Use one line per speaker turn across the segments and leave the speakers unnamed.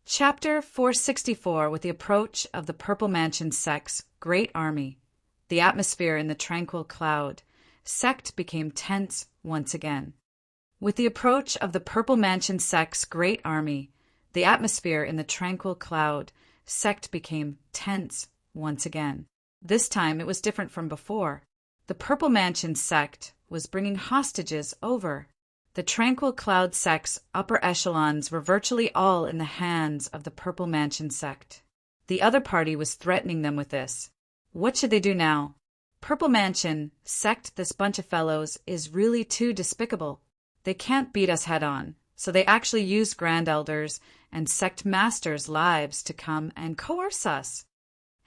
Chapter 464. With the approach of the Purple Mansion sect's great army, the atmosphere in the tranquil cloud sect became tense once again. With the approach of the Purple Mansion sect's great army, the atmosphere in the tranquil cloud sect became tense once again. This time it was different from before. The Purple Mansion sect was bringing hostages over. The Tranquil Cloud sect's upper echelons were virtually all in the hands of the Purple Mansion sect. The other party was threatening them with this. What should they do now? Purple Mansion sect, this bunch of fellows, is really too despicable. They can't beat us head-on, so they actually used Grand Elders and sect masters' lives to come and coerce us.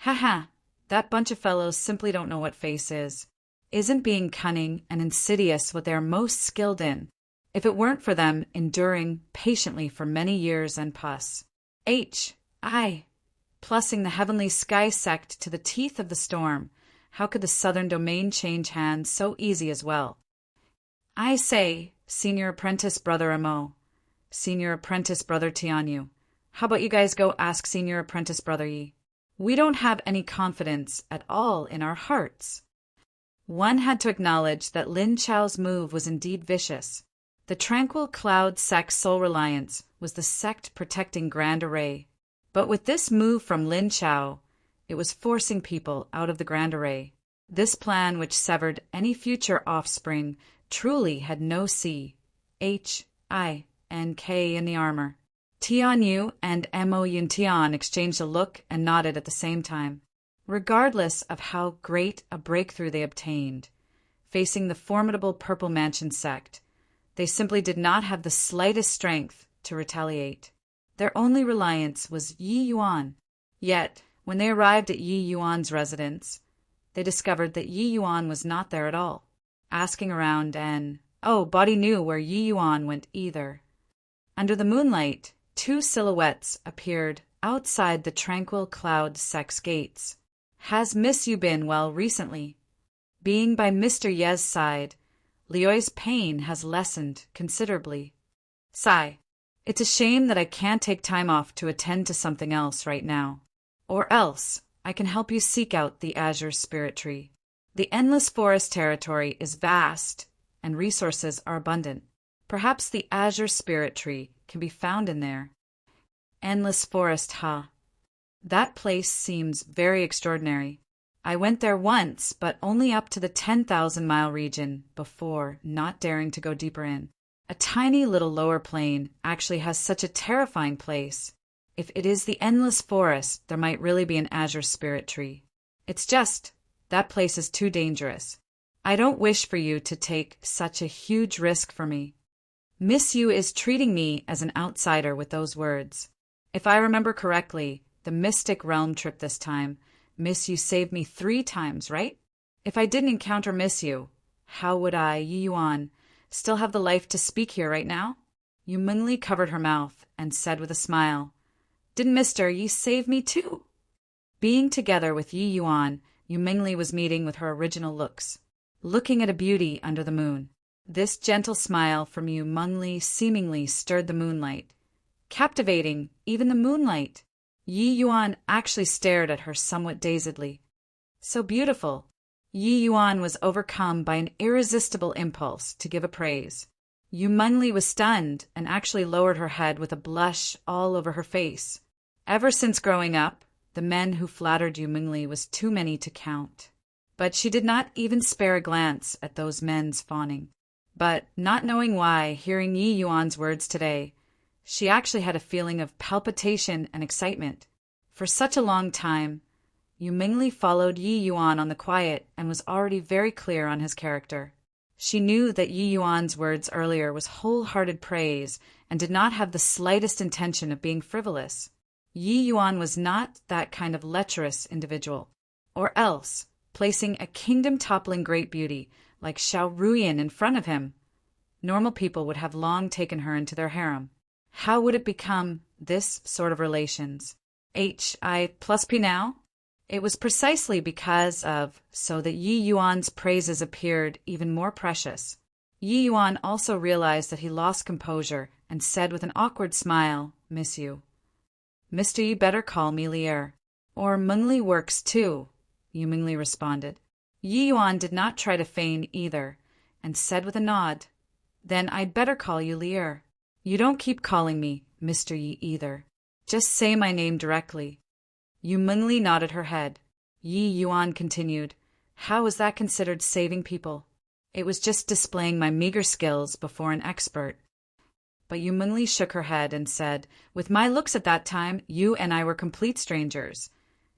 Haha, that bunch of fellows simply don't know what face is. Isn't being cunning and insidious what they are most skilled in? If it weren't for them enduring patiently for many years and pus. Plussing the Heavenly Sky sect to the teeth of the storm, how could the Southern Domain change hands so easy as well? I say, Senior Apprentice Brother Amo, Senior Apprentice Brother Tianyu, how about you guys go ask Senior Apprentice Brother Yi? We don't have any confidence at all in our hearts. One had to acknowledge that Lin Chao's move was indeed vicious. The Tranquil Cloud sect's sole reliance was the sect protecting Grand Array. But with this move from Lin Chao, it was forcing people out of the Grand Array. This plan, which severed any future offspring, truly had no C, H, I, and K in the armor. Tian Yu and Mo Yuntian exchanged a look and nodded at the same time. Regardless of how great a breakthrough they obtained, facing the formidable Purple Mansion sect, they simply did not have the slightest strength to retaliate. Their only reliance was Yi Yuan. Yet, when they arrived at Yi Yuan's residence, they discovered that Yi Yuan was not there at all. Asking around and, Body knew where Yi Yuan went either. Under the moonlight, two silhouettes appeared outside the Tranquil Cloud sect's gates. Has Miss Yu been well recently? Being by Mr. Ye's side, Liu's pain has lessened considerably. Sigh. It's a shame that I can't take time off to attend to something else right now. Or else, I can help you seek out the Azure Spirit Tree. The Endless Forest territory is vast, and resources are abundant. Perhaps the Azure Spirit Tree can be found in there. Endless Forest, huh? That place seems very extraordinary. I went there once, but only up to the 10,000-mile region before not daring to go deeper in. A tiny little lower plane actually has such a terrifying place. If it is the Endless Forest, there might really be an Azure Spirit Tree. It's just, that place is too dangerous. I don't wish for you to take such a huge risk for me. Miss Yu is treating me as an outsider with those words. If I remember correctly, the Mystic Realm trip this time, Miss Yu saved me 3 times, right? If I didn't encounter Miss Yu, how would I, Yi Yuan, still have the life to speak here right now? Yu Mingli covered her mouth and said with a smile, Didn't Mr. Yi save me too? Being together with Yi Yuan, Yu Mingli was meeting with her original looks, looking at a beauty under the moon. This gentle smile from Yu Mingli seemingly stirred the moonlight, captivating even the moonlight. Yi Yuan actually stared at her somewhat dazedly. So beautiful. Yi Yuan was overcome by an irresistible impulse to give a praise. Yu Mingli was stunned and actually lowered her head with a blush all over her face. Ever since growing up, the men who flattered Yu Mingli was too many to count. But she did not even spare a glance at those men's fawning. But, not knowing why, hearing Yi Yuan's words today, she actually had a feeling of palpitation and excitement. For such a long time, Yu Mingli followed Yi Yuan on the quiet and was already very clear on his character. She knew that Yi Yuan's words earlier was wholehearted praise and did not have the slightest intention of being frivolous. Yi Yuan was not that kind of lecherous individual. Or else, placing a kingdom-toppling great beauty like Xiao Ruyan in front of him, normal people would have long taken her into their harem. How would it become this sort of relations? Hi plus P now? It was precisely because of so that Yi Yuan's praises appeared even more precious. Yi Yuan also realized that he lost composure and said with an awkward smile, Miss Yu. Mister, you better call me Lier. Or Mengli works too, Yu Mingli responded. Yi Yuan did not try to feign either, and said with a nod, Then I'd better call you Lier. You don't keep calling me Mr. Yi either. Just say my name directly. Yu Mingli nodded her head. Yi Yuan continued, How is that considered saving people? It was just displaying my meager skills before an expert. But Yu Mingli shook her head and said, With my looks at that time, you and I were complete strangers.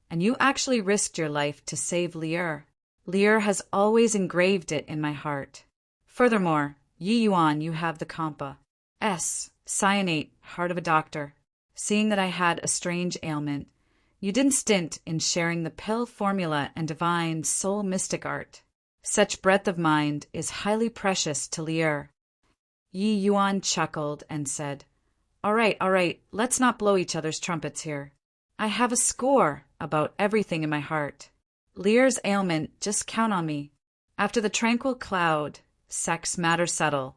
And you actually risked your life to save Lier. Lier has always engraved it in my heart. Furthermore, Yi Yuan, you have the Compa. Cyanate, heart of a doctor. Seeing that I had a strange ailment, you didn't stint in sharing the pill formula and divine soul mystic art. Such breadth of mind is highly precious to Lier. Yi Yuan chuckled and said, All right, let's not blow each other's trumpets here. I have a score about everything in my heart. Lier's ailment, just count on me. After the tranquil cloud, sex matter settle,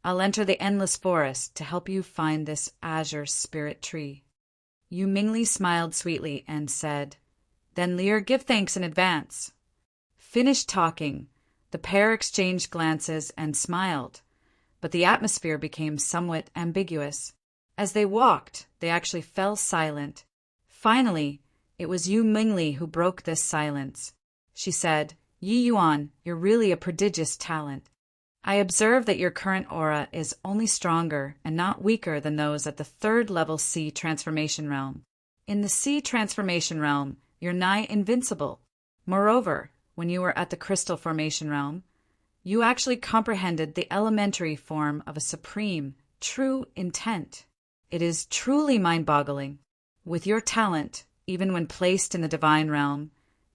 I'll enter the endless forest to help you find this azure spirit tree. Yu Mingli smiled sweetly and said, Then Lier, give thanks in advance. Finished talking, the pair exchanged glances and smiled, but the atmosphere became somewhat ambiguous. As they walked, they actually fell silent. Finally, it was Yu Mingli who broke this silence. She said, Yi Yuan, you're really a prodigious talent. I observe that your current aura is only stronger and not weaker than those at the 3rd level C transformation realm. In the C transformation realm, you're nigh invincible. Moreover, when you were at the crystal formation realm, you actually comprehended the elementary form of a supreme, true intent. It is truly mind-boggling. With your talent, even when placed in the divine realm,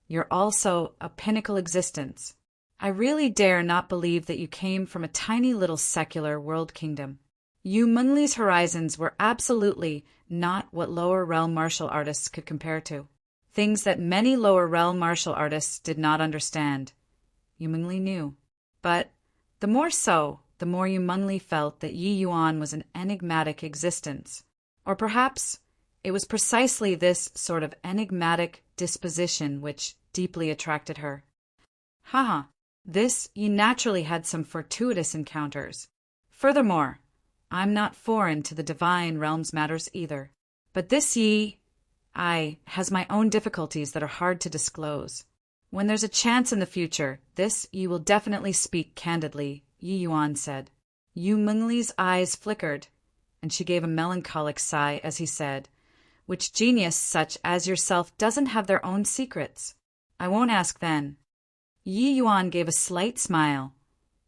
you're also a pinnacle existence. I really dare not believe that you came from a tiny little secular world kingdom. Yu Mingli's horizons were absolutely not what lower realm martial artists could compare to. Things that many lower realm martial artists did not understand, Yu Mingli knew. But the more so, the more Yu Mingli felt that Yi Yuan was an enigmatic existence. Or perhaps it was precisely this sort of enigmatic disposition which deeply attracted her. This, Yi naturally had some fortuitous encounters. Furthermore, I'm not foreign to the divine realms matters either. But this Yi, has my own difficulties that are hard to disclose. When there's a chance in the future, this Yi will definitely speak candidly, Yi Yuan said. Yu Mingli's eyes flickered, and she gave a melancholic sigh as he said, Which genius such as yourself doesn't have their own secrets? I won't ask then. Yi Yuan gave a slight smile,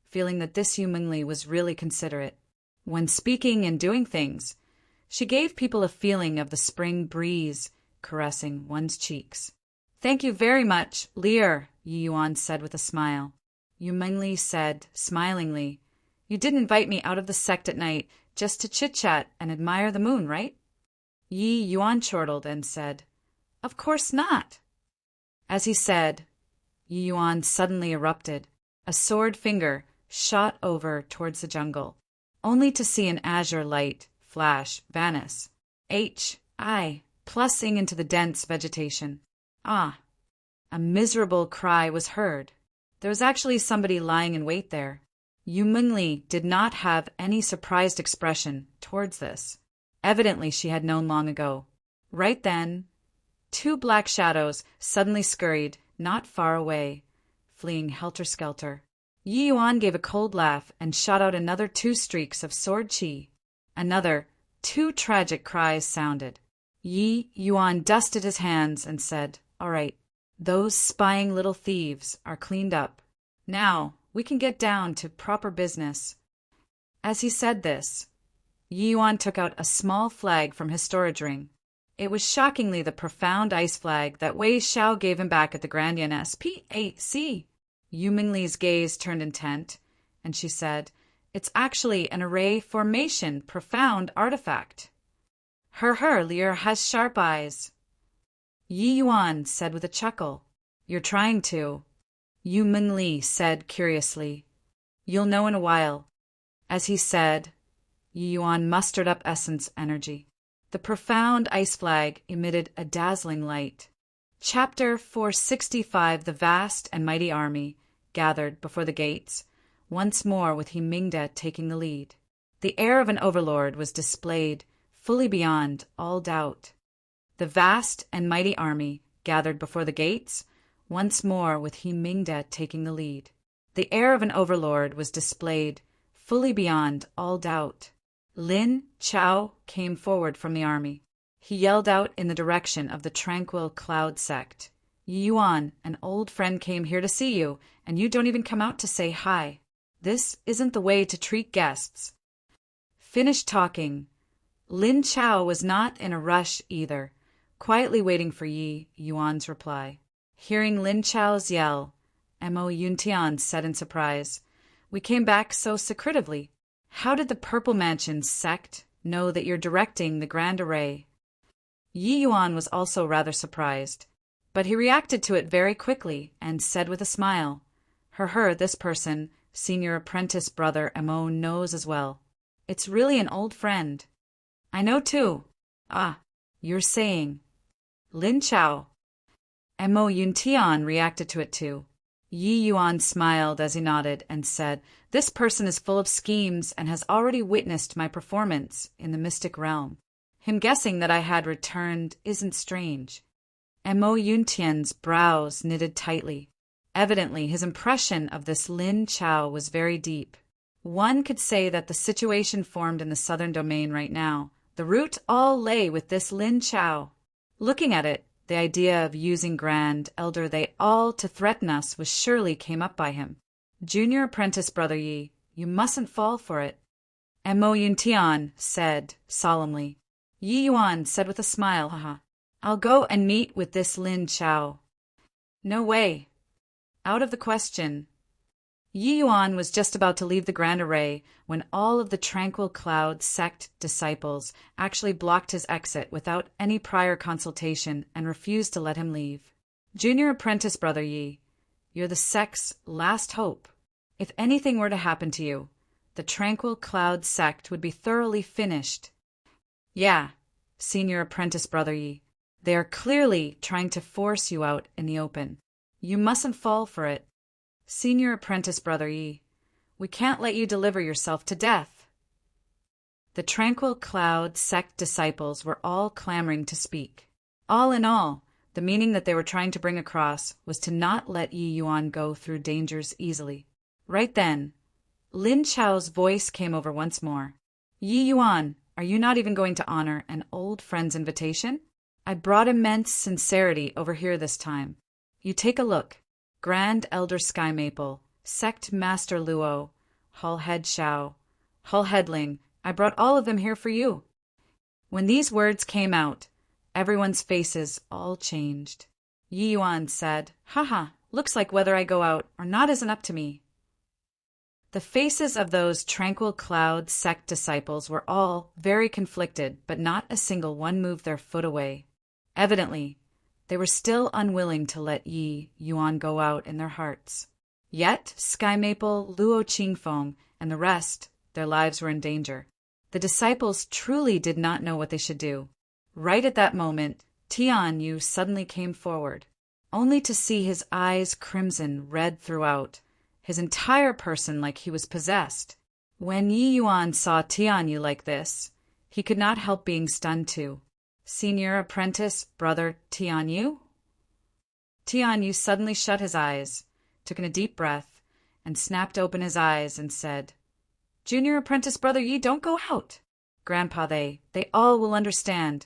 feeling that this Yu Mingli was really considerate. When speaking and doing things, she gave people a feeling of the spring breeze caressing one's cheeks. Thank you very much, Lier, Yi Yuan said with a smile. Yu Mingli said, smilingly, You didn't invite me out of the sect at night just to chit-chat and admire the moon, right? Yi Yuan chortled and said, Of course not. As he said, Yi Yuan suddenly erupted. A sword finger shot over towards the jungle, only to see an azure light flash, vanish. Plussing into the dense vegetation. A miserable cry was heard. There was actually somebody lying in wait there. Yu Mingli did not have any surprised expression towards this. Evidently she had known long ago. Right then, 2 black shadows suddenly scurried not far away, fleeing helter-skelter. Yi Yuan gave a cold laugh and shot out another 2 streaks of sword chi. Another 2 tragic cries sounded. Yi Yuan dusted his hands and said, All right, those spying little thieves are cleaned up. Now we can get down to proper business. As he said this, Yi Yuan took out a small flag from his storage ring. It was shockingly the profound ice flag that Wei Xiao gave him back at the Grand Yen SPAC. Yu Mingli's gaze turned intent, and she said, It's actually an array formation profound artifact. Lier has sharp eyes. Yi Yuan said with a chuckle, You're trying to. Yu Mingli said curiously, You'll know in a while. As he said, Yi Yuan mustered up essence energy. The profound ice flag emitted a dazzling light. Chapter 465. The vast and mighty army gathered before the gates, once more with Himingda taking the lead. The air of an overlord was displayed, fully beyond all doubt. The vast and mighty army gathered before the gates, once more with Himingda taking the lead. The air of an overlord was displayed, fully beyond all doubt. Lin Chao came forward from the army. He yelled out in the direction of the tranquil cloud sect. "Yi Yuan, an old friend came here to see you, and you don't even come out to say hi. This isn't the way to treat guests." Finished talking. Lin Chao was not in a rush either, quietly waiting for Yi Yuan's reply. Hearing Lin Chao's yell, Mo Yuntian said in surprise, "We came back so secretively. How did the Purple Mansion sect know that you're directing the Grand Array?" Yi Yuan was also rather surprised, but he reacted to it very quickly and said with a smile, Her, this person, senior apprentice brother Mo knows as well. It's really an old friend." "I know too." "Ah, you're saying." "Lin Chao." Mo Yuntian reacted to it too. Yi Yuan smiled as he nodded and said, "This person is full of schemes and has already witnessed my performance in the mystic realm. Him guessing that I had returned isn't strange." Mo Yuntian's brows knitted tightly. Evidently, his impression of this Lin Chao was very deep. One could say that the situation formed in the southern domain right now, the root all lay with this Lin Chao. Looking at it, the idea of using Grand Elder They All to threaten us was surely came up by him. "Junior apprentice brother Yi, you mustn't fall for it," Mo Yuntian said solemnly. Yi Yuan said with a smile, "Haha, I'll go and meet with this Lin Chao." "No way. Out of the question." Yi Yuan was just about to leave the Grand Array when all of the Tranquil Cloud sect disciples actually blocked his exit without any prior consultation and refused to let him leave. "Junior apprentice brother Yi, you're the sect's last hope. If anything were to happen to you, the Tranquil Cloud sect would be thoroughly finished." "Yeah, senior apprentice brother Yi, they are clearly trying to force you out in the open. You mustn't fall for it. Senior apprentice brother Yi, we can't let you deliver yourself to death." The Tranquil Cloud sect disciples were all clamoring to speak. All in all, the meaning that they were trying to bring across was to not let Yi Yuan go through dangers easily. Right then, Lin Chao's voice came over once more. "Yi Yuan, are you not even going to honor an old friend's invitation? I brought immense sincerity over here this time. You take a look. Grand Elder Sky Maple, Sect Master Luo, Hull Head Shao, Hull Headling, I brought all of them here for you." When these words came out, everyone's faces all changed. Yi Yuan said, "Haha, looks like whether I go out or not isn't up to me." The faces of those Tranquil Cloud sect disciples were all very conflicted, but not a single one moved their foot away. Evidently, they were still unwilling to let Yi Yuan go out in their hearts. Yet Sky Maple, Luo Qingfeng, and the rest, their lives were in danger. The disciples truly did not know what they should do. Right at that moment, Tian Yu suddenly came forward, only to see his eyes crimson red throughout, his entire person like he was possessed. When Yi Yuan saw Tian Yu like this, he could not help being stunned too. "Senior apprentice, brother Tian Yu?" Tian Yu suddenly shut his eyes, took in a deep breath, and snapped open his eyes and said, "Junior apprentice brother Yi, don't go out. Grandpa, they all will understand."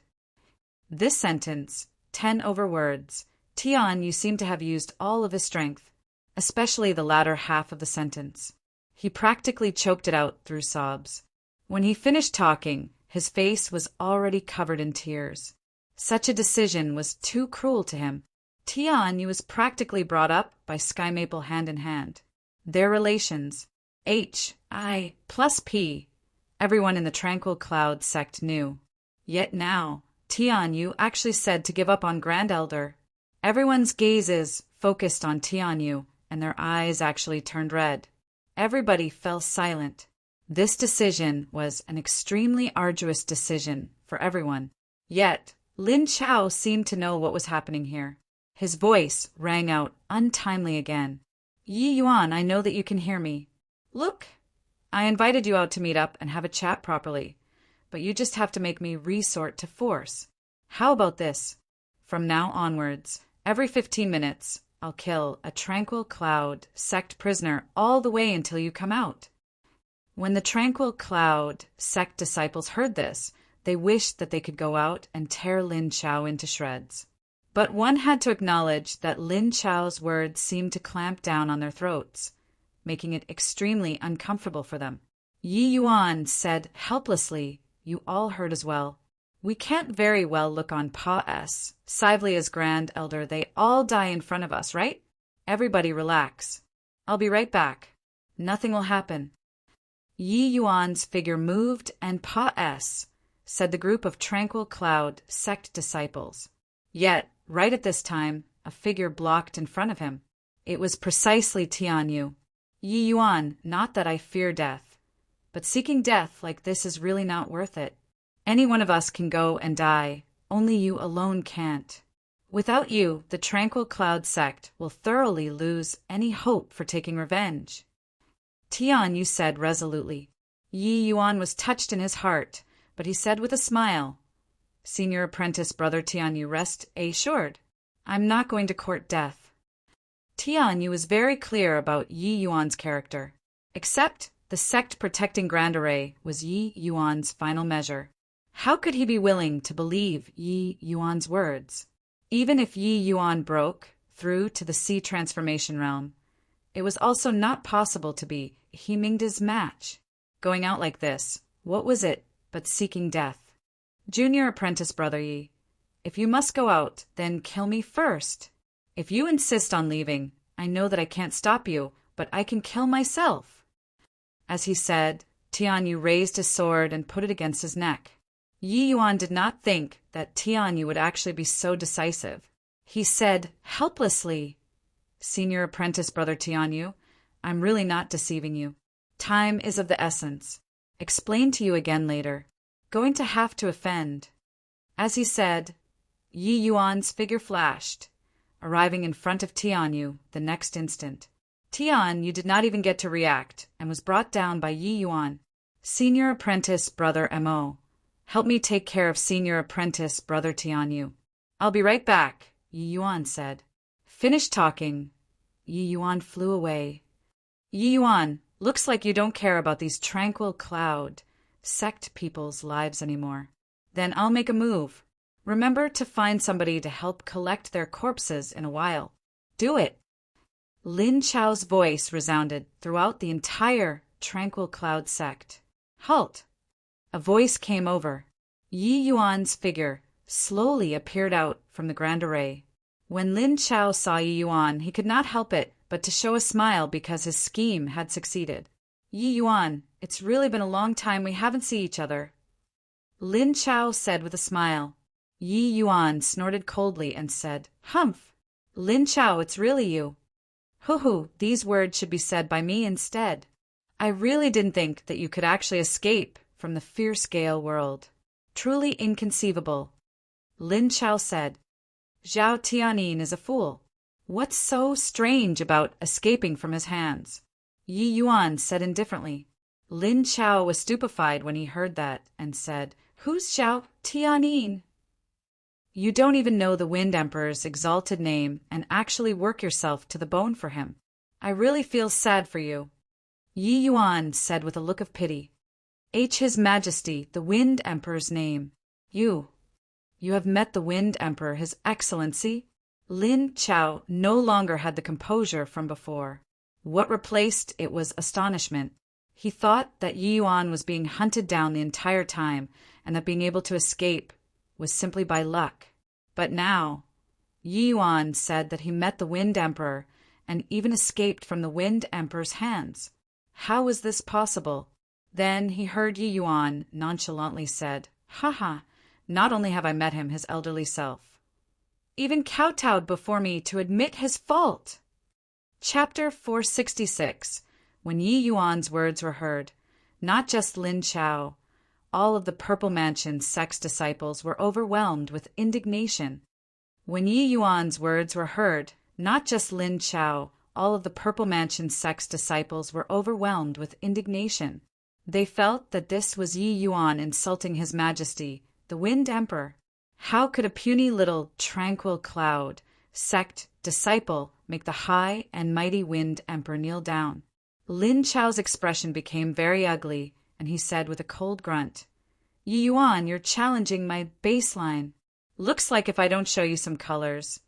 This sentence, 10 over words, Tian Yu seemed to have used all of his strength, especially the latter half of the sentence. He practically choked it out through sobs. When he finished talking, his face was already covered in tears. Such a decision was too cruel to him. Tian Yu was practically brought up by Sky Maple hand in hand. Their relations, H.I. plus P, everyone in the Tranquil Cloud sect knew. Yet now, Tian Yu actually said to give up on Grand Elder. Everyone's gazes focused on Tian Yu, and their eyes actually turned red. Everybody fell silent. This decision was an extremely arduous decision for everyone. Yet, Lin Chao seemed to know what was happening here. His voice rang out untimely again. Yi Yuan, I know that you can hear me. Look, I invited you out to meet up and have a chat properly, but you just have to make me resort to force. How about this? From now onwards, every 15 minutes, I'll kill a Tranquil Cloud sect prisoner all the way until you come out. When the Tranquil Cloud sect disciples heard this, they wished that they could go out and tear Lin Chao into shreds. But one had to acknowledge that Lin Chao's words seemed to clamp down on their throats, making it extremely uncomfortable for them. Yi Yuan said helplessly, you all heard as well. We can't very well look on Pa S. Sively as Grand Elder, they all die in front of us, right? Everybody relax. I'll be right back. Nothing will happen. Yi Yuan's figure moved and Pa S, said the group of Tranquil Cloud sect disciples. Yet, right at this time, a figure blocked in front of him. It was precisely Tianyu. Yi Yuan, not that I fear death, but seeking death like this is really not worth it. Any one of us can go and die, only you alone can't. Without you, the Tranquil Cloud sect will thoroughly lose any hope for taking revenge. Tianyu said resolutely. Yi Yuan was touched in his heart, but he said with a smile, Senior Apprentice Brother Tianyu, rest assured. I'm not going to court death. Tianyu was very clear about Yi Yuan's character. Except the sect protecting Grand Array was Yi Yuan's final measure. How could he be willing to believe Yi Yuan's words? Even if Yi Yuan broke through to the Sea Transformation Realm, it was also not possible to be He Mingda's match. Going out like this, what was it but seeking death? Junior Apprentice Brother Yi, if you must go out, then kill me first. If you insist on leaving, I know that I can't stop you, but I can kill myself. As he said, Tianyu raised his sword and put it against his neck. Yi Yuan did not think that Tianyu would actually be so decisive. He said helplessly, Senior Apprentice Brother Tianyu, I'm really not deceiving you. Time is of the essence. Explain to you again later. Going to have to offend. As he said, Yi Yuan's figure flashed, arriving in front of Tianyu the next instant. Tianyu did not even get to react and was brought down by Yi Yuan. Senior Apprentice Brother Mo. Help me take care of Senior Apprentice Brother Tianyu. I'll be right back, Yi Yuan said. Finished talking. Yi Yuan flew away. Yi Yuan, looks like you don't care about these Tranquil Cloud sect people's lives anymore. Then I'll make a move. Remember to find somebody to help collect their corpses in a while. Do it. Lin Chao's voice resounded throughout the entire Tranquil Cloud sect. Halt! A voice came over. Yi Yuan's figure slowly appeared out from the Grand Array. When Lin Chao saw Yi Yuan, he could not help it but to show a smile because his scheme had succeeded. Yi Yuan, it's really been a long time we haven't seen each other. Lin Chao said with a smile. Yi Yuan snorted coldly and said, Humph! Lin Chao, it's really you. Hoo-hoo, these words should be said by me instead. I really didn't think that you could actually escape from the fierce Gale world. Truly inconceivable. Lin Chao said, Zhao Tianin is a fool. What's so strange about escaping from his hands? Yi Yuan said indifferently. Lin Chao was stupefied when he heard that and said, Who's Zhao Tianin? You don't even know the Wind Emperor's exalted name and actually work yourself to the bone for him. I really feel sad for you. Yi Yuan said with a look of pity. His Majesty, the Wind Emperor's name. You have met the Wind Emperor, His Excellency? Lin Chao no longer had the composure from before. What replaced it was astonishment. He thought that Yi Yuan was being hunted down the entire time and that being able to escape was simply by luck. But now, Yi Yuan said that he met the Wind Emperor and even escaped from the Wind Emperor's hands. How was this possible? Then he heard Yi Yuan nonchalantly said, Haha, not only have I met him, his elderly self, even kowtowed before me to admit his fault. Chapter 466. When Yi Yuan's words were heard, Not just Lin Chao. All of the Purple Mansion's sex disciples were overwhelmed with indignation. When Yi Yuan's words were heard, not just Lin Chao, all of the Purple Mansion's sex disciples were overwhelmed with indignation. They felt that this was Yi Yuan insulting His Majesty, the Wind Emperor. How could a puny little, tranquil cloud, sect, disciple, make the high and mighty Wind Emperor kneel down? Lin Chao's expression became very ugly, and he said with a cold grunt, "Yi Yuan, you're challenging my baseline. Looks like if I don't show you some colors,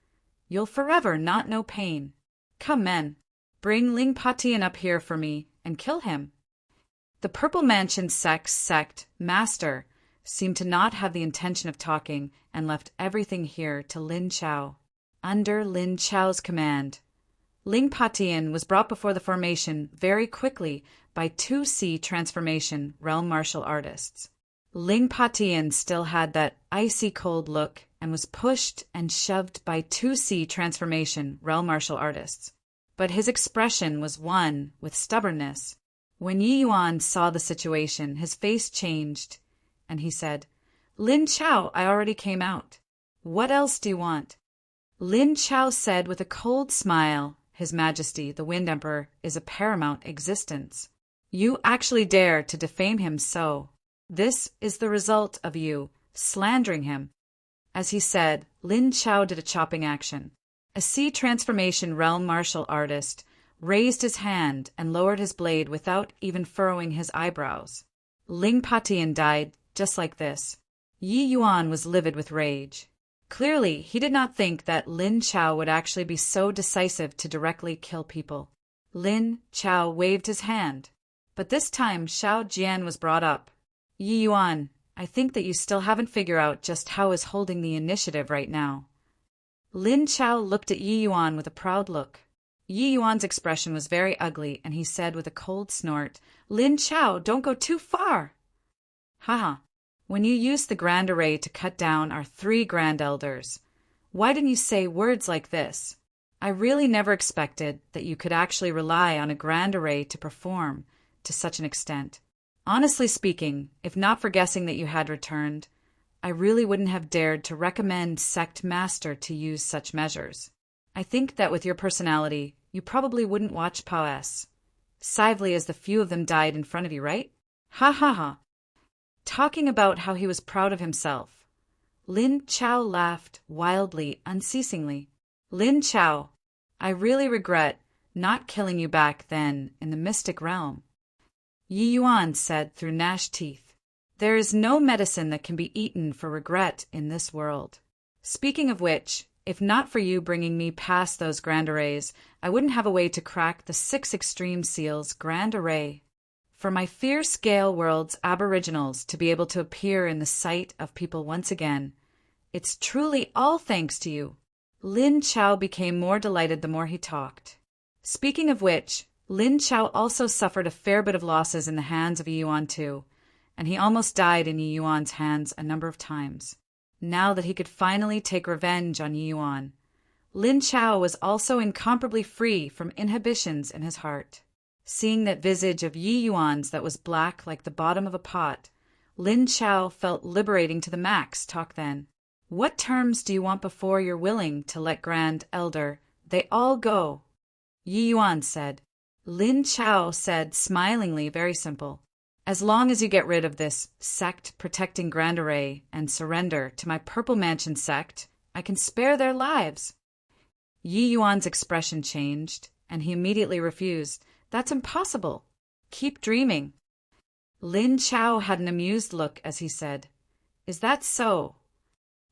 you'll forever not know pain. Come, men, bring Ling Patian up here for me and kill him." The Purple Mansion sect master seemed to not have the intention of talking and left everything here to Lin Chao. Under Lin Chao's command, Ling Patian was brought before the formation very quickly by 2C transformation realm martial artists. Ling Patian still had that icy cold look and was pushed and shoved by 2C transformation realm martial artists. But his expression was one with stubbornness. When Yi Yuan saw the situation, his face changed, and he said, "Lin Chao, I already came out. What else do you want?" Lin Chao said with a cold smile, "His Majesty, the Wind Emperor, is a paramount existence. You actually dare to defame him so. This is the result of you slandering him." As he said, Lin Chao did a chopping action. A C transformation realm martial artist raised his hand and lowered his blade without even furrowing his eyebrows. Ling Patian died just like this. Yi Yuan was livid with rage. Clearly, he did not think that Lin Chao would actually be so decisive to directly kill people. Lin Chao waved his hand, but this time Xiao Jian was brought up. "Yi Yuan, I think that you still haven't figured out just how is holding the initiative right now." Lin Chao looked at Yi Yuan with a proud look. Yi Yuan's expression was very ugly, and he said with a cold snort, "Lin Chao, don't go too far." "Haha, when you used the Grand Array to cut down our 3 Grand Elders, why didn't you say words like this? I really never expected that you could actually rely on a Grand Array to perform to such an extent. Honestly speaking, if not for guessing that you had returned, I really wouldn't have dared to recommend Sect Master to use such measures. I think that with your personality, you probably wouldn't watch Paos. Lively as the few of them died in front of you, right? Ha ha ha." Talking about how he was proud of himself, Lin Chao laughed wildly, unceasingly. "Lin Chao, I really regret not killing you back then in the mystic realm." Yi Yuan said through gnashed teeth, "There is no medicine that can be eaten for regret in this world. Speaking of which, if not for you bringing me past those Grand Arrays, I wouldn't have a way to crack the 6 Extreme Seals Grand Array. For my fierce Gale World's aboriginals to be able to appear in the sight of people once again, it's truly all thanks to you." Lin Chao became more delighted the more he talked. Speaking of which, Lin Chao also suffered a fair bit of losses in the hands of Yi Yuan too, and he almost died in Yi Yuan's hands a number of times. Now that he could finally take revenge on Yi Yuan, Lin Chao was also incomparably free from inhibitions in his heart. Seeing that visage of Yi Yuan's that was black like the bottom of a pot, Lin Chao felt liberating to the max. Talk then. "What terms do you want before you're willing to let Grand Elder they all go?" Yi Yuan said. Lin Chao said smilingly, "Very simple. As long as you get rid of this sect protecting Grand Array and surrender to my Purple Mansion sect, I can spare their lives." Yi Yuan's expression changed, and he immediately refused. "That's impossible. Keep dreaming." Lin Chao had an amused look as he said, "Is that so?"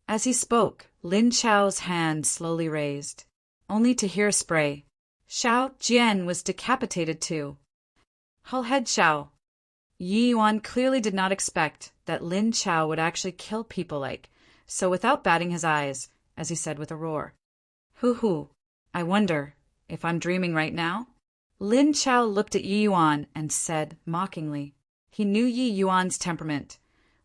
As he spoke, Lin Chao's hand slowly raised, only to hear a spray. Xiao Jian was decapitated too. Hull head Xiao. Yi Yuan clearly did not expect that Lin Chao would actually kill people like, so without batting his eyes, as he said with a roar, "Hoo, I wonder if I'm dreaming right now?" Lin Chao looked at Yi Yuan and said mockingly. He knew Yi Yuan's temperament,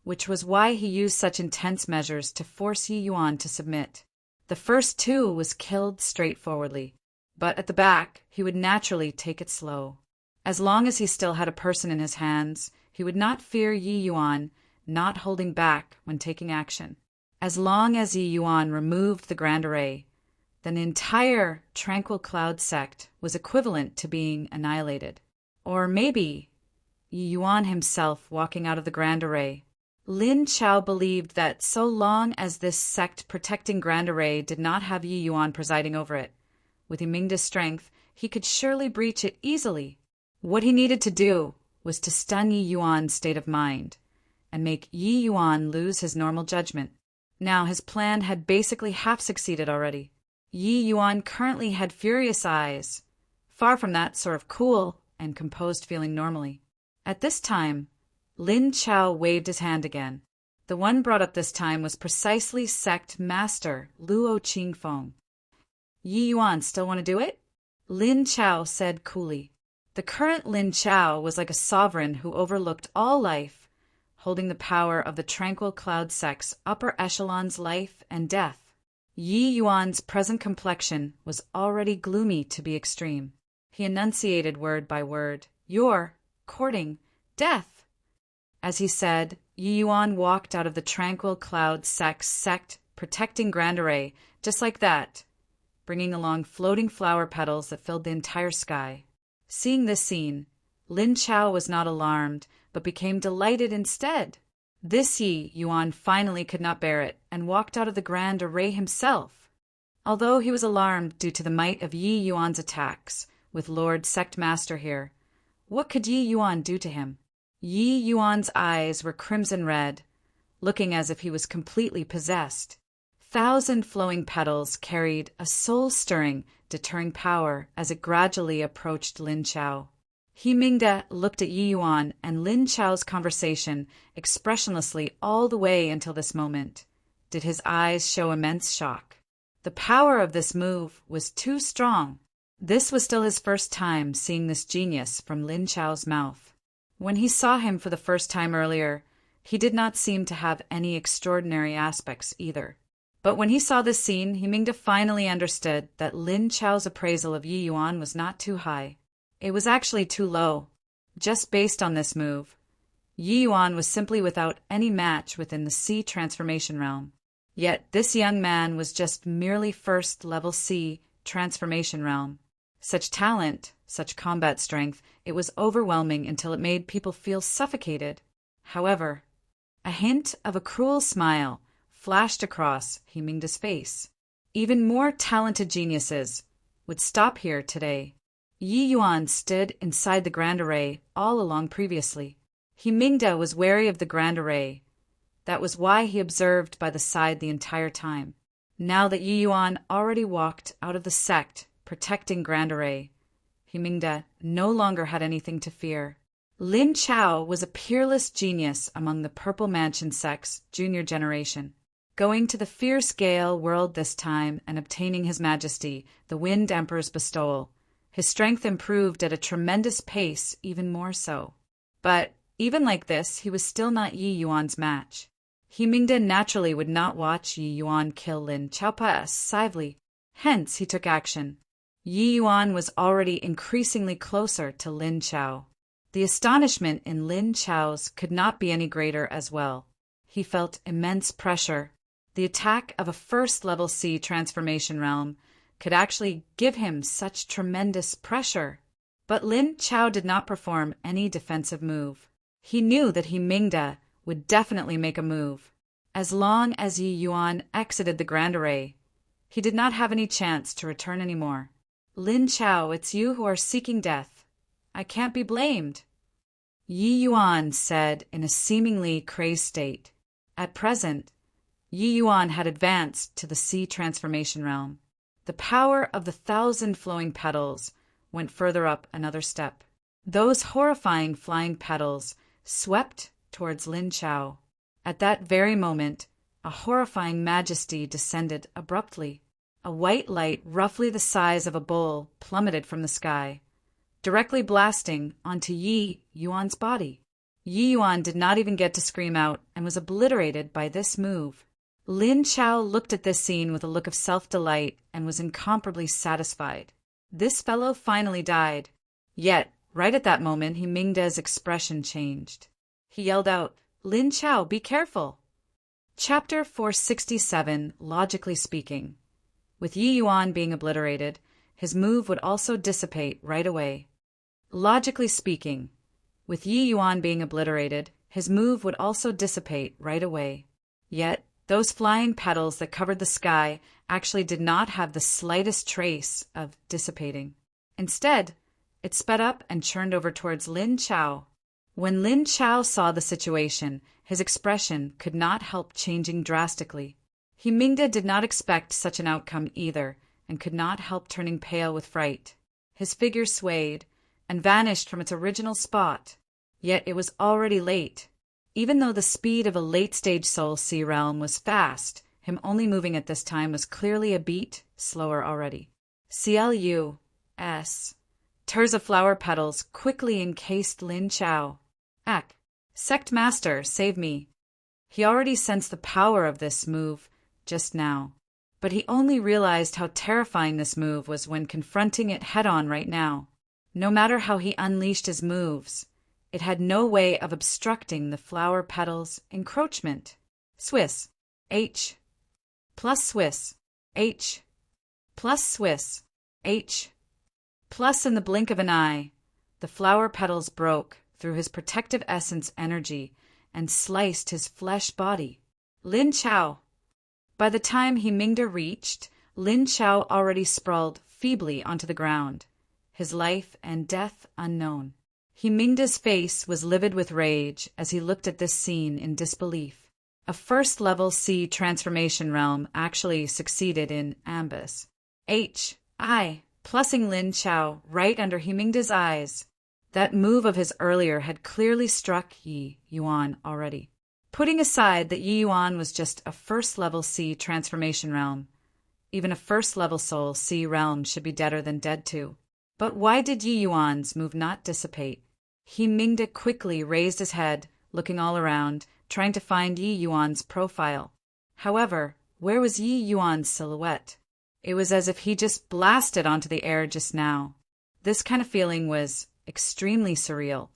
which was why he used such intense measures to force Yi Yuan to submit. The first 2 was killed straightforwardly, but at the back he would naturally take it slow. As long as he still had a person in his hands, He would not fear Yi Yuan not holding back when taking action. As long as Yi Yuan removed the Grand Array, then the entire Tranquil Cloud sect was equivalent to being annihilated. Or maybe Yi Yuan himself walking out of the Grand Array. Lin Chao believed that so long as this sect protecting Grand Array did not have Yi Yuan presiding over it, with Yimingda's strength, he could surely breach it easily. What he needed to do was to stun Yi Yuan's state of mind and make Yi Yuan lose his normal judgment. Now his plan had basically half succeeded already. Yi Yuan currently had furious eyes, far from that sort of cool and composed feeling normally. At this time, Lin Chao waved his hand again. The one brought up this time was precisely sect master Luo Qingfeng. Yi Yuan still want to do it? Lin Chao said coolly. The current Lin Chao was like a sovereign who overlooked all life, holding the power of the Tranquil Cloud sect's upper echelon's life and death. Yi Yuan's present complexion was already gloomy to be extreme. He enunciated word by word, "You're courting death." As he said, Yi Yuan walked out of the Tranquil Cloud sect's sect protecting Grand Array, just like that, bringing along floating flower petals that filled the entire sky. Seeing this scene, Lin Chao was not alarmed, but became delighted instead. This Yi Yuan finally could not bear it, and walked out of the Grand Array himself. Although he was alarmed due to the might of Yi Yuan's attacks, with Lord Sect Master here, what could Yi Yuan do to him? Yi Yuan's eyes were crimson red, looking as if he was completely possessed. 1,000 flowing petals carried a soul-stirring, deterring power as it gradually approached Lin Chao. Yimingda looked at Yi Yuan and Lin Chao's conversation expressionlessly all the way until this moment. Did his eyes show immense shock? The power of this move was too strong. This was still his first time seeing this genius from Lin Chao's mouth. When he saw him for the first time earlier, he did not seem to have any extraordinary aspects either. But when he saw this scene, Yimingda finally understood that Lin Chao's appraisal of Yi Yuan was not too high. It was actually too low. Just based on this move, Yi Yuan was simply without any match within the C transformation realm. Yet this young man was just merely first-level C transformation realm. Such talent, such combat strength, it was overwhelming until it made people feel suffocated. However, a hint of a cruel smile flashed across Yimingda's face. Even more talented geniuses would stop here today. Yi Yuan stood inside the Grand Array all along previously. Yimingda was wary of the Grand Array. That was why he observed by the side the entire time. Now that Yi Yuan already walked out of the sect protecting Grand Array, Yimingda no longer had anything to fear. Lin Chao was a peerless genius among the Purple Mansion sect's junior generation. Going to the Fierce Gale world this time and obtaining His Majesty, the Wind Emperor's bestowal, his strength improved at a tremendous pace, even more so. But even like this, he was still not Yi Yuan's match. Yimingda naturally would not watch Yi Yuan kill Lin Chao passively. Hence, he took action. Yi Yuan was already increasingly closer to Lin Chao. The astonishment in Lin Chao's could not be any greater as well. He felt immense pressure. The attack of a first-level C transformation realm could actually give him such tremendous pressure. But Lin Chao did not perform any defensive move. He knew that Yimingda would definitely make a move. As long as Yi Yuan exited the Grand Array, he did not have any chance to return anymore. Lin Chao, it's you who are seeking death. I can't be blamed, Yi Yuan said in a seemingly crazed state. At present, Yi Yuan had advanced to the C transformation realm. The power of the 1,000 flowing petals went further up another step. Those horrifying flying petals swept towards Lin Chao. At that very moment, a horrifying majesty descended abruptly. A white light roughly the size of a bowl plummeted from the sky, directly blasting onto Yi Yuan's body. Yi Yuan did not even get to scream out and was obliterated by this move. Lin Chao looked at this scene with a look of self-delight and was incomparably satisfied. This fellow finally died. Yet, right at that moment, Yimingda's expression changed. He yelled out, "Lin Chao, be careful!" Chapter 467, Logically Speaking. With Yi Yuan being obliterated, his move would also dissipate right away. Logically speaking, with Yi Yuan being obliterated, his move would also dissipate right away. Yet, those flying petals that covered the sky actually did not have the slightest trace of dissipating. Instead, it sped up and churned over towards Lin Chao. When Lin Chao saw the situation, his expression could not help changing drastically. Mingda did not expect such an outcome either, and could not help turning pale with fright. His figure swayed, and vanished from its original spot. Yet it was already late. Even though the speed of a late-stage soul sea realm was fast, him only moving at this time was clearly a beat slower already. CLUS. Turs of flower petals quickly encased Lin Chao. Ak. Sect Master, save me. He already sensed the power of this move just now, but he only realized how terrifying this move was when confronting it head-on right now. No matter how he unleashed his moves, it had no way of obstructing the flower petals' encroachment. Swiss. H. Plus Swiss. H. Plus Swiss. H. Plus in the blink of an eye, the flower petals broke through his protective essence energy and sliced his flesh body. Lin Chao. By the time Mingda reached, Lin Chao already sprawled feebly onto the ground, his life and death unknown. Mingda's face was livid with rage as he looked at this scene in disbelief. A first-level C transformation realm actually succeeded in ambush. H.I. Plussing Lin Chao right under Mingda's eyes. That move of his earlier had clearly struck Yi Yuan already. Putting aside that Yi Yuan was just a first-level C transformation realm, even a first-level soul C realm should be deader than dead too. But why did Yi Yuan's move not dissipate? Mingda quickly raised his head, looking all around, trying to find Yi Yuan's profile. However, where was Yi Yuan's silhouette? It was as if he just blasted onto the air just now. This kind of feeling was extremely surreal.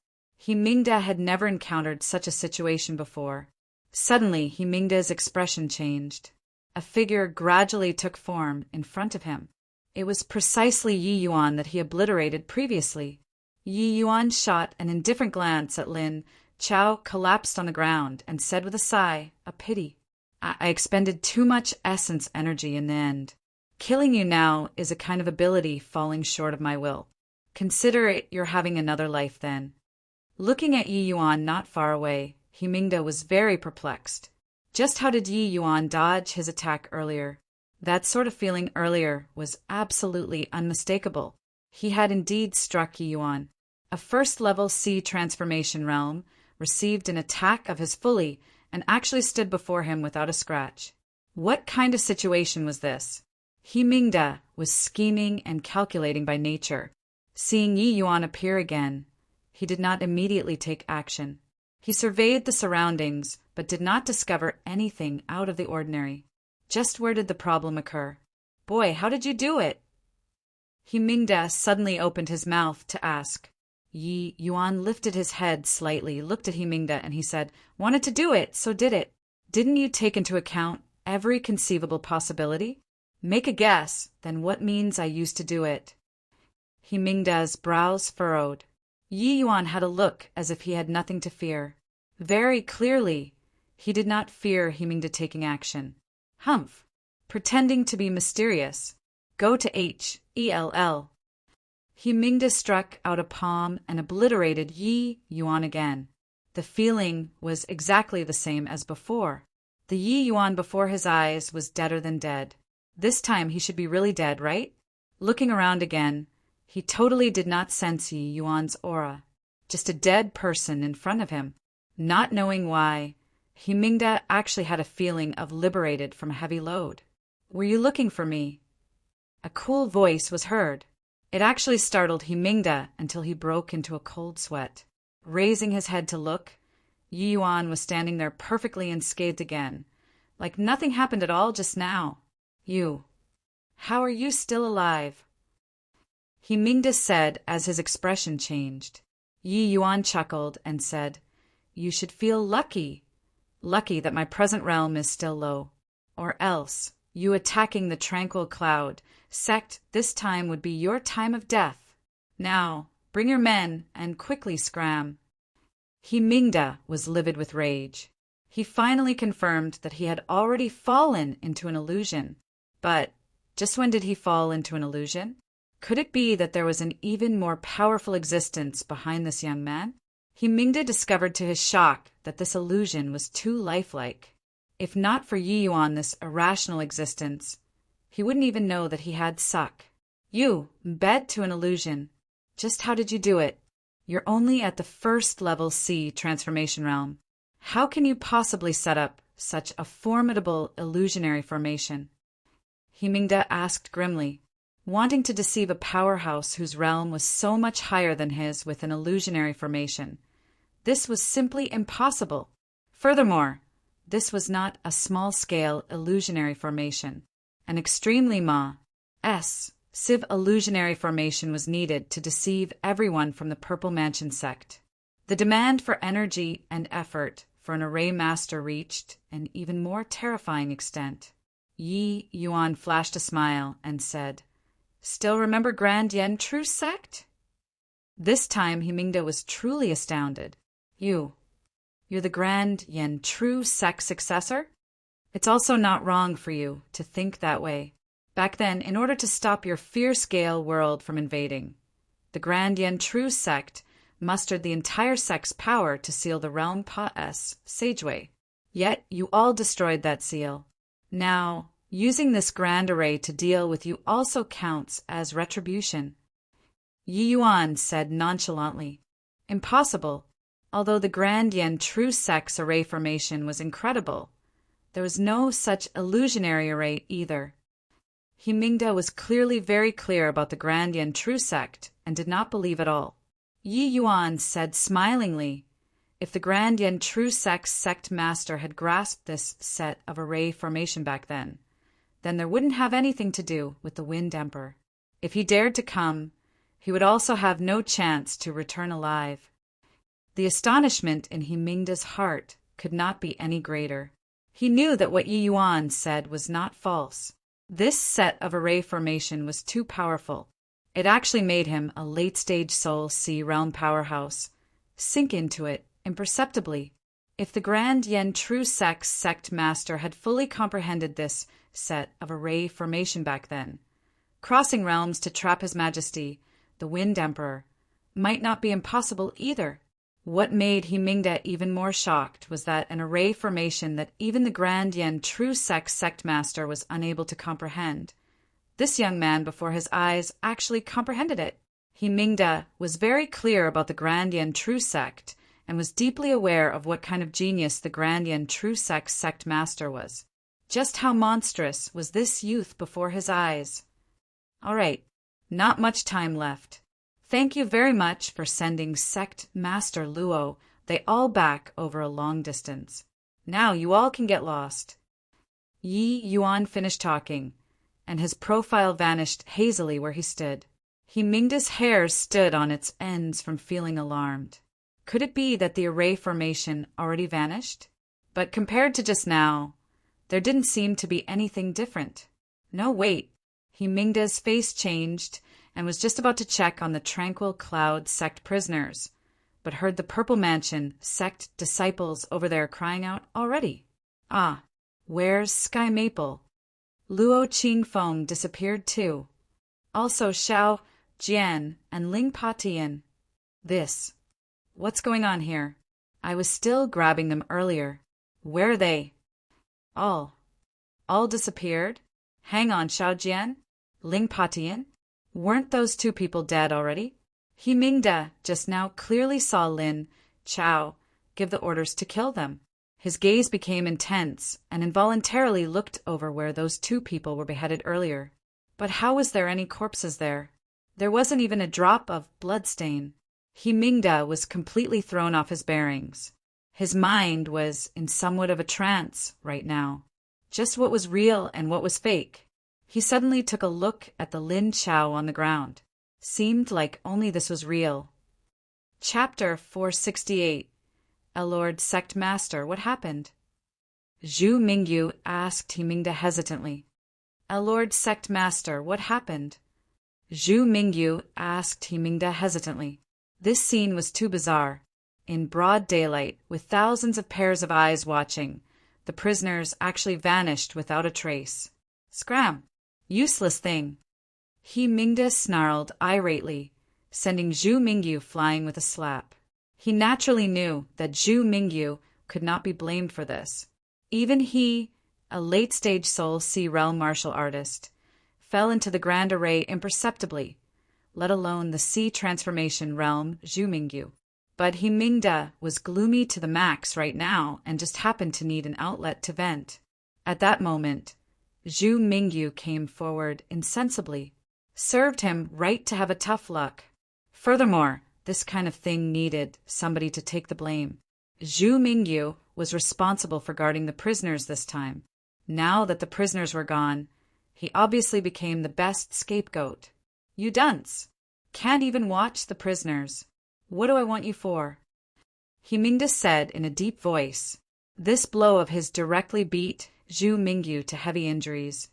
Mingda had never encountered such a situation before. Suddenly, Mingda's expression changed. A figure gradually took form in front of him. It was precisely Yi Yuan that he obliterated previously. Yi Yuan shot an indifferent glance at Lin Chao, collapsed on the ground, and said with a sigh, a pity. I expended too much essence energy in the end. Killing you now is a kind of ability falling short of my will. Consider it you're having another life then. Looking at Yi Yuan not far away, Mingda was very perplexed. Just how did Yi Yuan dodge his attack earlier? That sort of feeling earlier was absolutely unmistakable. He had indeed struck Yi Yuan. A first-level C transformation realm received an attack of his fully and actually stood before him without a scratch. What kind of situation was this? Mingda was scheming and calculating by nature. Seeing Yi Yuan appear again, he did not immediately take action. He surveyed the surroundings, but did not discover anything out of the ordinary. Just where did the problem occur? Boy, how did you do it? Mingda suddenly opened his mouth to ask. Yi Yuan lifted his head slightly, looked at Mingda, and he said, "Wanted to do it, so did it. Didn't you take into account every conceivable possibility? Make a guess, then what means I used to do it?" Mingda's brows furrowed. Yi Yuan had a look as if he had nothing to fear. Very clearly, he did not fear Mingda taking action. Humph! Pretending to be mysterious. Go to Hell. Mingda struck out a palm and obliterated Yi Yuan again. The feeling was exactly the same as before. The Yi Yuan before his eyes was deader than dead. This time he should be really dead, right? Looking around again, he totally did not sense Yi Yuan's aura. Just a dead person in front of him. Not knowing why, Mingda actually had a feeling of liberated from a heavy load. "Were you looking for me?" A cool voice was heard. It actually startled Mingda until he broke into a cold sweat. Raising his head to look, Yi Yuan was standing there perfectly unscathed again, like nothing happened at all just now. "You. How are you still alive?" Mingda said as his expression changed. Yi Yuan chuckled and said, you should feel lucky. Lucky that my present realm is still low. Or else, you attacking the tranquil cloud sect this time would be your time of death. Now, bring your men and quickly scram. Mingda was livid with rage. He finally confirmed that he had already fallen into an illusion. But just when did he fall into an illusion? Could it be that there was an even more powerful existence behind this young man? Mingda discovered to his shock that this illusion was too lifelike. If not for Yi Yuan, this irrational existence, he wouldn't even know that he had suck. You, bed to an illusion. Just how did you do it? You're only at the first level C transformation realm. How can you possibly set up such a formidable illusionary formation? Mingda asked grimly, wanting to deceive a powerhouse whose realm was so much higher than his with an illusionary formation. This was simply impossible. Furthermore, this was not a small-scale illusionary formation. An extremely Civ illusionary formation was needed to deceive everyone from the Purple Mansion sect. The demand for energy and effort for an array master reached an even more terrifying extent. Yi Yuan flashed a smile and said, "Still remember Grand Yen True Sect?" This time Mingda was truly astounded. You're the Grand Yen True Sect successor? It's also not wrong for you to think that way. Back then, in order to stop your fear-scale world from invading, the Grand Yen True Sect mustered the entire sect's power to seal the realm Pa-S Sageway. Yet you all destroyed that seal. Now, using this grand array to deal with you also counts as retribution. Yi Yuan said nonchalantly, "Impossible. Although the Grand Yen True Sect's array formation was incredible, there was no such illusionary array either." Mingda was clearly very clear about the Grand Yen True Sect and did not believe at all. Yi Yuan said smilingly, if the Grand Yen True Sect's sect master had grasped this set of array formation back then there wouldn't have anything to do with the Wind Emperor. If he dared to come, he would also have no chance to return alive. The astonishment in Mingda's heart could not be any greater. He knew that what Yi Yuan said was not false. This set of array formation was too powerful. It actually made him a late-stage Soul C realm powerhouse. Sink into it imperceptibly. If the Grand Yen True Sect's sect master had fully comprehended this set of array formation back then, crossing realms to trap His Majesty, the Wind Emperor, might not be impossible either. What made Mingda even more shocked was that an array formation that even the Grand Yen True Sect's sect master was unable to comprehend. This young man before his eyes actually comprehended it. Mingda was very clear about the Grand Yen True Sect and was deeply aware of what kind of genius the Grand Yen True Sect's sect master was. Just how monstrous was this youth before his eyes? All right, not much time left. Thank you very much for sending Sect Master Luo they all back over a long distance. Now you all can get lost. Yi Yuan finished talking, and his profile vanished hazily where he stood. Mingda's hair stood on its ends from feeling alarmed. Could it be that the array formation already vanished? But compared to just now, there didn't seem to be anything different. No, wait. Mingda's face changed and was just about to check on the Tranquil Cloud sect prisoners, but heard the Purple Mansion sect disciples over there crying out already. Ah, where's Sky Maple? Luo Qingfeng disappeared too. Also Xiao Jian and Ling Patian. What's going on here? I was still grabbing them earlier. Where are they? All disappeared? Hang on, Xiao Jian? Ling Patian? Weren't those two people dead already? Mingda just now clearly saw Lin Chao give the orders to kill them. His gaze became intense and involuntarily looked over where those two people were beheaded earlier. But how was there any corpses there? There wasn't even a drop of bloodstain. Mingda was completely thrown off his bearings. His mind was in somewhat of a trance right now. Just what was real and what was fake. He suddenly took a look at the Lin Chao on the ground. Seemed like only this was real. Chapter 468. Lord Sect Master, what happened? Zhu Mingyu asked Himingda hesitantly. Lord Sect Master, what happened? Zhu Mingyu asked Himingda hesitantly. This scene was too bizarre. In broad daylight, with thousands of pairs of eyes watching, the prisoners actually vanished without a trace. Scram! Useless thing! Himingda snarled irately, sending Zhu Mingyu flying with a slap. He naturally knew that Zhu Mingyu could not be blamed for this. Even he, a late-stage Soul Sea realm martial artist, fell into the grand array imperceptibly, let alone the sea transformation realm Zhu Mingyu. But Himingda was gloomy to the max right now and just happened to need an outlet to vent. At that moment, Zhu Mingyu came forward insensibly. Served him right to have a tough luck. Furthermore, this kind of thing needed somebody to take the blame. Zhu Mingyu was responsible for guarding the prisoners this time. Now that the prisoners were gone, he obviously became the best scapegoat. You dunce! Can't even watch the prisoners. What do I want you for? Himingda said in a deep voice. This blow of his directly beat Zhu Mingyu to heavy injuries,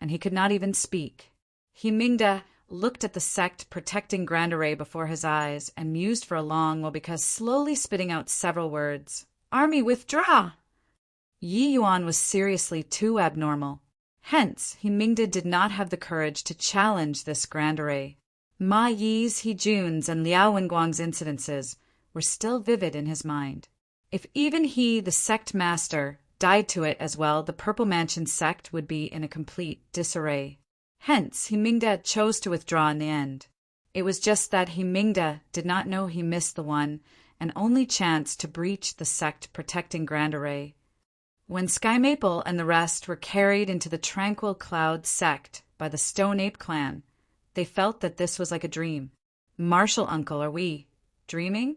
and he could not even speak. Himingda looked at the sect protecting Grand Array before his eyes and mused for a long while because slowly spitting out several words. Army, withdraw! Yi Yuan was seriously too abnormal. Hence, Himingda did not have the courage to challenge this Grand Array. Ma Yi's, He Jun's, and Liao Wenguang's incidences were still vivid in his mind. If even he, the sect master, died to it as well, the Purple Mansion sect would be in a complete disarray. Hence, Himingda chose to withdraw in the end. It was just that Himingda did not know he missed the one and only chance to breach the sect protecting Grand Array. When Sky Maple and the rest were carried into the Tranquil Cloud sect by the Stone Ape clan, they felt that this was like a dream. Martial uncle, are we dreaming?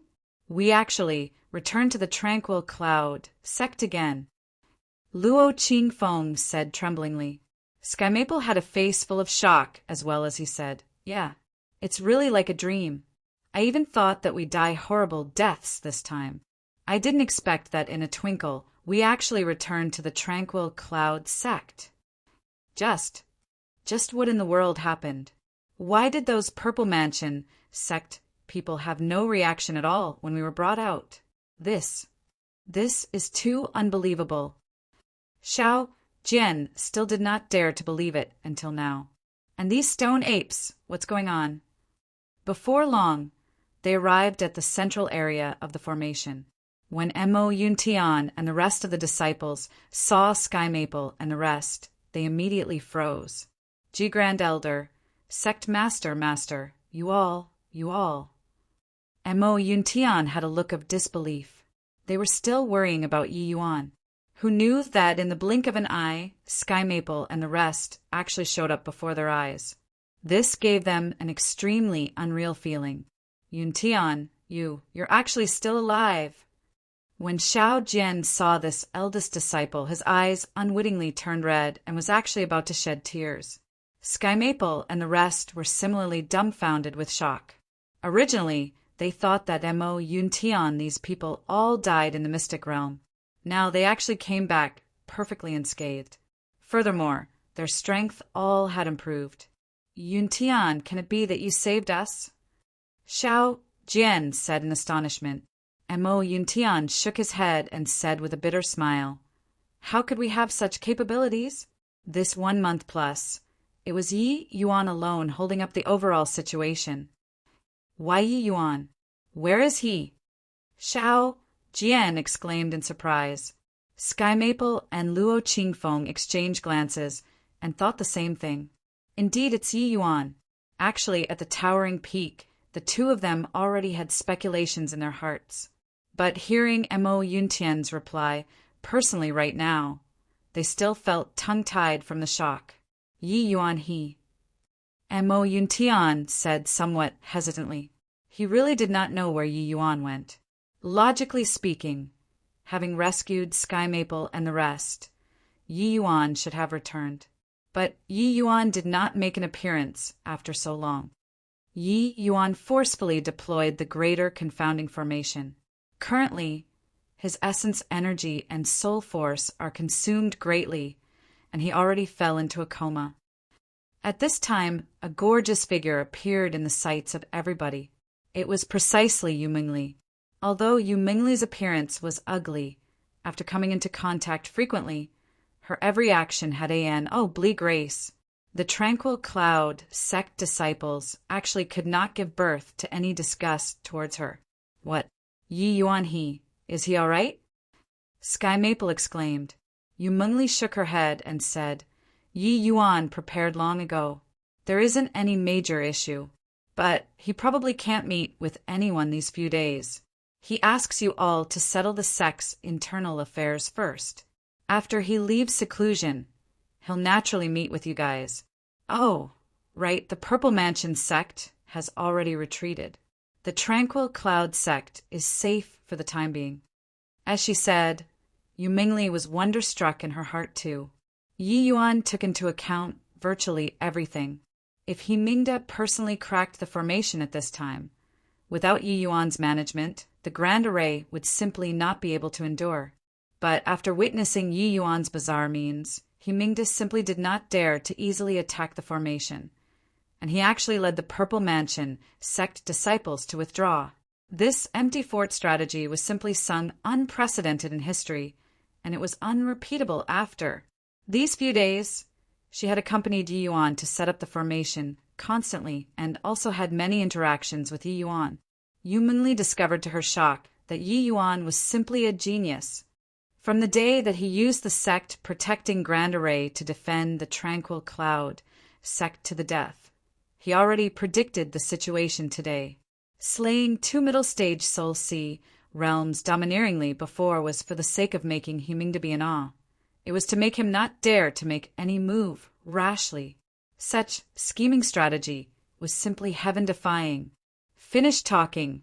We actually returned to the Tranquil Cloud sect again. Luo Qingfeng said tremblingly. Sky Maple had a face full of shock as well as he said, Yeah, it's really like a dream. I even thought that we'd die horrible deaths this time. I didn't expect that in a twinkle we actually returned to the Tranquil Cloud sect. Just what in the world happened? Why did those Purple Mansion sect people have no reaction at all when we were brought out? This is too unbelievable. Xiao Jian still did not dare to believe it until now. And these stone apes, what's going on? Before long, they arrived at the central area of the formation. When Mo Yuntian and the rest of the disciples saw Sky Maple and the rest, they immediately froze. G Grand Elder, Sect Master, you all. Mo Yuntian had a look of disbelief. They were still worrying about Yi Yuan, who knew that in the blink of an eye, Sky Maple and the rest actually showed up before their eyes. This gave them an extremely unreal feeling. Yuntian, you're actually still alive. When Xiao Jian saw this eldest disciple, his eyes unwittingly turned red and was actually about to shed tears. Sky Maple and the rest were similarly dumbfounded with shock. Originally, they thought that Mo Yuntian, these people all died in the mystic realm. Now they actually came back perfectly unscathed. Furthermore, their strength all had improved. Yuntian, can it be that you saved us? Xiao Jian said in astonishment. Mo Yuntian shook his head and said with a bitter smile, How could we have such capabilities? This 1 month plus, it was Yi Yuan alone holding up the overall situation. Why Yi Yuan? Where is he? Xiao Jian exclaimed in surprise. Sky Maple and Luo Qingfeng exchanged glances and thought the same thing. Indeed, it's Yi Yuan. Actually, at the towering peak, the two of them already had speculations in their hearts. But hearing Mo Yuntian's reply personally right now, they still felt tongue-tied from the shock. Yi Yuan he. Mo Yuntian said somewhat hesitantly. He really did not know where Yi Yuan went. Logically speaking, having rescued Sky Maple and the rest, Yi Yuan should have returned. But Yi Yuan did not make an appearance after so long. Yi Yuan forcefully deployed the Greater Confounding Formation. Currently, His essence, energy, and soul force are consumed greatly, and he already fell into a coma. At this time, a gorgeous figure appeared in the sights of everybody. It was precisely Yu Mingli. Although Yu Mingli's appearance was ugly, after coming into contact frequently, her every action had bleak grace. The tranquil cloud sect disciples actually could not give birth to any disgust towards her. What? Yi Yuan he? Is he all right? Sky Maple exclaimed. Yu Mingli shook her head and said, Yi Yuan prepared long ago. There isn't any major issue, but he probably can't meet with anyone these few days. He asks you all to settle the sect's internal affairs first. After he leaves seclusion, he'll naturally meet with you guys. Oh, right, the Purple Mansion sect has already retreated. The Tranquil Cloud sect is safe for the time being. As she said, Yu Mingli was wonderstruck in her heart too. Yi Yuan took into account virtually everything. If he Mingda personally cracked the formation at this time, without Yi Yuan's management, the Grand Array would simply not be able to endure. But after witnessing Yi Yuan's bizarre means, he Mingda simply did not dare to easily attack the formation, and he actually led the Purple Mansion sect disciples to withdraw. This empty fort strategy was simply unprecedented in history, and it was unrepeatable after. These few days, she had accompanied Yi Yuan to set up the formation constantly and also had many interactions with Yi Yuan. Yu Mingli discovered to her shock that Yi Yuan was simply a genius. From the day that he used the sect protecting Grand Array to defend the Tranquil Cloud sect to the death, he already predicted the situation today. Slaying 2 middle stage Soul Sea realms domineeringly before was for the sake of making Huming to be in awe. It was to make him not dare to make any move rashly. Such scheming strategy was simply heaven-defying. Finished talking,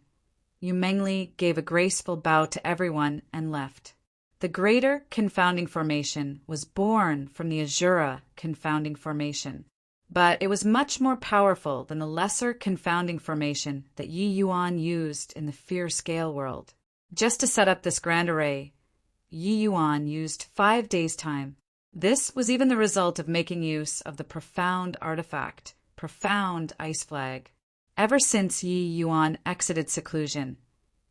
Yu Mingli gave a graceful bow to everyone and left. The Greater Confounding Formation was born from the Azura Confounding Formation, but it was much more powerful than the Lesser Confounding Formation that Yi Yuan used in the Fear Scale world. Just to set up this Grand Array, Yi Yuan used 5 days' time. This was even the result of making use of the Profound Artifact, Profound Ice Flag. Ever since Yi Yuan exited seclusion,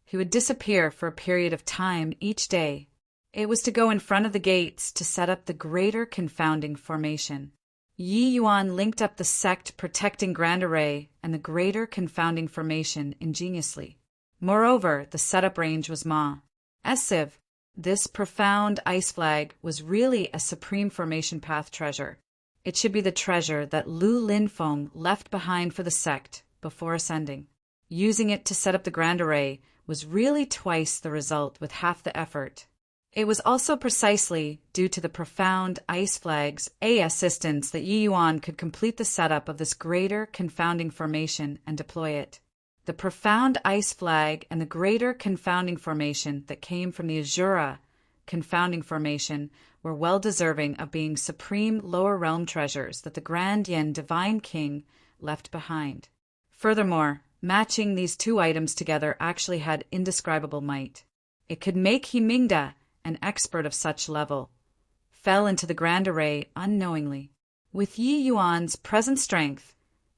he would disappear for a period of time each day. It was to go in front of the gates to set up the Greater Confounding Formation. Yi Yuan linked up the sect protecting Grand Array and the Greater Confounding Formation ingeniously. Moreover, the setup range was massive. This Profound Ice Flag was really a Supreme Formation Path treasure. It should be the treasure that Lu Linfeng left behind for the sect before ascending. Using it to set up the Grand Array was really twice the result with half the effort. It was also precisely due to the Profound Ice Flag's assistance that Yi Yuan could complete the setup of this Greater Confounding Formation and deploy it. The Profound Ice Flag and the Greater Confounding Formation that came from the Azura Confounding Formation were well deserving of being supreme lower realm treasures that the Grand Yin Divine King left behind. Furthermore, matching these 2 items together actually had indescribable might. It could make Himingda, an expert of such level, fell into the Grand Array unknowingly. With Yi Yuan's present strength,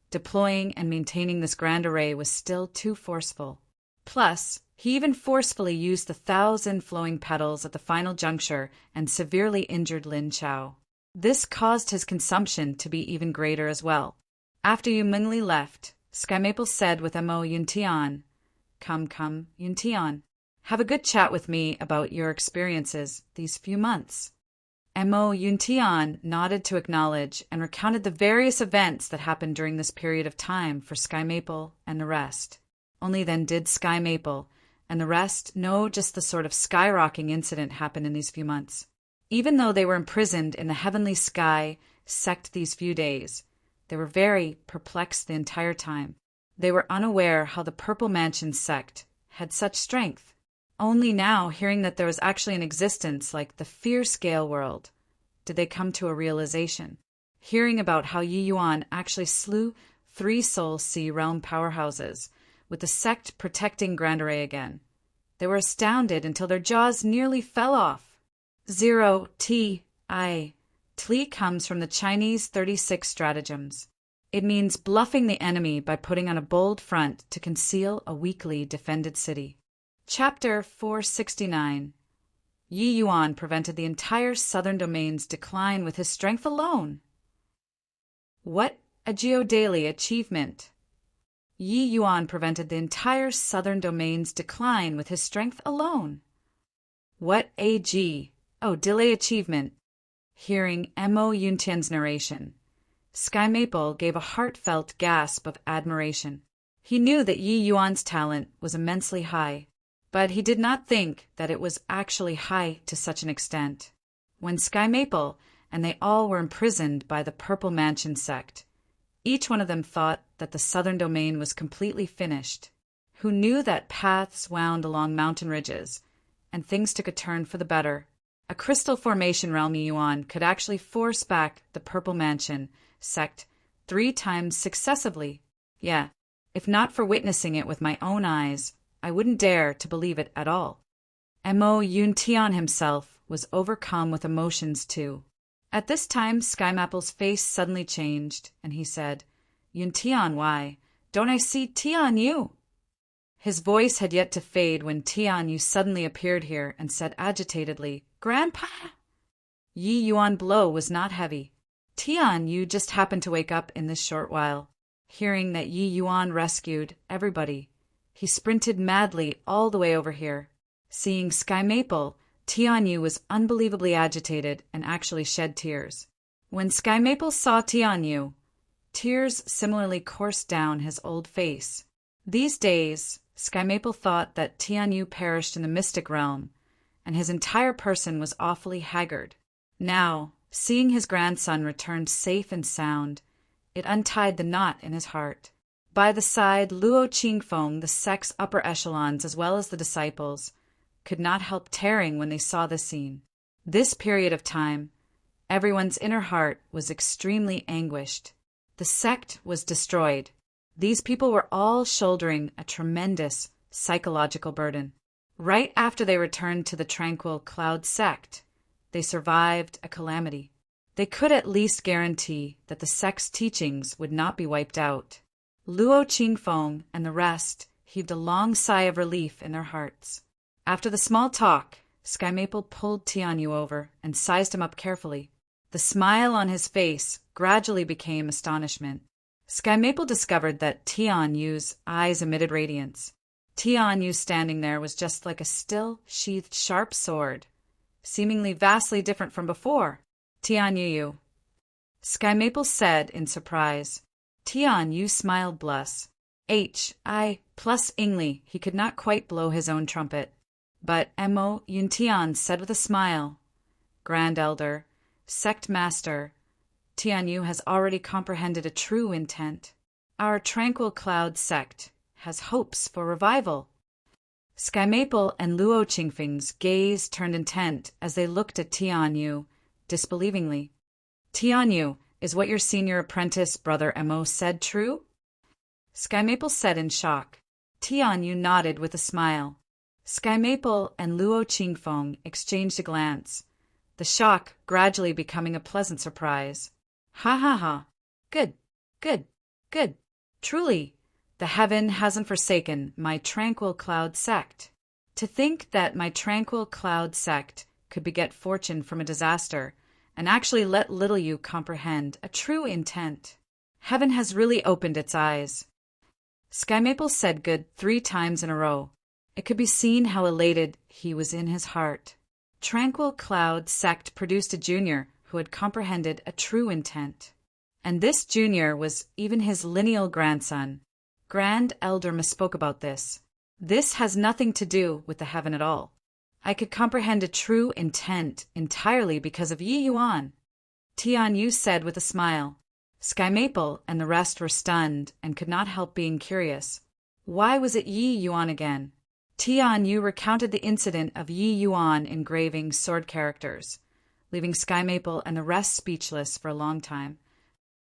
deploying and maintaining this Grand Array was still too forceful. Plus, he even forcefully used the 1,000 flowing petals at the final juncture and severely injured Lin Chao. This caused his consumption to be even greater as well. After Yu Mingli left, Sky Maple said with Mo Yuntian, Come, Yuntian. Have a good chat with me about your experiences these few months. Mo Yuntian nodded to acknowledge and recounted the various events that happened during this period of time for Sky Maple and the rest. Only then did Sky Maple and the rest know just the sort of skyrocketing incident happened in these few months. Even though they were imprisoned in the heavenly sky sect these few days, they were very perplexed the entire time. They were unaware how the Purple Mansion sect had such strength. Only now, hearing that there was actually an existence like the Fear Scale world, did they come to a realization. Hearing about how Yi Yuan actually slew 3 Soul Sea realm powerhouses, with the sect protecting Grand Array again, They were astounded until their jaws nearly fell off. 0 T I Tli comes from the Chinese 36 stratagems. It means bluffing the enemy by putting on a bold front to conceal a weakly defended city. Chapter 469. Yi Yuan prevented the entire southern domain's decline with his strength alone. What a geodaily achievement! Yi Yuan prevented the entire southern domain's decline with his strength alone. What a delay achievement! Hearing Mo Yuntian's narration, Sky Maple gave a heartfelt gasp of admiration. He knew that Yi Yuan's talent was immensely high, but he did not think that it was actually high to such an extent. When Sky Maple and they all were imprisoned by the Purple Mansion sect, each one of them thought that the southern domain was completely finished, who knew that paths wound along mountain ridges, and things took a turn for the better. A crystal formation realm Yi Yuan could actually force back the Purple Mansion sect 3 times successively. Yeah, if not for witnessing it with my own eyes, I wouldn't dare to believe it at all. Mo Yuntian himself was overcome with emotions too. At this time, Sky Maple's face suddenly changed, and he said, "Yuntian, why? Don't I see Tian Yu?" His voice had yet to fade when Tian Yu suddenly appeared here and said agitatedly, "Grandpa!" Yi Yuan blow was not heavy. Tian Yu just happened to wake up in this short while. Hearing that Yi Yuan rescued everybody, he sprinted madly all the way over here. Seeing Sky Maple, Tian Yu was unbelievably agitated and actually shed tears. When Sky Maple saw Tian Yu, tears similarly coursed down his old face. These days, Sky Maple thought that Tian Yu perished in the mystic realm, and his entire person was awfully haggard. Now, seeing his grandson returned safe and sound, it untied the knot in his heart. By the side, Luo Qingfeng, the sect's upper echelons as well as the disciples, could not help tearing when they saw the scene. This period of time, everyone's inner heart was extremely anguished. The sect was destroyed. These people were all shouldering a tremendous psychological burden. Right after they returned to the tranquil Cloud sect, they survived a calamity. They could at least guarantee that the sect's teachings would not be wiped out. Luo Qingfeng and the rest heaved a long sigh of relief in their hearts. After the small talk, Sky Maple pulled Tian Yu over and sized him up carefully. The smile on his face gradually became astonishment. Sky Maple discovered that Tian Yu's eyes emitted radiance. Tian Yu standing there was just like a still, sheathed sharp sword, seemingly vastly different from before. "Tian Yu," Sky Maple said in surprise. Tian Yu smiled bless. I plus Ingli, he could not quite blow his own trumpet. But Mo Yuntian said with a smile, "Grand Elder, Sect Master, Tian Yu has already comprehended a true intent. Our Tranquil Cloud sect has hopes for revival." Sky Maple and Luo Qingfeng's gaze turned intent as they looked at Tian Yu, disbelievingly. "Tian Yu, is what your senior apprentice, Brother Mo, said true?" Sky Maple said in shock. Tian Yu nodded with a smile. Sky Maple and Luo Qingfeng exchanged a glance, the shock gradually becoming a pleasant surprise. "Ha ha ha. Good, good, good. Truly, the heaven hasn't forsaken my Tranquil Cloud sect. To think that my Tranquil Cloud sect could beget fortune from a disaster and actually let little you comprehend a true intent. Heaven has really opened its eyes." Sky Maple said good 3 times in a row. It could be seen how elated he was in his heart. Tranquil Cloud sect produced a junior who had comprehended a true intent. And this junior was even his lineal grandson. Grand Elder misspoke about this. This has nothing to do with the heaven at all. I could comprehend a true intent entirely because of Yi Yuan, Tian Yu said with a smile. Sky Maple and the rest were stunned and could not help being curious. Why was it Yi Yuan again? Tian Yu recounted the incident of Yi Yuan engraving sword characters, leaving Sky Maple and the rest speechless for a long time.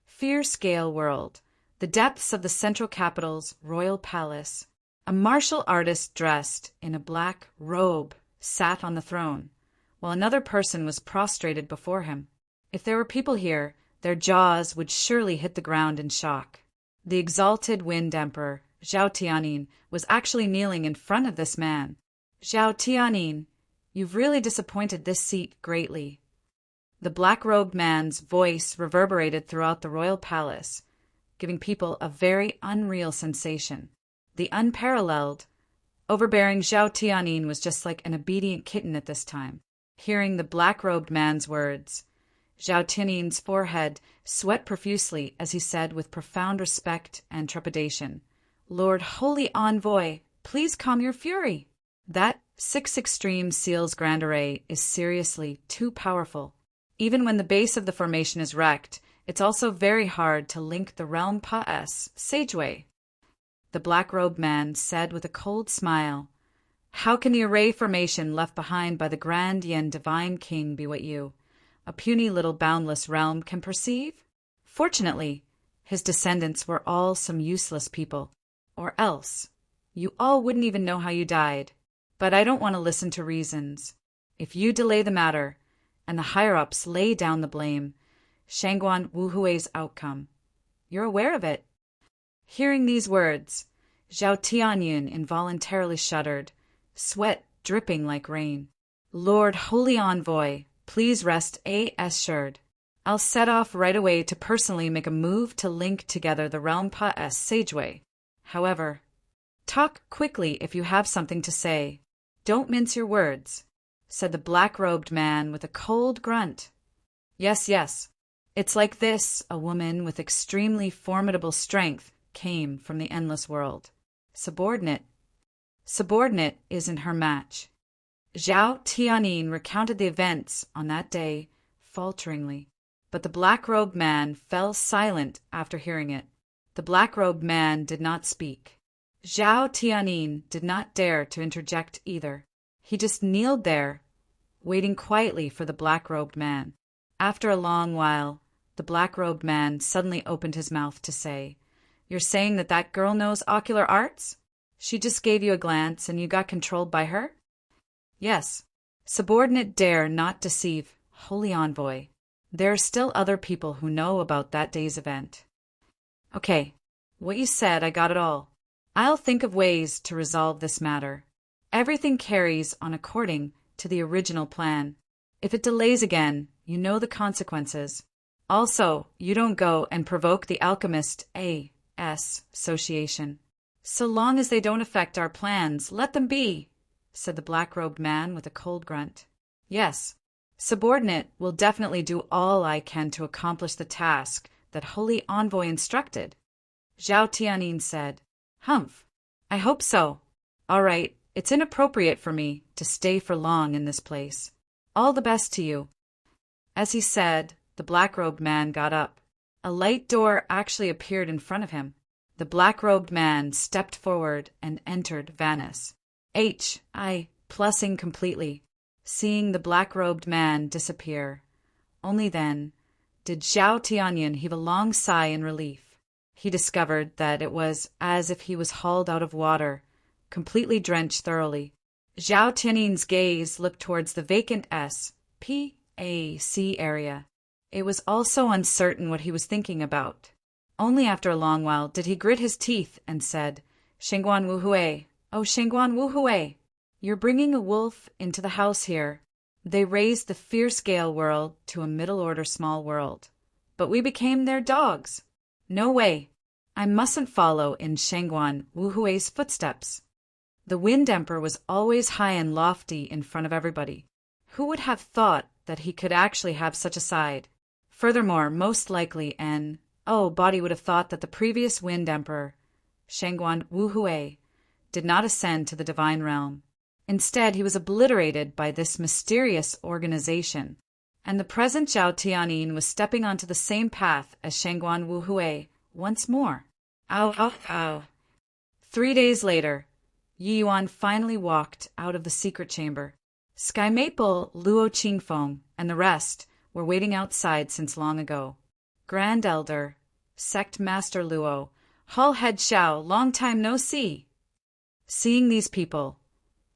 Fierce Gale World, the depths of the central capital's royal palace. A martial artist dressed in a black robe sat on the throne, while another person was prostrated before him. If there were people here, their jaws would surely hit the ground in shock. The exalted Wind Emperor, Zhao Tianyin, was actually kneeling in front of this man. Zhao Tianyin, you've really disappointed this seat greatly. The black-robed man's voice reverberated throughout the royal palace, giving people a very unreal sensation. The unparalleled, overbearing Zhao Tianyin was just like an obedient kitten at this time. Hearing the black-robed man's words, Zhao Tianyin's forehead sweat profusely as he said with profound respect and trepidation, "Lord Holy Envoy, please calm your fury. That 6 Extreme Seals Grand Array is seriously too powerful. Even when the base of the formation is wrecked, it's also very hard to link the realm Pa-S, Sageway." The black-robed man said with a cold smile, "How can the array formation left behind by the Grand Yin Divine King be what you, a puny little boundless realm, can perceive? Fortunately, his descendants were all some useless people, or else you all wouldn't even know how you died. But I don't want to listen to reasons. If you delay the matter, and the higher-ups lay down the blame, Shangguan Wuhui's outcome. You're aware of it." Hearing these words, Zhao Tianyin involuntarily shuddered, sweat dripping like rain. "Lord Holy Envoy, please rest assured. I'll set off right away to personally make a move to link together the realm Pa-S Sageway. However, talk quickly if you have something to say. Don't mince your words," said the black-robed man with a cold grunt. Yes. It's like this, a woman with extremely formidable strength came from the endless world. Subordinate isn't her match." Zhao Tianyin recounted the events on that day falteringly, but the black-robed man fell silent after hearing it. The black-robed man did not speak. Zhao Tianyin did not dare to interject either. He just kneeled there, waiting quietly for the black-robed man. After a long while, the black-robed man suddenly opened his mouth to say, "You're saying that girl knows ocular arts? She just gave you a glance and you got controlled by her?" "Yes. Subordinate dare not deceive Holy Envoy. There are still other people who know about that day's event." "Okay, what you said, I got it all. I'll think of ways to resolve this matter. Everything carries on according to the original plan. If it delays again, you know the consequences. Also, you don't go and provoke the Alchemist A.S. Association. So long as they don't affect our plans, let them be," said the black-robed man with a cold grunt. "Yes, Subordinate will definitely do all I can to accomplish the task that Holy Envoy instructed," Zhao Tianyin said. "Humph. I hope so. All right, it's inappropriate for me to stay for long in this place. All the best to you." As he said, the black-robed man got up. A light door actually appeared in front of him. The black-robed man stepped forward and entered Vanis. Plussing completely, seeing the black-robed man disappear. Only then did Zhao Tianyin heave a long sigh in relief. He discovered that it was as if he was hauled out of water, completely drenched thoroughly. Zhao Tianyin's gaze looked towards the vacant SPAC area. It was also uncertain what he was thinking about. Only after a long while did he grit his teeth and said, "Shangguan Wuhui, oh Shangguan Wuhui, you're bringing a wolf into the house here. They raised the fierce Gale world to a middle-order small world, but we became their dogs. No way. I mustn't follow in Shangguan Wuhui's footsteps." The Wind Emperor was always high and lofty in front of everybody. Who would have thought that he could actually have such a side? Furthermore, most likely body would have thought that the previous Wind Emperor, Shangguan Wuhui, did not ascend to the divine realm. Instead, he was obliterated by this mysterious organization, and the present Zhao Tianyin was stepping onto the same path as Shangguan Wuhui once more. Ow. 3 days later, Yi Yuan finally walked out of the secret chamber. Sky Maple, Luo Qingfeng, and the rest were waiting outside since long ago. Grand Elder, Sect Master Luo, Hall Head Xiao, long time no see. Seeing these people,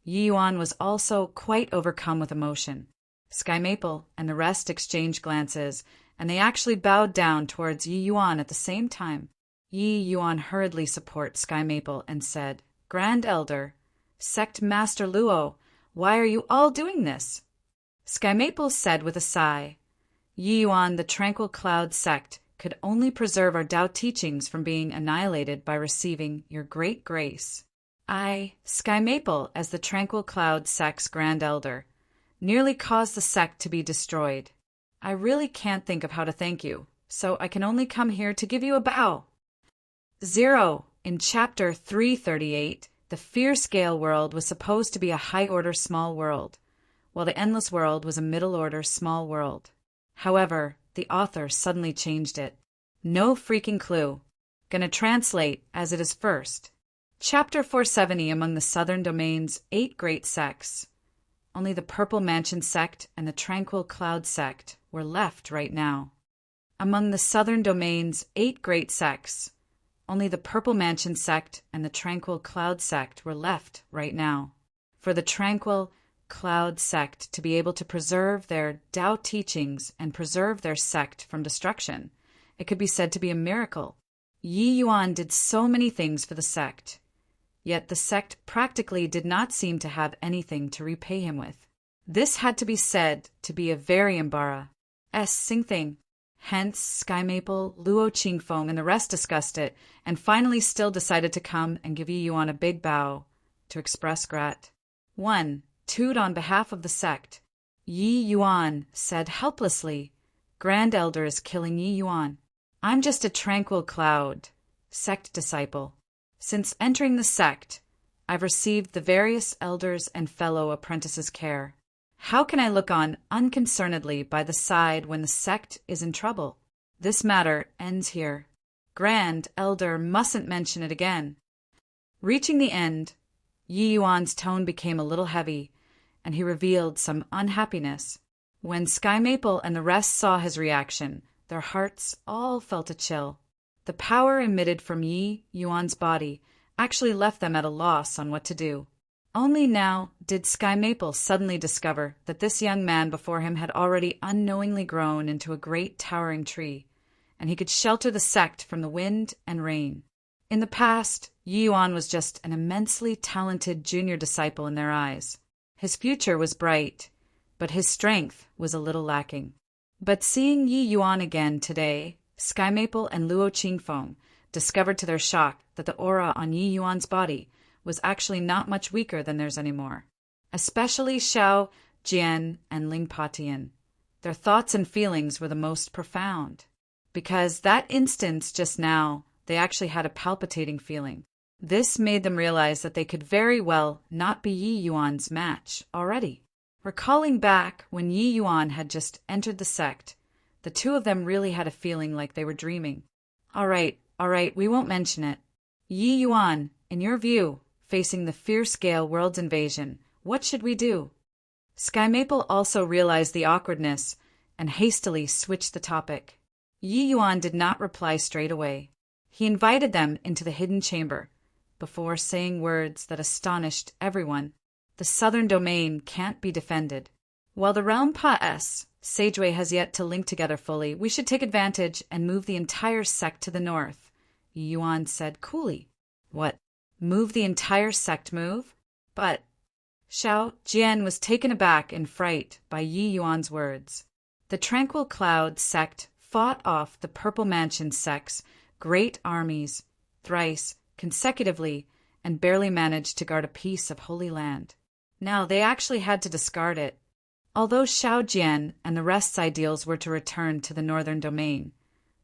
Yi Yuan was also quite overcome with emotion. Sky Maple and the rest exchanged glances, and they actually bowed down towards Yi Yuan at the same time. Yi Yuan hurriedly supported Sky Maple and said, "Grand Elder, Sect Master Luo, why are you all doing this?" Sky Maple said with a sigh, "Yi Yuan, the Tranquil Cloud Sect, could only preserve our Tao teachings from being annihilated by receiving your great grace. I, Sky Maple, as the Tranquil Cloud Sect's Grand Elder, nearly caused the sect to be destroyed. I really can't think of how to thank you, so I can only come here to give you a bow." 0. In Chapter 338, the Fear Scale world was supposed to be a high-order small world, while the Endless world was a middle-order small world. However, the author suddenly changed it. No freaking clue. Gonna translate as it is first. Chapter 470 among the Southern Domain's 8 great sects. Only the Purple Mansion sect and the Tranquil Cloud sect were left right now. Among the Southern Domain's 8 great sects, only the Purple Mansion sect and the Tranquil Cloud sect were left right now. For the Tranquil Cloud sect to be able to preserve their Tao teachings and preserve their sect from destruction, it could be said to be a miracle. Yi Yuan did so many things for the sect, yet the sect practically did not seem to have anything to repay him with. This had to be said to be a very embarrassing thing. Hence, Sky Maple, Luo Qingfeng, and the rest discussed it, and finally still decided to come and give Yi Yuan a big bow to express grat. 1. Toot on behalf of the sect. Yi Yuan said helplessly, "Grand Elder is killing Yi Yuan. I'm just a Tranquil Cloud sect disciple. Since entering the sect, I've received the various elders and fellow apprentices' care. How can I look on unconcernedly by the side when the sect is in trouble? This matter ends here. Grand Elder mustn't mention it again." Reaching the end, Yi Yuan's tone became a little heavy, and he revealed some unhappiness. When Sky Maple and the rest saw his reaction, their hearts all felt a chill. The power emitted from Yi Yuan's body actually left them at a loss on what to do. Only now did Sky Maple suddenly discover that this young man before him had already unknowingly grown into a great towering tree, and he could shelter the sect from the wind and rain. In the past, Yi Yuan was just an immensely talented junior disciple in their eyes. His future was bright, but his strength was a little lacking. But seeing Yi Yuan again today, Sky Maple and Luo Qingfeng discovered to their shock that the aura on Yi Yuan's body was actually not much weaker than theirs anymore. Especially Xiao Jian and Ling Patian. Their thoughts and feelings were the most profound, because that instance just now, they actually had a palpitating feeling. This made them realize that they could very well not be Yi Yuan's match already. Recalling back when Yi Yuan had just entered the sect, the two of them really had a feeling like they were dreaming. All right, we won't mention it. Yi Yuan, in your view, facing the Fear Scale world's invasion, what should we do? Sky Maple also realized the awkwardness and hastily switched the topic. Yi Yuan did not reply straight away. He invited them into the hidden chamber, before saying words that astonished everyone. The southern domain can't be defended. While the realm Pa-S, Sageway has yet to link together fully, we should take advantage and move the entire sect to the north, Yi Yuan said coolly. What? Move the entire sect move? But Xiao Jian was taken aback in fright by Yi Yuan's words. The Tranquil Cloud sect fought off the Purple Mansion sect's great armies thrice consecutively and barely managed to guard a piece of Holy Land. Now they actually had to discard it. Although Xiao Jian and the rest's ideals were to return to the northern domain,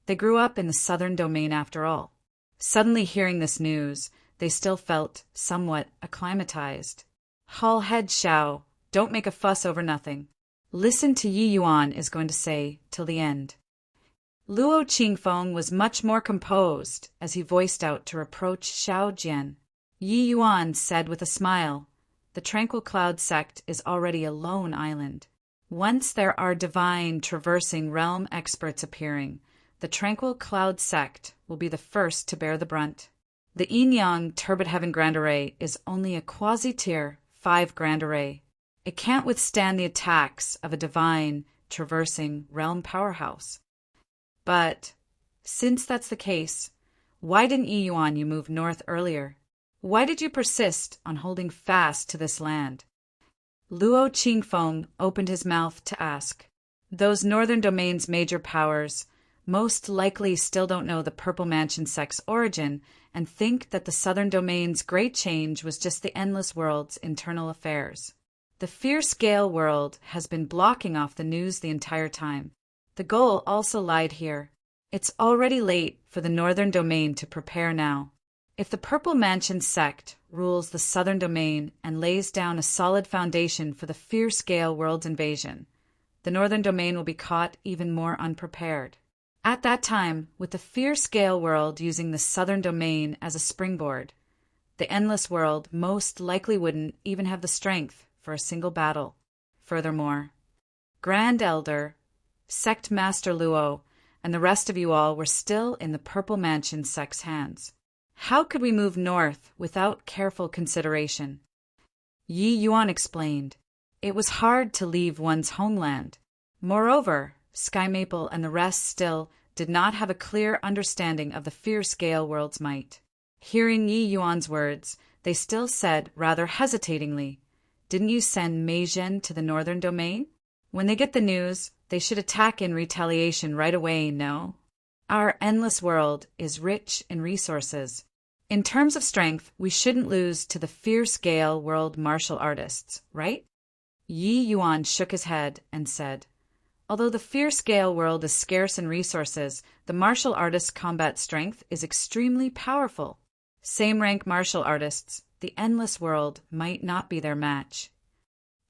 they grew up in the southern domain after all. Suddenly hearing this news, they still felt somewhat acclimatized. Hall head Xiao, don't make a fuss over nothing. Listen to Yi Yuan is going to say till the end. Luo Qingfeng was much more composed as he voiced out to reproach Xiao Jian. Yi Yuan said with a smile, the Tranquil Cloud sect is already a lone island. Once there are divine traversing realm experts appearing, the Tranquil Cloud sect will be the first to bear the brunt. The yin-yang turbid heaven grand array is only a quasi-tier 5 grand array. It can't withstand the attacks of a divine, traversing realm powerhouse. But since that's the case, why didn't Yuan you move north earlier? Why did you persist on holding fast to this land? Luo Qingfeng opened his mouth to ask. Those northern domains' major powers most likely still don't know the Purple Mansion sect's origin and think that the southern domain's great change was just the Endless World's internal affairs. The fierce Gale world has been blocking off the news the entire time. The goal also lied here. It's already late for the northern domain to prepare now. If the Purple Mansion sect rules the southern domain and lays down a solid foundation for the fierce Gale world's invasion, the northern domain will be caught even more unprepared. At that time, with the fierce Gale world using the southern domain as a springboard, the Endless World most likely wouldn't even have the strength for a single battle. Furthermore, Grand Elder, Sect Master Luo, and the rest of you all were still in the Purple Mansion sect's hands. How could we move north without careful consideration? Yi Yuan explained. It was hard to leave one's homeland. Moreover, Sky Maple and the rest still did not have a clear understanding of the fierce Gale world's might. Hearing Yi Yuan's words, they still said rather hesitatingly, "Didn't you send Mei Zhen to the northern domain? When they get the news, they should attack in retaliation right away, no? Our Endless World is rich in resources. In terms of strength, we shouldn't lose to the fierce Gale world martial artists, right?" Yi Yuan shook his head and said, "Although the fierce Gale world is scarce in resources, the martial artists' combat strength is extremely powerful. Same-rank martial artists, the Endless World might not be their match."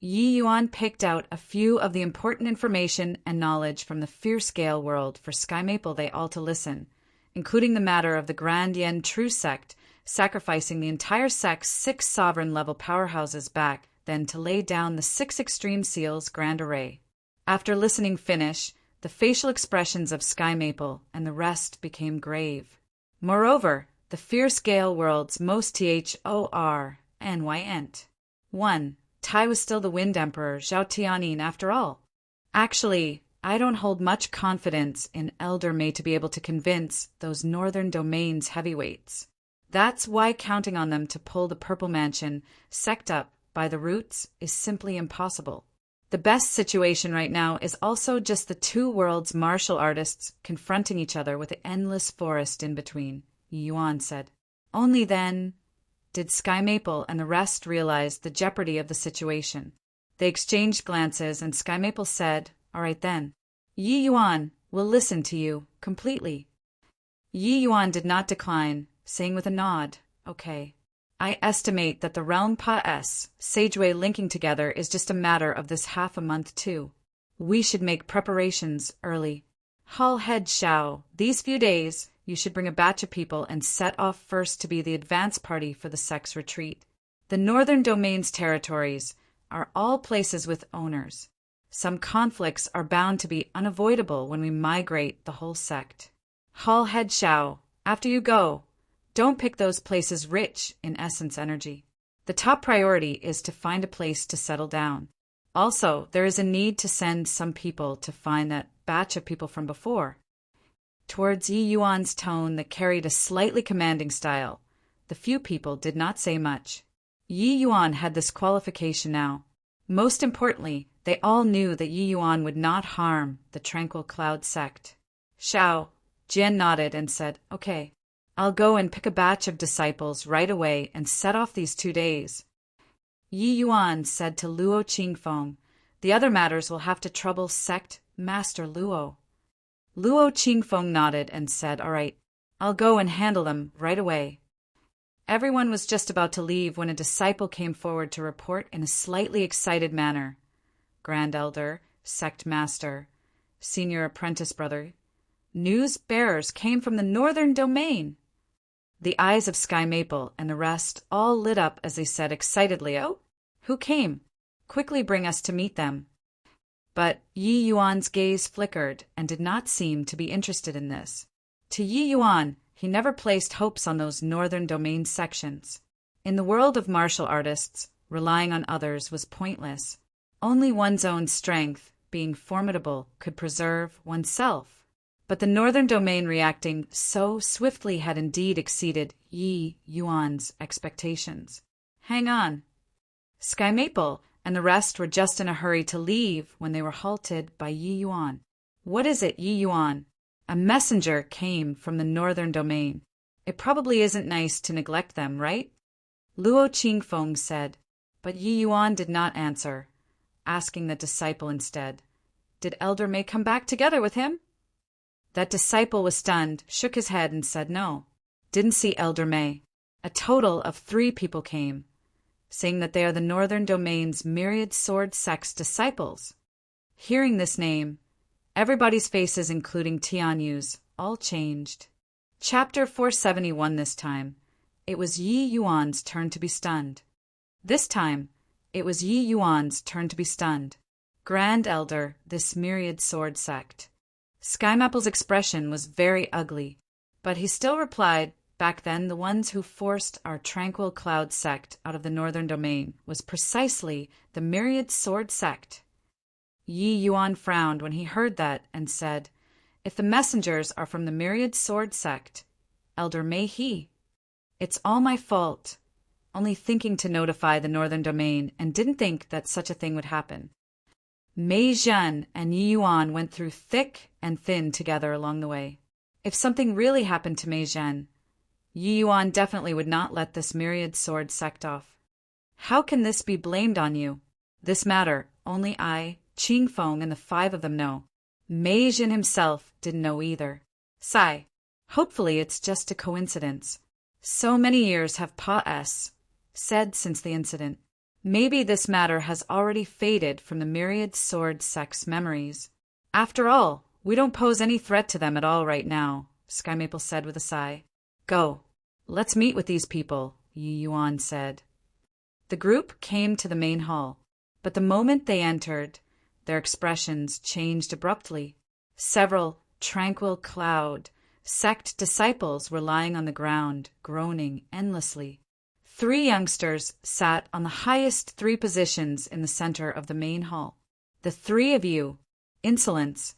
Yi Yuan picked out a few of the important information and knowledge from the fierce Gale world for Sky Maple they all to listen, including the matter of the Grand Yen True Sect sacrificing the entire sect's 6 sovereign-level powerhouses back then to lay down the 6 Extreme Seals Grand Array. After listening finish, the facial expressions of Sky Maple and the rest became grave. Moreover, the fierce Gale world's most THORNYNT. 1. Tai was still the Wind Emperor Zhao Tianyin after all. Actually, I don't hold much confidence in Elder Mei to be able to convince those northern domains heavyweights. That's why counting on them to pull the Purple Mansion sect up by the roots is simply impossible. The best situation right now is also just the 2 worlds' martial artists confronting each other with the endless forest in between, Yuan said. Only then did Sky Maple and the rest realize the jeopardy of the situation. They exchanged glances and Sky Maple said, "All right then. Yi Yuan will listen to you completely." Yi Yuan did not decline, saying with a nod, "Okay. I estimate that the Realm Pa-S, Sageway linking together is just a matter of this half a month too. We should make preparations early. Hall Head Xiao, these few days, you should bring a batch of people and set off first to be the advance party for the sect's retreat. The northern domain's territories are all places with owners. Some conflicts are bound to be unavoidable when we migrate the whole sect. Hall Head Xiao, after you go, don't pick those places rich in essence energy. The top priority is to find a place to settle down. Also, there is a need to send some people to find that batch of people from before." Towards Yi Yuan's tone that carried a slightly commanding style, the few people did not say much. Yi Yuan had this qualification now. Most importantly, they all knew that Yi Yuan would not harm the Tranquil Cloud sect. Xiao, Jian nodded and said, "Okay. I'll go and pick a batch of disciples right away and set off these 2 days." Yi Yuan said to Luo Qingfeng, "The other matters will have to trouble Sect Master Luo." Luo Qingfeng nodded and said, "All right, I'll go and handle them right away." Everyone was just about to leave when a disciple came forward to report in a slightly excited manner. "Grand Elder, Sect Master, Senior Apprentice Brother, news bearers came from the Northern Domain." The eyes of Sky Maple and the rest all lit up as they said excitedly, "Oh, who came? Quickly bring us to meet them." But Yi Yuan's gaze flickered and did not seem to be interested in this. To Yi Yuan, He never placed hopes on those northern domain sections. In the world of martial artists, relying on others was pointless. Only one's own strength, being formidable, could preserve oneself. But the northern domain reacting so swiftly had indeed exceeded Yi Yuan's expectations. Hang on. Sky Maple and the rest were just in a hurry to leave when they were halted by Yi Yuan. What is it, Yi Yuan? A messenger came from the northern domain. It probably isn't nice to neglect them, right? Luo Qingfeng said, but Yi Yuan did not answer, asking the disciple instead, did Elder May come back together with him? That disciple was stunned, shook his head and said no. Didn't see Elder May. A total of 3 people came, saying that they are the northern domain's myriad sword sect's disciples. Hearing this name, everybody's faces, including Tianyu's, all changed. Chapter 471 this time. It was Yi Yuan's turn to be stunned. This time, it was Yi Yuan's turn to be stunned. Grand Elder, this myriad sword sect. Sky Maple's expression was very ugly, but he still replied, back then the ones who forced our tranquil cloud sect out of the northern domain was precisely the myriad sword sect. Yi Yuan frowned when he heard that and said, if the messengers are from the myriad sword sect, Elder May he. It's all my fault. Only thinking to notify the northern domain and didn't think that such a thing would happen. Mei Zhen and Yi Yuan went through thick and thin together along the way. If something really happened to Mei Zhen, Yi Yuan definitely would not let this myriad sword sect off. How can this be blamed on you? This matter, only I, Qingfeng, and the 5 of them know. Mei Zhen himself didn't know either. Sigh. Hopefully it's just a coincidence. So many years have said since the incident. Maybe this matter has already faded from the myriad sword sect's memories. After all, we don't pose any threat to them at all right now, Sky Maple said with a sigh. Go. Let's meet with these people, Yi Yuan said. The group came to the main hall, but the moment they entered, their expressions changed abruptly. Several tranquil cloud sect disciples were lying on the ground, groaning endlessly. 3 youngsters sat on the highest 3 positions in the center of the main hall. The 3 of you. Insolence.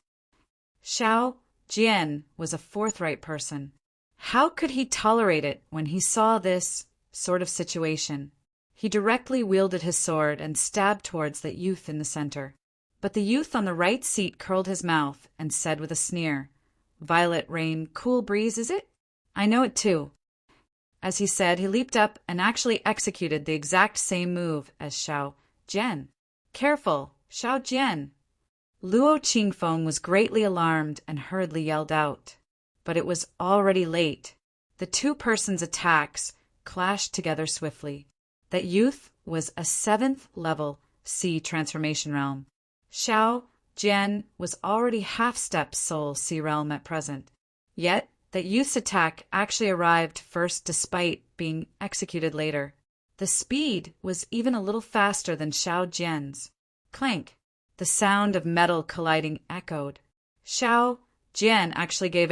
Xiao Jian was a forthright person. How could he tolerate it when he saw this sort of situation? He directly wielded his sword and stabbed towards the youth in the center. But the youth on the right seat curled his mouth and said with a sneer, Violet rain, cool breeze, is it? I know it too. As he said, he leaped up and actually executed the exact same move as Xiao Jian. Careful, Xiao Jian. Luo Qingfeng was greatly alarmed and hurriedly yelled out. But it was already late. The 2 persons' attacks clashed together swiftly. That youth was a 7th level sea transformation realm. Xiao Jian was already half-step soul sea realm at present. Yet, that youth's attack actually arrived first despite being executed later. The speed was even a little faster than Xiao Jian's. Clank! The sound of metal colliding echoed. Xiao Jian actually gave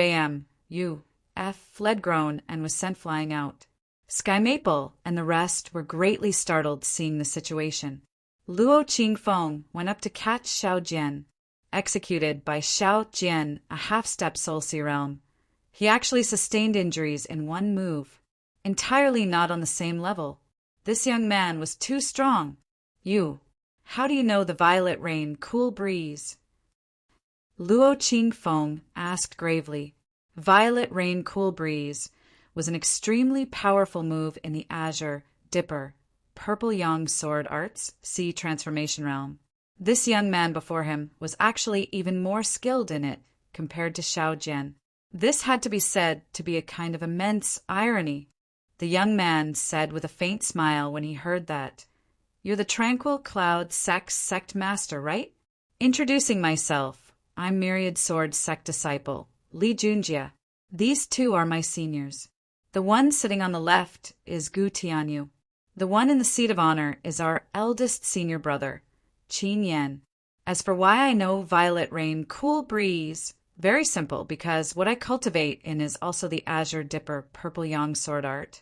fled groan and was sent flying out. Sky Maple and the rest were greatly startled seeing the situation. Luo Qingfeng went up to catch Xiao Jian, executed by Xiao Jian, a half-step soul sea realm. He actually sustained injuries in one move, entirely not on the same level. This young man was too strong. How do you know the violet rain, cool breeze? Luo Qingfeng asked gravely. Violet rain, cool breeze was an extremely powerful move in the Azure, Dipper, Purple Yang Sword Arts, Sea Transformation Realm. This young man before him was actually even more skilled in it compared to Xiao Jian. This had to be said to be a kind of immense irony. The young man said with a faint smile when he heard that, You're the Tranquil Cloud sect master, right? Introducing myself, I'm Myriad Sword sect disciple, Li Junjie. These 2 are my seniors. The one sitting on the left is Gu Tianyu. The one in the seat of honor is our eldest senior brother, Qin Yan. As for why I know Violet Rain, cool breeze, Very simple, because what I cultivate in is also the Azure Dipper Purple Yang sword art.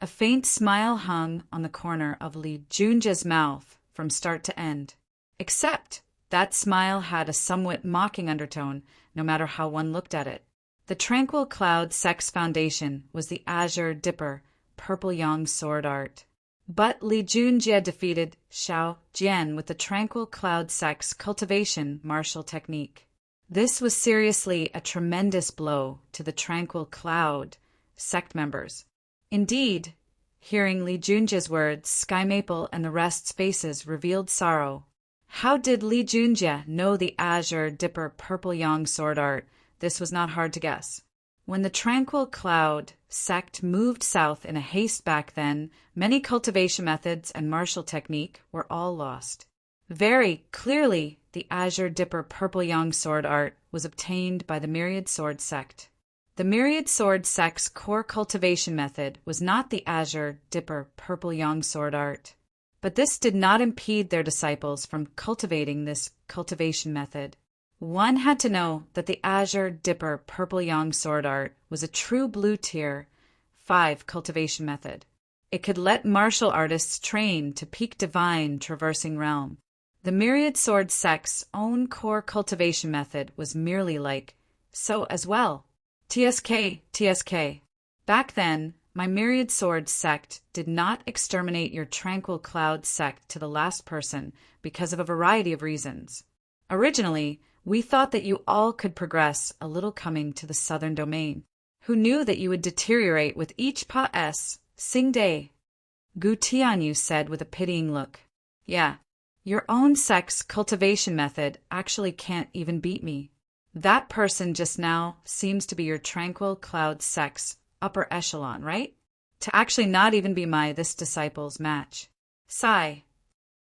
A faint smile hung on the corner of Li Junjia's mouth from start to end. Except that smile had a somewhat mocking undertone, no matter how one looked at it. The Tranquil Cloud Sex Foundation was the Azure Dipper Purple Yang sword art. But Li Junjie defeated Xiao Jian with the Tranquil Cloud Sex Cultivation martial technique. This was seriously a tremendous blow to the Tranquil Cloud sect members. Indeed, hearing Li Junjie's words, Sky Maple and the rest's faces revealed sorrow. How did Li Junjie know the Azure Dipper Purple Yang sword art? This was not hard to guess. When the Tranquil Cloud sect moved south in a haste back then, many cultivation methods and martial technique were all lost. Very clearly, the Azure Dipper Purple Yang sword art was obtained by the Myriad Sword sect. The Myriad Sword sect's core cultivation method was not the Azure Dipper Purple Yang sword art. But this did not impede their disciples from cultivating this cultivation method. One had to know that the Azure Dipper Purple Yang sword art was a true blue tier 5 cultivation method. It could let martial artists train to peak divine traversing realm. The Myriad Sword sect's own core cultivation method was merely like so as well. TSK. Back then, my Myriad Sword sect did not exterminate your Tranquil Cloud sect to the last person because of a variety of reasons. Originally, we thought that you all could progress a little coming to the southern domain. Who knew that you would deteriorate with each pas sing day? Gu Tianyu said with a pitying look. Yeah, your own sect's cultivation method actually can't even beat me. That person just now seems to be your Tranquil Cloud sect's upper echelon, right? To actually not even be this disciple's match. Sigh.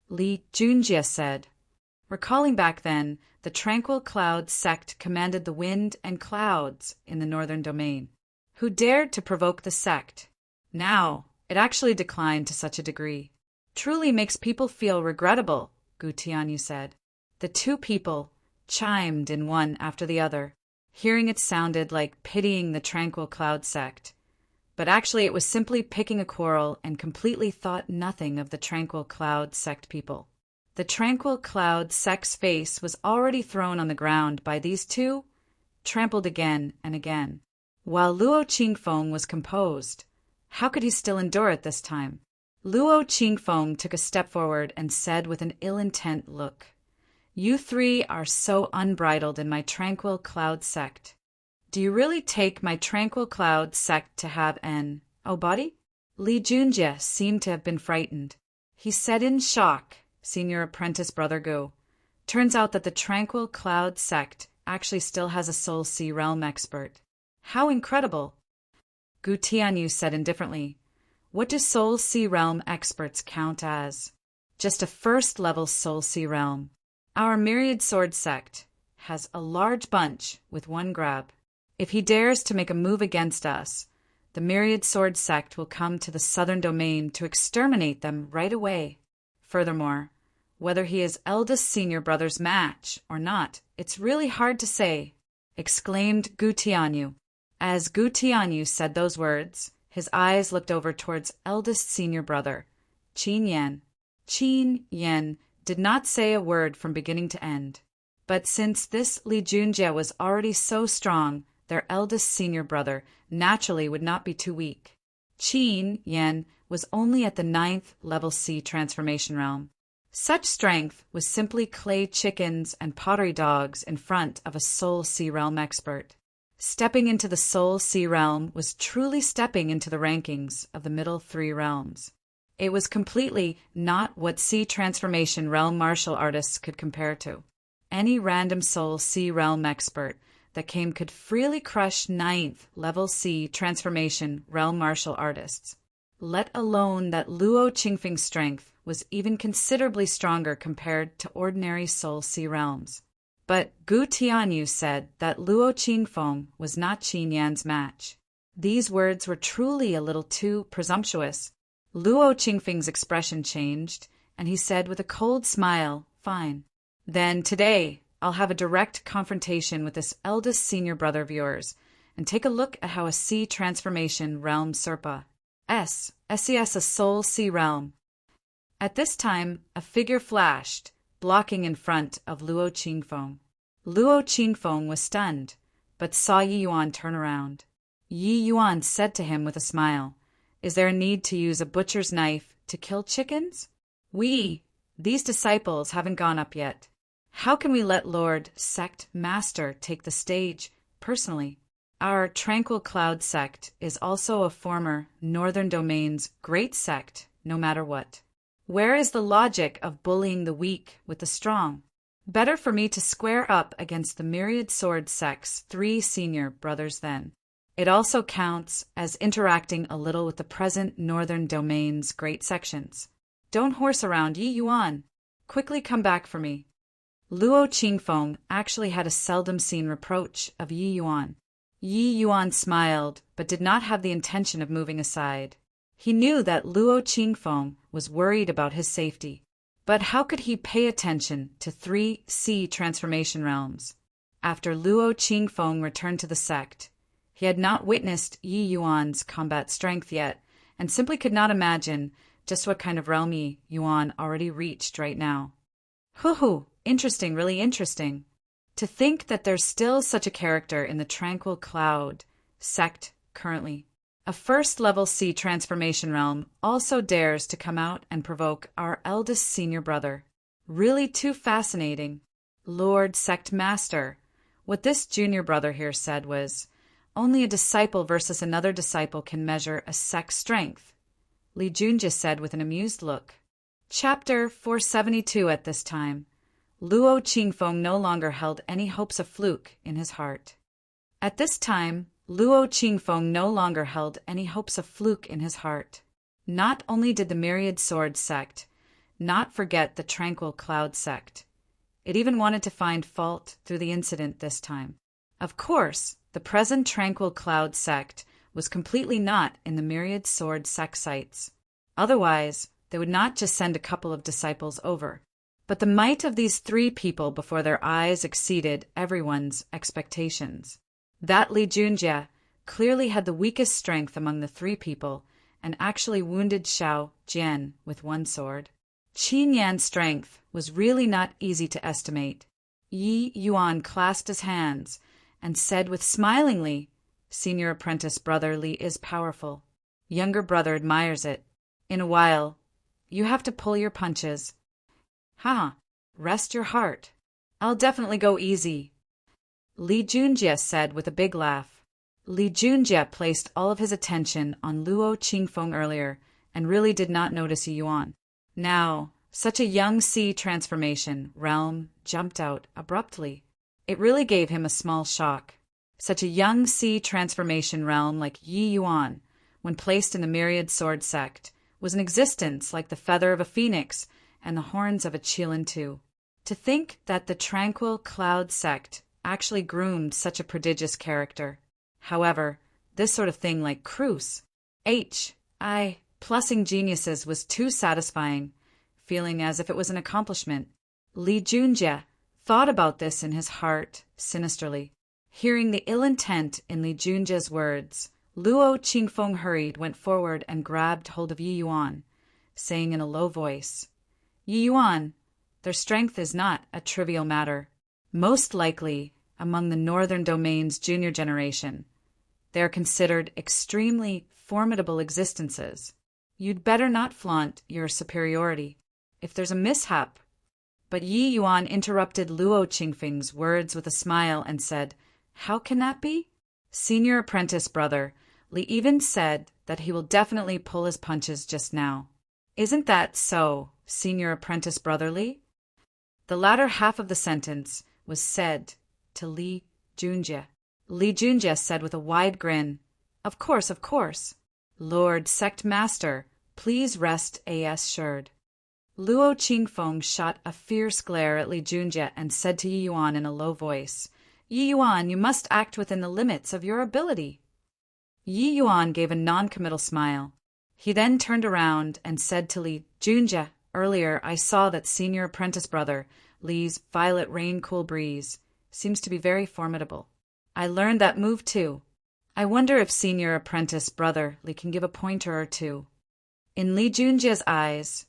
Li Junjie said. Recalling back then, the Tranquil Cloud sect commanded the wind and clouds in the northern domain. Who dared to provoke the sect? Now, it actually declined to such a degree. Truly makes people feel regrettable, Gu Tianyu said. The two people chimed in one after the other. Hearing it sounded like pitying the Tranquil Cloud sect. But actually it was simply picking a quarrel and completely thought nothing of the Tranquil Cloud sect people. The Tranquil Cloud sect's face was already thrown on the ground by these two, trampled again and again. While Luo Qingfeng was composed, how could he still endure it this time? Luo Qingfeng took a step forward and said with an ill-intent look, You three are so unbridled in my Tranquil Cloud sect. Do you really take my Tranquil Cloud sect to have an body? Li Junjie seemed to have been frightened. He said in shock, Senior Apprentice Brother Gu, turns out that the Tranquil Cloud sect actually still has a Soul Sea Realm expert. How incredible! Gu Tianyu said indifferently, What do Soul Sea Realm experts count as? Just a first-level Soul Sea Realm. Our Myriad Sword sect has a large bunch with one grab. If he dares to make a move against us, the Myriad Sword sect will come to the southern domain to exterminate them right away. Furthermore, whether he is eldest senior brother's match or not, it's really hard to say, exclaimed Gu Tianyu. As Gu Tianyu said those words, his eyes looked over towards eldest senior brother, Qin Yan. Qin Yan did not say a word from beginning to end. But since this Li Junjie was already so strong, their eldest senior brother naturally would not be too weak. Qin Yan was only at the 9th level C transformation realm. Such strength was simply clay chickens and pottery dogs in front of a Soul Sea Realm expert. Stepping into the Soul Sea Realm was truly stepping into the rankings of the middle 3 realms. It was completely not what Sea Transformation Realm martial artists could compare to. Any random Soul Sea Realm expert that came could freely crush 9th level C Transformation Realm martial artists. Let alone that Luo Qingfeng's strength was even considerably stronger compared to ordinary Soul Sea realms. But Gu Tianyu said that Luo Qingfeng was not Qin Yan's match. These words were truly a little too presumptuous. Luo Qingfeng's expression changed, and he said with a cold smile, Fine. Then today, I'll have a direct confrontation with this eldest senior brother of yours, and take a look at how a sea transformation realm Serpa. SES a soul sea realm. At this time, a figure flashed, blocking in front of Luo Qingfeng. Luo Qingfeng was stunned, but saw Yi Yuan turn around. Yi Yuan said to him with a smile, "Is there a need to use a butcher's knife to kill chickens? These disciples haven't gone up yet. How can we let Lord Sect Master take the stage personally? Our Tranquil Cloud sect is also a former Northern Domain's great sect, no matter what. Where is the logic of bullying the weak with the strong? Better for me to square up against the Myriad Sword sect's 3 senior brothers then. It also counts as interacting a little with the present Northern Domain's great sections. Don't horse around, Yi Yuan. Quickly come back for me." Luo Qingfeng actually had a seldom-seen reproach of Yi Yuan. Yi Yuan smiled, but did not have the intention of moving aside. He knew that Luo Qingfeng was worried about his safety. But how could he pay attention to 3 sea transformation realms? After Luo Qingfeng returned to the sect, he had not witnessed Yi Yuan's combat strength yet, and simply could not imagine just what kind of realm Yi Yuan already reached right now. Hoo-hoo, interesting, really interesting. To think that there's still such a character in the Tranquil Cloud sect currently. A first-level sea transformation realm also dares to come out and provoke our eldest senior brother. Really too fascinating. Lord Sect Master, what this junior brother here said was, only a disciple versus another disciple can measure a sect's strength, Li Junjie said with an amused look. Chapter 472 at this time. Luo Qingfeng no longer held any hopes of fluke in his heart. At this time, Luo Qingfeng no longer held any hopes of fluke in his heart. Not only did the Myriad Sword sect not forget the Tranquil Cloud sect, it even wanted to find fault through the incident this time. Of course, the present Tranquil Cloud sect was completely not in the Myriad Sword sect sights. Otherwise, they would not just send a couple of disciples over. But the might of these 3 people before their eyes exceeded everyone's expectations. That Li Junjie clearly had the weakest strength among the 3 people and actually wounded Xiao Jian with 1 sword. Qin Yan's strength was really not easy to estimate. Yi Yuan clasped his hands and said with smilingly, "Senior apprentice brother Li is powerful. Younger brother admires it. In a while, you have to pull your punches. Rest your heart. I'll definitely go easy," Li Junjie said with a big laugh. Li Junjie placed all of his attention on Luo Qingfeng earlier and really did not notice Yi Yuan. Now, such a young sea transformation realm jumped out abruptly. It really gave him a small shock. Such a young sea transformation realm like Yi Yuan, when placed in the Myriad Sword sect, was in existence like the feather of a phoenix and the horns of a Qilin too. To think that the Tranquil Cloud sect actually groomed such a prodigious character. However, this sort of thing like Cruz, plussing geniuses was too satisfying, feeling as if it was an accomplishment. Li Junjie thought about this in his heart sinisterly. Hearing the ill intent in Li Junjie's words, Luo Qingfeng went forward and grabbed hold of Yi Yuan, saying in a low voice, "Yi Yuan, their strength is not a trivial matter. Most likely, among the Northern Domain's junior generation, they are considered extremely formidable existences. You'd better not flaunt your superiority. If there's a mishap..." But Yi Yuan interrupted Luo Qingfeng's words with a smile and said, "How can that be? Senior apprentice brother, Li even said that he will definitely pull his punches just now. Isn't that so, senior apprentice brother Li?" The latter half of the sentence was said to Li Junjie. Li Junjie said with a wide grin, Of course. Lord Sect Master, please rest assured." Luo Qingfeng shot a fierce glare at Li Junjie and said to Yi Yuan in a low voice, "Yi Yuan, you must act within the limits of your ability." Yi Yuan gave a non-committal smile. He then turned around and said to Li Junjie, earlier I saw that senior apprentice brother, Lee's Violet Rain Cool Breeze, seems to be very formidable. I learned that move too. I wonder if senior apprentice brother Lee can give a pointer or two. In Li Junjie's eyes,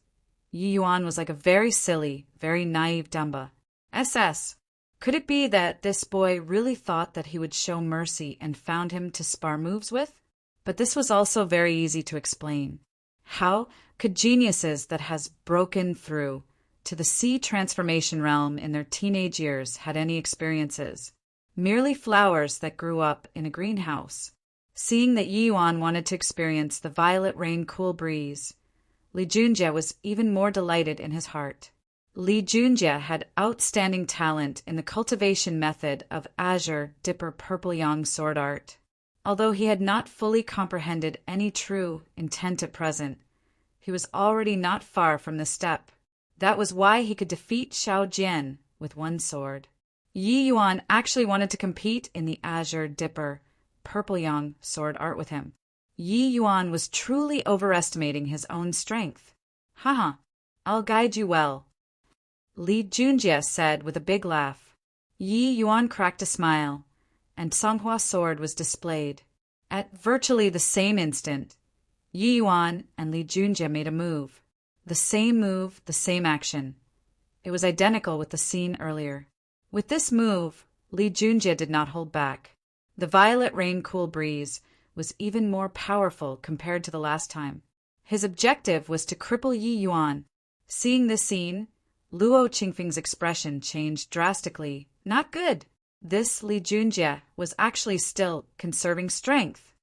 Yi Yuan was like a very silly, very naive Dumba. SS. Could it be that this boy really thought that he would show mercy and found him to spar moves with? But this was also very easy to explain. How could geniuses that has broken through to the sea transformation realm in their teenage years had any experiences? Merely flowers that grew up in a greenhouse. Seeing that Yi Yuan wanted to experience the Violet Rain Cool Breeze, Li Junjie was even more delighted in his heart. Li Junjie had outstanding talent in the cultivation method of Azure Dipper Purple Yang sword art. Although he had not fully comprehended any true intent at present, he was already not far from the step. That was why he could defeat Xiao Jian with one sword. Yi Yuan actually wanted to compete in the Azure Dipper Purple Yang sword art with him. Yi Yuan was truly overestimating his own strength. Haha, I'll guide you well, Li Junjie said with a big laugh. Yi Yuan cracked a smile, and Songhua's sword was displayed. At virtually the same instant, Yi Yuan and Li Junjie made a move. The same action. It was identical with the scene earlier. With this move, Li Junjie did not hold back. The Violet Rain Cool Breeze was even more powerful compared to the last time. His objective was to cripple Yi Yuan. Seeing this scene, Luo Qingfeng's expression changed drastically. Not good. This Li Junjie was actually still conserving strength.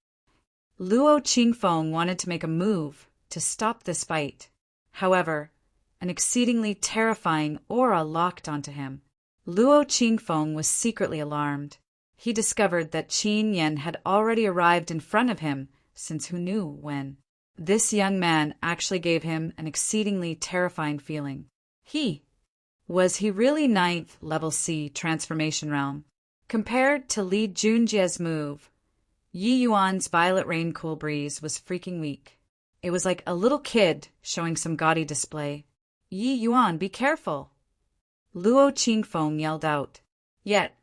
Luo Qingfeng wanted to make a move to stop this fight. However, an exceedingly terrifying aura locked onto him. Luo Qingfeng was secretly alarmed. He discovered that Qin Yan had already arrived in front of him since who knew when. This young man actually gave him an exceedingly terrifying feeling. Was he really 9th level C transformation realm? Compared to Li Junjie's move, Yi Yuan's Violet Rain Cool Breeze was freaking weak. It was like a little kid showing some gaudy display. Yi Yuan, be careful! Luo Qingfeng yelled out. Yet,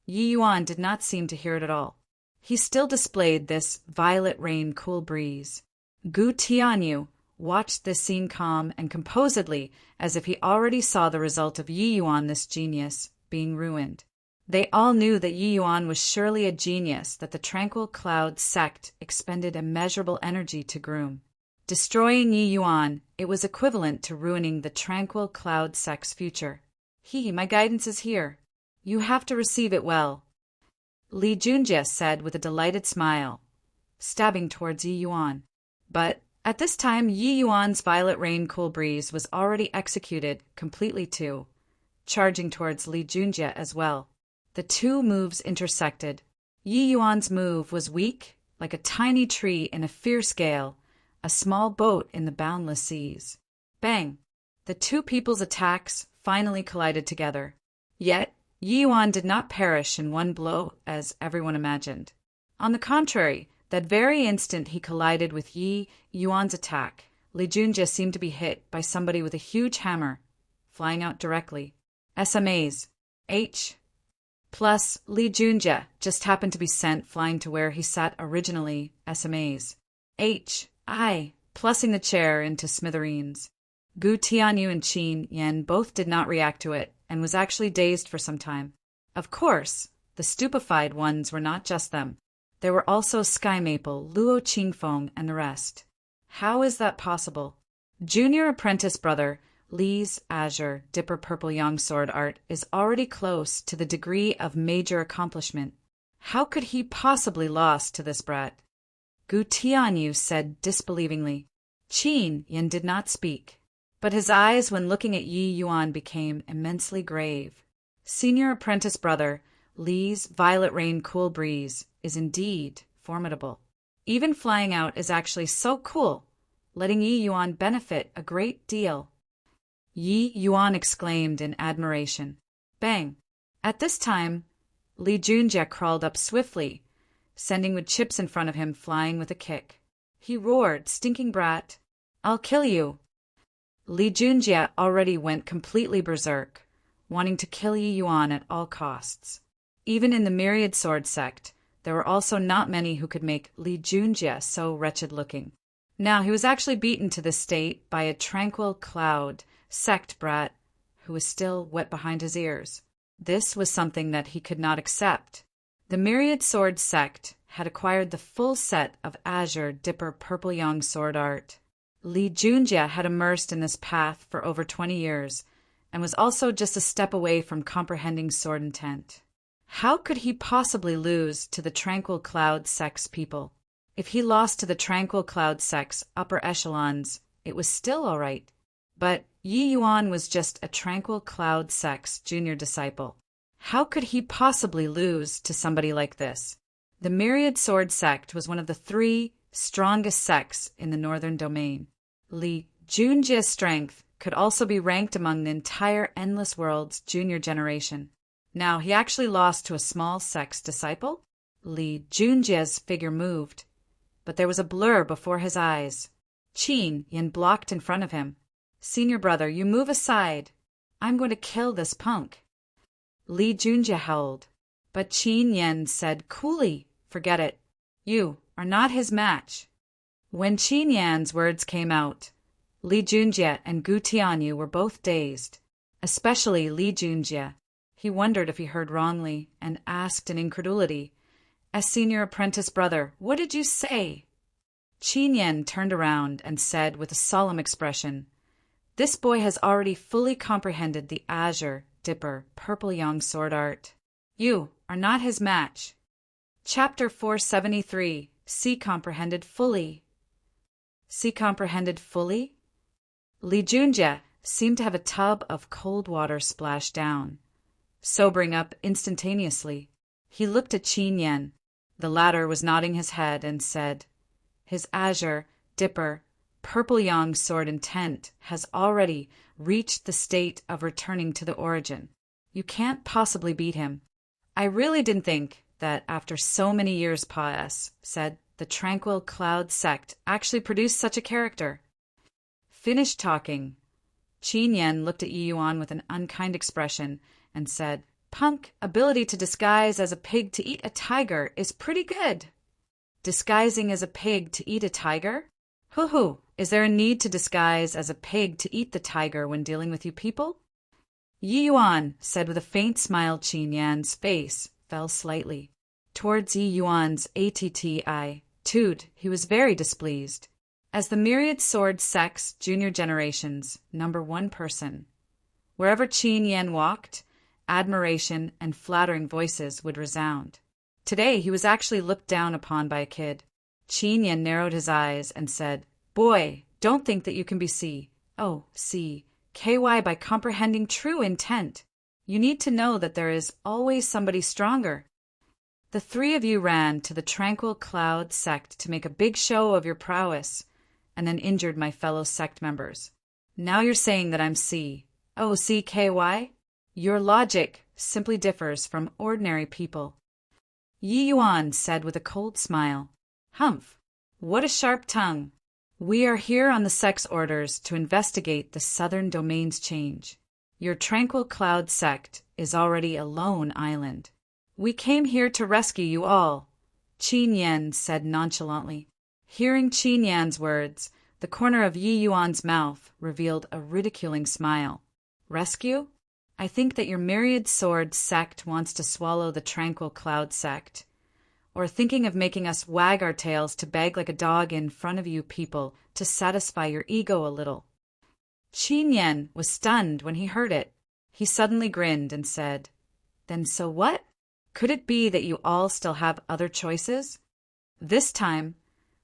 Yi Yuan did not seem to hear it at all. He still displayed this Violet Rain Cool Breeze. Gu Tianyu watched this scene calm and composedly, as if he already saw the result of Yi Yuan, this genius, being ruined. They all knew that Yi Yuan was surely a genius that the Tranquil Cloud sect expended immeasurable energy to groom. Destroying Yi Yuan, it was equivalent to ruining the Tranquil Cloud sect's future. My guidance is here. You have to receive it well, Li Junjie said with a delighted smile, stabbing towards Yi Yuan. But at this time, Yi Yuan's Violet Rain Cool Breeze was already executed completely too, charging towards Li Junjie as well. The two moves intersected. Yi Yuan's move was weak, like a tiny tree in a fierce gale, a small boat in the boundless seas. Bang! The two people's attacks finally collided together. Yet, Yi Yuan did not perish in one blow as everyone imagined. On the contrary, that very instant he collided with Yi Yuan's attack, Li Junjie seemed to be hit by somebody with a huge hammer, flying out directly. SMAs. H. Plus, Li Junjie just happened to be sent flying to where he sat originally. SMAs. Plussing the chair into smithereens. Gu Tianyu and Qin Yan both did not react to it, and was actually dazed for some time. Of course, the stupefied ones were not just them. There were also Sky Maple, Luo Qingfeng, and the rest. How is that possible? Junior apprentice brother Li's Azure Dipper Purple Yang sword art is already close to the degree of major accomplishment. How could he possibly lost to this brat? Gu Tianyu said disbelievingly. Qin Yan did not speak, but his eyes when looking at Yi Yuan became immensely grave. Senior apprentice brother Li's Violet Rain Cool Breeze is indeed formidable. Even flying out is actually so cool, letting Yi Yuan benefit a great deal. Yi Yuan exclaimed in admiration. Bang! At this time, Li Junjie crawled up swiftly, sending with chips in front of him flying with a kick. He roared, "Stinking brat! I'll kill you!" Li Junjie already went completely berserk, wanting to kill Yi Yuan at all costs. Even in the Myriad Sword sect, there were also not many who could make Li Junjie so wretched-looking. Now he was actually beaten to this state by a tranquil cloud sect brat who was still wet behind his ears. This was something that he could not accept. The Myriad Sword sect had acquired the full set of Azure Dipper Purple Yang sword art. Li Junjie had immersed in this path for over 20 years and was also just a step away from comprehending sword intent. How could he possibly lose to the Tranquil Cloud sect's people? If he lost to the Tranquil Cloud sect's upper echelons, it was still all right. But Yi Yuan was just a Tranquil Cloud sect's junior disciple. How could he possibly lose to somebody like this? The Myriad Sword sect was one of the 3 strongest sects in the Northern Domain. Li Junjie's strength could also be ranked among the entire Endless World's junior generation. Now he actually lost to a small sect's disciple? Li Junjie's figure moved, but there was a blur before his eyes. Qin Yin blocked in front of him. "Senior brother, you move aside. I'm going to kill this punk." Li Junjie howled, but Qin Yin said coolly, "Forget it. You are not his match." When Qin Yan's words came out, Li Junjie and Gu Tianyu were both dazed, especially Li Junjie. He wondered if he heard wrongly and asked in incredulity, "As senior apprentice brother, what did you say?" Qin Yan turned around and said with a solemn expression, "This boy has already fully comprehended the Azure Dipper Purple Yang sword art. You are not his match." Chapter 473. See comprehended fully. See comprehended fully? Li Junjie seemed to have a tub of cold water splash down, sobering up instantaneously. He looked at Qin Yan. The latter was nodding his head and said, "His Azure Dipper Purple Yang sword intent has already reached the state of returning to the origin. You can't possibly beat him." "I really didn't think that after so many years, Pa S. said, the Tranquil Cloud sect actually produced such a character." Finished talking, Qin Yan looked at Yi Yuan with an unkind expression and said, "Punk, ability to disguise as a pig to eat a tiger is pretty good." "Disguising as a pig to eat a tiger? Hoo-hoo, is there a need to disguise as a pig to eat the tiger when dealing with you people?" Yi Yuan said with a faint smile. Qin Yan's face fell slightly. Towards Yi Yuan's attitude, he was very displeased. As the Myriad Sword sect's junior generation's #1 person, wherever Qin Yan walked, admiration and flattering voices would resound. Today he was actually looked down upon by a kid. Qin Yan narrowed his eyes and said, "Boy, don't think that you can be KY by comprehending true intent. You need to know that there is always somebody stronger." The 3 of you ran to the Tranquil Cloud sect to make a big show of your prowess, and then injured my fellow sect members. Now you're saying that I'm CKY? Your logic simply differs from ordinary people. Yi Yuan said with a cold smile, "Humph, what a sharp tongue. We are here on the sect's orders to investigate the Southern Domain's change. Your Tranquil Cloud sect is already a lone island. We came here to rescue you all," Qin Yan said nonchalantly. Hearing Qin Yan's words, the corner of Yi Yuan's mouth revealed a ridiculing smile. "Rescue? I think that your Myriad Sword sect wants to swallow the Tranquil Cloud sect, or thinking of making us wag our tails to beg like a dog in front of you people to satisfy your ego a little." Qin Yan was stunned when he heard it. He suddenly grinned and said, "Then so what? Could it be that you all still have other choices?" This time,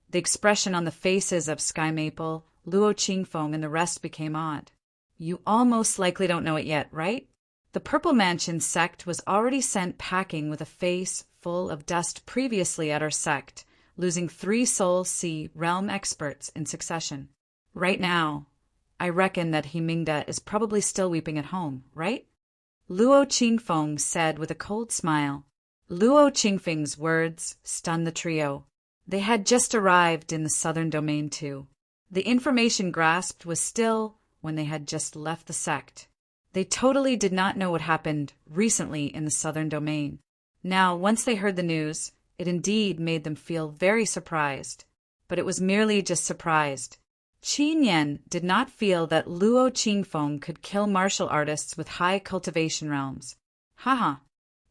the expression on the faces of Sky Maple, Luo Qingfeng, and the rest became odd. "You all most likely don't know it yet, right? The Purple Mansion sect was already sent packing with a face full of dust previously at our sect, losing 3 Soul Sea realm experts in succession. Right now, I reckon that Himingda is probably still weeping at home, right?" Luo Qingfeng said with a cold smile. Luo Qingfeng's words stunned the trio. They had just arrived in the Southern Domain too. The information grasped was still when they had just left the sect. They totally did not know what happened recently in the southern domain. Now, once they heard the news, it indeed made them feel very surprised. But it was merely just surprised. Qin Yan did not feel that Luo Qingfeng could kill martial artists with high cultivation realms. Haha.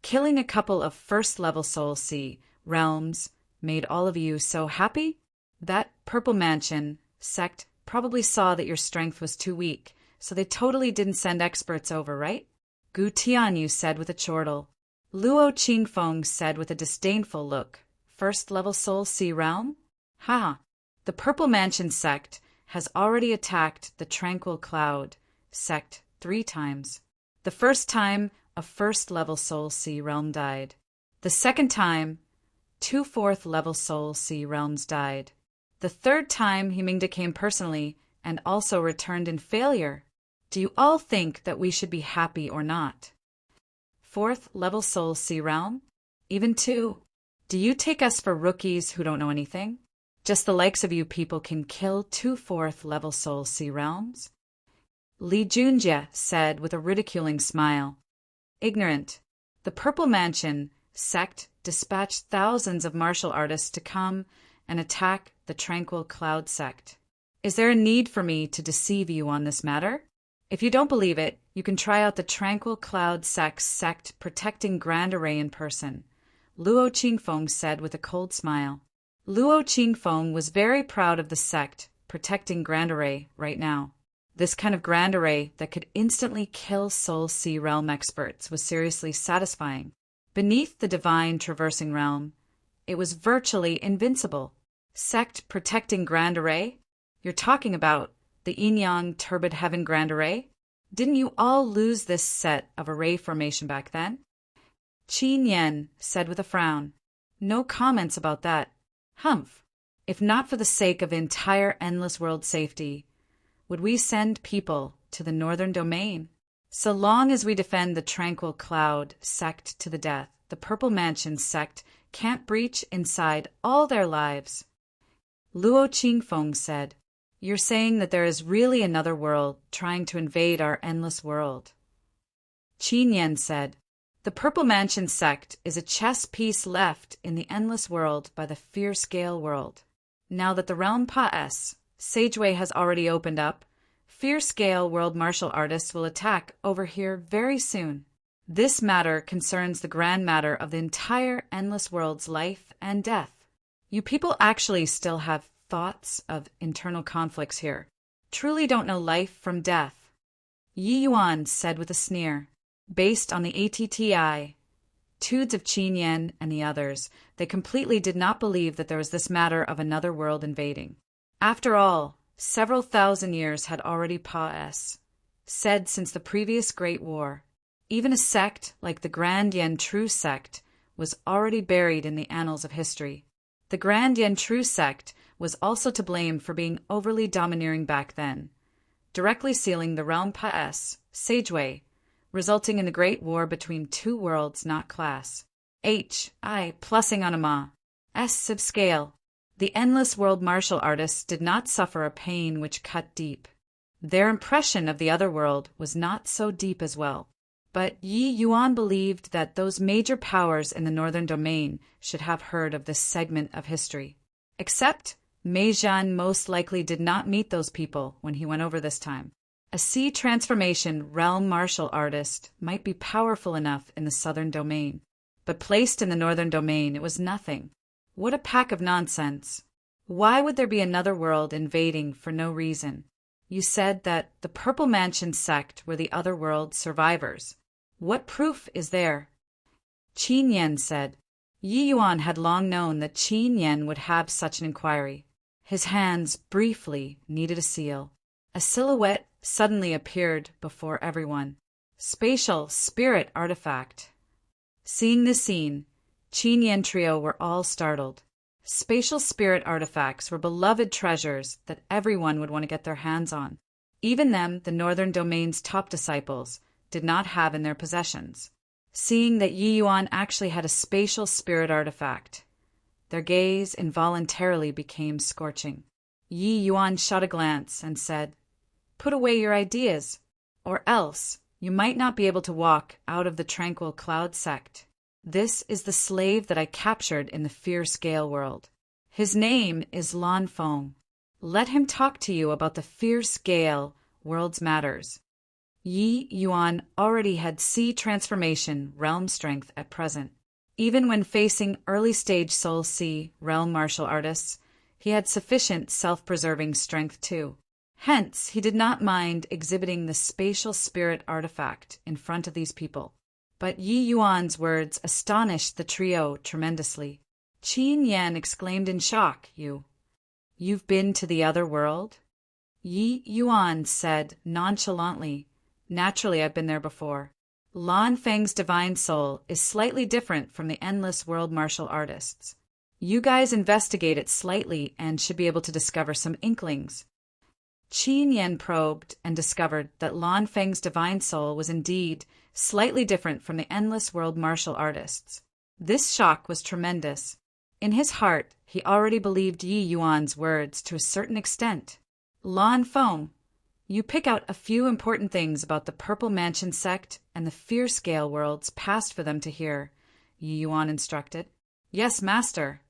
Killing a couple of first-level Soul Sea realms made all of you so happy? That Purple Mansion sect probably saw that your strength was too weak, so they totally didn't send experts over, right? Gu Tianyu said with a chortle. Luo Qingfeng said with a disdainful look. First-level Soul Sea realm? Haha. The Purple Mansion sect has already attacked the Tranquil Cloud sect 3 times. The first time, a first-level Soul Sea realm died. The second time, 2 fourth-level Soul Sea realms died. The third time, Himingda came personally and also returned in failure. Do you all think that we should be happy or not? 4th-level Soul Sea realm? Even 2. Do you take us for rookies who don't know anything? Just the likes of you people can kill 2 4th-level Soul Sea realms? Li Junjie said with a ridiculing smile. Ignorant. The Purple Mansion sect dispatched thousands of martial artists to come and attack the Tranquil Cloud sect. Is there a need for me to deceive you on this matter? If you don't believe it, you can try out the Tranquil Cloud sect protecting Grand Array in person, Luo Qingfeng said with a cold smile. Luo Qingfeng was very proud of the sect protecting Grand Array right now. This kind of Grand Array that could instantly kill Soul Sea realm experts was seriously satisfying. Beneath the divine traversing realm, it was virtually invincible. Sect protecting Grand Array? You're talking about the Yin-Yang Turbid Heaven Grand Array? Didn't you all lose this set of array formation back then? Qin Yan said with a frown. No comments about that. Humph. If not for the sake of entire Endless World safety, would we send people to the Northern Domain? So long as we defend the Tranquil Cloud sect to the death, the Purple Mansion sect can't breach inside all their lives. Luo Qingfeng said, You're saying that there is really another world trying to invade our endless world. Qin Yan said, The Purple Mansion sect is a chess piece left in the endless world by the fierce Gale world. Now that the realm Pa-S, Sageway has already opened up, fierce Gale world martial artists will attack over here very soon. This matter concerns the grand matter of the entire endless world's life and death. You people actually still have thoughts of internal conflicts here. Truly don't know life from death. Yi Yuan said with a sneer. Based on the ATTI, Tudes of Qin Yan and the others, they completely did not believe that there was this matter of another world invading. After all, several thousand years had already Pa-S said since the previous Great War. Even a sect like the Grand Yen True sect was already buried in the annals of history. The Grand Yen True sect was also to blame for being overly domineering back then, directly sealing the realm Pa-S, Sageway, resulting in the Great War between 2 worlds not class. I plussing on a ma. S subscale. The endless world martial artists did not suffer a pain which cut deep. Their impression of the other world was not so deep as well. But Yi Yuan believed that those major powers in the Northern Domain should have heard of this segment of history. Except Mei Zhan most likely did not meet those people when he went over this time. A sea transformation realm martial artist might be powerful enough in the Southern Domain, but placed in the Northern Domain it was nothing. What a pack of nonsense. Why would there be another world invading for no reason? You said that the Purple Mansion sect were the other world's survivors. What proof is there? Qin Yan said. Yi Yuan had long known that Qin Yan would have such an inquiry. His hands briefly needed a seal. A silhouette suddenly appeared before everyone. Spatial spirit artifact. Seeing this scene, Qin Yan trio were all startled. Spatial spirit artifacts were beloved treasures that everyone would want to get their hands on. Even them, the Northern Domain's top disciples, did not have in their possessions. Seeing that Yi Yuan actually had a spatial spirit artifact, their gaze involuntarily became scorching. Yi Yuan shot a glance and said, Put away your ideas, or else you might not be able to walk out of the tranquil cloud sect. This is the slave that I captured in the fierce gale world. His name is Lan Feng. Let him talk to you about the fierce gale world's matters. Yi Yuan already had sea transformation realm strength at present. Even when facing early-stage Soul Sea realm martial artists, he had sufficient self-preserving strength too. Hence, he did not mind exhibiting the spatial spirit artifact in front of these people. But Yi Yuan's words astonished the trio tremendously. Qin Yan exclaimed in shock, You've been to the other world? Yi Yuan said nonchalantly, Naturally, I've been there before. Lan Feng's divine soul is slightly different from the endless world martial artists. You guys investigate it slightly and should be able to discover some inklings. Qin Yan probed and discovered that Lan Feng's divine soul was indeed slightly different from the endless world martial artists. This shock was tremendous. In his heart, he already believed Yi Yuan's words to a certain extent. Lan Feng, you pick out a few important things about the Purple Mansion sect and the fierce gale worlds passed for them to hear, Yi Yuan instructed. Yes, master.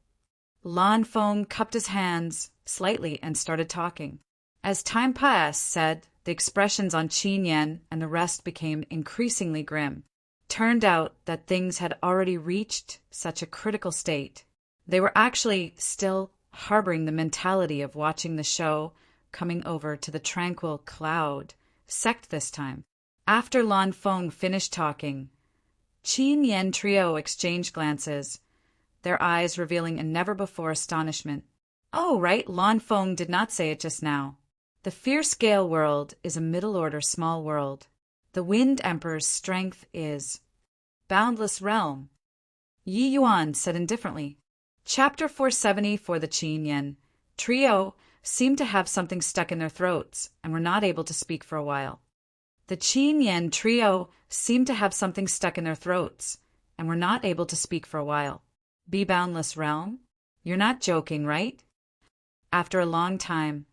Lan Feng cupped his hands slightly and started talking. As time passed, the expressions on Qin Yan and the rest became increasingly grim. Turned out that things had already reached such a critical state. They were actually still harboring the mentality of watching the show coming over to the tranquil cloud sect this time. After Lan Feng finished talking, Qin Yan trio exchanged glances, their eyes revealing a never-before astonishment. Oh, right, Lan Feng did not say it just now. The fierce gale world is a middle-order small world. The Wind Emperor's strength is boundless realm. Yi Yuan said indifferently. Chapter 470 for the Qin Yan trio seemed to have something stuck in their throats and were not able to speak for a while. The Qin Yan trio seemed to have something stuck in their throats and were not able to speak for a while. Be boundless realm? You're not joking, right? After a long time,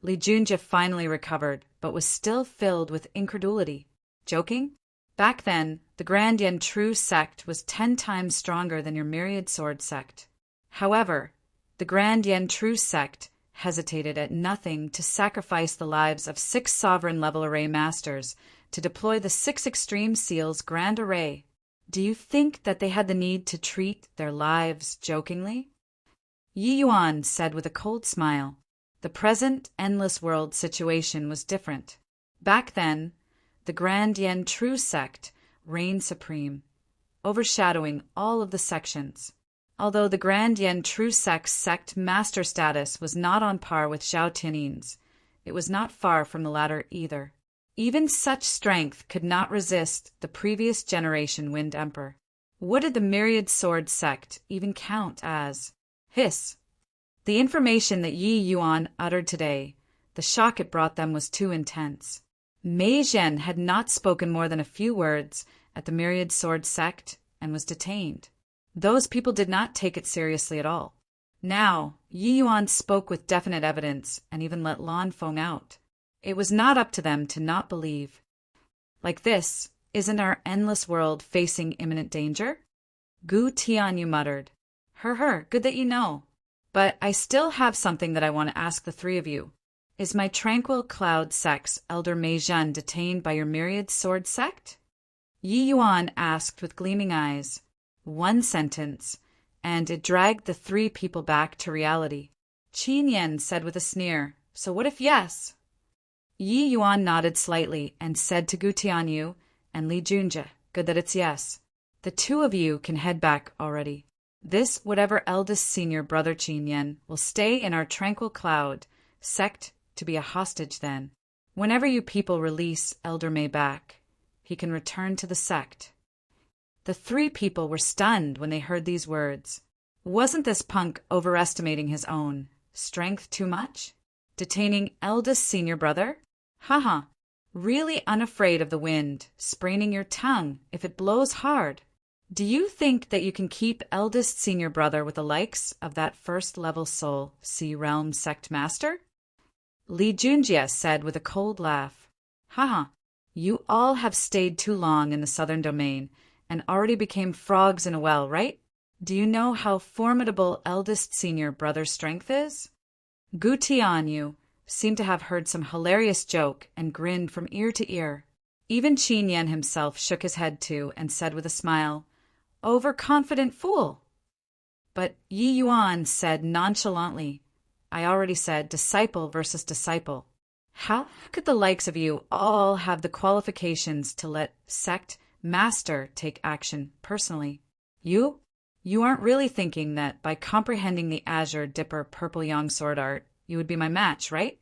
Li Junjie finally recovered, but was still filled with incredulity. Joking? Back then, the Grand Yen True sect was 10 times stronger than your Myriad Sword sect. However, the Grand Yen True sect hesitated at nothing to sacrifice the lives of 6 sovereign-level array masters to deploy the 6 Extreme Seals Grand Array. Do you think that they had the need to treat their lives jokingly? Yi Yuan said with a cold smile. The present endless world situation was different. Back then, the Grand Yen True sect reigned supreme, overshadowing all of the sections. Although the Grand Yen True sect master status was not on par with Zhao Tianyi's, it was not far from the latter either. Even such strength could not resist the previous generation Wind Emperor. What did the Myriad Sword sect even count as? Hiss. The information that Yi Yuan uttered today, the shock it brought them was too intense. Mei Zhen had not spoken more than a few words at the Myriad Sword sect and was detained. Those people did not take it seriously at all. Now, Yi Yuan spoke with definite evidence and even let Lan Feng out. It was not up to them to not believe. Like this, isn't our endless world facing imminent danger? Gu Tianyu muttered. Good that you know. But I still have something that I want to ask the 3 of you. Is my Tranquil Cloud sect's Elder Mei Zhen detained by your Myriad Sword sect? Yi Yuan asked with gleaming eyes. 1 sentence, and it dragged the 3 people back to reality. Qin Yan said with a sneer, So what if yes? Yi Yuan nodded slightly and said to Gu Tianyu and Li Junjie, Good that it's yes. The 2 of you can head back already. This whatever eldest senior brother Qin Yan will stay in our Tranquil Cloud sect to be a hostage then. Whenever you people release Elder Mei back, he can return to the sect. The 3 people were stunned when they heard these words. Wasn't this punk overestimating his own strength too much? Detaining eldest senior brother? Haha. Really unafraid of the wind, spraining your tongue if it blows hard. Do you think that you can keep eldest senior brother with the likes of that first-level soul Sea Realm sect master? Li Junjie said with a cold laugh. Haha, you all have stayed too long in the southern domain and already became frogs in a well, right? Do you know how formidable eldest senior brother's strength is? Gu Tianyu seemed to have heard some hilarious joke and grinned from ear to ear. Even Qin Yan himself shook his head too and said with a smile, "Overconfident fool!" But Yi Yuan said nonchalantly, "I already said disciple versus disciple. How could the likes of you all have the qualifications to let sect master take action personally? You aren't really thinking that by comprehending the Azure Dipper Purple Yang sword art, you would be my match, right?"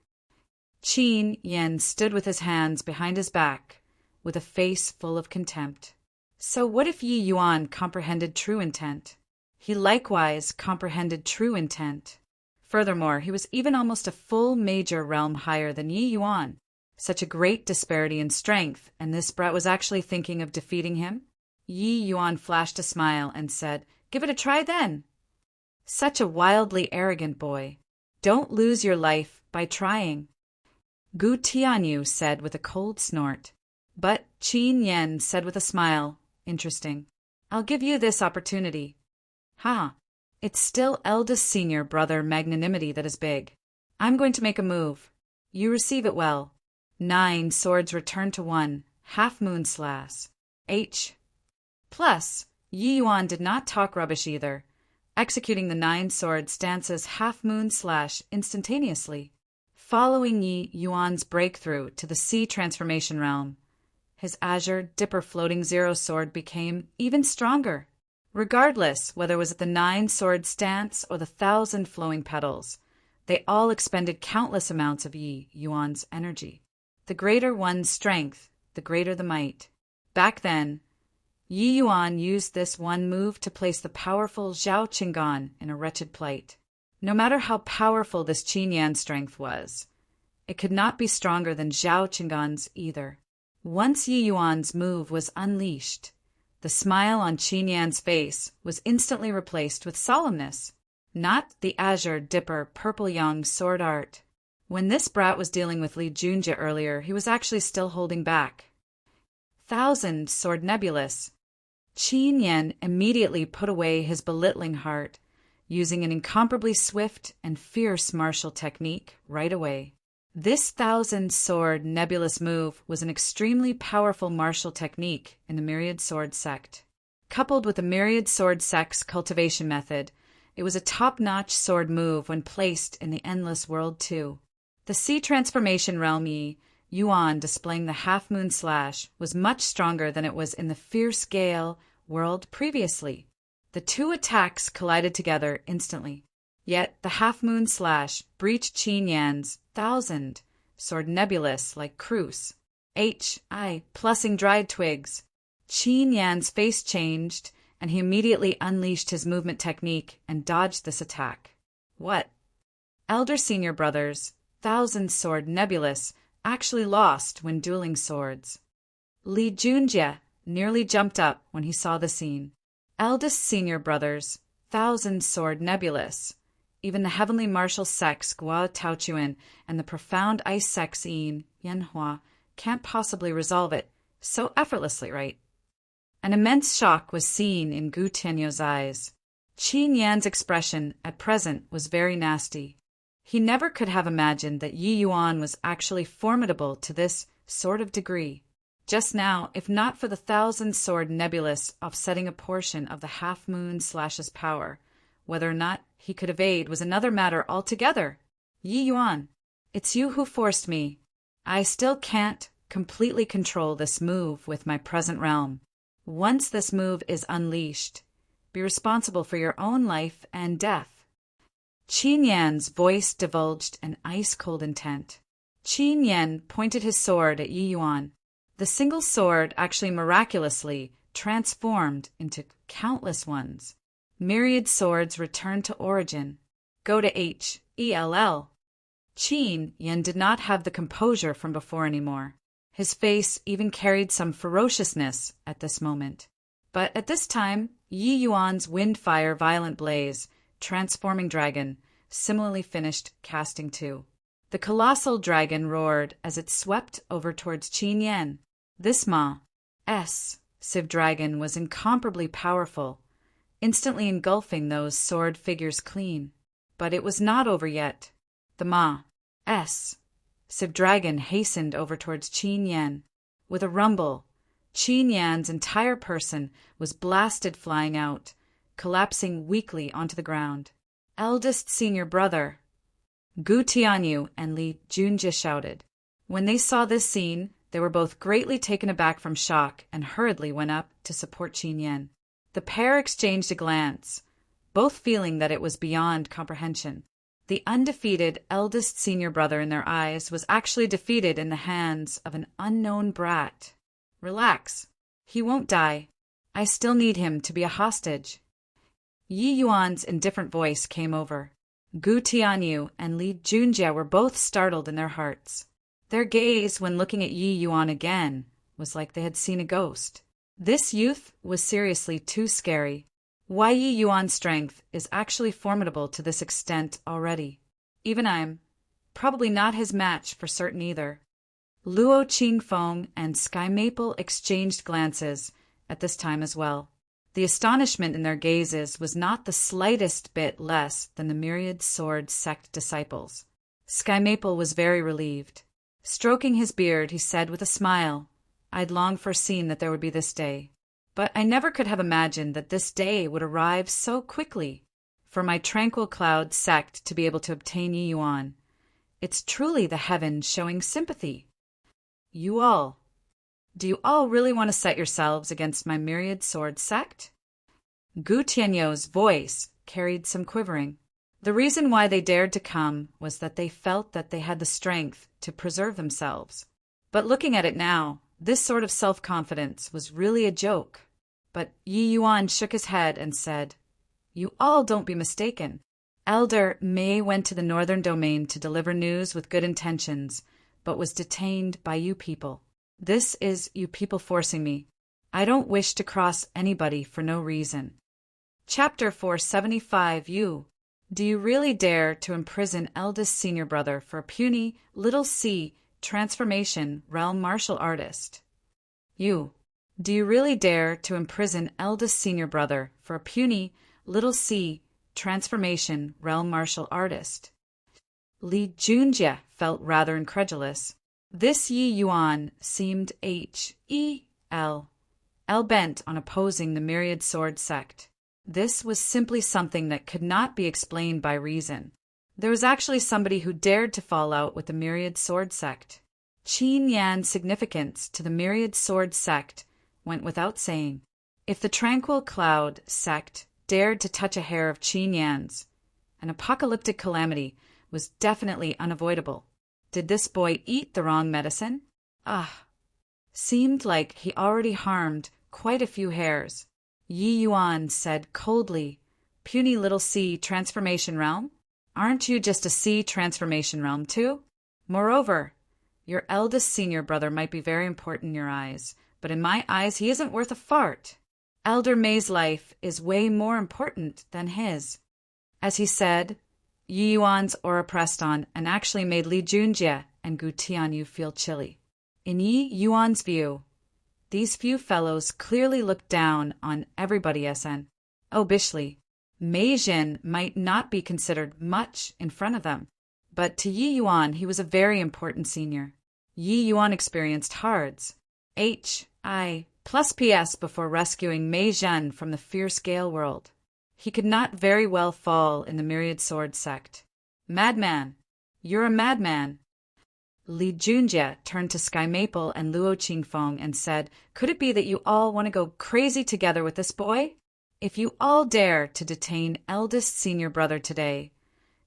Qin Yan stood with his hands behind his back, with a face full of contempt. So what if Yi Yuan comprehended true intent? He likewise comprehended true intent. Furthermore, he was even almost a full major realm higher than Yi Yuan. Such a great disparity in strength, and this brat was actually thinking of defeating him? Yi Yuan flashed a smile and said, "Give it a try then." Such a wildly arrogant boy. Don't lose your life by trying. Gu Tianyu said with a cold snort. But Qin Yan said with a smile, "Interesting. I'll give you this opportunity." Ha! It's still eldest senior brother magnanimity that is big. I'm going to make a move. You receive it well. 9 swords return to 1, half moon slash. H. Plus, Yi Yuan did not talk rubbish either, executing the 9 sword stances half moon slash instantaneously. Following Yi Yuan's breakthrough to the sea transformation realm, his Azure Dipper floating 0 sword became even stronger. Regardless whether it was the 9 sword stance or the 1,000 flowing petals, they all expended countless amounts of Yi Yuan's energy. The greater one's strength, the greater the might. Back then, Yi Yuan used this one move to place the powerful Zhao Qinggan in a wretched plight. No matter how powerful this Qin Yan strength was, it could not be stronger than Zhao Qinggan's either. Once Yi Yuan's move was unleashed, the smile on Qin Yan's face was instantly replaced with solemnness. Not the Azure Dipper Purple Yang sword art. When this brat was dealing with Li Junjie earlier, he was actually still holding back. 1,000 sword nebulous. Qin Yan immediately put away his belittling heart, using an incomparably swift and fierce martial technique right away. This 1,000 sword nebulous move was an extremely powerful martial technique in the Myriad Sword sect. Coupled with the Myriad Sword sect's cultivation method, it was a top-notch sword move when placed in the Endless World too. The sea transformation realm Yi Yuan displaying the half-moon slash was much stronger than it was in the fierce gale world previously. The two attacks collided together instantly. Yet the half-moon slash breached Qin Yan's 1,000 sword nebulous like Cruz. Plussing dried twigs. Qin Yan's face changed, and he immediately unleashed his movement technique and dodged this attack. What? Elder senior brothers, 1,000 sword nebulous, actually lost when dueling swords. Li Junjie nearly jumped up when he saw the scene. Eldest senior brothers, 1,000 sword nebulous. Even the heavenly martial sects Gua Taochuan and the profound ice sects Yin Yanhua can't possibly resolve it so effortlessly, right? An immense shock was seen in Gu Tianyu's eyes. Qin Yan's expression at present was very nasty. He never could have imagined that Yi Yuan was actually formidable to this sort of degree. Just now, if not for the 1,000 sword nebulous offsetting a portion of the half-moon slash's power, whether or not he could evade was another matter altogether. Yi Yuan, it's you who forced me. I still can't completely control this move with my present realm. Once this move is unleashed, be responsible for your own life and death. Qin Yan's voice divulged an ice-cold intent. Qin Yan pointed his sword at Yi Yuan. The single sword actually miraculously transformed into countless ones. Myriad swords returned to origin. Go to H-E-L-L. Qin Yan did not have the composure from before anymore. His face even carried some ferociousness at this moment. But at this time, Yi Yuan's wind-fire violent blaze, transforming dragon, similarly finished casting too. The colossal dragon roared as it swept over towards Qin Yan. This Ma's Civ dragon was incomparably powerful, instantly engulfing those sword figures clean. But it was not over yet. The Ma's Civ dragon hastened over towards Qin Yan. With a rumble, Qin Yan's entire person was blasted flying out, collapsing weakly onto the ground. Eldest senior brother, Gu Tianyu and Li Junjie shouted. When they saw this scene, they were both greatly taken aback from shock and hurriedly went up to support Qin Yan. The pair exchanged a glance, both feeling that it was beyond comprehension. The undefeated eldest senior brother in their eyes was actually defeated in the hands of an unknown brat. Relax. He won't die. I still need him to be a hostage. Yi Yuan's indifferent voice came over. Gu Tianyu and Li Junjie were both startled in their hearts. Their gaze, when looking at Yi Yuan again, was like they had seen a ghost. This youth was seriously too scary. Why Yi Yuan's strength is actually formidable to this extent already. Even I'm probably not his match for certain either. Luo Qingfeng and Sky Maple exchanged glances at this time as well. The astonishment in their gazes was not the slightest bit less than the myriad sword sect disciples. Sky Maple was very relieved. Stroking his beard, he said with a smile, I'd long foreseen that there would be this day. But I never could have imagined that this day would arrive so quickly. For my tranquil cloud sect to be able to obtain Yi Yuan, it's truly the heavens showing sympathy. Do you all really want to set yourselves against my myriad sword sect? Gu Tianyou's voice carried some quivering. The reason why they dared to come was that they felt that they had the strength to preserve themselves. But looking at it now, this sort of self-confidence was really a joke. But Yi Yuan shook his head and said, You all don't be mistaken. Elder Mei went to the northern domain to deliver news with good intentions, but was detained by you people. This is you people forcing me. I don't wish to cross anybody for no reason. Chapter 475. Do you really dare to imprison eldest senior brother for a puny, little c, transformation realm martial artist? Do you really dare to imprison eldest senior brother for a puny, little c, transformation realm martial artist? Li Junjie felt rather incredulous. This Yi Yuan seemed hell-bent on opposing the myriad sword sect. This was simply something that could not be explained by reason. There was actually somebody who dared to fall out with the myriad sword sect. Qin Yan's significance to the myriad sword sect went without saying. If the tranquil cloud sect dared to touch a hair of Qin Yan's, an apocalyptic calamity was definitely unavoidable. Did this boy eat the wrong medicine? Seemed like he already harmed quite a few hairs. Yi Yuan said coldly, Puny little C transformation realm? Aren't you just a C transformation realm too? Moreover, your eldest senior brother might be very important in your eyes, but in my eyes he isn't worth a fart. Elder Mei's life is way more important than his. As he said, Yi Yuan's aura pressed on and actually made Li Junjie and Gu Tianyu feel chilly. In Yi Yuan's view, these few fellows clearly looked down on everybody SN. Bishly, Mei Jin might not be considered much in front of them, but to Yi Yuan he was a very important senior. Yi Yuan experienced hards, HI plus PS before rescuing Mei Jin from the fierce Gale world. He could not very well fall in the myriad sword sect. Madman! You're a madman! Li Junjie turned to Sky Maple and Luo Qingfeng and said, Could it be that you all want to go crazy together with this boy? If you all dare to detain eldest senior brother today,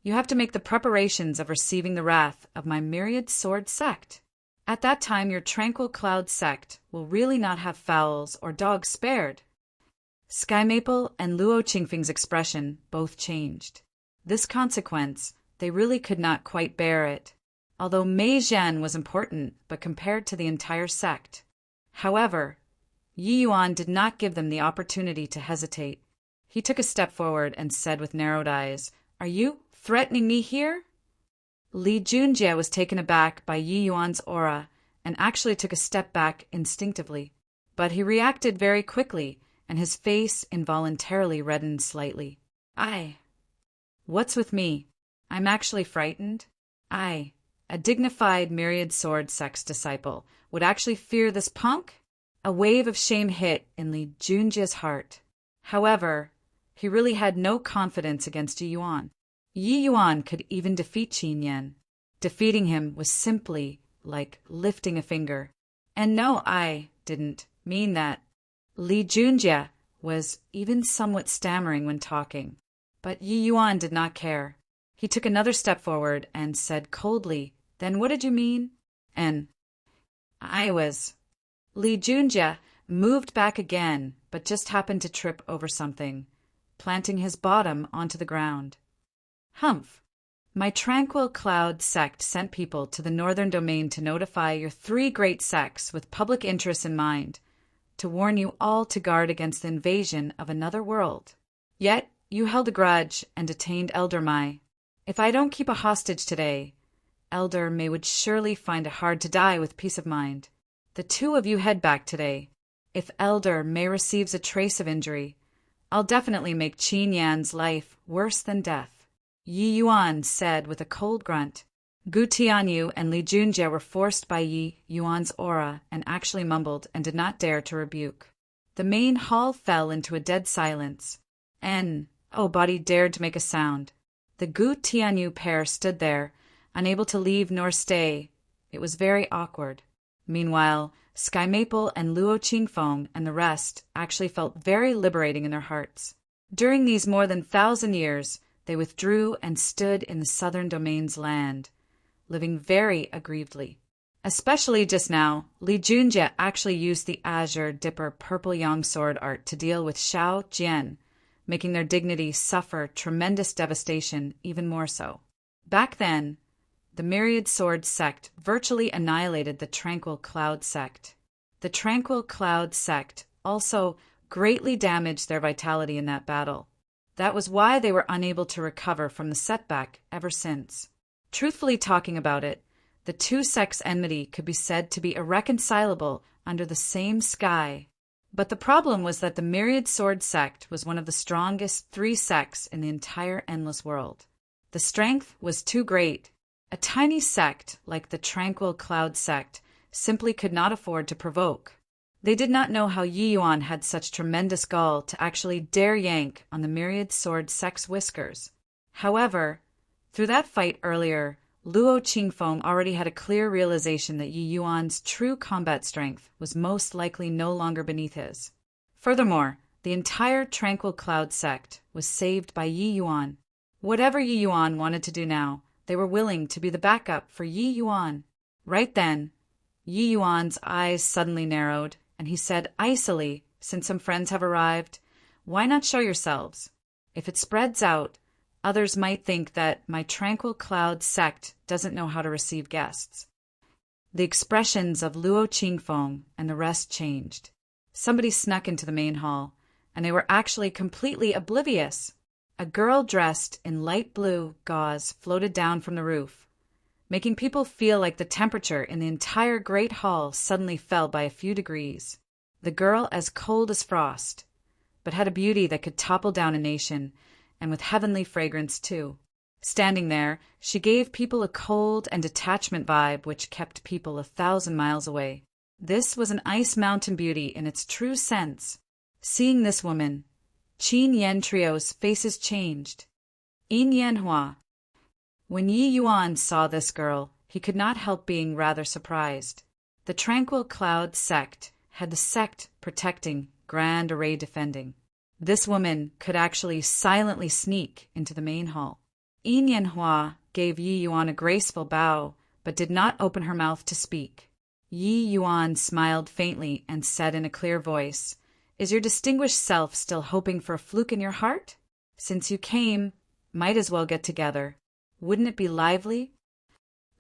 you have to make the preparations of receiving the wrath of my myriad sword sect. At that time your tranquil cloud sect will really not have fowls or dogs spared. Sky Maple and Luo Qingfeng's expression both changed. This consequence, they really could not quite bear it, although Mei Zhen was important but compared to the entire sect. However, Yi Yuan did not give them the opportunity to hesitate. He took a step forward and said with narrowed eyes, Are you threatening me here? Li Junjie was taken aback by Yi Yuan's aura and actually took a step back instinctively. But he reacted very quickly, and his face involuntarily reddened slightly. What's with me? I'm actually frightened. A dignified myriad sword sex disciple, would actually fear this punk? A wave of shame hit in Li Junjie's heart. However, he really had no confidence against Yi Yuan. Yi Yuan could even defeat Qin Yan. Defeating him was simply like lifting a finger. And no, I didn't mean that. Li Junjie was even somewhat stammering when talking. But Yi Yuan did not care. He took another step forward and said coldly, "Then what did you mean?" And I was. Li Junjie moved back again, but just happened to trip over something, planting his bottom onto the ground. Humph. My tranquil cloud sect sent people to the northern domain to notify your 3 great sects with public interests in mind, to warn you all to guard against the invasion of another world. Yet you held a grudge and detained Elder Mai. If I don't keep a hostage today, Elder Mai would surely find it hard to die with peace of mind. The 2 of you head back today. If Elder Mai receives a trace of injury, I'll definitely make Qin Yan's life worse than death. Yi Yuan said with a cold grunt. Gu Tianyu and Li Junjie were forced by Yi Yuan's aura and actually mumbled and did not dare to rebuke. The main hall fell into a dead silence. Nobody dared to make a sound. The Gu Tianyu pair stood there, unable to leave nor stay. It was very awkward. Meanwhile, Sky Maple and Luo Qingfeng and the rest actually felt very liberating in their hearts. During these more than 1,000 years, they withdrew and stood in the southern domain's land, living very aggrievedly. Especially just now, Li Junjie actually used the Azure Dipper Purple Yang sword art to deal with Xiao Jian, making their dignity suffer tremendous devastation even more so. Back then, the Myriad Sword sect virtually annihilated the Tranquil Cloud sect. The Tranquil Cloud sect also greatly damaged their vitality in that battle. That was why they were unable to recover from the setback ever since. Truthfully talking about it, the 2 sects' enmity could be said to be irreconcilable under the same sky. But the problem was that the Myriad Sword sect was one of the strongest 3 sects in the entire endless world. The strength was too great. A tiny sect like the Tranquil Cloud sect simply could not afford to provoke. They did not know how Yi Yuan had such tremendous gall to actually dare yank on the Myriad Sword sect's whiskers. However, through that fight earlier, Luo Qingfeng already had a clear realization that Yi Yuan's true combat strength was most likely no longer beneath his. Furthermore, the entire Tranquil Cloud sect was saved by Yi Yuan. Whatever Yi Yuan wanted to do now, they were willing to be the backup for Yi Yuan. Right then, Yi Yuan's eyes suddenly narrowed, and he said icily, "Since some friends have arrived, why not show yourselves? If it spreads out, others might think that my Tranquil Cloud sect doesn't know how to receive guests." The expressions of Luo Qingfeng and the rest changed. Somebody snuck into the main hall, and they were actually completely oblivious. A girl dressed in light blue gauze floated down from the roof, making people feel like the temperature in the entire great hall suddenly fell by a few degrees. The girl as cold as frost, but had a beauty that could topple down a nation, and with heavenly fragrance too. Standing there, she gave people a cold and detachment vibe which kept people 1,000 miles away. This was an ice mountain beauty in its true sense. Seeing this woman, Qin Yan Trio's faces changed. Yin Yanhua. When Yi Yuan saw this girl, he could not help being rather surprised. The Tranquil Cloud sect had the sect protecting, Grand Array defending. This woman could actually silently sneak into the main hall. Yin Yanhua gave Yi Yuan a graceful bow, but did not open her mouth to speak. Yi Yuan smiled faintly and said in a clear voice, "Is your distinguished self still hoping for a fluke in your heart? Since you came, might as well get together. Wouldn't it be lively?"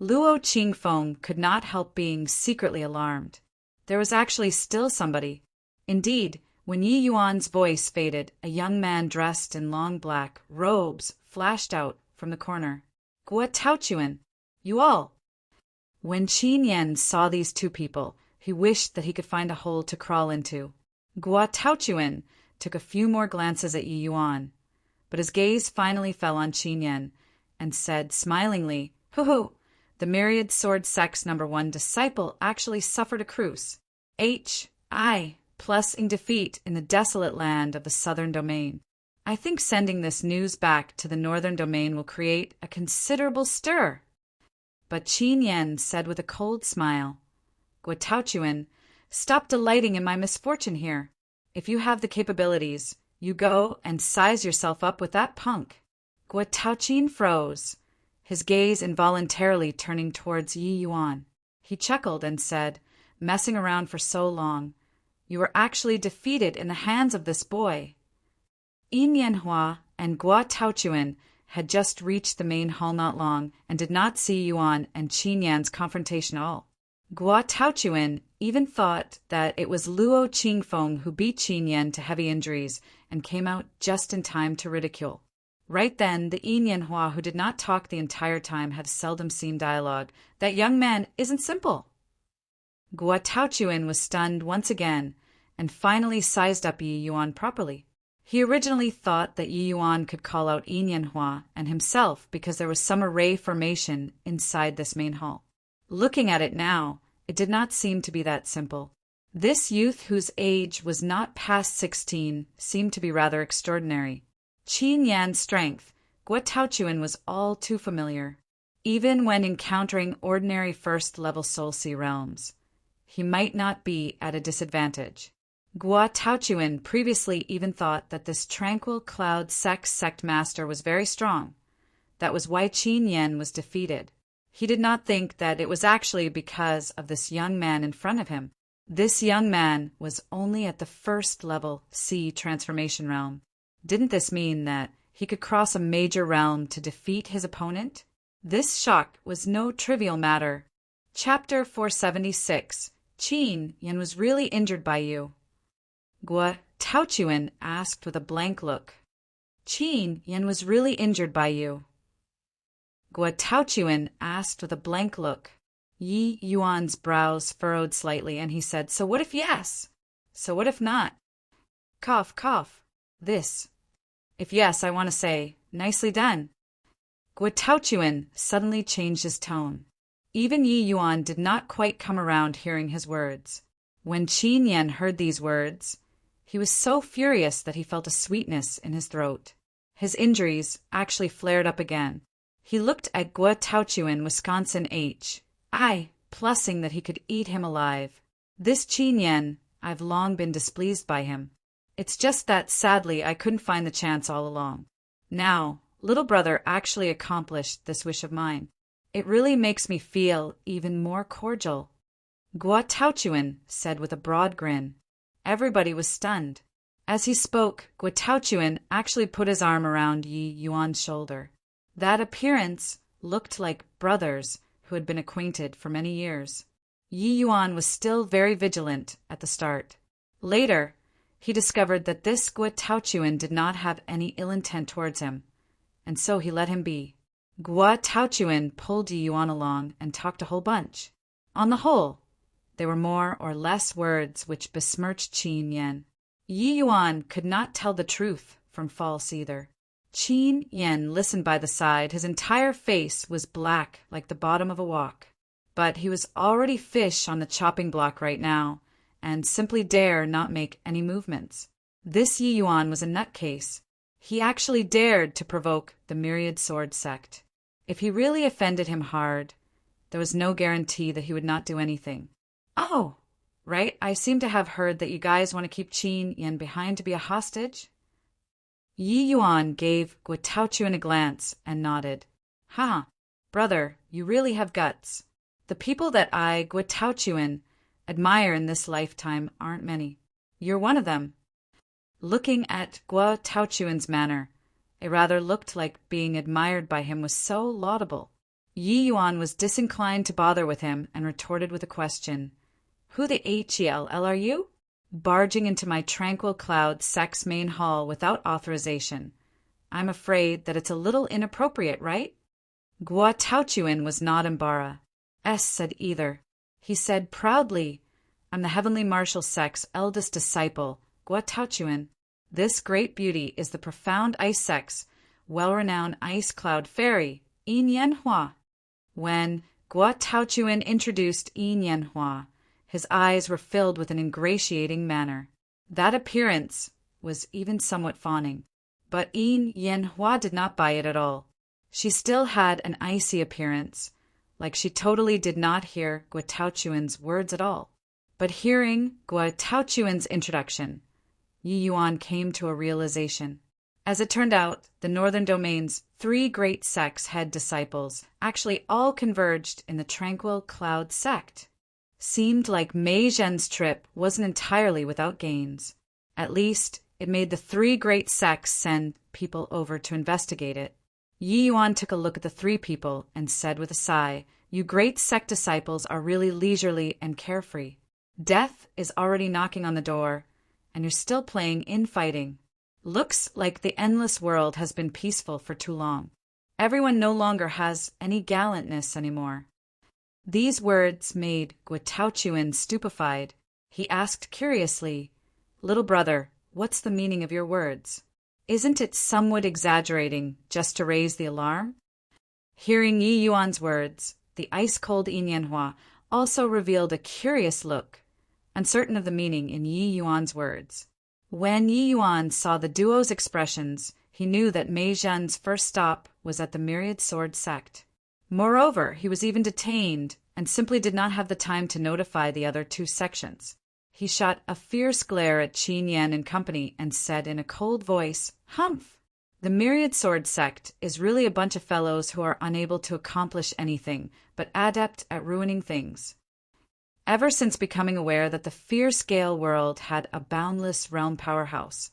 Luo Qingfeng could not help being secretly alarmed. There was actually still somebody. Indeed, when Yi Yuan's voice faded, a young man dressed in long black robes flashed out from the corner. "Guo Taochuan, You all. When Qin Yan saw these two people, he wished that he could find a hole to crawl into. Guo Taochuan took a few more glances at Yi Yuan, but his gaze finally fell on Qin Yan and said smilingly, "Hoo-hoo, the myriad sword sect's #1 disciple actually suffered a cruce. H.I. plus-ing defeat in the desolate land of the southern domain. I think sending this news back to the northern domain will create a considerable stir." But Qin Yan said with a cold smile, "Guo Taochuan, stop delighting in my misfortune here. If you have the capabilities, you go and size yourself up with that punk." Guo Taochuan froze, his gaze involuntarily turning towards Yi Yuan. He chuckled and said, "Messing around for so long, you were actually defeated in the hands of this boy." Yin Yanhua and Guo Taochuan had just reached the main hall not long and did not see Yuan and Qin Yan's confrontation at all. Guo Taochuan even thought that it was Luo Qingfeng who beat Qin Yan to heavy injuries and came out just in time to ridicule. Right then, the Yin Yanhua, who did not talk the entire time, had seldom seen dialogue. "That young man isn't simple." Guo Taochuan was stunned once again and finally sized up Yi Yuan properly. He originally thought that Yi Yuan could call out Yin Yanhua and himself because there was some array formation inside this main hall. Looking at it now, it did not seem to be that simple. This youth, whose age was not past 16, seemed to be rather extraordinary. Qin Yan's strength, Guo Taochuan was all too familiar. Even when encountering ordinary first-level Soul Sea realms, he might not be at a disadvantage. Guo Taochuan previously even thought that this tranquil cloud sect master was very strong. That was why Qin Yan was defeated. He did not think that it was actually because of this young man in front of him. This young man was only at the first-level sea transformation realm. Didn't this mean that he could cross a major realm to defeat his opponent? This shock was no trivial matter. Chapter 476. Qin Yan was really injured by you. Guo Taochuan asked with a blank look. Qin Yan was really injured by you. Guo Taochuan asked with a blank look. Yi Yuan's brows furrowed slightly, and he said, "So what if yes? So what if not?" Cough, cough. This. If yes, I want to say, nicely done. Guo Taochuan suddenly changed his tone. Even Yi Yuan did not quite come around hearing his words. When Qin Yan heard these words, he was so furious that he felt a sweetness in his throat. His injuries actually flared up again. He looked at Guo Taochuan, Wisconsin H.I., plussing that he could eat him alive. This Qin Yan, I've long been displeased by him. It's just that, sadly, I couldn't find the chance all along. Now, little brother actually accomplished this wish of mine. It really makes me feel even more cordial. Guo Taochuan said with a broad grin. Everybody was stunned. As he spoke, Guo Taochuan actually put his arm around Yi Yuan's shoulder. That appearance looked like brothers who had been acquainted for many years. Yi Yuan was still very vigilant at the start. Later, he discovered that this Guo Taochuan did not have any ill intent towards him, and so he let him be. Guo Taochuan pulled Yi Yuan along and talked a whole bunch. On the whole, they were more or less words which besmirched Qin Yan. Yi Yuan could not tell the truth from false either. Qin Yan listened by the side. His entire face was black like the bottom of a wok. But he was already fish on the chopping block right now, and simply dare not make any movements. This Yi Yuan was a nutcase. He actually dared to provoke the Myriad Sword sect. If he really offended him hard, there was no guarantee that he would not do anything. "Oh, right, I seem to have heard that you guys want to keep Qin Yan behind to be a hostage?" Yi Yuan gave Guo Taochuan a glance and nodded. "Ha, brother, you really have guts. The people that I, Guo Taochuan, admire in this lifetime aren't many. You're one of them." Looking at Guo Taochuan's manner, it rather looked like being admired by him was so laudable. Yi Yuan was disinclined to bother with him and retorted with a question. "Who the HELL are you? Barging into my tranquil cloud sect's main hall without authorization. I'm afraid that it's a little inappropriate, right?" Gua Taochuan was not embarrassed, said either. He said proudly, I'm the heavenly martial sect's eldest disciple, Gua Taochuan. This great beauty is the profound ice sect's well-renowned ice cloud fairy, Yin Yanhua. When Gua Taochuan introduced Yin Yanhua, his eyes were filled with an ingratiating manner. That appearance was even somewhat fawning. But Yin Yanhua did not buy it at all. She still had an icy appearance, like she totally did not hear Gua Taochuan's words at all. But hearing Gua Taochuan's introduction, Yi Yuan came to a realization. As it turned out, the Northern Domain's 3 great sects' head disciples actually all converged in the Tranquil Cloud sect. Seemed like Mei Zhen's trip wasn't entirely without gains. At least, it made the 3 great sects send people over to investigate it. Yi Yuan took a look at the 3 people and said with a sigh, You great sect disciples are really leisurely and carefree. Death is already knocking on the door, and you're still playing infighting. Looks like the endless world has been peaceful for too long. Everyone no longer has any gallantness anymore. These words made Gua Taochuan stupefied. He asked curiously, Little brother, what's the meaning of your words? Isn't it somewhat exaggerating just to raise the alarm? Hearing Yi Yuan's words, the ice-cold Yin Yanhua also revealed a curious look, uncertain of the meaning in Yi Yuan's words. When Yi Yuan saw the duo's expressions, he knew that Mei Zhen's first stop was at the Myriad Sword sect. Moreover, he was even detained and simply did not have the time to notify the other 2 sections. He shot a fierce glare at Qin Yan and company and said in a cold voice, Humph! The Myriad Sword sect is really a bunch of fellows who are unable to accomplish anything, but adept at ruining things. Ever since becoming aware that the fierce Gale world had a boundless realm powerhouse,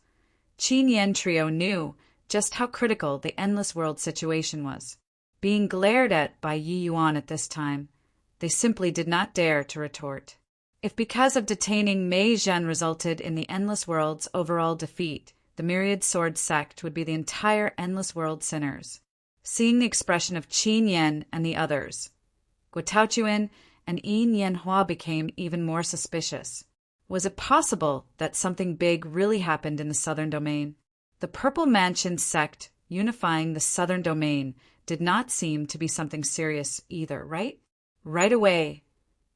Qin Yan Trio knew just how critical the Endless World situation was. Being glared at by Yi Yuan at this time, they simply did not dare to retort. If because of detaining Mei Zhen resulted in the Endless World's overall defeat, the Myriad Sword sect would be the entire Endless World sinners. Seeing the expression of Qin Yan and the others, Gua Taochuan and Yin Yanhua became even more suspicious. Was it possible that something big really happened in the Southern Domain? The Purple Mansion sect unifying the Southern Domain did not seem to be something serious either, right? Right away,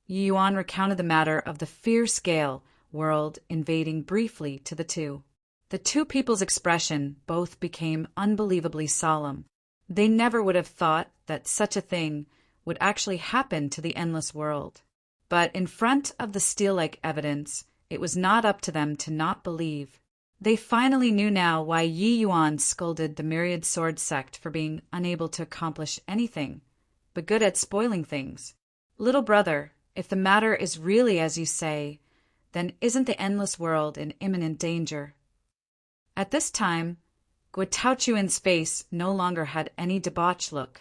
Yi Yuan recounted the matter of the fierce Gale world invading briefly to the 2. The 2 people's expression both became unbelievably solemn. They never would have thought that such a thing would actually happen to the Endless World. But in front of the steel-like evidence, it was not up to them to not believe. They finally knew now why Yi Yuan scolded the Myriad Sword sect for being unable to accomplish anything, but good at spoiling things. Little brother, if the matter is really as you say, then isn't the Endless World in imminent danger? At this time, Gua Taochuan's face no longer had any debauch look.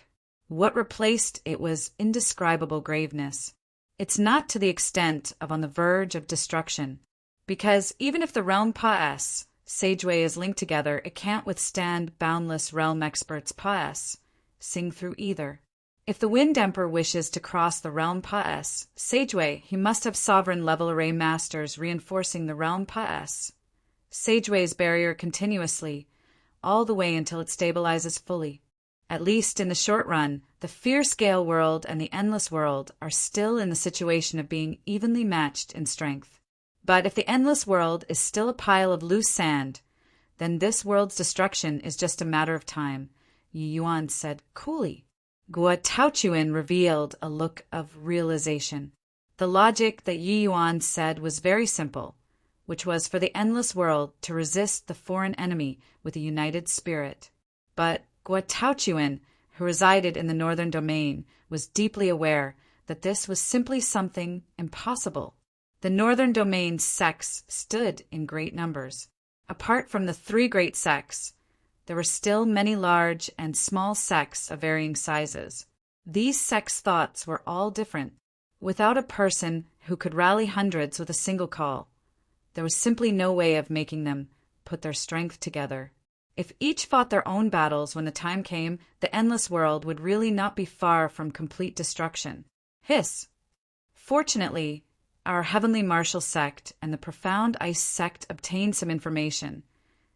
What replaced it was indescribable graveness. It's not to the extent of on the verge of destruction, because even if the realm Pa'es, Sageway is linked together, it can't withstand boundless realm experts Pa'es, sing through either. If the Wind Emperor wishes to cross the realm Pa'es, Sageway, he must have sovereign level array masters reinforcing the realm Pa'es, Sageway's barrier continuously, all the way until it stabilizes fully. At least in the short run, the fierce Gale world and the Endless World are still in the situation of being evenly matched in strength. But if the Endless World is still a pile of loose sand, then this world's destruction is just a matter of time, Yi Yuan said coolly. Gua Taochuan revealed a look of realization. The logic that Yi Yuan said was very simple, which was for the Endless World to resist the foreign enemy with a united spirit. But Gua Taochuan, who resided in the Northern Domain, was deeply aware that this was simply something impossible. The Northern Domain sects stood in great numbers. Apart from the 3 great sects, there were still many large and small sects of varying sizes. These sects' thoughts were all different. Without a person who could rally hundreds with a single call, there was simply no way of making them put their strength together. If each fought their own battles when the time came, the endless world would really not be far from complete destruction. Hiss! Fortunately, our heavenly martial sect and the profound ice sect obtained some information,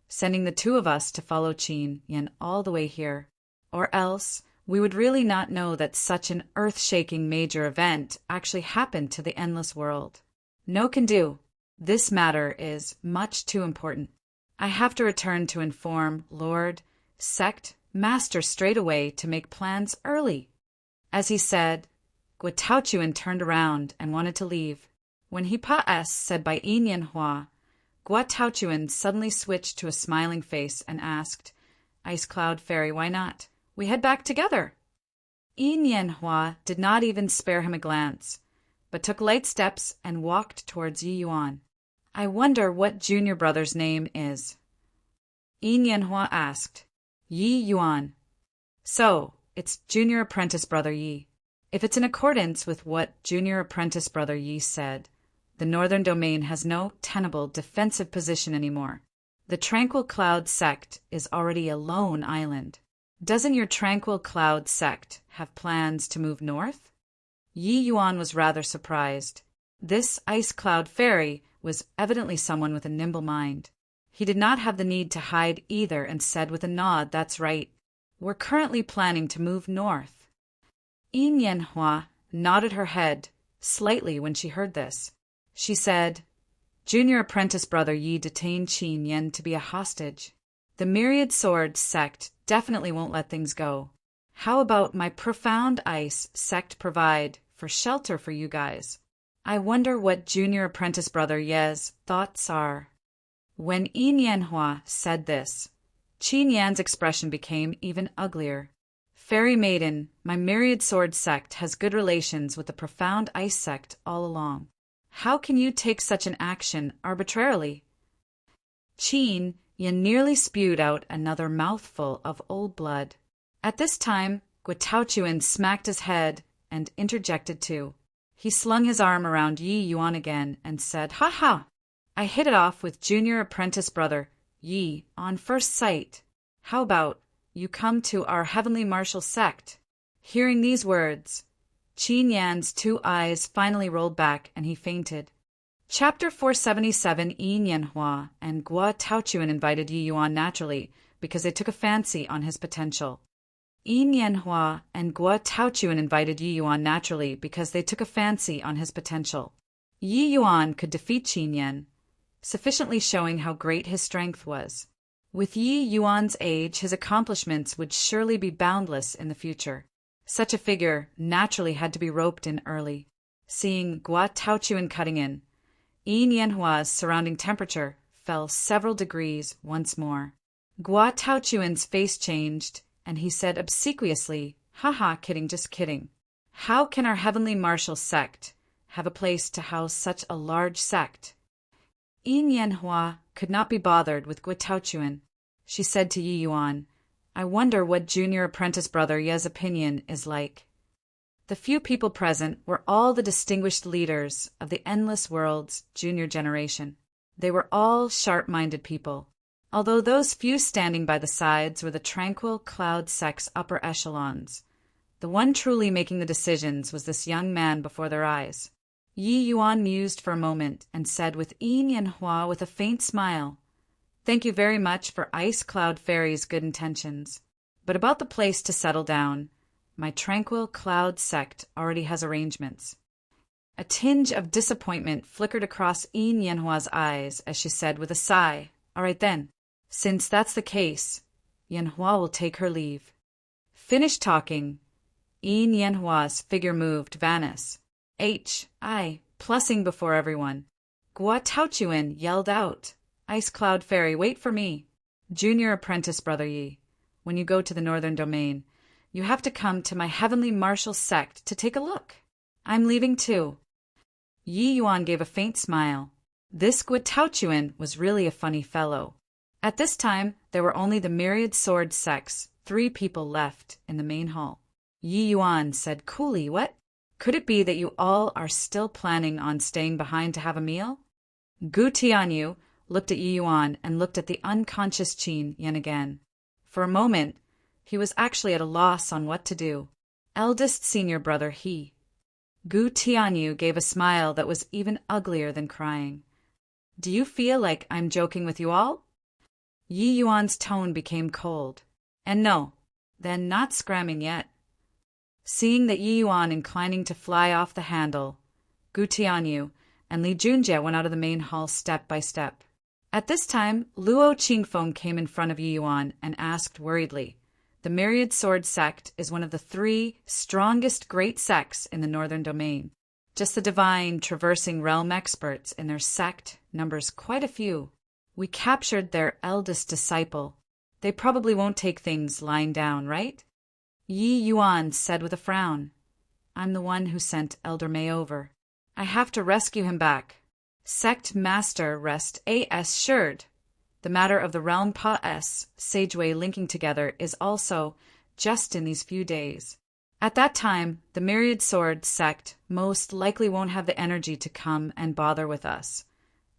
sending the two of us to follow Qin Yan all the way here. Or else, we would really not know that such an earth-shaking major event actually happened to the endless world. No can do. This matter is much too important. I have to return to inform Lord, Sect, Master straight away to make plans early. As he said, Guo turned around and wanted to leave. When he pa-s said by Yin Hua, Guo suddenly switched to a smiling face and asked, Ice Cloud Fairy, why not? We head back together. Yin Hua did not even spare him a glance, but took light steps and walked towards Yi Yuan. I wonder what junior brother's name is. Yin Hua asked. Yi Yuan. So, it's junior apprentice brother Yi. If it's in accordance with what junior apprentice brother Yi said, the northern domain has no tenable defensive position anymore. The Tranquil Cloud sect is already a lone island. Doesn't your Tranquil Cloud sect have plans to move north? Yi Yuan was rather surprised. This Ice Cloud Fairy was evidently someone with a nimble mind. He did not have the need to hide either and said with a nod, that's right. We're currently planning to move north. Yin Hua nodded her head slightly when she heard this. She said, Junior apprentice brother Yi detained Qin Yan to be a hostage. The Myriad Sword sect definitely won't let things go. How about my Profound Ice sect provide for shelter for you guys? I wonder what junior apprentice brother Ye's thoughts are. When Yin Hua said this, Qin Yan's expression became even uglier. Fairy Maiden, my Myriad Sword sect has good relations with the Profound Ice sect all along. How can you take such an action arbitrarily? Qin Yan nearly spewed out another mouthful of old blood. At this time, Guo smacked his head and interjected too. He slung his arm around Yi Yuan again and said, Ha ha! I hit it off with junior apprentice brother Yi on first sight. How about you come to our heavenly martial sect? Hearing these words, Qin Yan's two eyes finally rolled back and he fainted. Chapter 477. Yin Hua and Guo invited Yi Yuan naturally because they took a fancy on his potential. Yin Hua and Guo invited Yi Yuan naturally because they took a fancy on his potential. Yi Yuan could defeat Qin Yan, sufficiently showing how great his strength was. With Yi Yuan's age, his accomplishments would surely be boundless in the future. Such a figure naturally had to be roped in early. Seeing Guo cutting in, Yin Hua's surrounding temperature fell several degrees once more. Guo face changed, and he said obsequiously, Haha, kidding, just kidding. How can our heavenly martial sect have a place to house such a large sect? Yin Hua could not be bothered with Guo. She said to Yi Yuan, I wonder what junior apprentice brother Ye's opinion is like. The few people present were all the distinguished leaders of the Endless World's junior generation. They were all sharp-minded people, although those few standing by the sides were the Tranquil Cloud sect's upper echelons. The one truly making the decisions was this young man before their eyes. Yi Yuan mused for a moment and said with Yin Hua with a faint smile, Thank you very much for Ice Cloud Fairy's good intentions. But about the place to settle down, my Tranquil Cloud sect already has arrangements. A tinge of disappointment flickered across Yin Hua's eyes as she said with a sigh, All right then. Since that's the case, Yin Hua will take her leave. Finished talking, Yin Hua's figure moved Vanis. Plussing before everyone. Guo yelled out, Ice Cloud Fairy, wait for me. Junior apprentice brother Yi, when you go to the northern domain, you have to come to my heavenly martial sect to take a look. I'm leaving too. Yi Yuan gave a faint smile. This Guo was really a funny fellow. At this time, there were only the Myriad Sword sect's 3 people left in the main hall. Yi Yuan said coolly, What? Could it be that you all are still planning on staying behind to have a meal? Gu Tianyu, looked at Yi Yuan and looked at the unconscious Qin Yen again. For a moment, he was actually at a loss on what to do. Eldest senior brother he. Gu Tianyu gave a smile that was even uglier than crying. Do you feel like I'm joking with you all? Yi Yuan's tone became cold. And no, then not scramming yet. Seeing that Yi Yuan inclining to fly off the handle, Gu Tianyu and Li Junjie went out of the main hall step by step. At this time, Luo Qingfeng came in front of Yi Yuan and asked worriedly, the Myriad Sword sect is one of the 3 strongest great sects in the Northern Domain. Just the divine traversing realm experts in their sect numbers quite a few. We captured their eldest disciple. They probably won't take things lying down, right? Yi Yuan said with a frown. I'm the one who sent Elder Mei over. I have to rescue him back. Sect Master rest assured. The matter of the Realm Pa-S, Sageway linking together is also just in these few days. At that time, the Myriad Sword sect most likely won't have the energy to come and bother with us.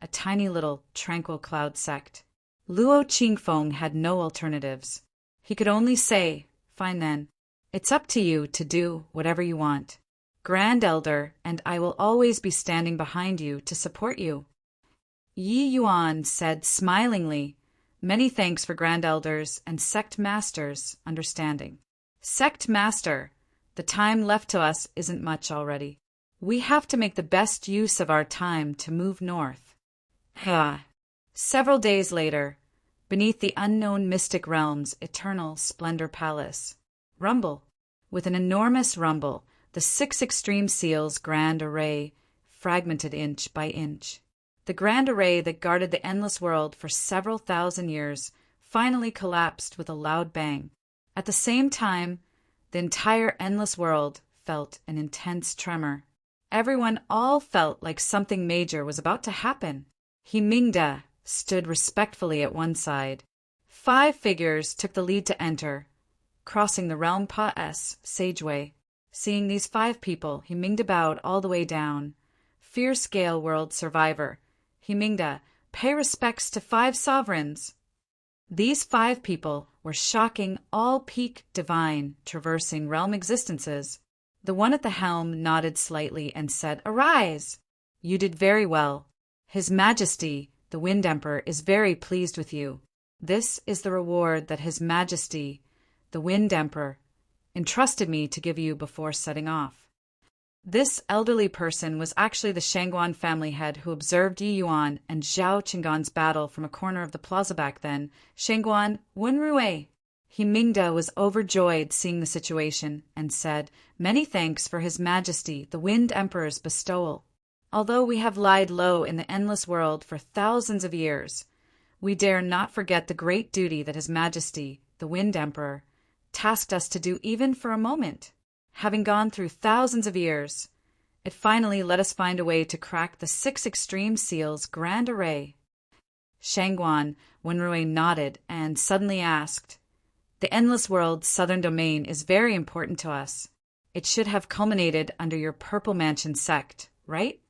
A tiny little tranquil cloud sect. Luo Qingfeng had no alternatives. He could only say, fine then. It's up to you to do whatever you want. Grand Elder, and I will always be standing behind you to support you. Yi Yuan said smilingly, many thanks for Grand Elders and Sect Masters' understanding. Sect Master, the time left to us isn't much already. We have to make the best use of our time to move north. Several days later, beneath the unknown mystic realm's eternal splendor palace, rumble. With an enormous rumble, the 6 extreme seals' grand array fragmented inch by inch. The grand array that guarded the endless world for several thousand years finally collapsed with a loud bang. At the same time, the entire endless world felt an intense tremor. Everyone all felt like something major was about to happen. Himingda stood respectfully at one side. 5 figures took the lead to enter, crossing the Realm Pa-S Sageway. Seeing these 5 people, Himingda bowed all the way down. Fierce Gale World survivor. Himingda, pay respects to 5 sovereigns. These 5 people were shocking, all-peak divine, traversing realm existences. The one at the helm nodded slightly and said, Arise! You did very well. His Majesty, the Wind Emperor, is very pleased with you. This is the reward that His Majesty, the Wind Emperor, entrusted me to give you before setting off. This elderly person was actually the Shangguan family head who observed Yi Yuan and Zhao Qinggan's battle from a corner of the plaza back then. Shangguan Wenrui. Himingda was overjoyed seeing the situation and said, Many thanks for His Majesty, the Wind Emperor's bestowal. Although we have lied low in the endless world for thousands of years, we dare not forget the great duty that His Majesty, the Wind Emperor, tasked us to do even for a moment. Having gone through thousands of years, it finally let us find a way to crack the 6 extreme seals' grand array. Shangguan Wenrui nodded and suddenly asked, The endless world's southern domain is very important to us. It should have culminated under your Purple Mansion sect, right?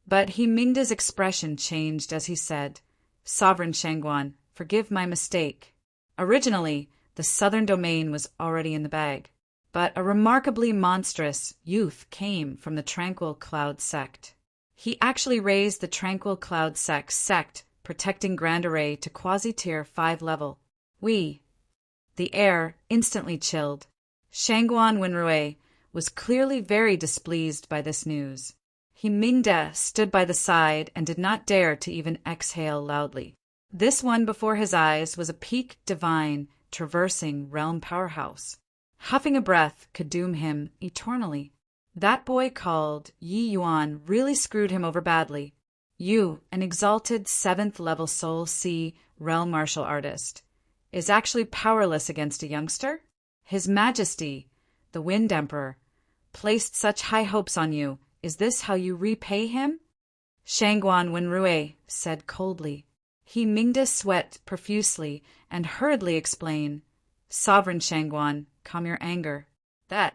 But Himingda's expression changed as he said, Sovereign Shangguan, forgive my mistake. Originally, the southern domain was already in the bag. But a remarkably monstrous youth came from the Tranquil Cloud sect. He actually raised the Tranquil Cloud sect, protecting Grand Array to quasi-tier 5 level. The air instantly chilled. Shangguan Wenrui was clearly very displeased by this news. Himingda stood by the side and did not dare to even exhale loudly. This one before his eyes was a peak divine traversing realm powerhouse. Huffing a breath could doom him eternally. That boy called Yi Yuan really screwed him over badly. You, an exalted 7th level Soul Sea realm martial artist, is actually powerless against a youngster? His Majesty, the Wind Emperor, placed such high hopes on you. Is this how you repay him? Shangguan Wenrui said coldly. Himingda sweat profusely and hurriedly explained, Sovereign Shangguan, calm your anger. That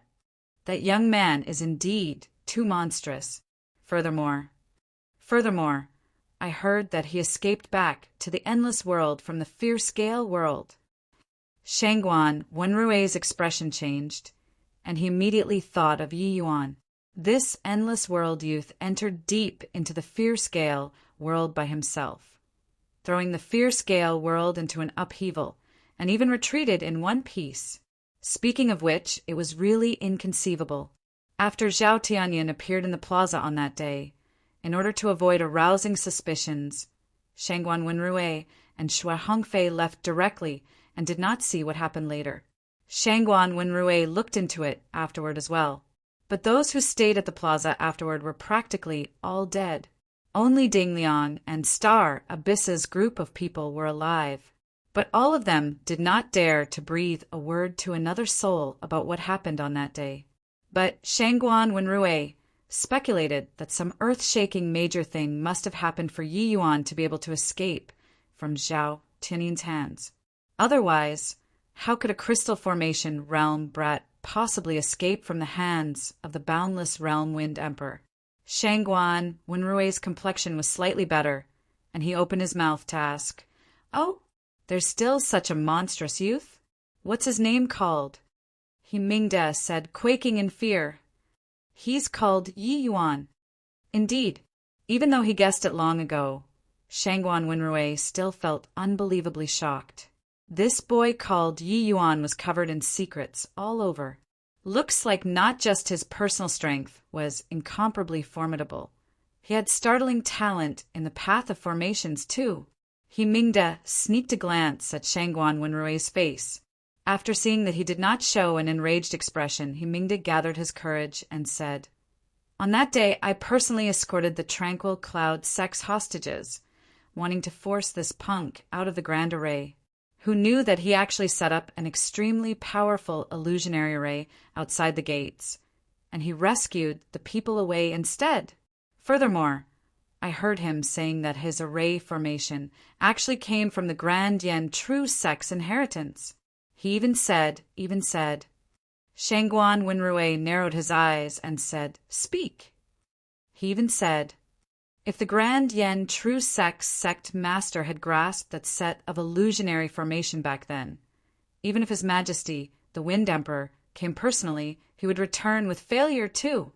young man is indeed too monstrous. Furthermore, I heard that he escaped back to the endless world from the fierce gale world." Shangguan Wenrui's expression changed, and he immediately thought of Yi Yuan. This endless world youth entered deep into the fierce gale world by himself, throwing the fierce gale world into an upheaval, and even retreated in one piece. Speaking of which, it was really inconceivable. After Zhao Tianyin appeared in the plaza on that day, in order to avoid arousing suspicions, Shangguan Wenrui and Shui Hongfei left directly and did not see what happened later. Shangguan Wenrui looked into it afterward as well. But those who stayed at the plaza afterward were practically all dead. Only Ding Liang and Star Abyss's group of people were alive. But all of them did not dare to breathe a word to another soul about what happened on that day. But Shangguan Wenrui speculated that some earth-shaking major thing must have happened for Yi Yuan to be able to escape from Zhao Tianyin's hands. Otherwise, how could a crystal formation realm brat possibly escape from the hands of the boundless realm Wind Emperor? Shangguan Wenrui's complexion was slightly better, and he opened his mouth to ask, "Oh, there's still such a monstrous youth? What's his name called?" He Mingde said, quaking in fear. "He's called Yi Yuan." Indeed, even though he guessed it long ago, Shangguan Wenrui still felt unbelievably shocked. This boy called Yi Yuan was covered in secrets all over. Looks like not just his personal strength was incomparably formidable. He had startling talent in the path of formations, too. He Mingde sneaked a glance at Shangguan Wenrui's face. After seeing that he did not show an enraged expression, he Mingde gathered his courage and said, "On that day, I personally escorted the Tranquil Cloud sex hostages, wanting to force this punk out of the Grand Array, who knew that he actually set up an extremely powerful illusionary array outside the gates, and he rescued the people away instead. Furthermore, I heard him saying that his array formation actually came from the Grand Yen true sex inheritance. He even said, Shangguan Wenrui narrowed his eyes and said, "Speak." He even said, if the Grand Yen true sex sect master had grasped that set of illusionary formation back then, even if His Majesty, the Wind Emperor, came personally, he would return with failure too.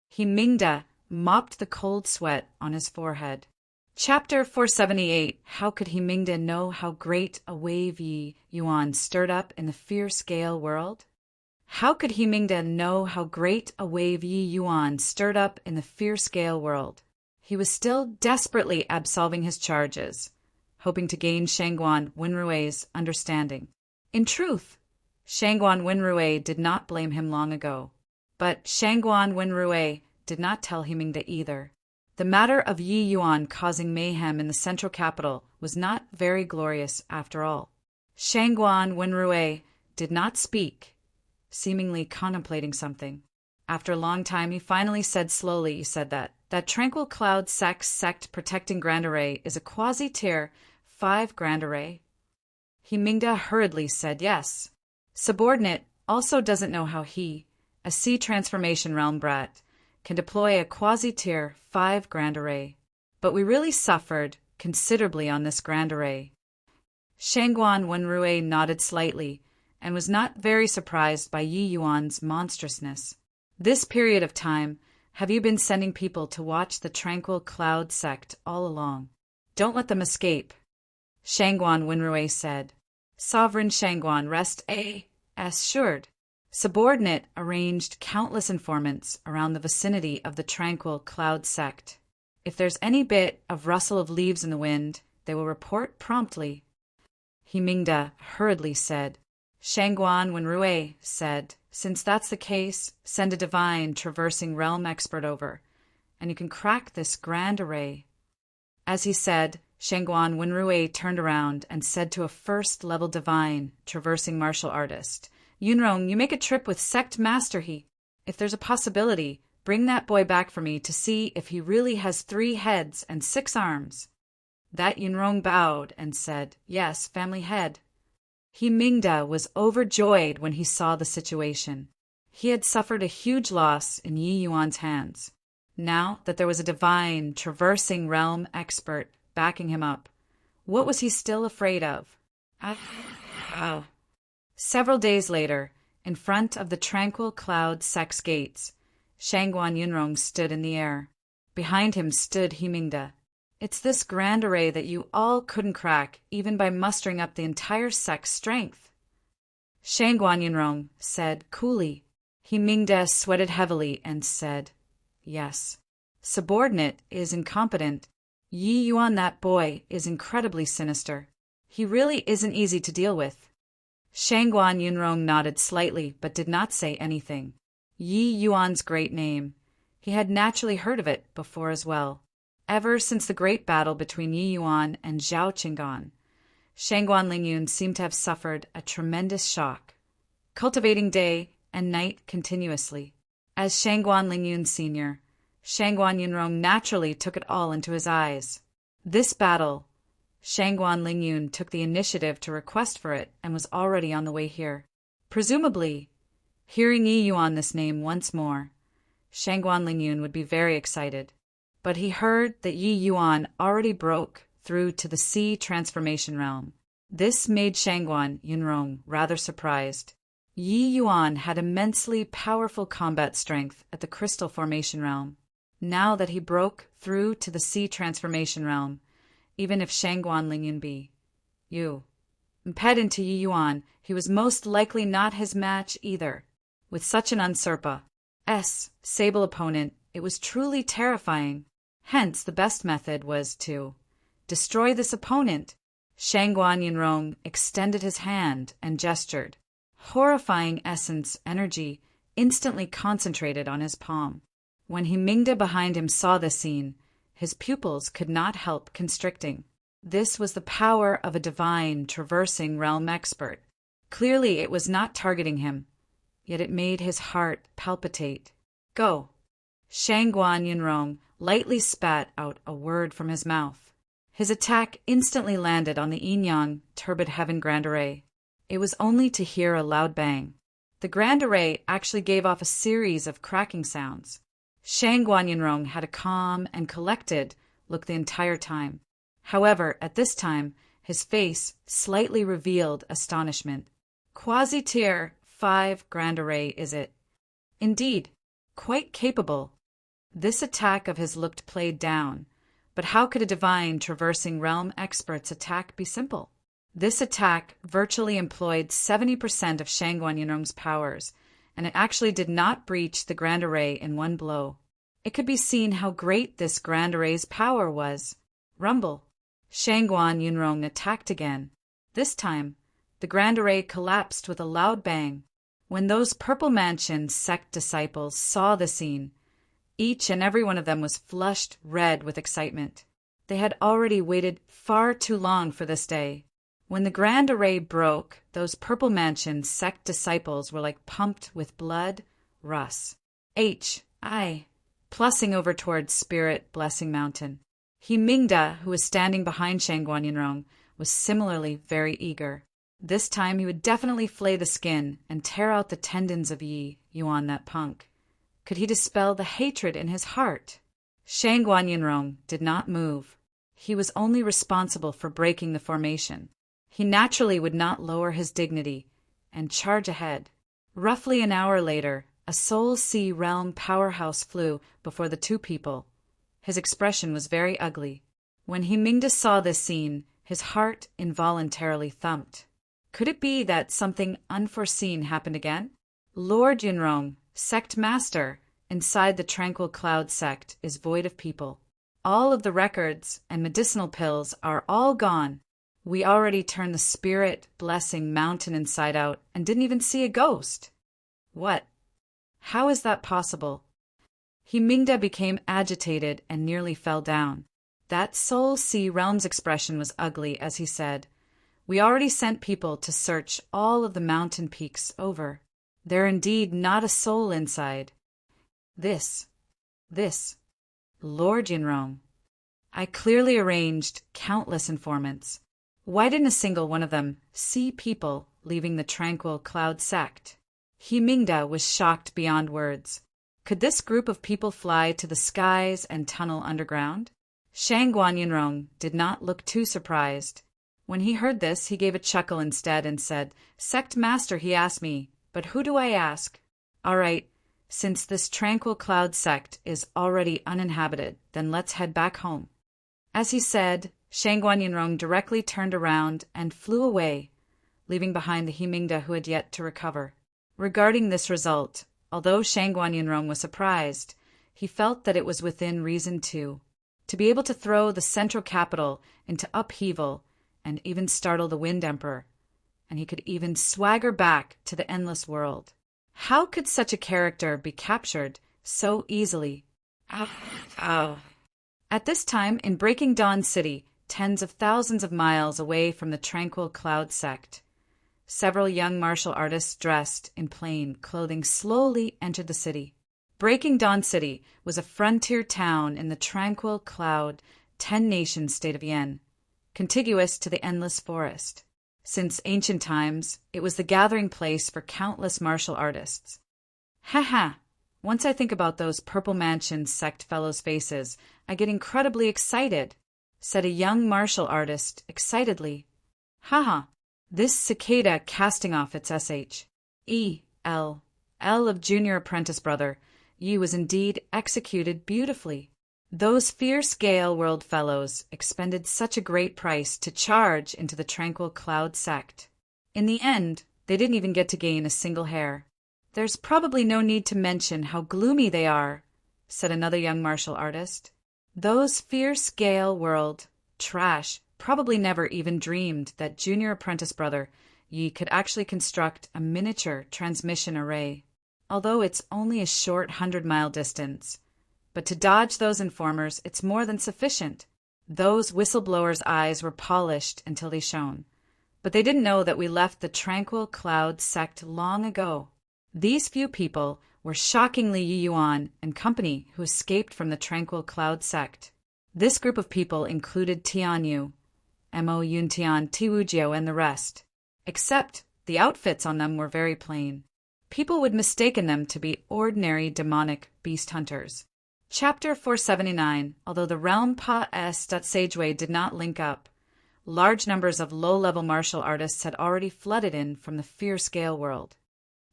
He Mingde mopped the cold sweat on his forehead. Chapter 478. How could he Mingde know how great a wave Yi Yuan stirred up in the fierce gale world? How could he Mingde know how great a wave Yi Yuan stirred up in the fierce gale world? He was still desperately absolving his charges, hoping to gain Shangguan Wenrui's understanding. In truth, Shangguan Wenrui did not blame him long ago, but Shangguan Wenrui did not tell He Mingde either. The matter of Yi Yuan causing mayhem in the central capital was not very glorious after all. Shangguan Wenrui did not speak, seemingly contemplating something. After a long time, he finally said slowly, that Tranquil Cloud sex sect protecting Grand Array is a quasi-tier 5 Grand Array. He Mingde hurriedly said yes. Subordinate also doesn't know how he, a sea transformation realm brat, can deploy a quasi-tier 5 Grand Array. But we really suffered considerably on this Grand Array. Shangguan Wenrui nodded slightly and was not very surprised by Yi Yuan's monstrousness. This period of time, have you been sending people to watch the Tranquil Cloud sect all along? Don't let them escape. Shangguan Wenrui said. Sovereign Shangguan, rest assured. Subordinate arranged countless informants around the vicinity of the Tranquil Cloud sect. If there's any bit of rustle of leaves in the wind, they will report promptly. He Mingde hurriedly said. Shangguan Wenrui said, since that's the case, send a divine traversing realm expert over, and you can crack this Grand Array. As he said, Shangguan Wenrui turned around and said to a first-level divine traversing martial artist, Yunrong, you make a trip with Sect Master He. If there's a possibility, bring that boy back for me to see if he really has 3 heads and 6 arms. That Yunrong bowed and said, yes, family head. He Mingde was overjoyed when he saw the situation. He had suffered a huge loss in Yi Yuan's hands. now that there was a divine, traversing realm expert backing him up. What was he still afraid of? Several days later, in front of the tranquil cloud sex gates, Shangguan Yunrong stood in the air. Behind him stood Himingda. It's this grand array that you all couldn't crack, even by mustering up the entire sect's strength. Shangguan Yunrong said coolly. Himingda sweated heavily and said, yes. Subordinate is incompetent. Yi Yuan, that boy, is incredibly sinister. He really isn't easy to deal with. Shangguan Yunrong nodded slightly but did not say anything. Yi Yuan's great name. He had naturally heard of it before as well. Ever since the great battle between Yi Yuan and Zhao Qinggan, Shangguan Lingyun seemed to have suffered a tremendous shock, cultivating day and night continuously. As Shangguan Lingyun Sr., Shangguan Yunrong naturally took it all into his eyes. This battle, Shangguan Lingyun took the initiative to request for it and was already on the way here. Presumably, hearing Yi Yuan this name once more, Shangguan Lingyun would be very excited. But he heard that Yi Yuan already broke through to the Sea Transformation Realm. This made Shangguan Yunrong rather surprised. Yi Yuan had immensely powerful combat strength at the Crystal Formation Realm. Now that he broke through to the Sea Transformation Realm, even if Shangguan Lingyun be impeded to Yi Yuan, he was most likely not his match either. With such an usurpa sable opponent, it was truly terrifying. Hence, the best method was to destroy this opponent. Shangguan Yunrong extended his hand and gestured. Horrifying essence energy instantly concentrated on his palm. When Himingda behind him saw this scene, his pupils could not help constricting. This was the power of a divine, traversing realm expert. Clearly it was not targeting him, yet it made his heart palpitate. Go! Shangguan Yunrong lightly spat out a word from his mouth. His attack instantly landed on the yin-yang turbid heaven grand array. It was only to hear a loud bang. The grand array actually gave off a series of cracking sounds. Shangguan Yunrong had a calm and collected look the entire time. However, at this time, his face slightly revealed astonishment. Quasi-tier 5 grand array, is it? Indeed, quite capable. This attack of his looked played down, but how could a divine traversing realm expert's attack be simple? This attack virtually employed 70% of Shangguan Yunrong's powers, and it actually did not breach the grand array in one blow. It could be seen how great this grand array's power was. Rumble. Shangguan Yunrong attacked again. This time, the grand array collapsed with a loud bang. When those Purple Mansion sect disciples saw the scene, each and every one of them was flushed red with excitement. They had already waited far too long for this day. When the grand array broke, those Purple Mansion sect disciples were like pumped with blood. Russ. Plussing over towards Spirit Blessing Mountain. Himingda, who was standing behind Shangguan Yunrong, was similarly very eager. This time he would definitely flay the skin and tear out the tendons of Yi Yuan, that punk. Could he dispel the hatred in his heart? Shangguan Yunrong did not move. He was only responsible for breaking the formation. He naturally would not lower his dignity and charge ahead. Roughly an hour later, a Soul Sea realm powerhouse flew before the two people. His expression was very ugly. When Himingda saw this scene, his heart involuntarily thumped. Could it be that something unforeseen happened again? Lord Yunrong, sect master, inside the Tranquil Cloud sect, is void of people. All of the records and medicinal pills are all gone. We already turned the Spirit Blessing Mountain inside out and didn't even see a ghost. What? How is that possible? Himingda became agitated and nearly fell down. That Soul Sea Realm's expression was ugly as he said, "We already sent people to search all of the mountain peaks over. There indeed not a soul inside. This, Lord Yunrong, I clearly arranged countless informants. Why didn't a single one of them see people leaving the Tranquil Cloud sect?" Himingda was shocked beyond words. Could this group of people fly to the skies and tunnel underground? Shang Guanyinrong did not look too surprised. When he heard this, he gave a chuckle instead and said, "Sect Master, he asked me, but who do I ask? All right, since this tranquil cloud sect is already uninhabited, then let's head back home." As he said, Shang Guanyinrong directly turned around and flew away, leaving behind the Himingda who had yet to recover. Regarding this result, although Shang Guanyinrong was surprised, he felt that it was within reason too. To be able to throw the central capital into upheaval and even startle the Wind Emperor, and he could even swagger back to the endless world. How could such a character be captured so easily? At this time, in Breaking Dawn City, tens of thousands of miles away from the tranquil cloud sect, several young martial artists dressed in plain clothing slowly entered the city. Breaking Dawn City was a frontier town in the tranquil cloud 10-nation state of Yen, contiguous to the endless forest. Since ancient times, it was the gathering place for countless martial artists. Once I think about those Purple Mansion sect fellows' faces, I get incredibly excited, said a young martial artist excitedly. This cicada casting off its S.H.E.L. of junior apprentice brother, Yi was indeed executed beautifully. Those fierce Gale World fellows expended such a great price to charge into the tranquil cloud sect. In the end, they didn't even get to gain a single hair. There's probably no need to mention how gloomy they are, said another young martial artist. Those fierce Gale World trash probably never even dreamed that junior apprentice brother Yi could actually construct a miniature transmission array, although it's only a short 100-mile distance. But to dodge those informers, it's more than sufficient. Those whistleblowers' eyes were polished until they shone, but they didn't know that we left the tranquil cloud sect long ago. These few people were shockingly Yi Yuan and company who escaped from the tranquil cloud sect. This group of people included Tianyu, Mo Yuntian, Tiwujio, and the rest, except the outfits on them were very plain. People would mistaken them to be ordinary demonic beast hunters. Chapter 479. Although the realm Pa.S.Sageway did not link up, large numbers of low-level martial artists had already flooded in from the fierce Gale World.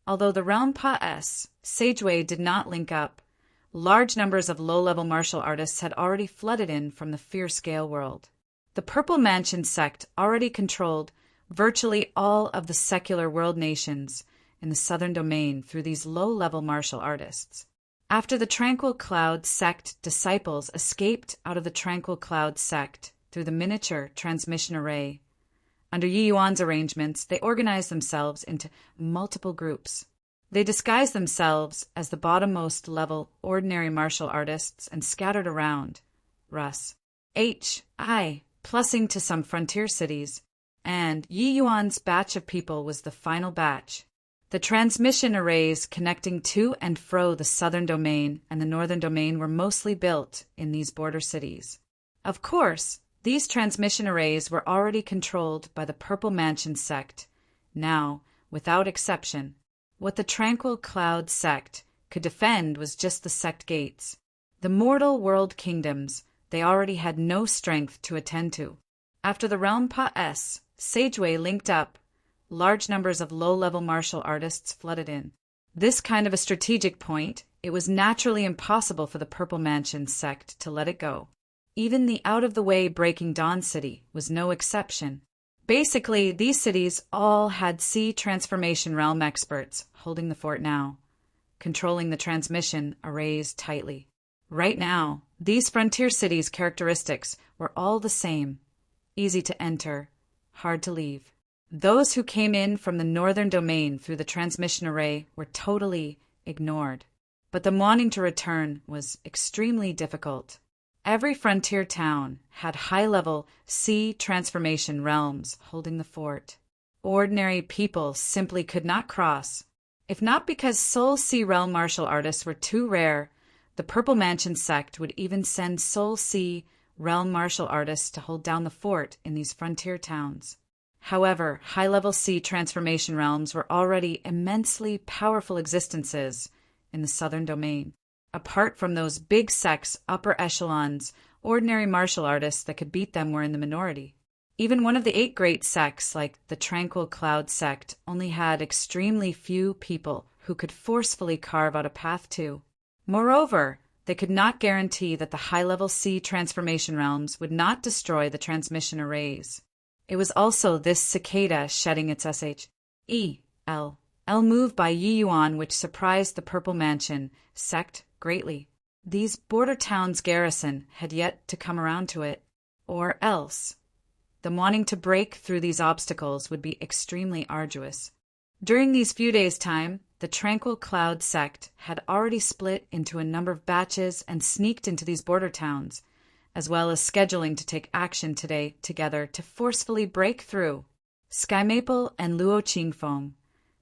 Although the realm Pa.S.Sageway did not link up, large numbers of low-level martial artists had already flooded in from the fierce Gale World. The Purple Mansion sect already controlled virtually all of the secular world nations in the southern domain through these low-level martial artists. After the Tranquil Cloud sect disciples escaped out of the Tranquil Cloud sect through the miniature transmission array, under Yi Yuan's arrangements, they organized themselves into multiple groups. They disguised themselves as the bottommost level ordinary martial artists and scattered around. Russ. H.I. plussing to some frontier cities, and Yi Yuan's batch of people was the final batch. The transmission arrays connecting to and fro the southern domain and the northern domain were mostly built in these border cities. Of course, these transmission arrays were already controlled by the Purple Mansion sect, now, without exception. What the Tranquil Cloud sect could defend was just the sect gates. The mortal world kingdoms they already had no strength to attend to. After the realm Pa.S.Sageway linked up, large numbers of low-level martial artists flooded in. This kind of a strategic point, it was naturally impossible for the Purple Mansion sect to let it go. Even the out-of-the-way Breaking Dawn City was no exception. Basically, these cities all had sea transformation realm experts holding the fort now, controlling the transmission arrays tightly. Right now, these frontier cities' characteristics were all the same: easy to enter, hard to leave. Those who came in from the northern domain through the transmission array were totally ignored. But the wanting to return was extremely difficult. Every frontier town had high-level sea transformation realms holding the fort. Ordinary people simply could not cross. If not because Soul Sea realm martial artists were too rare, the Purple Mansion sect would even send Soul Sea realm martial artists to hold down the fort in these frontier towns. However, high-level sea transformation realms were already immensely powerful existences in the southern domain. Apart from those big sects, upper echelons, ordinary martial artists that could beat them were in the minority. Even one of the 8 great sects, like the Tranquil Cloud sect, only had extremely few people who could forcefully carve out a path to. Moreover, they could not guarantee that the high-level C transformation realms would not destroy the transmission arrays. It was also this cicada shedding its S-H-E-L move by Yi Yuan which surprised the Purple Mansion sect greatly. These border towns' garrison had yet to come around to it, or else them wanting to break through these obstacles would be extremely arduous. During these few days' time, the Tranquil Cloud sect had already split into a number of batches and sneaked into these border towns, as well as scheduling to take action today together to forcefully break through. Sky Maple and Luo Qingfeng,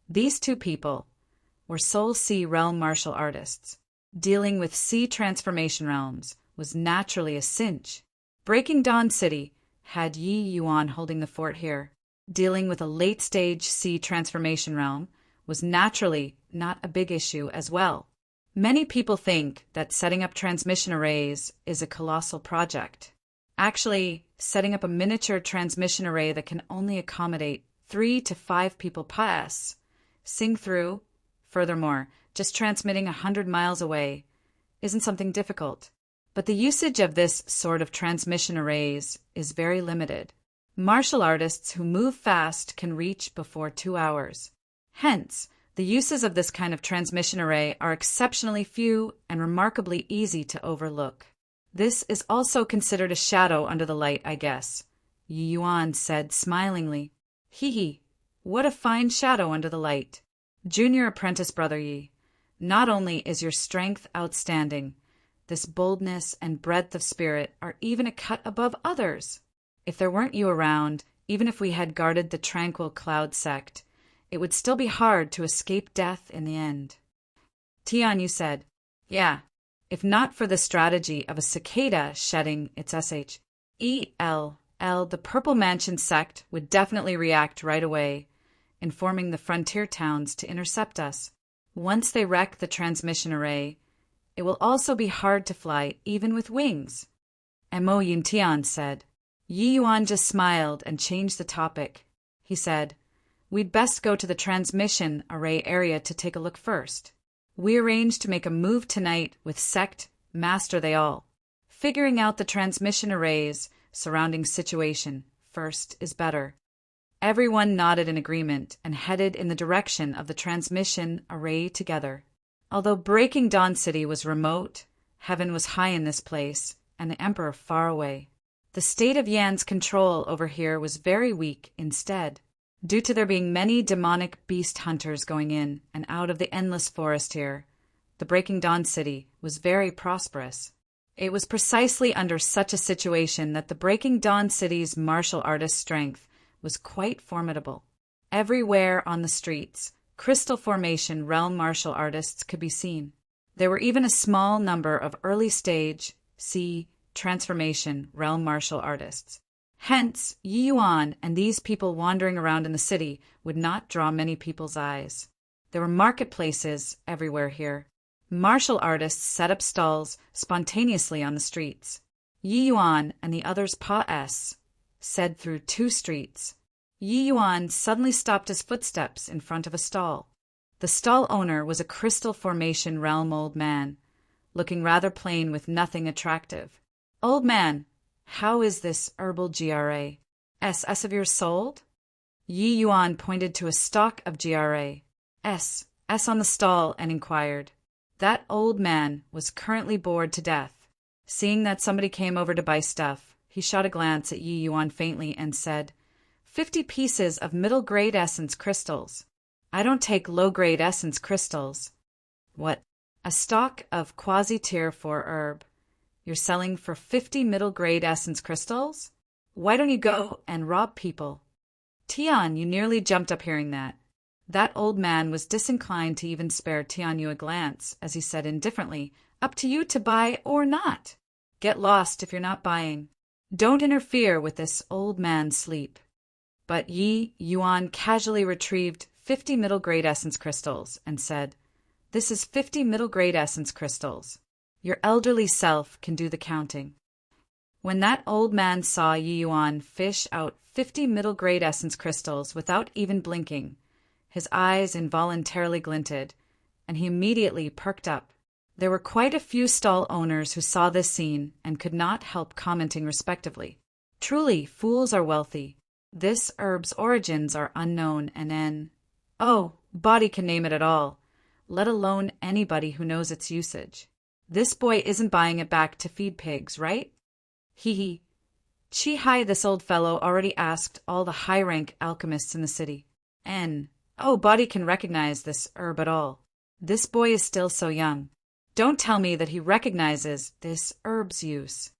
these 2 people, were Soul Sea realm martial artists. Dealing with sea transformation realms was naturally a cinch. Breaking Dawn City had Yi Yuan holding the fort here. Dealing with a late-stage sea transformation realm was naturally not a big issue as well. Many people think that setting up transmission arrays is a colossal project. Actually, setting up a miniature transmission array that can only accommodate 3 to 5 people pass, sing through, furthermore, just transmitting 100 miles away, isn't something difficult. But the usage of this sort of transmission arrays is very limited. Martial artists who move fast can reach before 2 hours. Hence, the uses of this kind of transmission array are exceptionally few and remarkably easy to overlook. This is also considered a shadow under the light, I guess, Yi Yuan said smilingly. Hee, what a fine shadow under the light. Junior apprentice brother Yi, not only is your strength outstanding, this boldness and breadth of spirit are even a cut above others. If there weren't you around, even if we had guarded the Tranquil Cloud sect, it would still be hard to escape death in the end. Tianyu said, yeah, if not for the strategy of a cicada shedding its S-H-E-L, the Purple Mansion sect would definitely react right away, informing the frontier towns to intercept us. Once they wreck the transmission array, it will also be hard to fly even with wings. Mo Yuntian said. Yi Yuan just smiled and changed the topic. He said, we'd best go to the transmission array area to take a look first. We arranged to make a move tonight with sect master they all. Figuring out the transmission arrays surrounding situation first is better. Everyone nodded in agreement and headed in the direction of the transmission array together. Although breaking Dawn City was remote, heaven was high in this place, and the Emperor far away. The state of Yan's control over here was very weak instead, due to there being many demonic beast hunters going in and out of the endless forest here. The Breaking Dawn City was very prosperous. It was precisely under such a situation that the Breaking Dawn City's martial artist strength was quite formidable. Everywhere on the streets, Crystal Formation realm martial artists could be seen. There were even a small number of early-stage C transformation realm martial artists. Hence, Yi Yuan and these people wandering around in the city would not draw many people's eyes. There were marketplaces everywhere here. Martial artists set up stalls spontaneously on the streets. Yi Yuan and the others said through 2 streets. Yi Yuan suddenly stopped his footsteps in front of a stall. The stall owner was a Crystal Formation realm old man, looking rather plain with nothing attractive. Old man, how is this herbal GRA? S of yours sold? Yi Yuan pointed to a stock of GRA. S on the stall and inquired. That old man was currently bored to death. Seeing that somebody came over to buy stuff, he shot a glance at Yi Yuan faintly and said, 50 pieces of middle-grade essence crystals. I don't take low-grade essence crystals. What? A stock of quasi-tier 4 herb. You're selling for 50 middle-grade essence crystals? Why don't you go and rob people? Tian, you nearly jumped up hearing that. That old man was disinclined to even spare Tianyu a glance, as he said indifferently, up to you to buy or not. Get lost if you're not buying. Don't interfere with this old man's sleep. But Yi Yuan casually retrieved 50 middle-grade essence crystals and said, This is 50 middle-grade essence crystals. Your elderly self can do the counting. When that old man saw Yi Yuan fish out 50 middle-grade essence crystals without even blinking, his eyes involuntarily glinted, and he immediately perked up. There were quite a few stall owners who saw this scene and could not help commenting respectively. Truly, fools are wealthy. This herb's origins are unknown and body can name it at all, let alone anybody who knows its usage. This boy isn't buying it back to feed pigs, right? Hee. Chi-Hai, this old fellow, already asked all the high-rank alchemists in the city. Body can recognize this herb at all. This boy is still so young. Don't tell me that he recognizes this herb's use.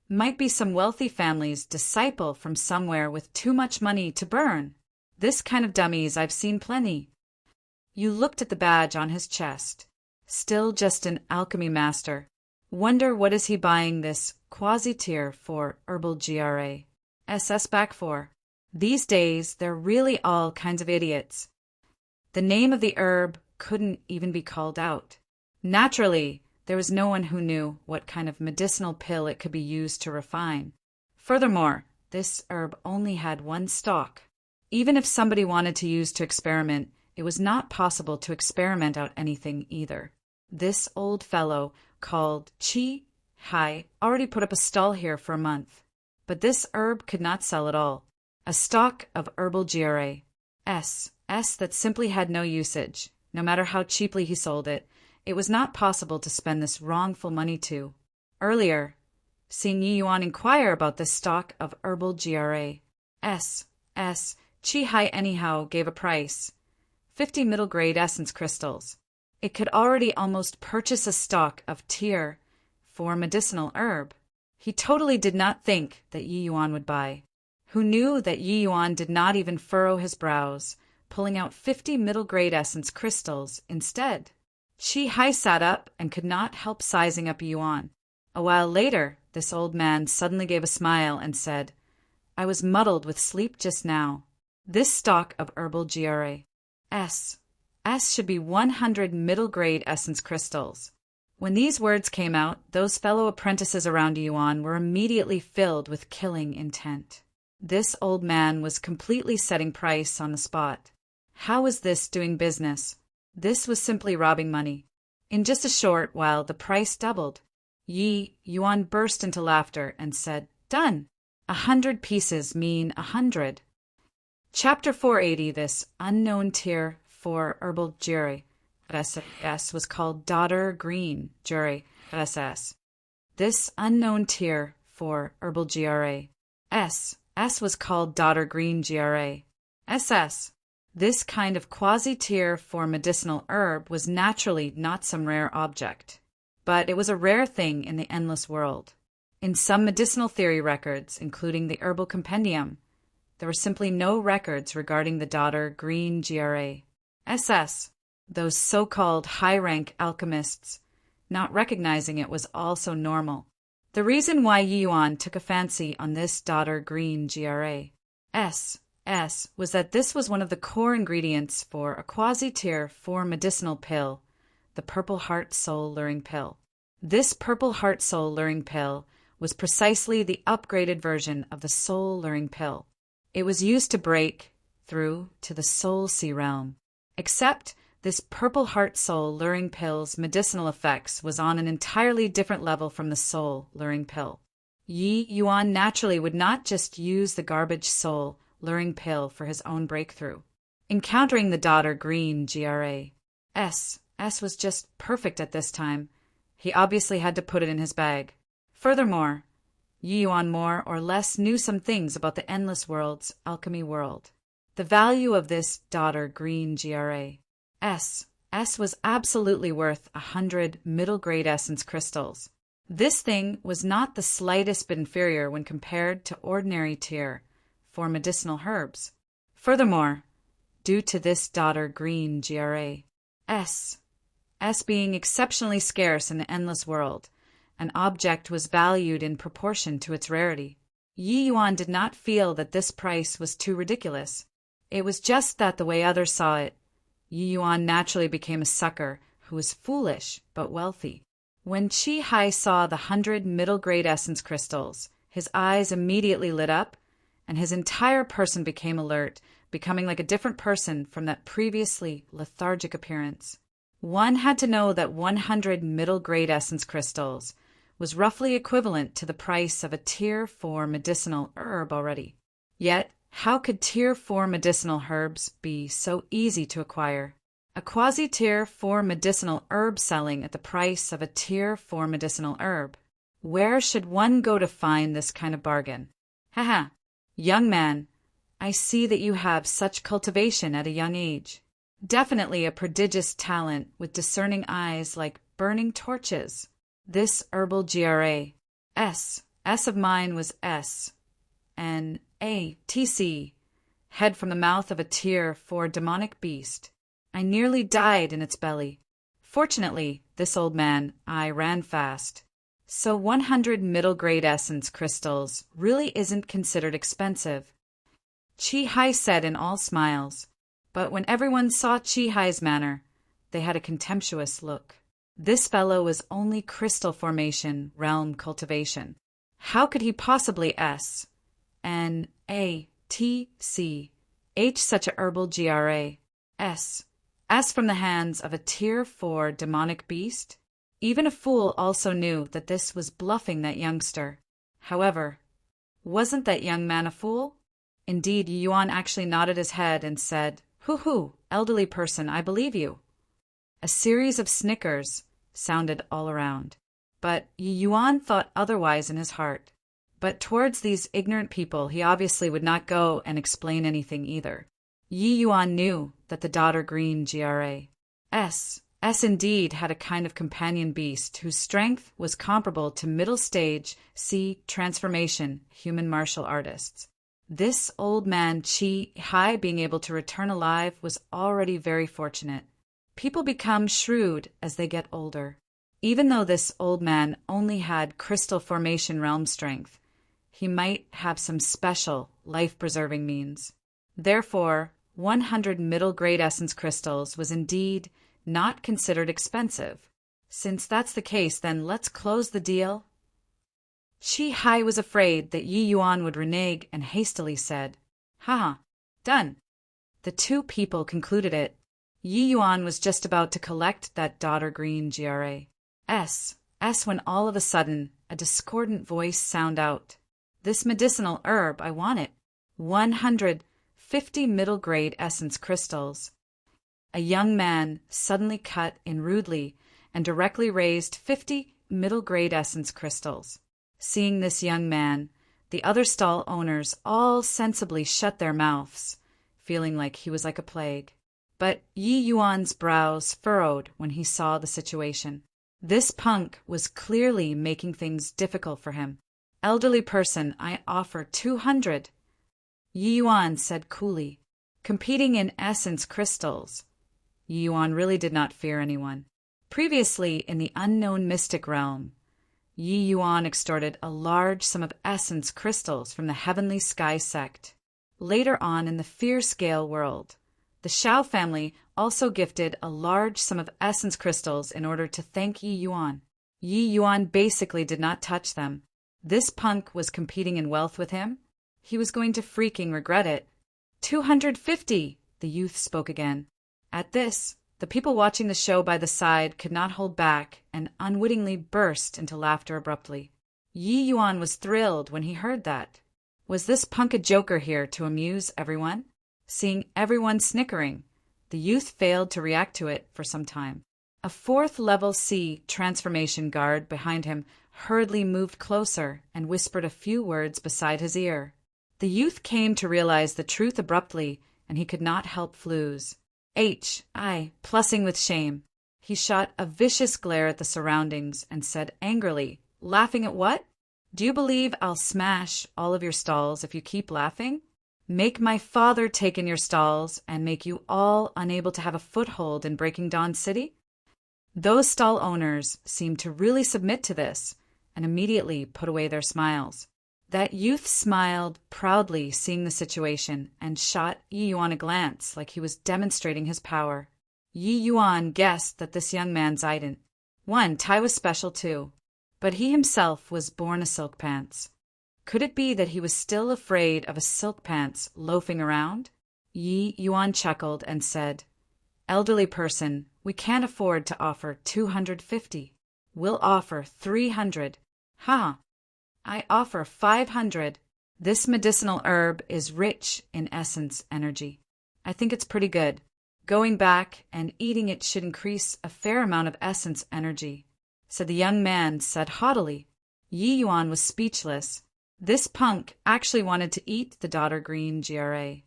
Might be some wealthy family's disciple from somewhere with too much money to burn. This kind of dummies I've seen plenty. You looked at the badge on his chest. Still just an alchemy master. Wonder what is he buying this quasi-tier for herbal GRA/SS back for? These days, they're really all kinds of idiots. The name of the herb couldn't even be called out. Naturally, there was no one who knew what kind of medicinal pill it could be used to refine. Furthermore, this herb only had one stalk. Even if somebody wanted to use to experiment, it was not possible to experiment out anything either. This old fellow, called Chi-Hai, already put up a stall here for a month. But this herb could not sell at all. A stock of herbal GRA/S that simply had no usage. No matter how cheaply he sold it, it was not possible to spend this wrongful money to. Earlier, seeing Yi Yuan inquire about this stock of herbal GRA/S, Chi-Hai anyhow gave a price. 50 middle-grade essence crystals. It could already almost purchase a stock of tier for medicinal herb. He totally did not think that Yi Yuan would buy. Who knew that Yi Yuan did not even furrow his brows, pulling out 50 middle-grade essence crystals instead? Chi-Hai sat up and could not help sizing up Yi Yuan. A while later, this old man suddenly gave a smile and said, I was muddled with sleep just now. This stock of herbal GRA/S should be 100 middle-grade essence crystals. When these words came out, those fellow apprentices around Yuan were immediately filled with killing intent. This old man was completely setting price on the spot. How was this doing business? This was simply robbing money. In just a short while, the price doubled. Yi Yuan burst into laughter and said, Done! 100 pieces mean 100. Chapter 480, this unknown tier for herbal GRA/SS was called Daughter Green GRA/SS. This unknown tier for herbal GRA/SS was called Daughter Green GRA/SS. This kind of quasi-tier for medicinal herb was naturally not some rare object, but it was a rare thing in the endless world. In some medicinal theory records, including the Herbal Compendium, there were simply no records regarding the Daughter Green GRA/SS. Those so-called high-rank alchemists not recognizing it was also normal. The reason why Yi Yuan took a fancy on this Daughter Green GRA/SS was that this was one of the core ingredients for a quasi-tier for medicinal pill, the Purple Heart Soul Luring Pill. This Purple Heart Soul Luring Pill was precisely the upgraded version of the Soul Luring Pill. It was used to break through to the Soul Sea realm. Except this Purple Heart Soul Luring Pill's medicinal effects was on an entirely different level from the Soul Luring Pill. Yi Yuan naturally would not just use the garbage Soul Luring Pill for his own breakthrough. Encountering the Daughter Green GRA/SS was just perfect at this time. He obviously had to put it in his bag. Furthermore, Yi Yuan more or less knew some things about the Endless World's alchemy world. The value of this Daughter Green GRA/SS was absolutely worth 100 middle-grade essence crystals. This thing was not the slightest bit inferior when compared to ordinary tier for medicinal herbs. Furthermore, due to this Daughter Green GRA/SS being exceptionally scarce in the Endless World, an object was valued in proportion to its rarity. Yi Yuan did not feel that this price was too ridiculous. It was just that the way others saw it, Yi Yuan naturally became a sucker who was foolish but wealthy. When Chi Hai saw the 100 middle-grade essence crystals, his eyes immediately lit up, and his entire person became alert, becoming like a different person from that previously lethargic appearance. One had to know that 100 middle-grade essence crystals was roughly equivalent to the price of a Tier 4 medicinal herb already. Yet, how could Tier 4 medicinal herbs be so easy to acquire? A quasi-Tier 4 medicinal herb selling at the price of a Tier 4 medicinal herb. Where should one go to find this kind of bargain? Haha, young man, I see that you have such cultivation at a young age. Definitely a prodigious talent with discerning eyes like burning torches. This herbal GRA. S of mine was S. N A T C. Head from the mouth of a Tier 4 demonic beast. I nearly died in its belly. Fortunately, this old man, I ran fast. So 100 middle-grade essence crystals really isn't considered expensive. Chi Hai said in all smiles, but when everyone saw Chi Hai's manner, they had a contemptuous look. This fellow was only crystal formation, realm cultivation. How could he possibly S, N, A, T, C, H such a herbal GRA, S from the hands of a Tier 4 demonic beast? Even a fool also knew that this was bluffing that youngster. However, wasn't that young man a fool? Indeed, Yuan actually nodded his head and said, "Hoo-hoo, elderly person, I believe you." A series of snickers sounded all around. But Yuan thought otherwise in his heart. But towards these ignorant people he obviously would not go and explain anything either. Yi Yuan knew that the daughter green GRA. S indeed had a kind of companion beast whose strength was comparable to middle stage C transformation human martial artists. This old man Chi Hai being able to return alive was already very fortunate. People become shrewd as they get older. Even though this old man only had crystal formation realm strength, he might have some special life-preserving means. Therefore, 100 middle-grade essence crystals was indeed not considered expensive. Since that's the case, then let's close the deal. Chi Hai was afraid that Yi Yuan would renege and hastily said, "Haha, done." The two people concluded it. Yi Yuan was just about to collect that daughter green GRA. S when all of a sudden a discordant voice sounded out. "This medicinal herb, I want it. 150 middle-grade essence crystals." A young man suddenly cut in rudely and directly raised 50 middle-grade essence crystals. Seeing this young man, the other stall owners all sensibly shut their mouths, feeling like he was like a plague. But Yi Yuan's brows furrowed when he saw the situation. This punk was clearly making things difficult for him. "Elderly person, I offer 200. Yi Yuan said coolly. Competing in essence crystals. Yi Yuan really did not fear anyone. Previously, in the unknown mystic realm, Yi Yuan extorted a large sum of essence crystals from the Heavenly Sky sect. Later on in the Fear Scale world, the Shao family also gifted a large sum of essence crystals in order to thank Yi Yuan. Yi Yuan basically did not touch them. This punk was competing in wealth with him. He was going to freaking regret it. 250, the youth spoke again. At this, the people watching the show by the side could not hold back and unwittingly burst into laughter abruptly. Yi Yuan was thrilled when he heard that. Was this punk a joker here to amuse everyone? Seeing everyone snickering, the youth failed to react to it for some time. A 4th level C transformation guard behind him hurriedly moved closer and whispered a few words beside his ear. The youth came to realize the truth abruptly, and he could not help flues. Plussing with shame. He shot a vicious glare at the surroundings and said angrily, "Laughing at what? Do you believe I'll smash all of your stalls if you keep laughing? Make my father take in your stalls and make you all unable to have a foothold in Breaking Dawn City?" Those stall owners seemed to really submit to this and immediately put away their smiles. That youth smiled proudly seeing the situation and shot Yi Yuan a glance like he was demonstrating his power. Yi Yuan guessed that this young man's ident. One tie was special too, but he himself was born a silk pants. Could it be that he was still afraid of a silk pants loafing around? Yi Yuan chuckled and said, "Elderly person, we can't afford to offer 250. We'll offer 300. Ha! I offer 500. This medicinal herb is rich in essence energy. I think it's pretty good. Going back and eating it should increase a fair amount of essence energy," said the young man said haughtily. Yi Yuan was speechless. This punk actually wanted to eat the daughter green GRA.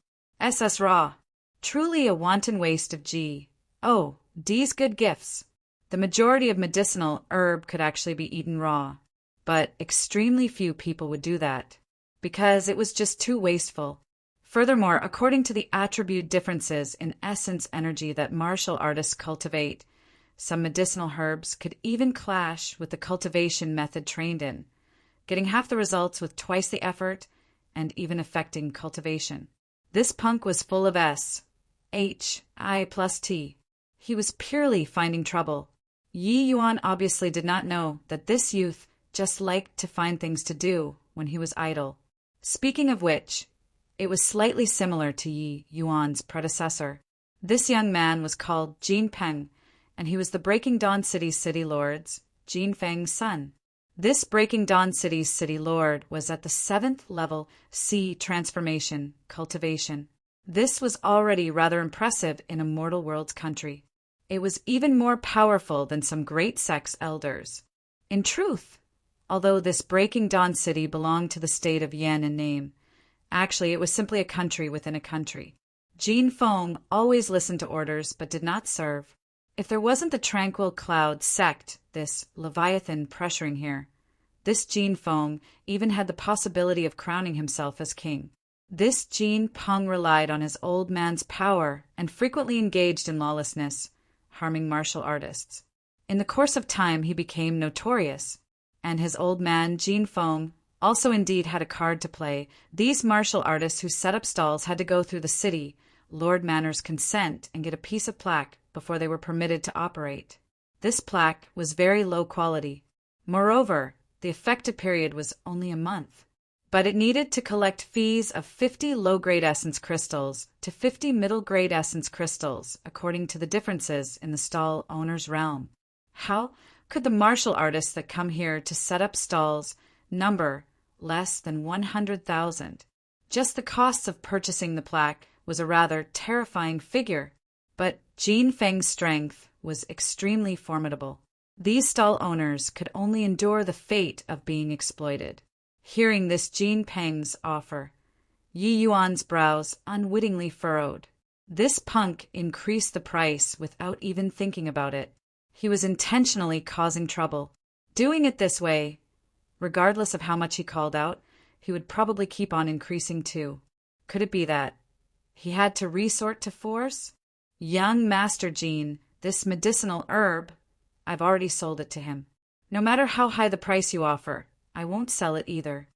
SS raw. Truly a wanton waste of G. Oh, D's good gifts. The majority of medicinal herb could actually be eaten raw, but extremely few people would do that, because it was just too wasteful. Furthermore, according to the attribute differences in essence energy that martial artists cultivate, some medicinal herbs could even clash with the cultivation method trained in, getting half the results with twice the effort and even affecting cultivation. This punk was full of S, H, I plus T. He was purely finding trouble. Yi Yuan obviously did not know that this youth just liked to find things to do when he was idle. Speaking of which, it was slightly similar to Yi Yuan's predecessor. This young man was called Jin Peng, and he was the Breaking Dawn City's city lord's, Jin Feng's son. This Breaking Dawn City's city lord was at the 7th level C transformation, cultivation. This was already rather impressive in a mortal world's country. It was even more powerful than some great sex elders. In truth, although this Breaking Dawn City belonged to the state of Yan in name, actually it was simply a country within a country. Jin Feng always listened to orders but did not serve. If there wasn't the Tranquil Cloud sect, this Leviathan pressuring here, this Jin Feng even had the possibility of crowning himself as king. This Jin Peng relied on his old man's power and frequently engaged in lawlessness, harming martial artists. In the course of time he became notorious, and his old man Jin Feng also indeed had a card to play. These martial artists who set up stalls had to go through the city, Lord Manor's consent, and get a piece of plaque before they were permitted to operate. This plaque was very low quality. Moreover, the effective period was only a month. But it needed to collect fees of 50 low-grade essence crystals to 50 middle-grade essence crystals, according to the differences in the stall owner's realm. How could the martial artists that come here to set up stalls number less than 100,000? Just the costs of purchasing the plaque was a rather terrifying figure, but Jin Feng's strength was extremely formidable. These stall owners could only endure the fate of being exploited. Hearing this Jin Peng's offer, Yi Yuan's brows unwittingly furrowed. This punk increased the price without even thinking about it. He was intentionally causing trouble. Doing it this way, regardless of how much he called out, he would probably keep on increasing too. Could it be that he had to resort to force? Young Master Jin, this medicinal herb, I've already sold it to him. No matter how high the price you offer, I won't sell it either.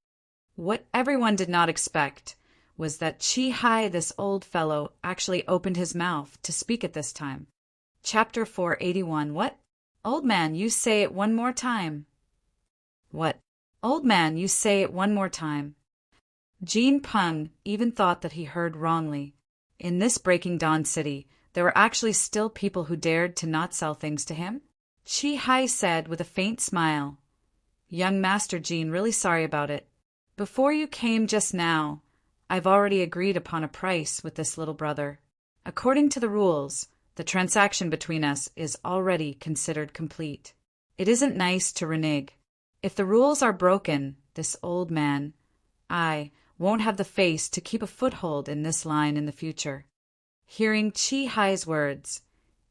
What everyone did not expect was that Chi Hai, this old fellow, actually opened his mouth to speak at this time. Chapter 481. What? Old man, you say it one more time. What? Old man, you say it one more time. Jin Peng even thought that he heard wrongly. In this Breaking Dawn City, there were actually still people who dared to not sell things to him? Chi Hai said with a faint smile, "Young Master Jin, really sorry about it. Before you came just now, I've already agreed upon a price with this little brother. According to the rules, the transaction between us is already considered complete. It isn't nice to renege. If the rules are broken, this old man, I, won't have the face to keep a foothold in this line in the future." Hearing Chi Hai's words,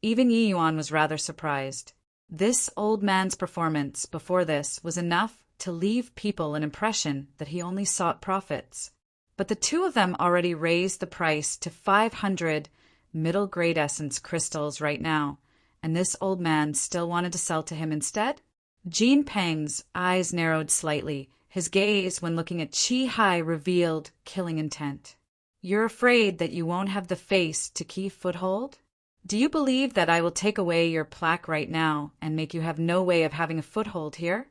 even Yi Yuan was rather surprised. This old man's performance before this was enough to leave people an impression that he only sought profits. But the two of them already raised the price to 500 middle-grade essence crystals right now, and this old man still wanted to sell to him instead? Jin Peng's eyes narrowed slightly. His gaze, when looking at Chi Hai, revealed killing intent. "You're afraid that you won't have the face to keep foothold?" Do you believe that I will take away your plaque right now and make you have no way of having a foothold here?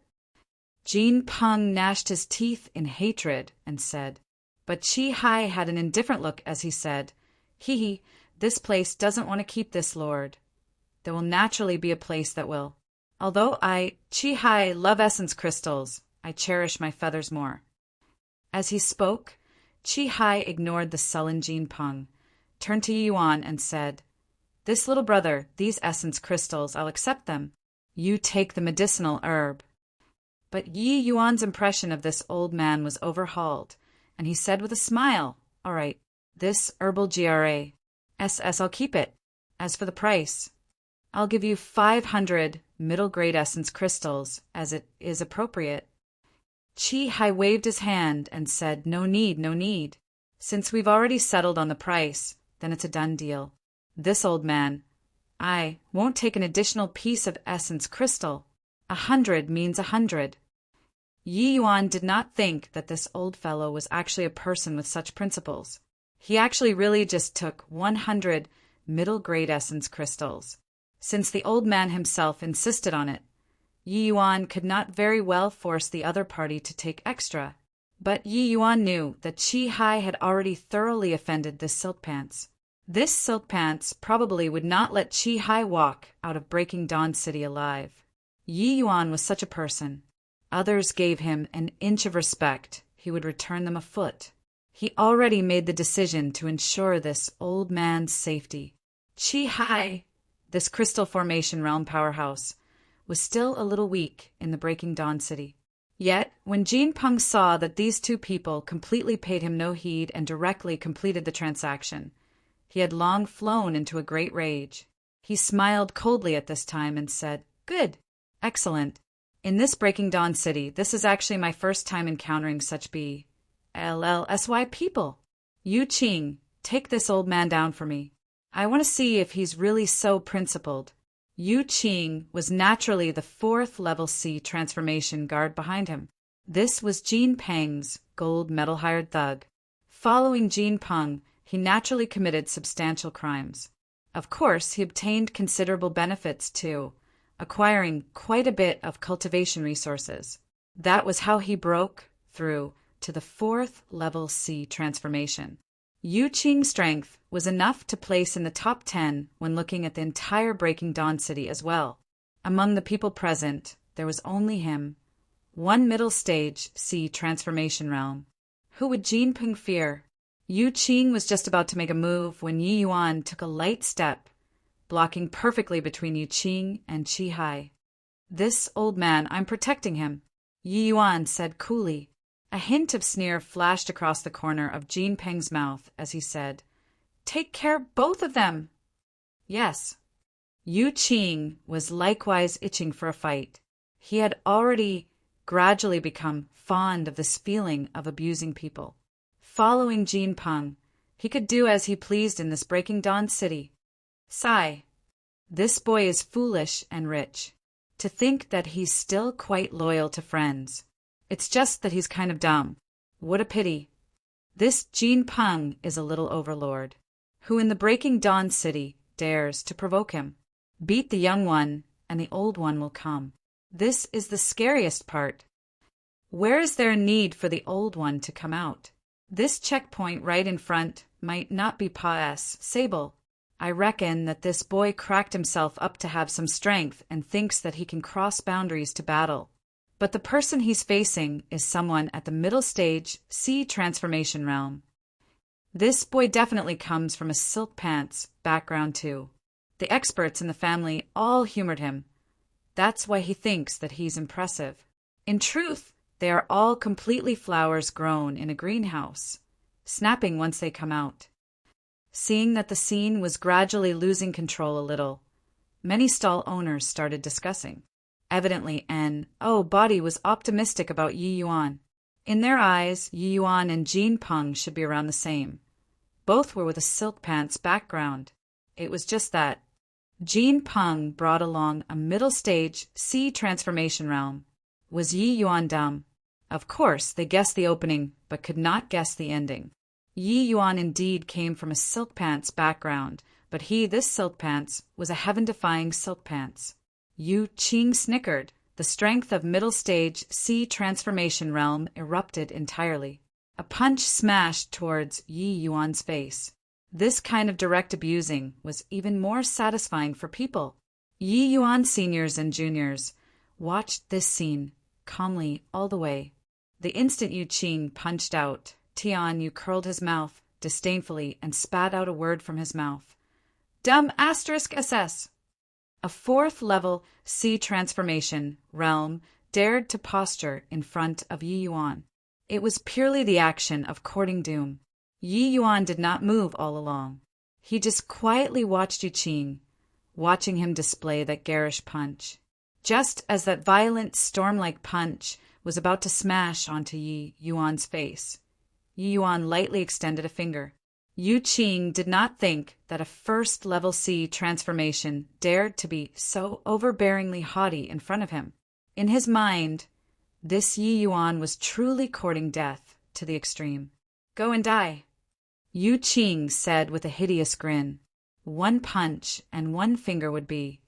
Jin Peng gnashed his teeth in hatred and said, but Chi Hai had an indifferent look as he said, Hee, this place doesn't want to keep this lord. There will naturally be a place that will. Although I, Chi Hai, love essence crystals, I cherish my feathers more. As he spoke, Chi Hai ignored the sullen Jin Peng, turned to Yi Yuan and said, this little brother, these essence crystals, I'll accept them. You take the medicinal herb. But Yi Yuan's impression of this old man was overhauled, and he said with a smile, all right, this herbal GRA. SS, I'll keep it. As for the price, I'll give you 500 middle-grade essence crystals, as it is appropriate. Chi Hai waved his hand and said, no need, no need. Since we've already settled on the price, then it's a done deal. This old man, I won't take an additional piece of essence crystal. 100 means 100. Yi Yuan did not think that this old fellow was actually a person with such principles. He actually really just took 100 middle-grade essence crystals. Since the old man himself insisted on it, Yi Yuan could not very well force the other party to take extra. But Yi Yuan knew that Chi Hai had already thoroughly offended this Silk Pants. This Silk Pants probably would not let Chi Hai walk out of Breaking Dawn City alive. Yi Yuan was such a person. Others gave him an inch of respect, he would return them a foot. He already made the decision to ensure this old man's safety. Chi Hai, this crystal formation realm powerhouse, was still a little weak in the Breaking Dawn City. Yet, when Jin Peng saw that these two people completely paid him no heed and directly completed the transaction, he had long flown into a great rage. He smiled coldly at this time and said, good, excellent. In this Breaking Dawn City, this is actually my first time encountering such LLSY people. Yu Qing, take this old man down for me. I want to see if he's really so principled. Yu Qing was naturally the 4th level C transformation guard behind him. This was Jin Peng's gold medal hired thug. Following Jin Peng, he naturally committed substantial crimes. Of course, he obtained considerable benefits too, acquiring quite a bit of cultivation resources. That was how he broke through to the 4th level C transformation. Yu Qing's strength was enough to place in the top 10 when looking at the entire Breaking Dawn City as well. Among the people present, there was only him, one middle stage C transformation realm. Who would Jin Peng fear? Yu Qing was just about to make a move when Yi Yuan took a light step, blocking perfectly between Yu Qing and Chi Hai. This old man, I'm protecting him, Yi Yuan said coolly. A hint of sneer flashed across the corner of Jin Peng's mouth as he said, take care, both of them. Yes. Yu Qing was likewise itching for a fight. He had already gradually become fond of this feeling of abusing people. Following Jin Peng, he could do as he pleased in this Breaking Dawn City. Sigh. This boy is foolish and rich. To think that he's still quite loyal to friends. It's just that he's kind of dumb. What a pity. This Jin Peng is a little overlord, who in the Breaking Dawn City dares to provoke him. Beat the young one, and the old one will come. This is the scariest part. Where is there a need for the old one to come out? This checkpoint right in front might not be Pa-S, Sable. I reckon that this boy cracked himself up to have some strength and thinks that he can cross boundaries to battle. But the person he's facing is someone at the middle stage C transformation realm. This boy definitely comes from a Silk Pants background too. The experts in the family all humored him. That's why he thinks that he's impressive. In truth, they are all completely flowers grown in a greenhouse, snapping once they come out. Seeing that the scene was gradually losing control a little, many stall owners started discussing. Evidently, body was optimistic about Yi Yuan. In their eyes, Yi Yuan and Jin Peng should be around the same. Both were with a Silk Pants background. It was just that Jin Peng brought along a middle stage C transformation realm. Was Yi Yuan dumb? Of course, they guessed the opening, but could not guess the ending. Yi Yuan indeed came from a Silk Pants background, But this silk pants, was a heaven-defying silk pants. Yu Qing snickered. The strength of middle-stage sea transformation realm erupted entirely. A punch smashed towards Yi Yuan's face. This kind of direct abusing was even more satisfying for people. Yi Yuan seniors and juniors watched this scene calmly all the way. The instant Yu Qing punched out, Tian Yu curled his mouth disdainfully and spat out a word from his mouth. Dumb *SS. A fourth-level sea transformation realm dared to posture in front of Yi Yuan. It was purely the action of courting doom. Yi Yuan did not move all along. He just quietly watched Yu Qing, watching him display that garish punch. Just as that violent, storm-like punch was about to smash onto Yi Yuan's face, Yi Yuan lightly extended a finger. Yu Qing did not think that a first-level sea transformation dared to be so overbearingly haughty in front of him. In his mind, this Yi Yuan was truly courting death to the extreme. Go and die, Yu Qing said with a hideous grin. One punch and one finger would be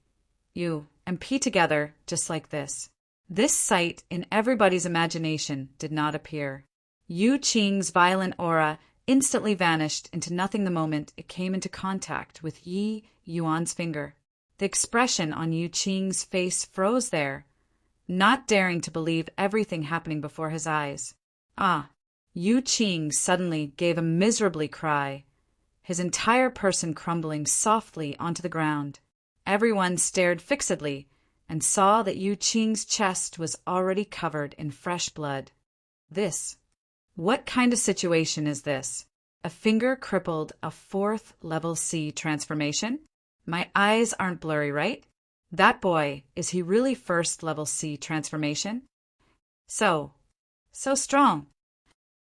U and P together just like this. This sight in everybody's imagination did not appear. Yu Qing's violent aura instantly vanished into nothing the moment it came into contact with Yi Yuan's finger. The expression on Yu Qing's face froze there, not daring to believe everything happening before his eyes. Ah! Yu Qing suddenly gave a miserable cry, his entire person crumbling softly onto the ground. Everyone stared fixedly and saw that Yu Qing's chest was already covered in fresh blood. What kind of situation is this? A finger crippled a fourth-level sea transformation? My eyes aren't blurry, right? That boy, is he really first-level sea transformation? So strong.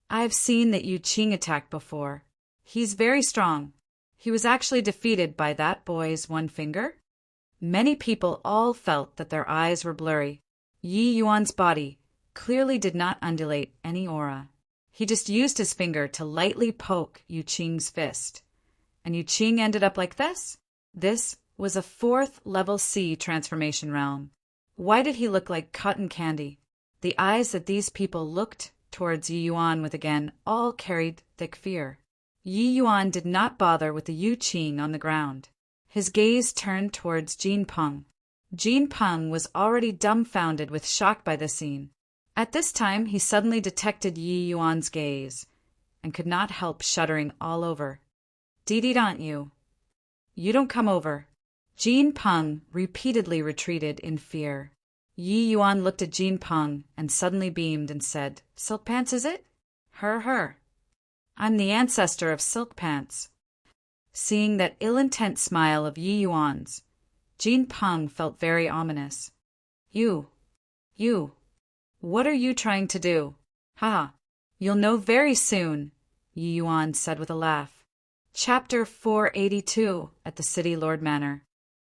I've seen that Yu Qing attack before. He's very strong. He was actually defeated by that boy's one finger? Many people all felt that their eyes were blurry. Yi Yuan's body clearly did not undulate any aura. He just used his finger to lightly poke Yu Qing's fist. And Yu Qing ended up like this? This was a fourth-level sea transformation realm. Why did he look like cotton candy? The eyes that these people looked towards Yi Yuan with again all carried thick fear. Yi Yuan did not bother with the Yu Qing on the ground. His gaze turned towards Jin Peng. Jin Peng was already dumbfounded with shock by the scene. At this time, he suddenly detected Yi Yuan's gaze, and could not help shuddering all over. Don't you? You don't come over. Jin Peng repeatedly retreated in fear. Yi Yuan looked at Jin Peng and suddenly beamed and said, Silk Pants, is it? Her. I'm the ancestor of Silk Pants. Seeing that ill-intent smile of Yi Yuan's, Jin Peng felt very ominous. You. What are you trying to do? Ha! You'll know very soon, Yi Yuan said with a laugh. Chapter 482 at the City Lord Manor.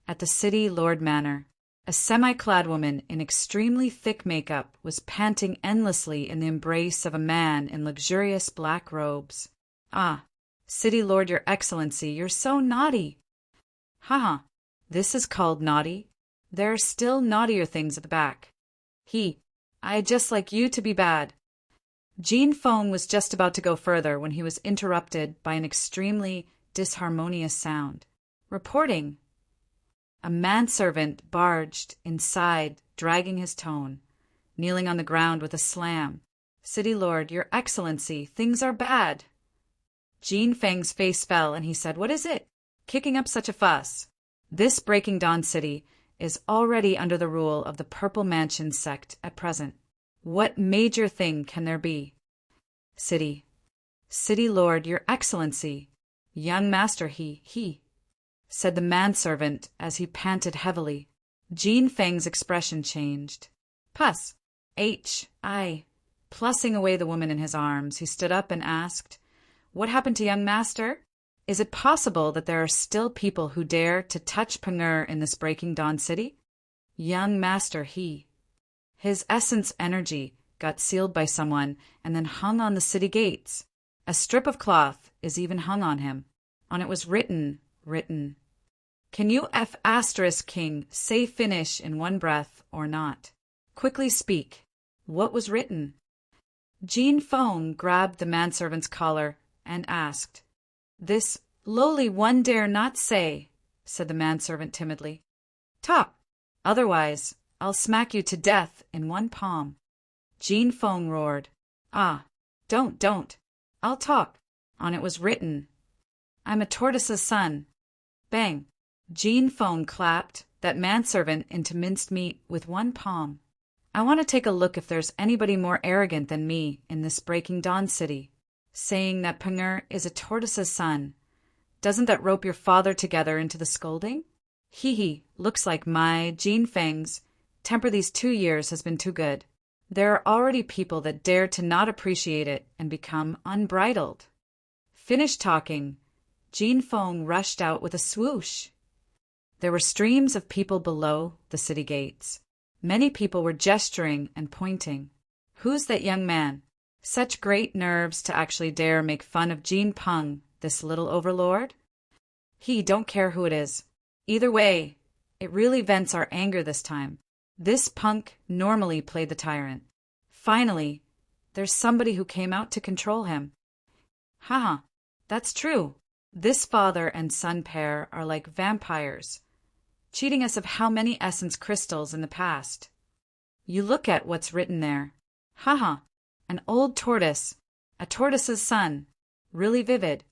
At the City Lord Manor, a semi-clad woman in extremely thick makeup was panting endlessly in the embrace of a man in luxurious black robes. Ah, City Lord, Your Excellency, you're so naughty. Ha! This is called naughty? There are still naughtier things at the back. I'd just like you to be bad. Jin Feng was just about to go further when he was interrupted by an extremely disharmonious sound. Reporting. A manservant barged inside, dragging his tone, kneeling on the ground with a slam. City Lord, Your Excellency, things are bad. Jin Feng's face fell and he said, What is it? Kicking up such a fuss. This Breaking Dawn city is already under the rule of the Purple Mansion sect at present. What major thing can there be? City Lord, Your Excellency, young master, he, said the manservant as he panted heavily. Jin Feng's expression changed. Puss, H.I. Plussing away the woman in his arms, he stood up and asked, What happened to young master? Is it possible that there are still people who dare to touch Peng'er in this Breaking Dawn city? Young master, his essence energy got sealed by someone and then hung on the city gates. A strip of cloth is even hung on him. On it was written, written. Can you F** king say finish in one breath or not? Quickly speak. What was written? Jean Fong grabbed the manservant's collar and asked. This lowly one dare not say, said the manservant timidly. Talk, otherwise I'll smack you to death in one palm. Jean Fong roared. Ah, don't. I'll talk. On it was written. I'm a tortoise's son. Bang. Jean Fong clapped that manservant into minced meat with one palm. I want to take a look if there's anybody more arrogant than me in this breaking dawn city, saying that Peng'er is a tortoise's son. Doesn't that rope your father together into the scolding? Hee, looks like my Jean Feng's temper these 2 years has been too good. There are already people that dare to not appreciate it and become unbridled. Finished talking, Jean Fong rushed out with a swoosh. There were streams of people below the city gates. Many people were gesturing and pointing. Who's that young man? Such great nerves to actually dare make fun of Jean Peng, this little overlord? He don't care who it is. Either way, it really vents our anger this time. This punk normally played the tyrant. Finally, there's somebody who came out to control him. Haha, that's true. This father and son pair are like vampires, cheating us of how many essence crystals in the past. You look at what's written there. Haha, an old tortoise, a tortoise's son, really vivid.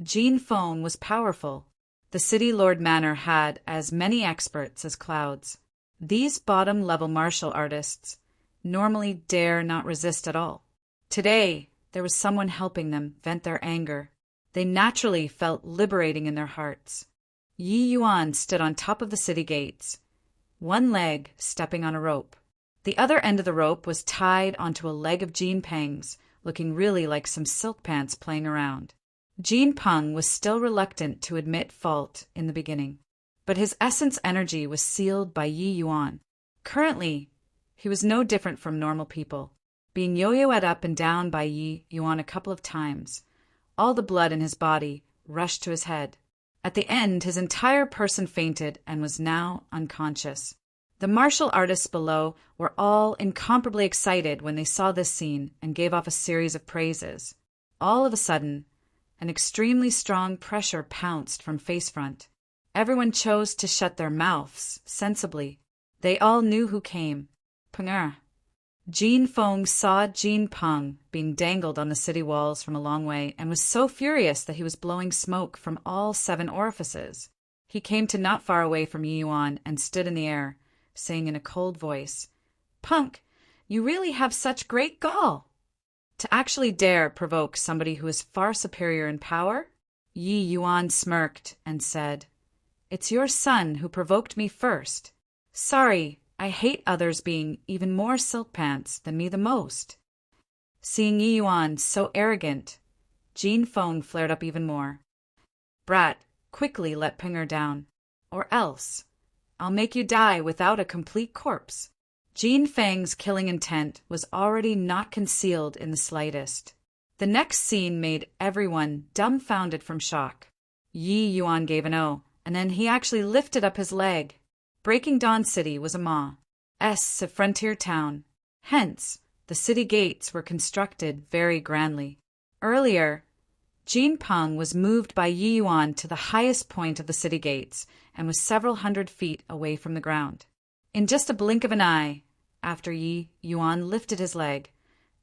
Jean Fong was powerful. The City Lord Manor had as many experts as clouds. These bottom-level martial artists normally dare not resist at all. Today, there was someone helping them vent their anger. They naturally felt liberating in their hearts. Yi Yuan stood on top of the city gates, one leg stepping on a rope. The other end of the rope was tied onto a leg of Jean Peng's, looking really like some silk pants playing around. Jean Peng was still reluctant to admit fault in the beginning, but his essence energy was sealed by Yi Yuan. Currently, he was no different from normal people, being yo-yoed up and down by Yi Yuan a couple of times. All the blood in his body rushed to his head. At the end, his entire person fainted and was now unconscious. The martial artists below were all incomparably excited when they saw this scene and gave off a series of praises. All of a sudden, an extremely strong pressure pounced from face front. Everyone chose to shut their mouths sensibly. They all knew who came. Peng'er. Jean Fong saw Jean Peng being dangled on the city walls from a long way and was so furious that he was blowing smoke from all 7 orifices. He came to not far away from Yi Yuan and stood in the air, saying in a cold voice, Punk, you really have such great gall! To actually dare provoke somebody who is far superior in power? Yi Yuan smirked and said, It's your son who provoked me first. Sorry, I hate others being even more silk pants than me the most. Seeing Yi Yuan so arrogant, Jean Fong flared up even more. Brat, quickly let Peng'er down, or else I'll make you die without a complete corpse. Jean Feng's killing intent was already not concealed in the slightest. The next scene made everyone dumbfounded from shock. Yi Yuan gave an "oh," and then he actually lifted up his leg. Breaking Dawn City was a a frontier town. Hence, the city gates were constructed very grandly. Earlier, Jean Peng was moved by Yi Yuan to the highest point of the city gates and was several hundred feet away from the ground. In just a blink of an eye, after Yi Yuan lifted his leg,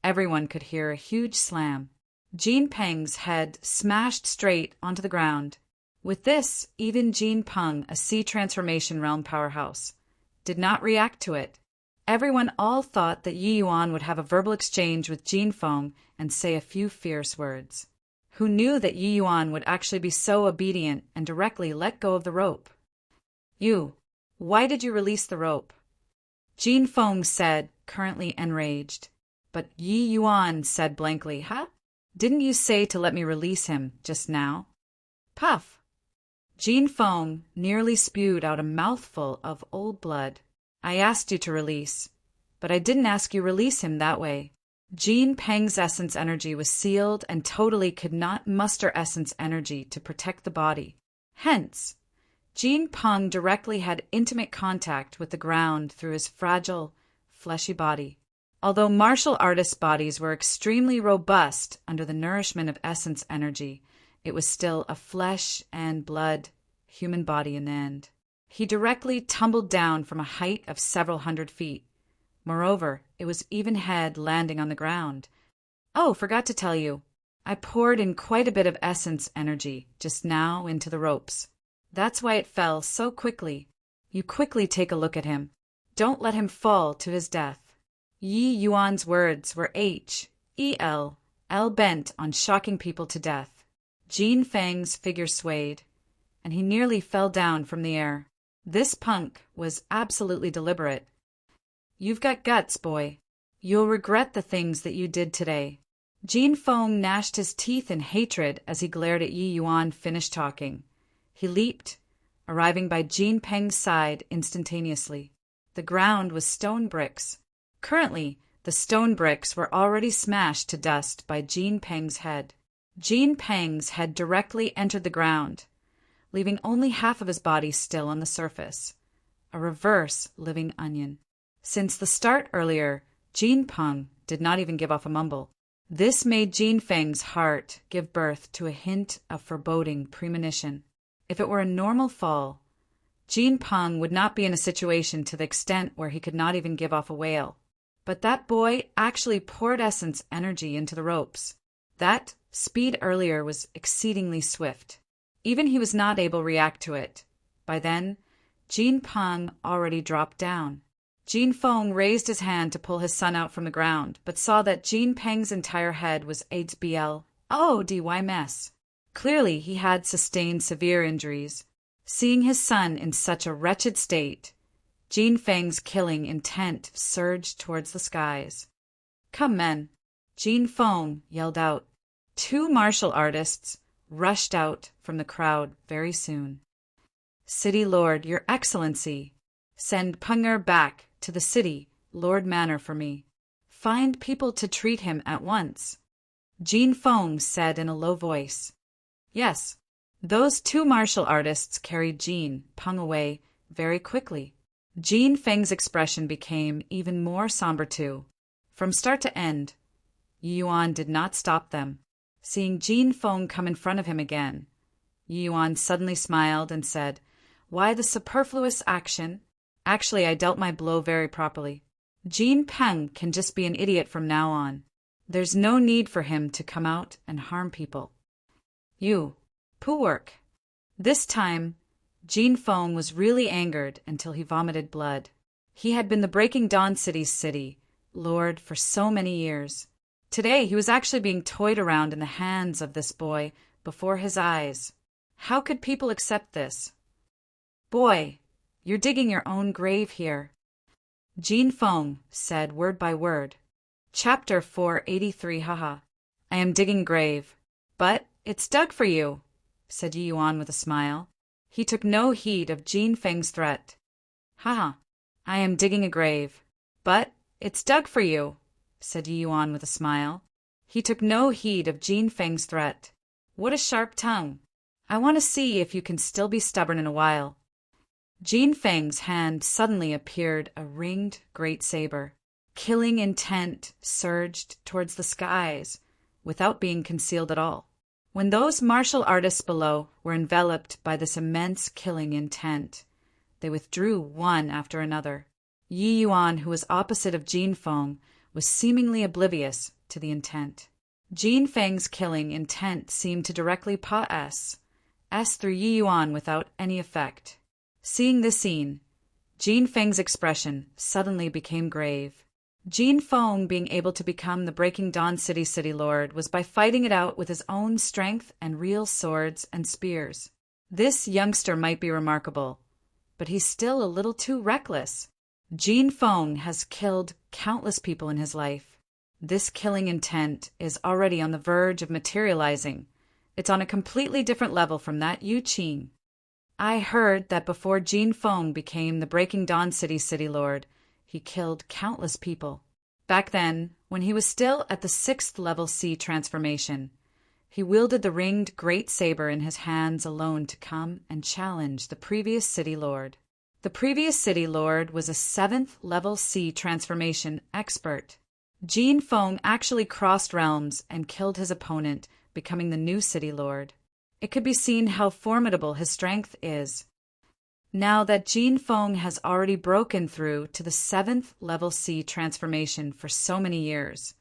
everyone could hear a huge slam. Jean Peng's head smashed straight onto the ground. With this, even Jean Peng, a sea transformation realm powerhouse, did not react to it. Everyone all thought that Yi Yuan would have a verbal exchange with Jean Feng and say a few fierce words. Who knew that Yi Yuan would actually be so obedient and directly let go of the rope? You, why did you release the rope? Jean Feng said, currently enraged. But Yi Yuan said blankly, huh? Didn't you say to let me release him just now? Puff. Jean Feng nearly spewed out a mouthful of old blood. I asked you to release, but I didn't ask you release him that way. Jean Peng's essence energy was sealed and totally could not muster essence energy to protect the body. Hence, Jin Peng directly had intimate contact with the ground through his fragile, fleshy body. Although martial artists' bodies were extremely robust under the nourishment of essence energy, it was still a flesh and blood human body in the end. He directly tumbled down from a height of several hundred feet. Moreover, it was even head landing on the ground. Oh, forgot to tell you, I poured in quite a bit of essence energy just now into the ropes. That's why it fell so quickly. You quickly take a look at him. Don't let him fall to his death. Yi Yuan's words were H-E-L, bent on shocking people to death. Jin Feng's figure swayed, and he nearly fell down from the air. This punk was absolutely deliberate. You've got guts, boy. You'll regret the things that you did today. Jin Feng gnashed his teeth in hatred as he glared at Yi Yuan finish talking. He leaped, arriving by Jin Peng's side instantaneously. The ground was stone bricks. Currently, the stone bricks were already smashed to dust by Jin Peng's head. Jin Peng's head directly entered the ground, leaving only half of his body still on the surface. A reverse living onion. Since the start earlier, Jin Peng did not even give off a mumble. This made Jin Feng's heart give birth to a hint of foreboding premonition. If it were a normal fall, Jin Peng would not be in a situation to the extent where he could not even give off a wail. But that boy actually poured essence energy into the ropes. That speed earlier was exceedingly swift. Even he was not able to react to it. By then, Jin Peng already dropped down. Jin Feng raised his hand to pull his son out from the ground, but saw that Jin Peng's entire head was HBL mess. Clearly, he had sustained severe injuries. Seeing his son in such a wretched state, Jin Feng's killing intent surged towards the skies. Come, men! Jin Feng yelled out. 2 martial artists rushed out from the crowd very soon. City Lord, Your Excellency, send Punger back to the city, Lord Manor for me. Find people to treat him at once. Jin Feng said in a low voice. Yes, those 2 martial artists carried Jin Peng away very quickly. Jin Feng's expression became even more somber too. From start to end, Yi Yuan did not stop them. Seeing Jin Feng come in front of him again, Yi Yuan suddenly smiled and said, Why the superfluous action? Actually, I dealt my blow very properly. Jin Peng can just be an idiot from now on. There's no need for him to come out and harm people. You, poo work. This time, Jin Feng was really angered until he vomited blood. He had been the Breaking Dawn City's city lord for so many years. Today, he was actually being toyed around in the hands of this boy before his eyes. How could people accept this? Boy, you're digging your own grave here. Jin Feng said word by word. Chapter 483 Haha. I am digging a grave. But it's dug for you, said Yi Yuan with a smile. He took no heed of Jin Feng's threat. Haha. I am digging a grave. But it's dug for you, said Yi Yuan with a smile. He took no heed of Jin Feng's threat. What a sharp tongue. I want to see if you can still be stubborn in a while. Jin Feng's hand suddenly appeared a ringed great saber. Killing intent surged towards the skies without being concealed at all. When those martial artists below were enveloped by this immense killing intent, they withdrew one after another. Yi Yuan, who was opposite of Jin Feng, was seemingly oblivious to the intent. Jin Feng's killing intent seemed to directly pass through Yi Yuan without any effect. Seeing this scene, Jin Feng's expression suddenly became grave. Jin Feng being able to become the Breaking Dawn City Lord was by fighting it out with his own strength and real swords and spears. This youngster might be remarkable, but he's still a little too reckless. Jin Feng has killed countless people in his life. This killing intent is already on the verge of materializing. It's on a completely different level from that Yu Qing. I heard that before Jin Feng became the Breaking Dawn City Lord, he killed countless people. Back then, when he was still at the 6th level C transformation, He wielded the ringed great saber in his hands alone to come and challenge the previous city lord. The previous city lord was a 7th level C transformation expert. Jin Feng actually crossed realms and killed his opponent, becoming the new city lord. It could be seen how formidable his strength is. Now that Jin Feng has already broken through to the 7th level C transformation for so many years,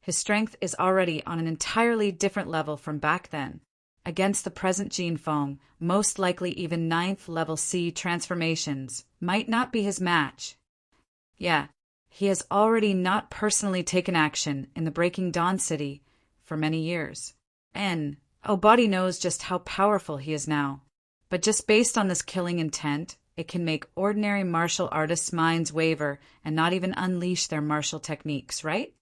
his strength is already on an entirely different level from back then. Against the present Jin Feng, most likely even 9th level C transformations might not be his match. Yeah, he has already not personally taken action in the Breaking Dawn City for many years. Body knows just how powerful he is now. But just based on this killing intent, it can make ordinary martial artists' minds waver and not even unleash their martial techniques, right?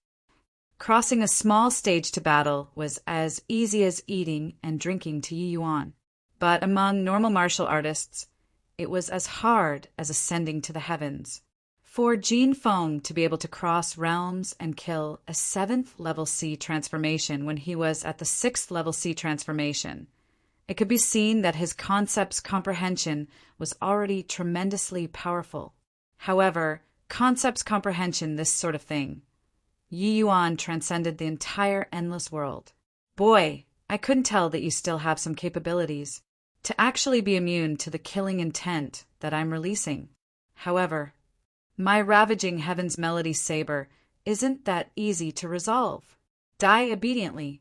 Crossing a small stage to battle was as easy as eating and drinking to Yi Yuan. But among normal martial artists, it was as hard as ascending to the heavens. For Jin Feng to be able to cross realms and kill a 7th level C transformation when he was at the 6th level C transformation, it could be seen that his concept's comprehension was already tremendously powerful. However, concept's comprehension, this sort of thing, Yi Yuan transcended the entire endless world. Boy, I couldn't tell that you still have some capabilities to actually be immune to the killing intent that I'm releasing. However, my ravaging Heaven's Melody saber isn't that easy to resolve. Die obediently.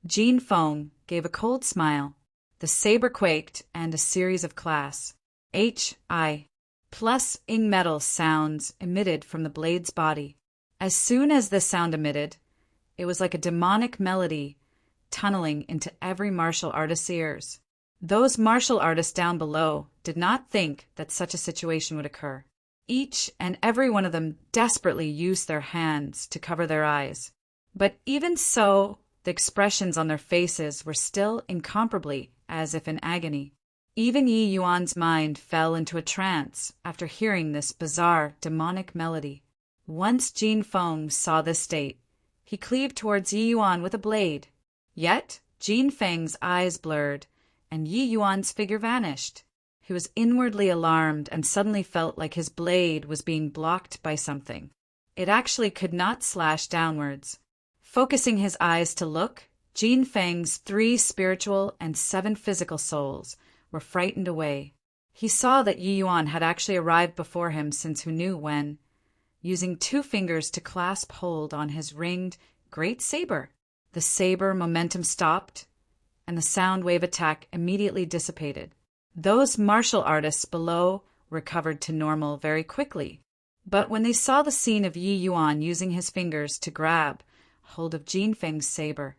Jin Feng gave a cold smile. The saber quaked, and a series of class H.I. plus ing metal sounds emitted from the blade's body. As soon as this sound emitted, it was like a demonic melody tunneling into every martial artist's ears. Those martial artists down below did not think that such a situation would occur. Each and every one of them desperately used their hands to cover their eyes. But even so, the expressions on their faces were still incomparably as if in agony. Even Yi Yuan's mind fell into a trance after hearing this bizarre demonic melody. Once Jin Feng saw this state, he cleaved towards Yi Yuan with a blade. Yet, Jin Feng's eyes blurred, and Yi Yuan's figure vanished. He was inwardly alarmed and suddenly felt like his blade was being blocked by something. It actually could not slash downwards. Focusing his eyes to look, Jin Feng's 3 spiritual and 7 physical souls were frightened away. He saw that Yi Yuan had actually arrived before him since who knew when, using 2 fingers to clasp hold on his ringed great saber. The saber momentum stopped, and the sound wave attack immediately dissipated. Those martial artists below recovered to normal very quickly. But when they saw the scene of Yi Yuan using his fingers to grab hold of Jin Feng's saber,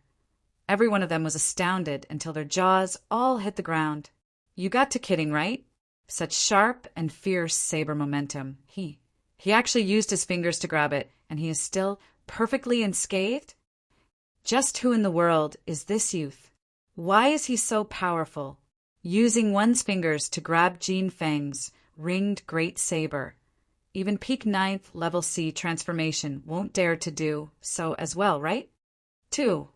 every one of them was astounded until their jaws all hit the ground. You got to kidding, right? Such sharp and fierce saber momentum. He actually used his fingers to grab it, and he is still perfectly unscathed? Just who in the world is this youth? Why is he so powerful? Using one's fingers to grab Jin Feng's ringed great saber. Even peak 9th level C transformation won't dare to do so as well, right? Too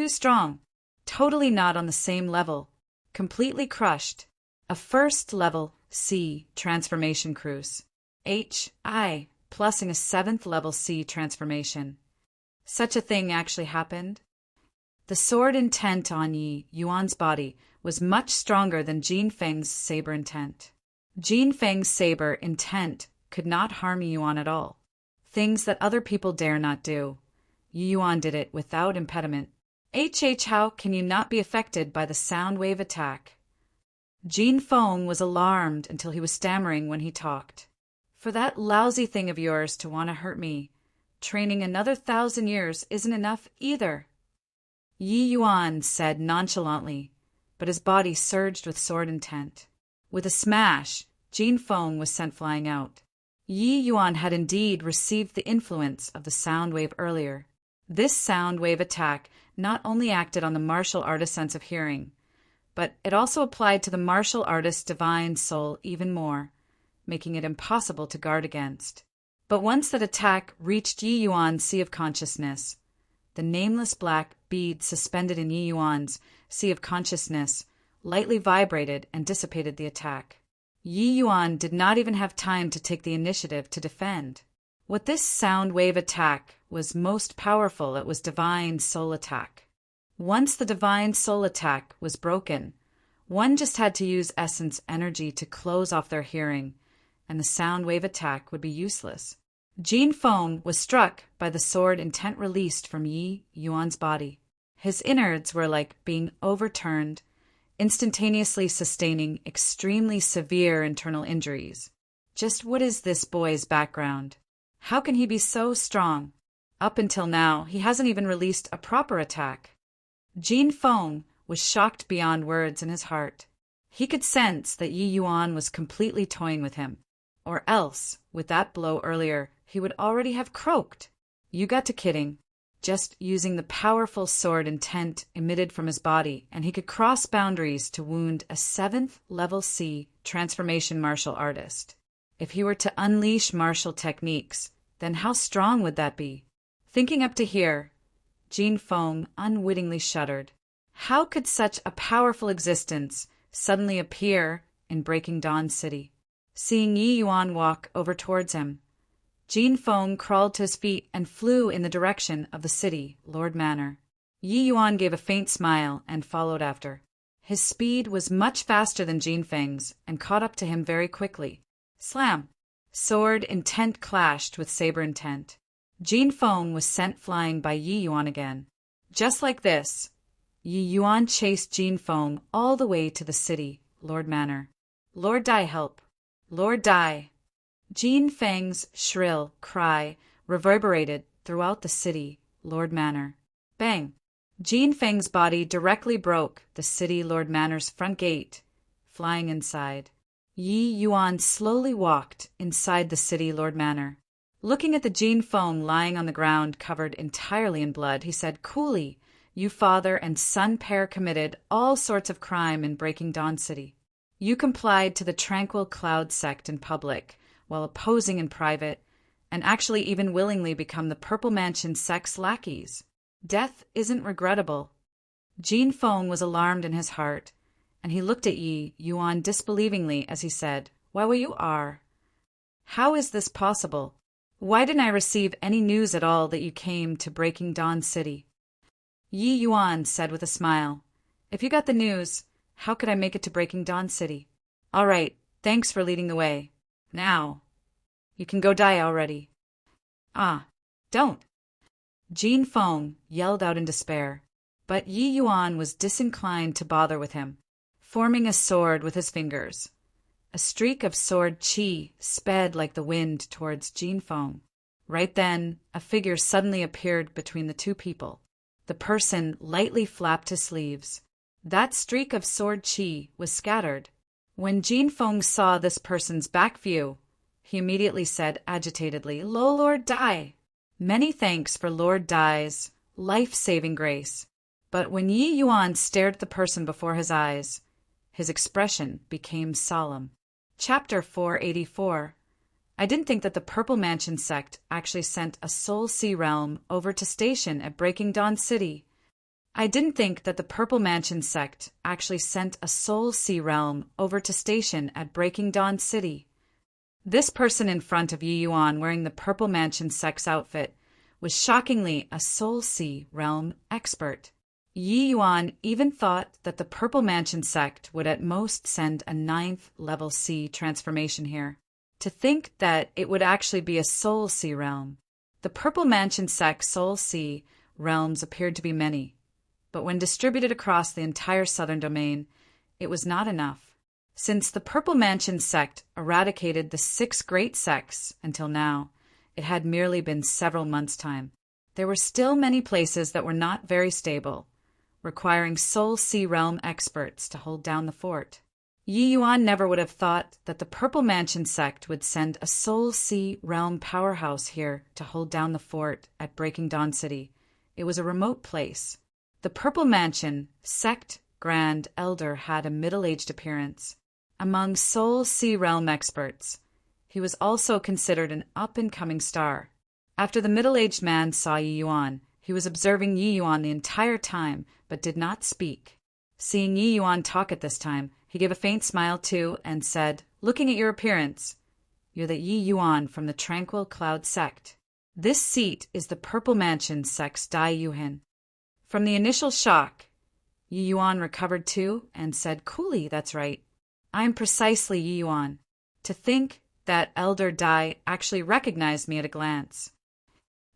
strong. Totally not on the same level. Completely crushed. A 1st level C transformation cruise. H.I. plusing a 7th level C transformation. Such a thing actually happened? The sword intent on Yi Yuan's body was much stronger than Jin Feng's saber intent. Jin Feng's saber intent could not harm Yi Yuan at all. Things that other people dare not do. Yi Yuan did it without impediment. How can you not be affected by the sound wave attack? Jin Feng was alarmed until he was stammering when he talked. For that lousy thing of yours to want to hurt me, training another 1,000 years isn't enough either. Yi Yuan said nonchalantly, but his body surged with sword intent. With a smash, Jin Feng was sent flying out. Yi Yuan had indeed received the influence of the sound wave earlier. This sound wave attack not only acted on the martial artist's sense of hearing, but it also applied to the martial artist's divine soul even more, making it impossible to guard against. But once that attack reached Yi Yuan's sea of consciousness, the nameless black bead suspended in Yi Yuan's sea of consciousness lightly vibrated and dissipated the attack. Yi Yuan did not even have time to take the initiative to defend. What this sound wave attack was most powerful, it was divine soul attack. Once the divine soul attack was broken, one just had to use essence energy to close off their hearing, and the sound wave attack would be useless. Jin Feng was struck by the sword intent released from Yi Yuan's body. His innards were like being overturned, instantaneously sustaining extremely severe internal injuries. Just what is this boy's background? How can he be so strong? Up until now, he hasn't even released a proper attack. Jin Feng was shocked beyond words in his heart. He could sense that Yi Yuan was completely toying with him. Or else, with that blow earlier, he would already have croaked. You got to kidding. Just using the powerful sword intent emitted from his body, and he could cross boundaries to wound a 7th level C transformation martial artist. If he were to unleash martial techniques, then how strong would that be? Thinking up to here, Jin Feng unwittingly shuddered. How could such a powerful existence suddenly appear in Breaking Dawn City? Seeing Yi Yuan walk over towards him, Jin Feng crawled to his feet and flew in the direction of the city, Lord Manor. Yi Yuan gave a faint smile and followed after. His speed was much faster than Jin Feng's and caught up to him very quickly. Slam! Sword intent clashed with saber intent. Jin Feng was sent flying by Yi Yuan again. Just like this, Yi Yuan chased Jin Feng all the way to the city, Lord Manor. Lord Dai, help! Lord Dai! Jin Feng's shrill cry reverberated throughout the city, Lord Manor. Bang! Jin Feng's body directly broke the city Lord Manor's front gate, flying inside. Yi Yuan slowly walked inside the city Lord Manor. Looking at the Jin Feng lying on the ground covered entirely in blood, he said coolly, "You father and son pair committed all sorts of crime in Breaking Dawn City. You complied to the Tranquil Cloud sect in public, while opposing in private, and actually even willingly become the Purple Mansion sect's lackeys. Death isn't regrettable." Jin Feng was alarmed in his heart, and he looked at Yi Yuan disbelievingly as he said, "Why, well, you are. How is this possible? Why didn't I receive any news at all that you came to Breaking Dawn City?" Yi Yuan said with a smile, "If you got the news, how could I make it to Breaking Dawn City? All right, thanks for leading the way. Now, you can go die already." "Ah, don't!" Jin Feng yelled out in despair, but Yi Yuan was disinclined to bother with him, forming a sword with his fingers. A streak of sword chi sped like the wind towards Jin Feng. Right then, a figure suddenly appeared between the two people. The person lightly flapped his sleeves. That streak of sword chi was scattered. When Jin Feng saw this person's back view, he immediately said agitatedly, "Lo, Lord Dai! Many thanks for Lord Dai's life-saving grace." But when Yi Yuan stared at the person before his eyes, his expression became solemn. Chapter 484. I didn't think that the Purple Mansion sect actually sent a Soul Sea realm over to station at Breaking Dawn City. I didn't think that the Purple Mansion sect actually sent a Soul Sea realm over to station at Breaking Dawn City. This person in front of Yi Yuan wearing the Purple Mansion sect's outfit was shockingly a Soul Sea realm expert. Yi Yuan even thought that the Purple Mansion sect would at most send a 9th level C transformation here. To think that it would actually be a Soul Sea realm. The Purple Mansion sect's Soul Sea realms appeared to be many, but when distributed across the entire southern domain, it was not enough. Since the Purple Mansion sect eradicated the 6 great sects until now, it had merely been several months' time. There were still many places that were not very stable, requiring Soul Sea realm experts to hold down the fort. Yi Yuan never would have thought that the Purple Mansion sect would send a Soul Sea realm powerhouse here to hold down the fort at Breaking Dawn City. It was a remote place. The Purple Mansion sect Grand Elder had a middle-aged appearance. Among Soul Sea realm experts, he was also considered an up-and-coming star. After the middle-aged man saw Yi Yuan, He was observing Yi Yuan the entire time, but did not speak. Seeing Yi Yuan talk at this time, he gave a faint smile too and said, "Looking at your appearance, you're the Yi Yuan from the Tranquil Cloud sect. This seat is the Purple Mansion sect's Dai Yuhin." From the initial shock, Yi Yuan recovered too and said coolly, "That's right. I'm precisely Yi Yuan. To think that Elder Dai actually recognized me at a glance."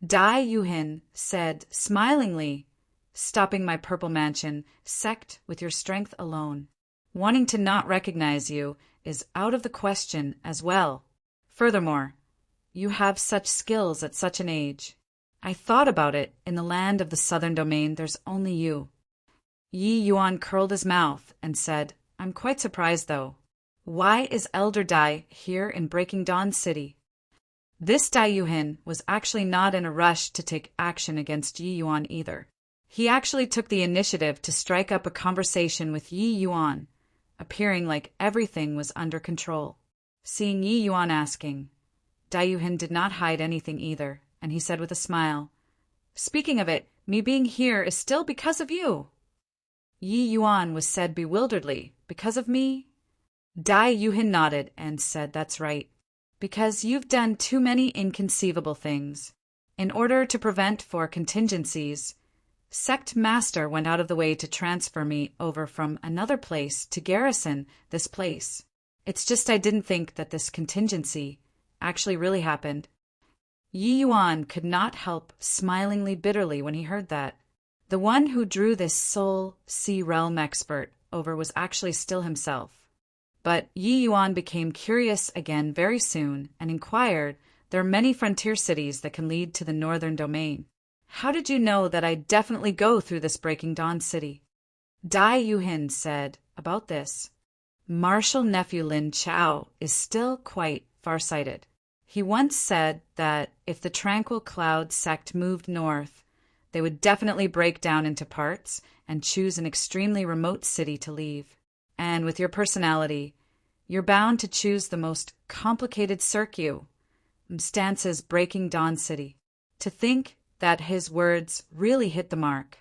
Dai Yuhin said smilingly, "Stopping my Purple Mansion sect with your strength alone. Wanting to not recognize you is out of the question as well. Furthermore, you have such skills at such an age. I thought about it. In the land of the Southern Domain, there's only you." Yi Yuan curled his mouth and said, "I'm quite surprised, though. Why is Elder Dai here in Breaking Dawn City?" This Dai Yuhin was actually not in a rush to take action against Yi Yuan either. He actually took the initiative to strike up a conversation with Yi Yuan, appearing like everything was under control. Seeing Yi Yuan asking, Dai Yuhin did not hide anything either, and he said with a smile, "Speaking of it, me being here is still because of you." Yi Yuan was said bewilderedly, "Because of me?" Dai Yuhin nodded and said, "That's right. Because you've done too many inconceivable things. In order to prevent for contingencies, Sect Master went out of the way to transfer me over from another place to garrison this place. It's just I didn't think that this contingency actually really happened." Yi Yuan could not help smilingly bitterly when he heard that. The one who drew this Soul Sea Realm expert over was actually still himself. But Yi Yuan became curious again very soon and inquired, "There are many frontier cities that can lead to the Northern Domain. How did you know that I'd definitely go through this Breaking Dawn city?" Dai Yuhin said about this, "Martial nephew Lin Chao is still quite farsighted. He once said that if the Tranquil Cloud sect moved north, they would definitely break down into parts and choose an extremely remote city to leave. And with your personality, you're bound to choose the most complicated circuit, stances Breaking Dawn City." To think that his words really hit the mark.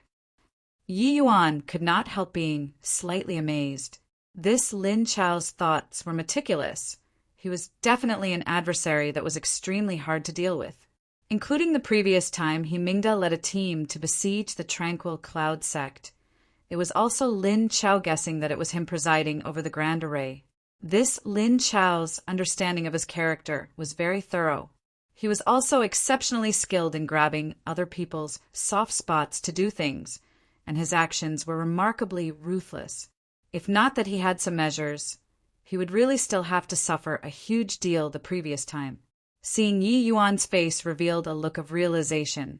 Yi Yuan could not help being slightly amazed. This Lin Chao's thoughts were meticulous. He was definitely an adversary that was extremely hard to deal with. Including the previous time he Mingda led a team to besiege the Tranquil Cloud sect. It was also Lin Chao guessing that it was him presiding over the Grand Array. This Lin Chao's understanding of his character was very thorough. He was also exceptionally skilled in grabbing other people's soft spots to do things, and his actions were remarkably ruthless. If not that he had some measures, he would really still have to suffer a huge deal the previous time. Seeing Yi Yuan's face revealed a look of realization.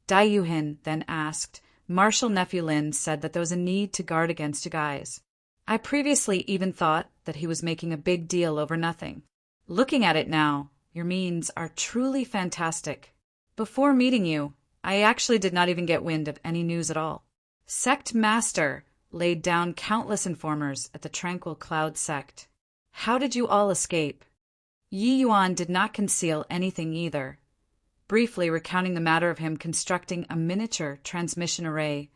Dai Yuhin then asked, "Martial nephew Lin said that there was a need to guard against you guys. I previously even thought that he was making a big deal over nothing. Looking at it now, your means are truly fantastic. Before meeting you, I actually did not even get wind of any news at all. Sect Master laid down countless informers at the Tranquil Cloud sect. How did you all escape?" Yi Yuan did not conceal anything either, briefly recounting the matter of him constructing a miniature transmission array,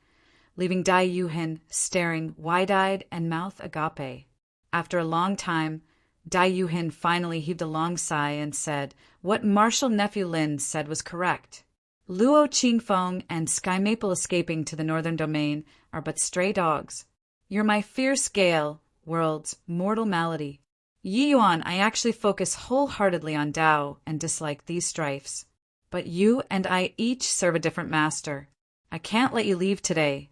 leaving Dai Yuhin staring wide-eyed and mouth agape. After a long time, Dai Yuhin finally heaved a long sigh and said, "What Martial nephew Lin said was correct. Luo Qingfeng and Sky Maple escaping to the Northern Domain are but stray dogs. You're my fierce gale, world's mortal malady. Yi Yuan, I actually focus wholeheartedly on Tao and dislike these strifes. But you and I each serve a different master. I can't let you leave today."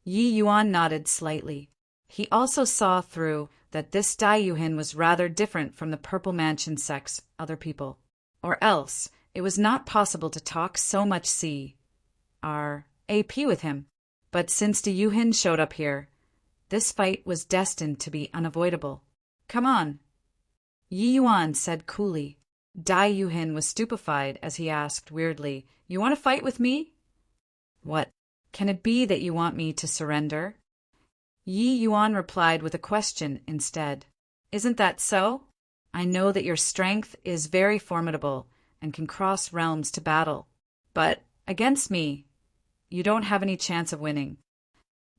Yi Yuan nodded slightly. He also saw through that this Dai Yuhin was rather different from the Purple Mansion sect's other people. Or else, it was not possible to talk so much CRAP with him. But since the Yuhin showed up here, this fight was destined to be unavoidable. "Come on," Yi Yuan said coolly. Dai Yuhin was stupefied as he asked weirdly, "You want to fight with me?" "What? Can it be that you want me to surrender?" Yi Yuan replied with a question instead. "Isn't that so? I know that your strength is very formidable and can cross realms to battle. But against me, you don't have any chance of winning.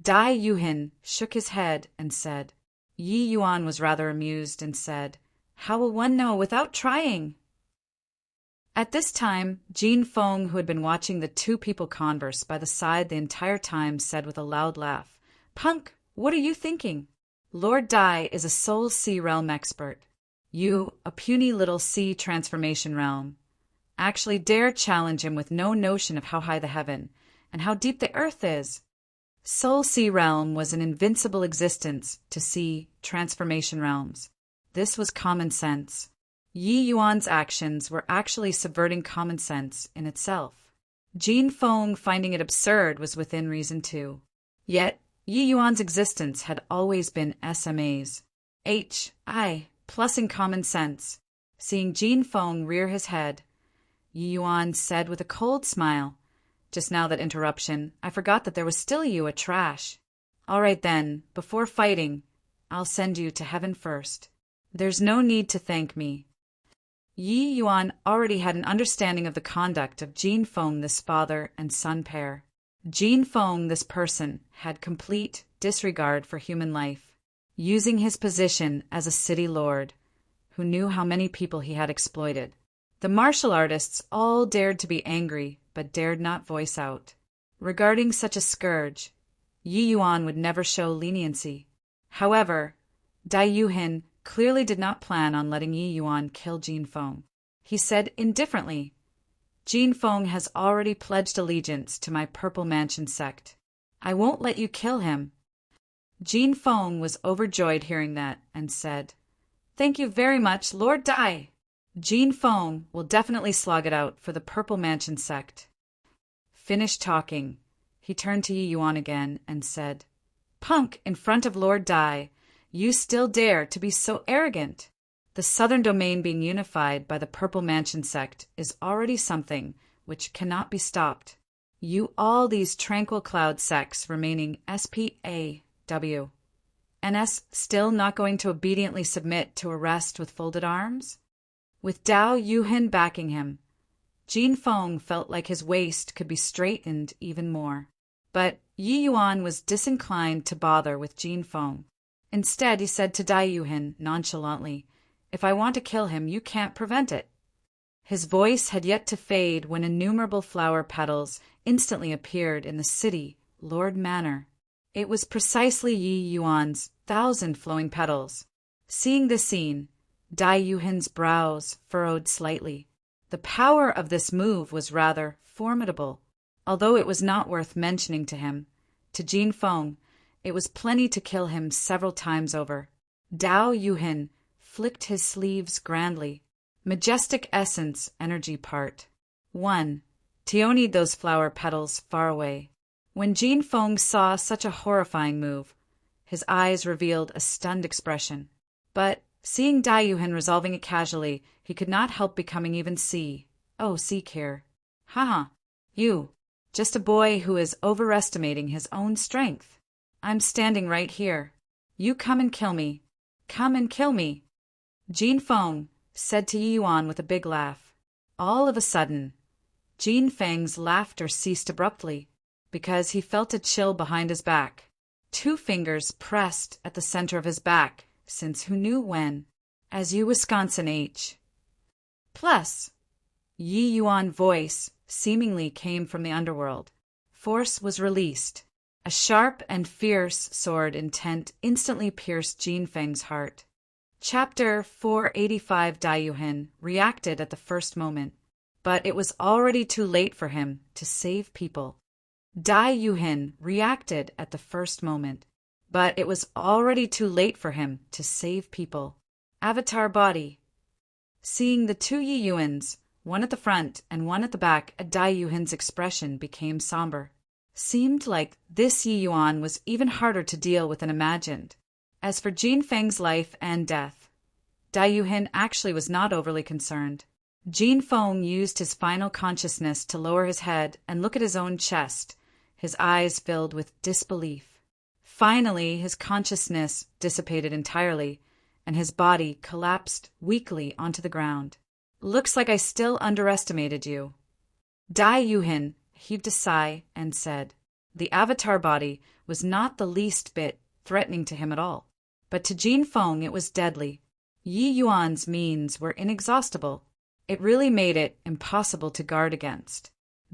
Dai Yuhin shook his head and said. Yi Yuan was rather amused and said, How will one know without trying? At this time, Jin Feng, who had been watching the two people converse by the side the entire time, said with a loud laugh, Punk, what are you thinking? Lord Dai is a soul sea realm expert. You, a puny little sea transformation realm, actually dare challenge him with no notion of how high the heaven and how deep the earth is. Soul Sea Realm was an invincible existence to sea transformation realms. This was common sense. Yi Yuan's actions were actually subverting common sense in itself. Jin Feng, finding it absurd, was within reason too. Yet, Yi Yuan's existence had always been SMA's. Plus in common sense. Seeing Jin Feng rear his head, Yi Yuan said with a cold smile, Just now that interruption, I forgot that there was still you, a trash. All right then, before fighting, I'll send you to heaven first. There's no need to thank me. Yi Yuan already had an understanding of the conduct of Jin Feng, this father and son pair. Jin Feng, this person, had complete disregard for human life, using his position as a city lord, who knew how many people he had exploited. The martial artists all dared to be angry, but dared not voice out. Regarding such a scourge, Yi Yuan would never show leniency. However, Dai Yuhin clearly did not plan on letting Yi Yuan kill Jin Feng. He said indifferently, Jin Feng has already pledged allegiance to my Purple Mansion sect. I won't let you kill him. Jin Feng was overjoyed hearing that and said, Thank you very much, Lord Dai. Jin Feng will definitely slog it out for the Purple Mansion sect. Finished talking, he turned to Yi Yuan again and said, Punk, in front of Lord Dai, you still dare to be so arrogant. The southern domain being unified by the Purple Mansion sect is already something which cannot be stopped. You all these tranquil cloud sects remaining SPAW. NS still not going to obediently submit to arrest with folded arms? With Dao Yuhin backing him, Jin Feng felt like his waist could be straightened even more. But Yi Yuan was disinclined to bother with Jin Feng. Instead, he said to Dai Yuhin nonchalantly, If I want to kill him, you can't prevent it. His voice had yet to fade when innumerable flower petals instantly appeared in the city, Lord Manor. It was precisely Yi Yuan's 1,000 flowing petals. Seeing this scene, Dai Yuhin's brows furrowed slightly. The power of this move was rather formidable, although it was not worth mentioning to him. To Jin Feng, it was plenty to kill him several times over. Dao Yuhin flicked his sleeves grandly. Majestic essence, energy part. 1. Tionied those flower petals far away. When Jin Feng saw such a horrifying move, his eyes revealed a stunned expression. But, seeing Dai Yuhin resolving it casually, he could not help becoming even seek here. Haha, you, just a boy who is overestimating his own strength. I'm standing right here. You come and kill me. Come and kill me. Jin Feng said to Yi Yuan with a big laugh. All of a sudden, Jin Feng's laughter ceased abruptly, because he felt a chill behind his back. 2 fingers pressed at the center of his back, since who knew when, as you Wisconsin H. Plus, Yi Yuan voice seemingly came from the underworld. Force was released. A sharp and fierce sword intent instantly pierced Jin Feng's heart. Chapter 485. Dai Yuhin reacted at the first moment, but it was already too late for him to save people. Dai Yuhin reacted at the first moment, but it was already too late for him to save people. Avatar body. Seeing the 2 Yi Yuans, one at the front and one at the back, Dai Yuhin's expression became somber. Seemed like this Yi Yuan was even harder to deal with than imagined. As for Jin Feng's life and death, Dai Yuhin actually was not overly concerned. Jin Feng used his final consciousness to lower his head and look at his own chest, his eyes filled with disbelief. Finally, his consciousness dissipated entirely, and his body collapsed weakly onto the ground. Looks like I still underestimated you. Dai Yuhin heaved a sigh and said, the avatar body was not the least bit threatening to him at all. But to Jin Feng it was deadly. Yi Yuan's means were inexhaustible. It really made it impossible to guard against.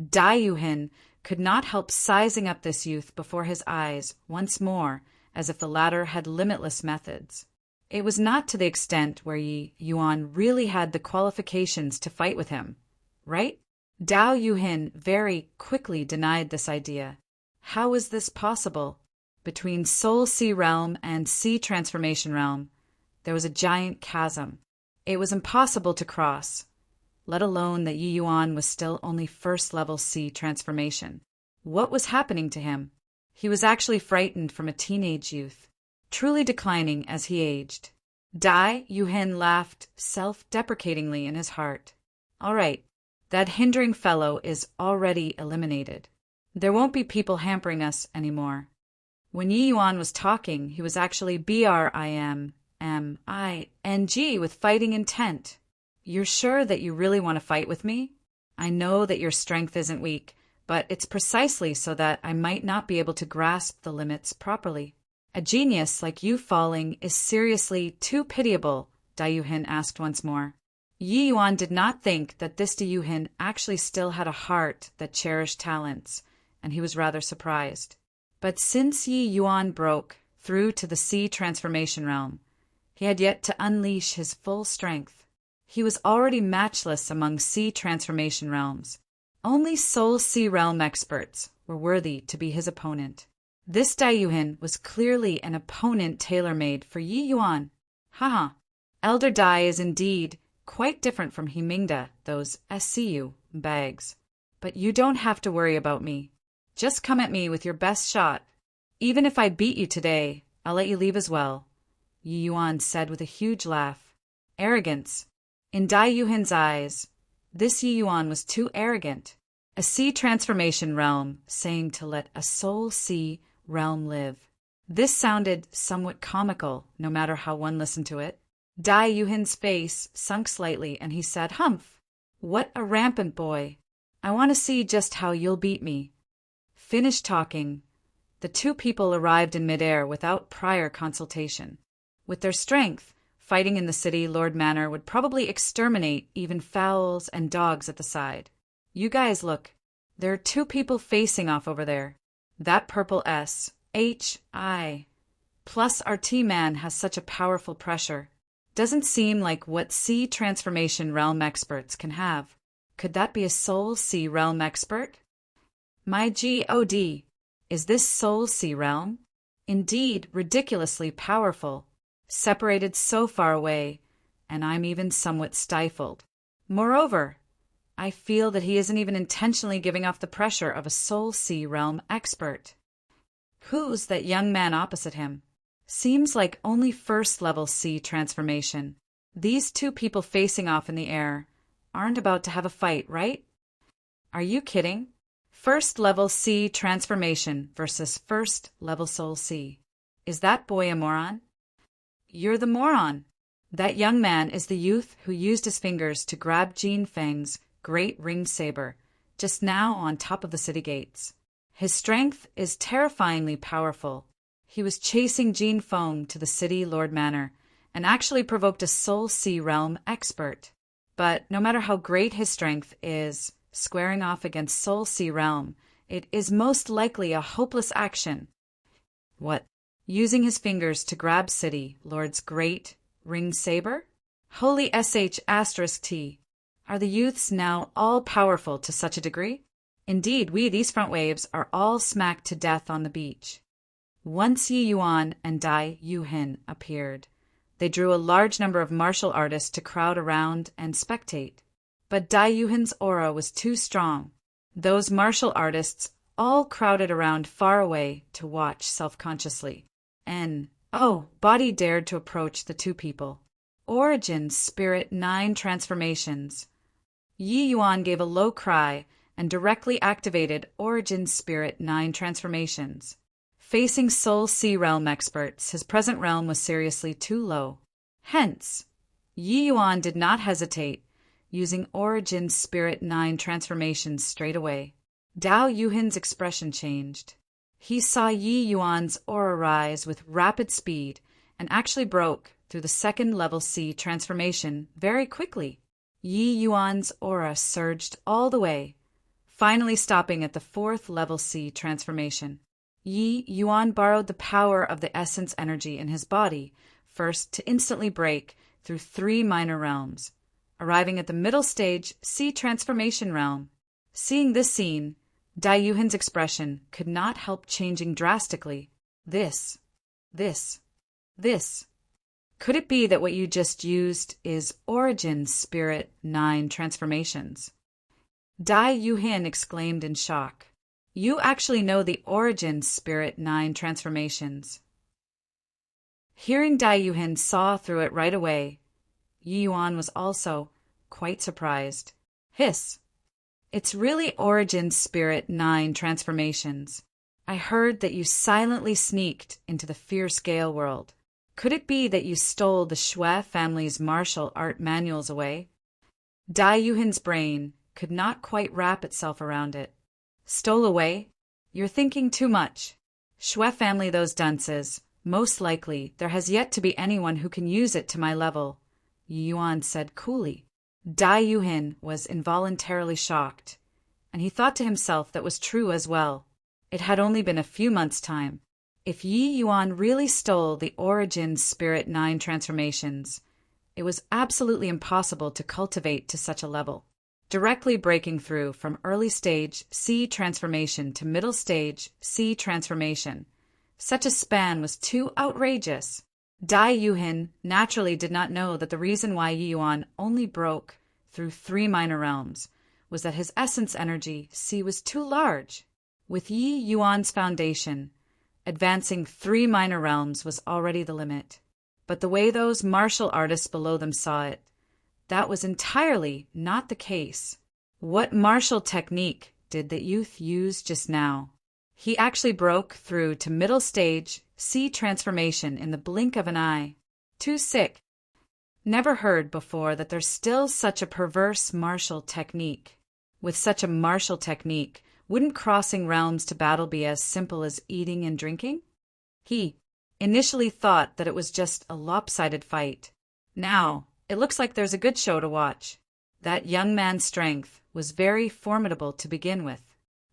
Dai Yuhin could not help sizing up this youth before his eyes once more, as if the latter had limitless methods. It was not to the extent where Yi Yuan really had the qualifications to fight with him, right? Dao Yuhin very quickly denied this idea. How was this possible? Between Soul Sea Realm and Sea Transformation Realm, there was a giant chasm. It was impossible to cross, let alone that Yi Yuan was still only first-level Sea Transformation. What was happening to him? He was actually frightened from a teenage youth, truly declining as he aged. Dai Yuhin laughed self-deprecatingly in his heart. All right, that hindering fellow is already eliminated. There won't be people hampering us anymore. When Yi Yuan was talking, he was actually BRIMMING with fighting intent. You're sure that you really want to fight with me? I know that your strength isn't weak, but it's precisely so that I might not be able to grasp the limits properly. A genius like you falling is seriously too pitiable, Dai Yuhin asked once more. Yi Yuan did not think that this Dai Yuhin actually still had a heart that cherished talents, and he was rather surprised. But since Yi Yuan broke through to the Sea Transformation Realm, he had yet to unleash his full strength. He was already matchless among Sea Transformation Realms. Only Soul Sea Realm experts were worthy to be his opponent. This Dai Yuhin was clearly an opponent tailor-made for Yi Yuan. Haha, Elder Dai is indeed quite different from Himingda, those SCU bags. But you don't have to worry about me. Just come at me with your best shot. Even if I beat you today, I'll let you leave as well, Yi Yuan said with a huge laugh. Arrogance. In Dai Yuhin's eyes, this Yi Yuan was too arrogant. A Sea Transformation Realm saying to let a Soul Sea Realm live. This sounded somewhat comical, no matter how one listened to it. Dai Yuhin's face sunk slightly, and he said, Humph! What a rampant boy! I want to see just how you'll beat me. Finished talking, the two people arrived in midair without prior consultation. With their strength, fighting in the city Lord Manor would probably exterminate even fowls and dogs at the side. You guys look. There are two people facing off over there. That purple SHI. Plus our T-Man has such a powerful pressure. Doesn't seem like what Sea Transformation Realm experts can have. Could that be a Soul Sea Realm expert? My God, is this Soul Sea Realm? Indeed, ridiculously powerful. Separated so far away, and I'm even somewhat stifled. Moreover, I feel that he isn't even intentionally giving off the pressure of a Soul Sea Realm expert. Who's that young man opposite him? Seems like only first-level Sea Transformation. These two people facing off in the air aren't about to have a fight, right? Are you kidding? First-level Sea Transformation versus first-level Soul Sea. Is that boy a moron? You're the moron. That young man is the youth who used his fingers to grab Jin Feng's great ring saber, just now on top of the city gates. His strength is terrifyingly powerful. He was chasing Jin Feng to the city Lord Manor, and actually provoked a Soul Sea Realm expert. But no matter how great his strength is, squaring off against Soul Sea Realm, it is most likely a hopeless action. What? Using his fingers to grab City Lord's great ring saber? Holy *T. Are the youths now all-powerful to such a degree? Indeed, these front waves, are all smacked to death on the beach. Once Yi Yuan and Dai Yuhin appeared, they drew a large number of martial artists to crowd around and spectate. But Dai Yuhin's aura was too strong. Those martial artists all crowded around far away to watch self-consciously. Body dared to approach the two people. Origin Spirit 9 transformations. Yi Yuan gave a low cry and directly activated Origin Spirit 9 transformations. Facing Soul Sea Realm experts, his present realm was seriously too low. Hence, Yi Yuan did not hesitate, using Origin Spirit 9 transformations straight away. Dao Yuhan's expression changed. He saw Yi Yuan's aura rise with rapid speed and actually broke through the second level C transformation very quickly. Yi Yuan's aura surged all the way, finally stopping at the fourth level C transformation. Yi Yuan borrowed the power of the essence energy in his body first to instantly break through 3 minor realms, arriving at the middle stage C transformation realm. Seeing this scene, Dai Yuhan's expression could not help changing drastically. This. Could it be that what you just used is Origin Spirit 9 transformations? Dai Yuhan exclaimed in shock. You actually know the Origin Spirit 9 transformations. Hearing Dai Yuhan saw through it right away, Yi Yuan was also quite surprised. Hiss. It's really Origin Spirit 9 transformations. I heard that you silently sneaked into the fierce Gale world. Could it be that you stole the Shui family's martial art manuals away? Dai Yuhan's brain could not quite wrap itself around it. Stole away? You're thinking too much. Shui family those dunces. Most likely, there has yet to be anyone who can use it to my level, Yi Yuan said coolly. Dai Yuhan was involuntarily shocked, and he thought to himself that was true as well. It had only been a few months' time. If Yi Yuan really stole the Origin Spirit 9 transformations, it was absolutely impossible to cultivate to such a level. Directly breaking through from early stage C transformation to middle stage C transformation, such a span was too outrageous. Dai Yuhan naturally did not know that the reason why Yi Yuan only broke through 3 minor realms was that his essence energy C was too large. With Yi Yuan's foundation, advancing 3 minor realms was already the limit. But the way those martial artists below them saw it, that was entirely not the case. What martial technique did the youth use just now? He actually broke through to middle stage C transformation in the blink of an eye. Too sick. Never heard before that there's still such a perverse martial technique. With such a martial technique, wouldn't crossing realms to battle be as simple as eating and drinking? He initially thought that it was just a lopsided fight. Now, it looks like there's a good show to watch. That young man's strength was very formidable to begin with.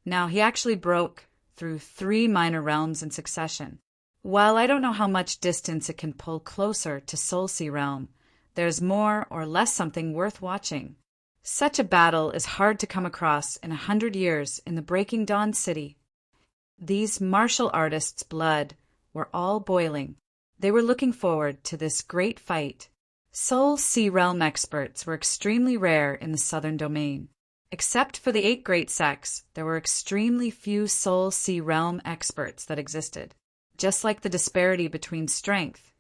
Now he actually broke through 3 minor realms in succession. While I don't know how much distance it can pull closer to Soul Sea Realm, there's more or less something worth watching. Such a battle is hard to come across in 100 years in the Breaking Dawn City. These martial artists' blood were all boiling. They were looking forward to this great fight. Soul Sea Realm experts were extremely rare in the Southern Domain. Except for the 8 great sects, there were extremely few Soul Sea Realm experts that existed. Just like the disparity between strength,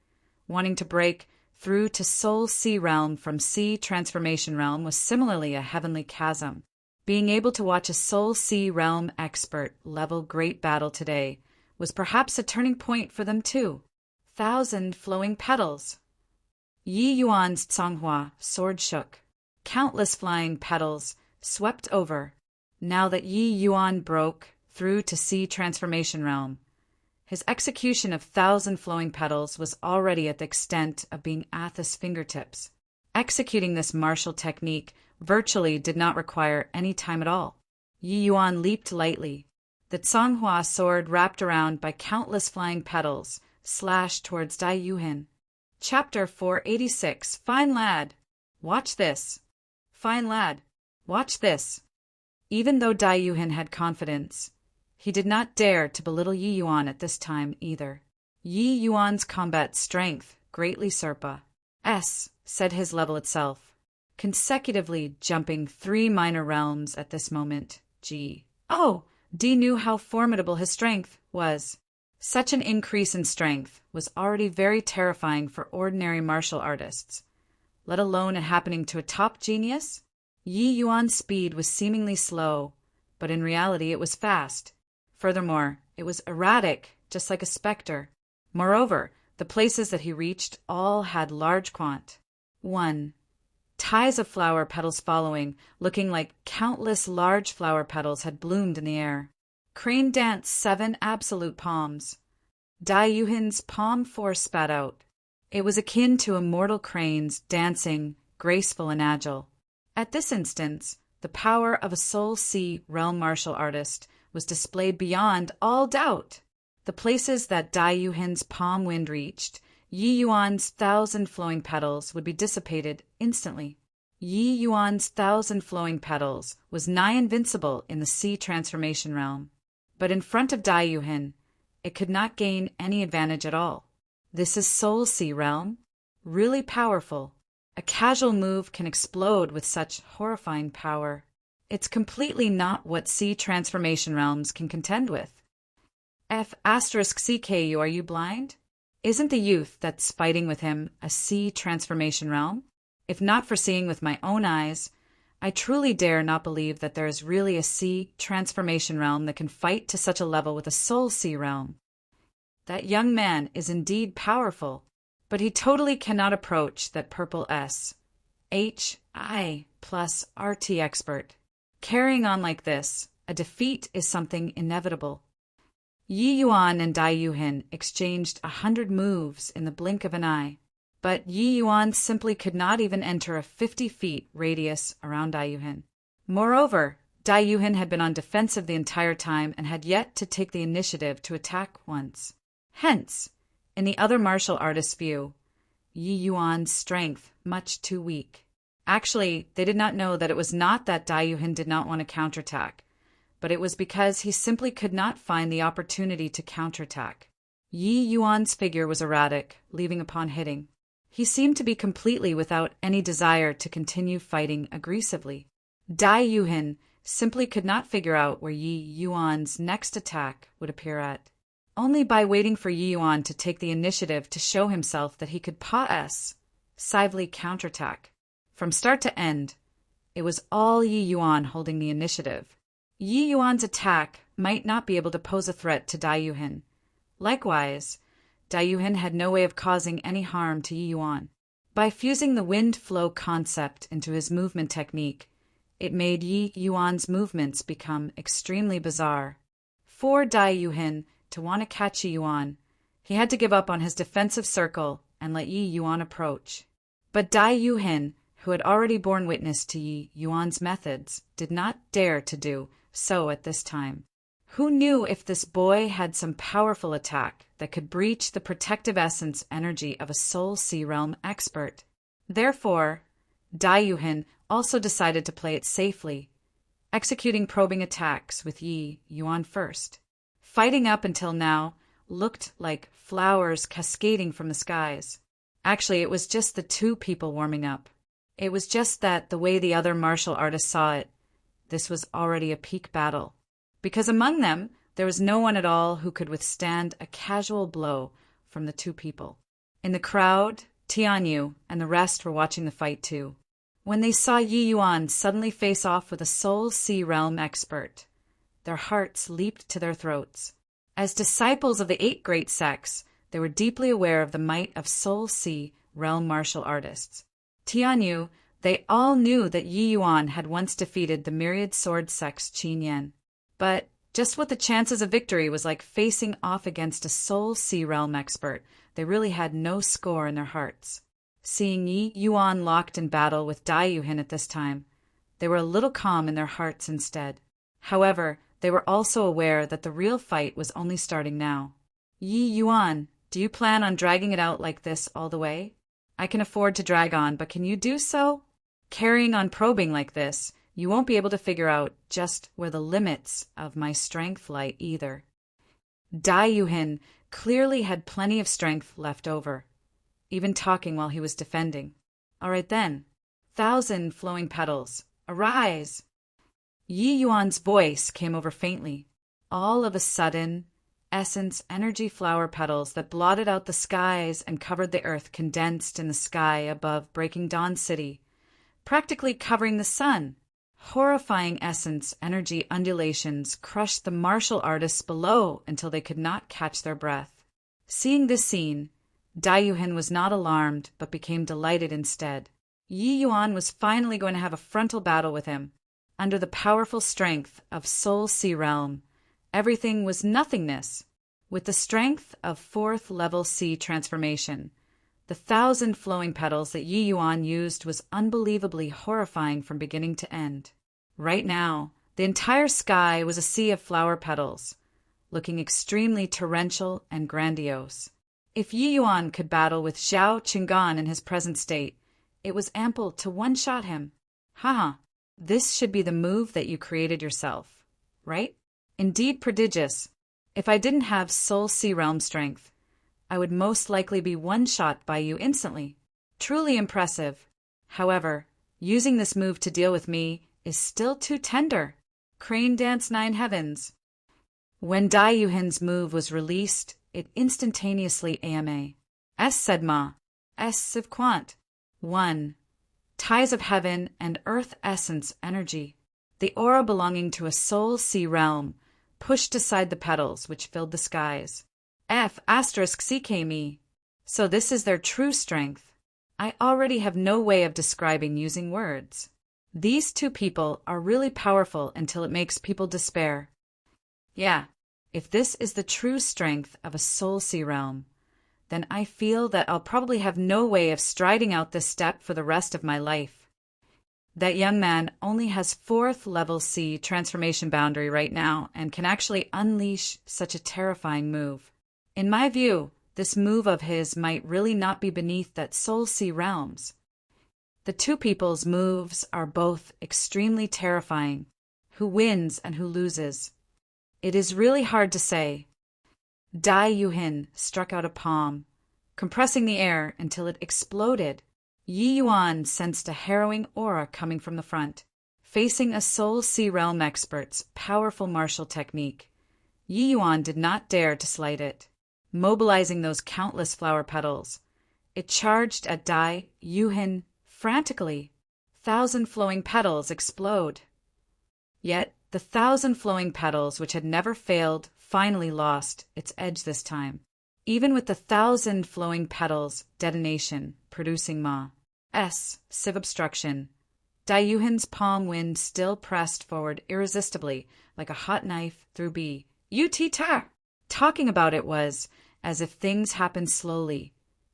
wanting to break through to Soul Sea Realm from Sea Transformation Realm was similarly a heavenly chasm. Being able to watch a Soul Sea Realm expert level great battle today was perhaps a turning point for them too. 1,000 flowing petals. Yi Yuan's Songhua sword shook. Countless flying petals swept over. Now that Yi Yuan broke through to Sea Transformation Realm, his execution of 1,000 flowing petals was already at the extent of being Athos' fingertips. Executing this martial technique virtually did not require any time at all. Yi Yuan leaped lightly. The Songhua sword, wrapped around by countless flying petals, slashed towards Dai Yuhan. Chapter 486. Fine lad. Watch this. Fine lad. Watch this. Even though Dai Yuhan had confidence, he did not dare to belittle Yi Yuan at this time either. Yi Yuan's combat strength greatly said his level itself, consecutively jumping 3 minor realms at this moment. D knew how formidable his strength was. Such an increase in strength was already very terrifying for ordinary martial artists, let alone it happening to a top genius. Yi Yuan's speed was seemingly slow, but in reality it was fast. Furthermore, it was erratic, just like a specter. Moreover, the places that he reached all had large 1, ties of flower petals following, looking like countless large flower petals had bloomed in the air. Crane danced 7 absolute palms. Dai Yuhin's palm force spat out. It was akin to immortal cranes dancing, graceful and agile. At this instance, the power of a Soul Sea realm martial artist was displayed beyond all doubt. The places that Dai Yuhin's palm wind reached, Yi Yuan's 1,000 flowing petals would be dissipated instantly. Yi Yuan's 1,000 flowing petals was nigh invincible in the sea transformation realm. But in front of Dai Yuhin, it could not gain any advantage at all. This is Soul Sea realm, really powerful. A casual move can explode with such horrifying power. It's completely not what sea transformation realms can contend with. F*CKU, are you blind? Isn't the youth that's fighting with him a sea transformation realm? If not for seeing with my own eyes, I truly dare not believe that there is really a sea transformation realm that can fight to such a level with a Soul Sea realm. That young man is indeed powerful, but he totally cannot approach that purple SHI plus RT expert. Carrying on like this, a defeat is something inevitable. Yi Yuan and Dai Yuhin exchanged 100 moves in the blink of an eye, but Yi Yuan simply could not even enter a 50 feet radius around Dai Yuhin. Moreover, Dai Yuhin had been on defensive the entire time and had yet to take the initiative to attack once. Hence, in the other martial artist's view, Yi Yuan's strength much too weak. Actually, they did not know that it was not that Dai Yuhin did not want to counterattack, but it was because he simply could not find the opportunity to counterattack. Yi Yuan's figure was erratic, leaving upon hitting. He seemed to be completely without any desire to continue fighting aggressively. Dai Yuhin simply could not figure out where Yi Yuan's next attack would appear at. Only by waiting for Yi Yuan to take the initiative to show himself that he could passively counterattack. From start to end, it was all Yi Yuan holding the initiative. Yi Yuan's attack might not be able to pose a threat to Dai Yuhin. Likewise, Dai Yuhin had no way of causing any harm to Yi Yuan. By fusing the wind flow concept into his movement technique, it made Yi Yuan's movements become extremely bizarre. For Dai Yuhin to want to catch Yi Yuan, he had to give up on his defensive circle and let Yi Yuan approach. But Dai Yuhin, who had already borne witness to Yi Yuan's methods, did not dare to do so at this time. Who knew if this boy had some powerful attack that could breach the protective essence energy of a Soul Sea realm expert? Therefore, Dai Yuhin also decided to play it safely, executing probing attacks with Yi Yuan first. Fighting up until now looked like flowers cascading from the skies. Actually, it was just the two people warming up. It was just that the way the other martial artists saw it, this was already a peak battle. Because among them, there was no one at all who could withstand a casual blow from the two people. In the crowd, Tianyu and the rest were watching the fight too. When they saw Yi Yuan suddenly face off with a Soul Sea realm expert, their hearts leaped to their throats. As disciples of the 8 great sects, they were deeply aware of the might of Soul Sea realm martial artists. Tianyu, they all knew that Yi Yuan had once defeated the myriad sword sect's Qin Yan. But just what the chances of victory was like facing off against a Soul Sea realm expert, they really had no score in their hearts. Seeing Yi Yuan locked in battle with Dai Yuhin at this time, they were a little calm in their hearts instead. However, they were also aware that the real fight was only starting now. Yi Yuan, do you plan on dragging it out like this all the way? I can afford to drag on, but can you do so? Carrying on probing like this, you won't be able to figure out just where the limits of my strength lie either. Dai Yuhin clearly had plenty of strength left over, even talking while he was defending. All right then, 1,000 flowing petals, arise! Yi Yuan's voice came over faintly. All of a sudden, essence energy flower petals that blotted out the skies and covered the earth condensed in the sky above Breaking Dawn City, practically covering the sun. Horrifying essence energy undulations crushed the martial artists below until they could not catch their breath. Seeing this scene, Dai Yuhin was not alarmed but became delighted instead. Yi Yuan was finally going to have a frontal battle with him. Under the powerful strength of Soul Sea Realm, everything was nothingness. With the strength of 4th level sea transformation, the 1,000 flowing petals that Yi Yuan used was unbelievably horrifying from beginning to end. Right now, the entire sky was a sea of flower petals, looking extremely torrential and grandiose. If Yi Yuan could battle with Zhao Qinggan in his present state, it was ample to one-shot him. Haha, this should be the move that you created yourself, right? Indeed prodigious. If I didn't have Soul Sea Realm strength, I would most likely be one-shot by you instantly. Truly impressive. However, using this move to deal with me is still too tender. Crane Dance 9 Heavens. When Dai Yuhin's move was released, it instantaneously AMA. S said Ma. S Civ Quant. 1. Ties of heaven and earth essence energy. The aura belonging to a soul sea realm pushed aside the petals which filled the skies. F asterisk CK me. So this is their true strength. I already have no way of describing using words. These two people are really powerful until it makes people despair. Yeah, if this is the true strength of a soul sea realm, then I feel that I'll probably have no way of striding out this step for the rest of my life. That young man only has 4th level sea transformation boundary right now and can actually unleash such a terrifying move. In my view, this move of his might really not be beneath that soul sea realms. The two people's moves are both extremely terrifying. Who wins and who loses? It is really hard to say. Dai Yuhin struck out a palm, compressing the air until it exploded. Yi Yuan sensed a harrowing aura coming from the front. Facing a Soul Sea Realm expert's powerful martial technique, Yi Yuan did not dare to slight it. Mobilizing those countless flower petals, it charged at Dai Yuhin frantically. 1,000 flowing petals explode. Yet the 1,000 flowing petals, which had never failed, finally lost its edge this time. Even with the 1,000 flowing petals detonation producing Ma. S. Civ obstruction. Dai Yuhin's palm wind still pressed forward irresistibly like a hot knife through B. Ut-ta! Talking about it was as if things happened slowly,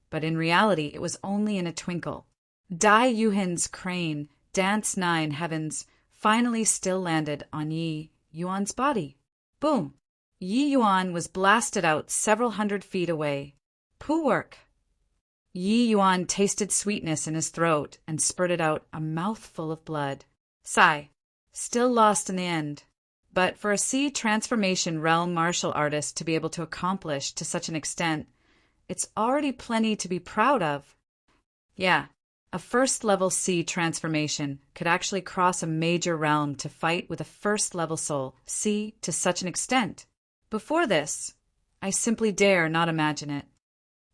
but in reality it was only in a twinkle. Dai Yuhin's crane, Dance 9 Heavens, finally still landed on Yi Yuan's body. Boom! Yi Yuan was blasted out several hundred feet away. Poo work! Yi Yuan tasted sweetness in his throat and spurted out a mouthful of blood. Sigh. Still lost in the end. But for a sea transformation realm martial artist to be able to accomplish to such an extent, it's already plenty to be proud of. Yeah, a 1st level sea transformation could actually cross a major realm to fight with a 1st level soul sea to such an extent. Before this, I simply dare not imagine it.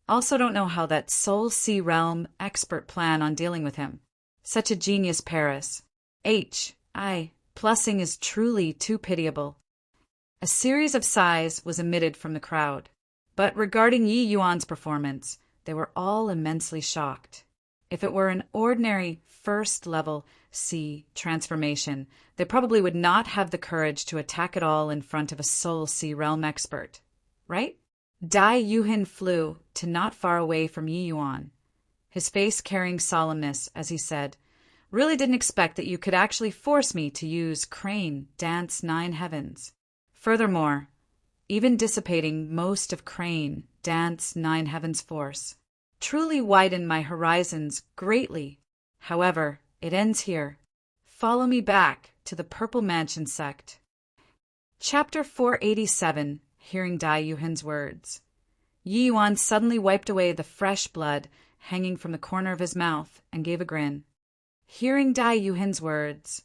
Also don't know how that soul sea realm expert plan on dealing with him. Such a genius Paris. Plussing is truly too pitiable. A series of sighs was emitted from the crowd. But regarding Yi Yuan's performance, they were all immensely shocked. If it were an ordinary 1st level sea transformation, they probably would not have the courage to attack at all in front of a soul sea realm expert. Right? Dai Yuhin flew to not far away from Yi Yuan, his face carrying solemnness as he said, "Really didn't expect that you could actually force me to use Crane Dance 9 Heavens. Furthermore, even dissipating most of Crane Dance 9 Heavens' force truly widened my horizons greatly. However, it ends here. Follow me back to the Purple Mansion sect." Chapter 487. Hearing Dai Yuhin's words. Yi Yuan suddenly wiped away the fresh blood hanging from the corner of his mouth and gave a grin. Hearing Dai Yuhin's words.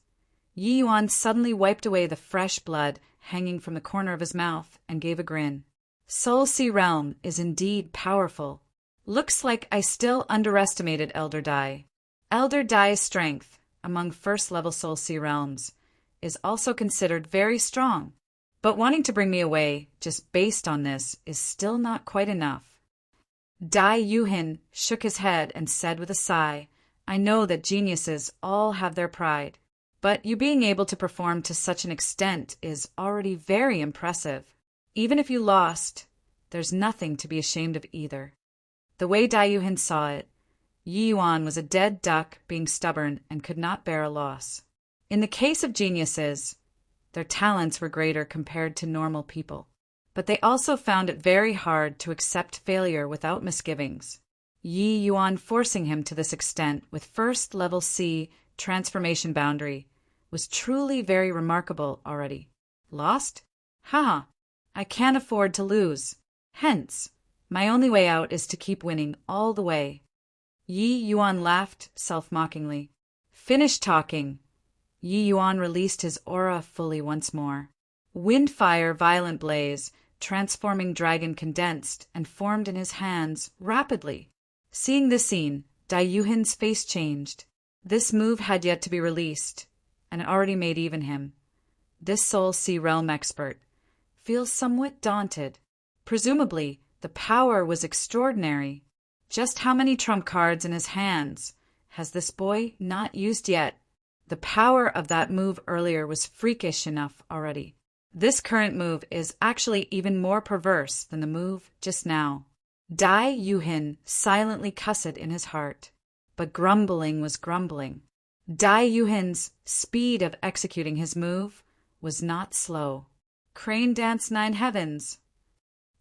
Yi Yuan suddenly wiped away the fresh blood hanging from the corner of his mouth and gave a grin. Soul Sea Realm is indeed powerful. Looks like I still underestimated Elder Dai. Elder Dai's strength, among 1st level Soul Sea Realms, is also considered very strong. But wanting to bring me away just based on this is still not quite enough. Dai Yuhin shook his head and said with a sigh, I know that geniuses all have their pride, but you being able to perform to such an extent is already very impressive. Even if you lost, there's nothing to be ashamed of either. The way Dai Yuhin saw it, Yi Yuan was a dead duck being stubborn and could not bear a loss. In the case of geniuses, their talents were greater compared to normal people, but they also found it very hard to accept failure without misgivings. Yi Yuan forcing him to this extent with first level C transformation boundary was truly very remarkable already. Lost? Haha, I can't afford to lose. Hence, my only way out is to keep winning all the way. Yi Yuan laughed self-mockingly. Finish talking. Yi Yuan released his aura fully once more. Windfire violent blaze, transforming dragon condensed and formed in his hands rapidly. Seeing this scene, Dai Yuhin's face changed. This move had yet to be released, and it already made even him. This Soul Sea Realm expert feels somewhat daunted. Presumably, the power was extraordinary. Just how many trump cards in his hands has this boy not used yet? The power of that move earlier was freakish enough already. This current move is actually even more perverse than the move just now. Dai Yuhin silently cussed in his heart, but grumbling was grumbling. Dai Yuhin's speed of executing his move was not slow. Crane Dance Nine Heavens.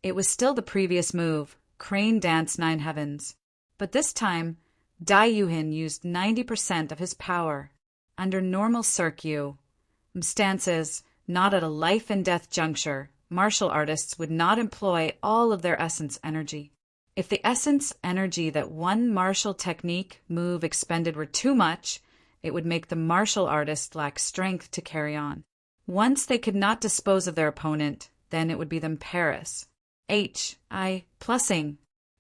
It was still the previous move, Crane Dance Nine Heavens, but this time Dai Yuhin used 90% of his power. Under normal circumstances, not at a life and death juncture, martial artists would not employ all of their essence energy. If the essence energy that one martial technique move expended were too much, it would make the martial artist lack strength to carry on. Once they could not dispose of their opponent, then it would be them Paris. Plussing.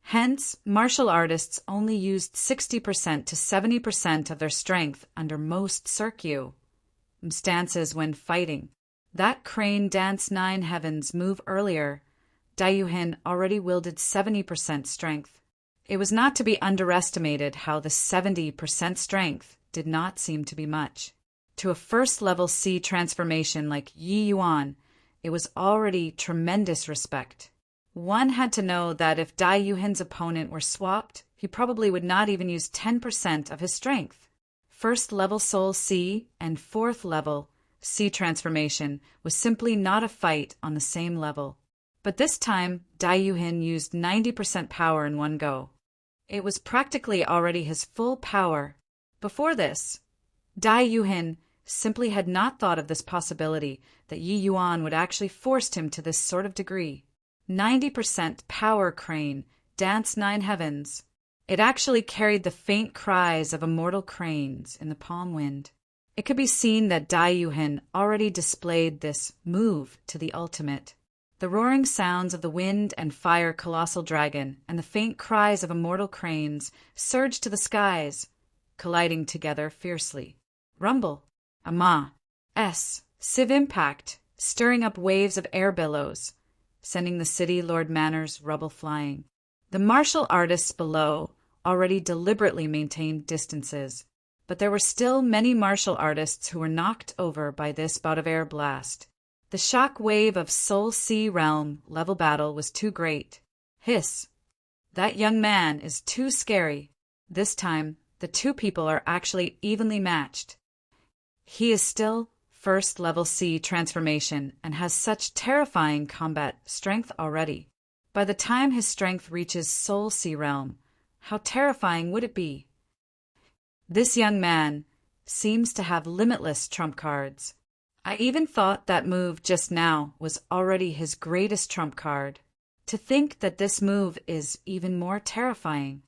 Hence, martial artists only used 60% to 70% of their strength under most circumstances when fighting. That Crane Dance Nine Heavens move earlier, Dai Yuhin already wielded 70% strength. It was not to be underestimated how the 70% strength did not seem to be much. To a first-level C transformation like Yi Yuan, it was already tremendous respect. One had to know that if Dai Yuhin's opponent were swapped, he probably would not even use 10% of his strength. First-level Soul C and fourth-level C transformation was simply not a fight on the same level. But this time, Dai Yuhin used 90% power in one go. It was practically already his full power. Before this, Dai Yuhin simply had not thought of this possibility that Yi Yuan would actually force him to this sort of degree. 90% power crane, dance nine heavens. It actually carried the faint cries of immortal cranes in the palm wind. It could be seen that Dai Yuhin already displayed this move to the ultimate. The roaring sounds of the wind and fire colossal dragon and the faint cries of immortal cranes surged to the skies, colliding together fiercely. Rumble, sieve impact, stirring up waves of air billows, sending the city Lord Manor's rubble flying. The martial artists below already deliberately maintained distances, but there were still many martial artists who were knocked over by this bout of air blast. The shock wave of Soul Sea Realm level battle was too great. Hiss! That young man is too scary. This time, the two people are actually evenly matched. He is still first level C transformation and has such terrifying combat strength already. By the time his strength reaches Soul Sea Realm, how terrifying would it be? This young man seems to have limitless trump cards. I even thought that move just now was already his greatest trump card. To think that this move is even more terrifying.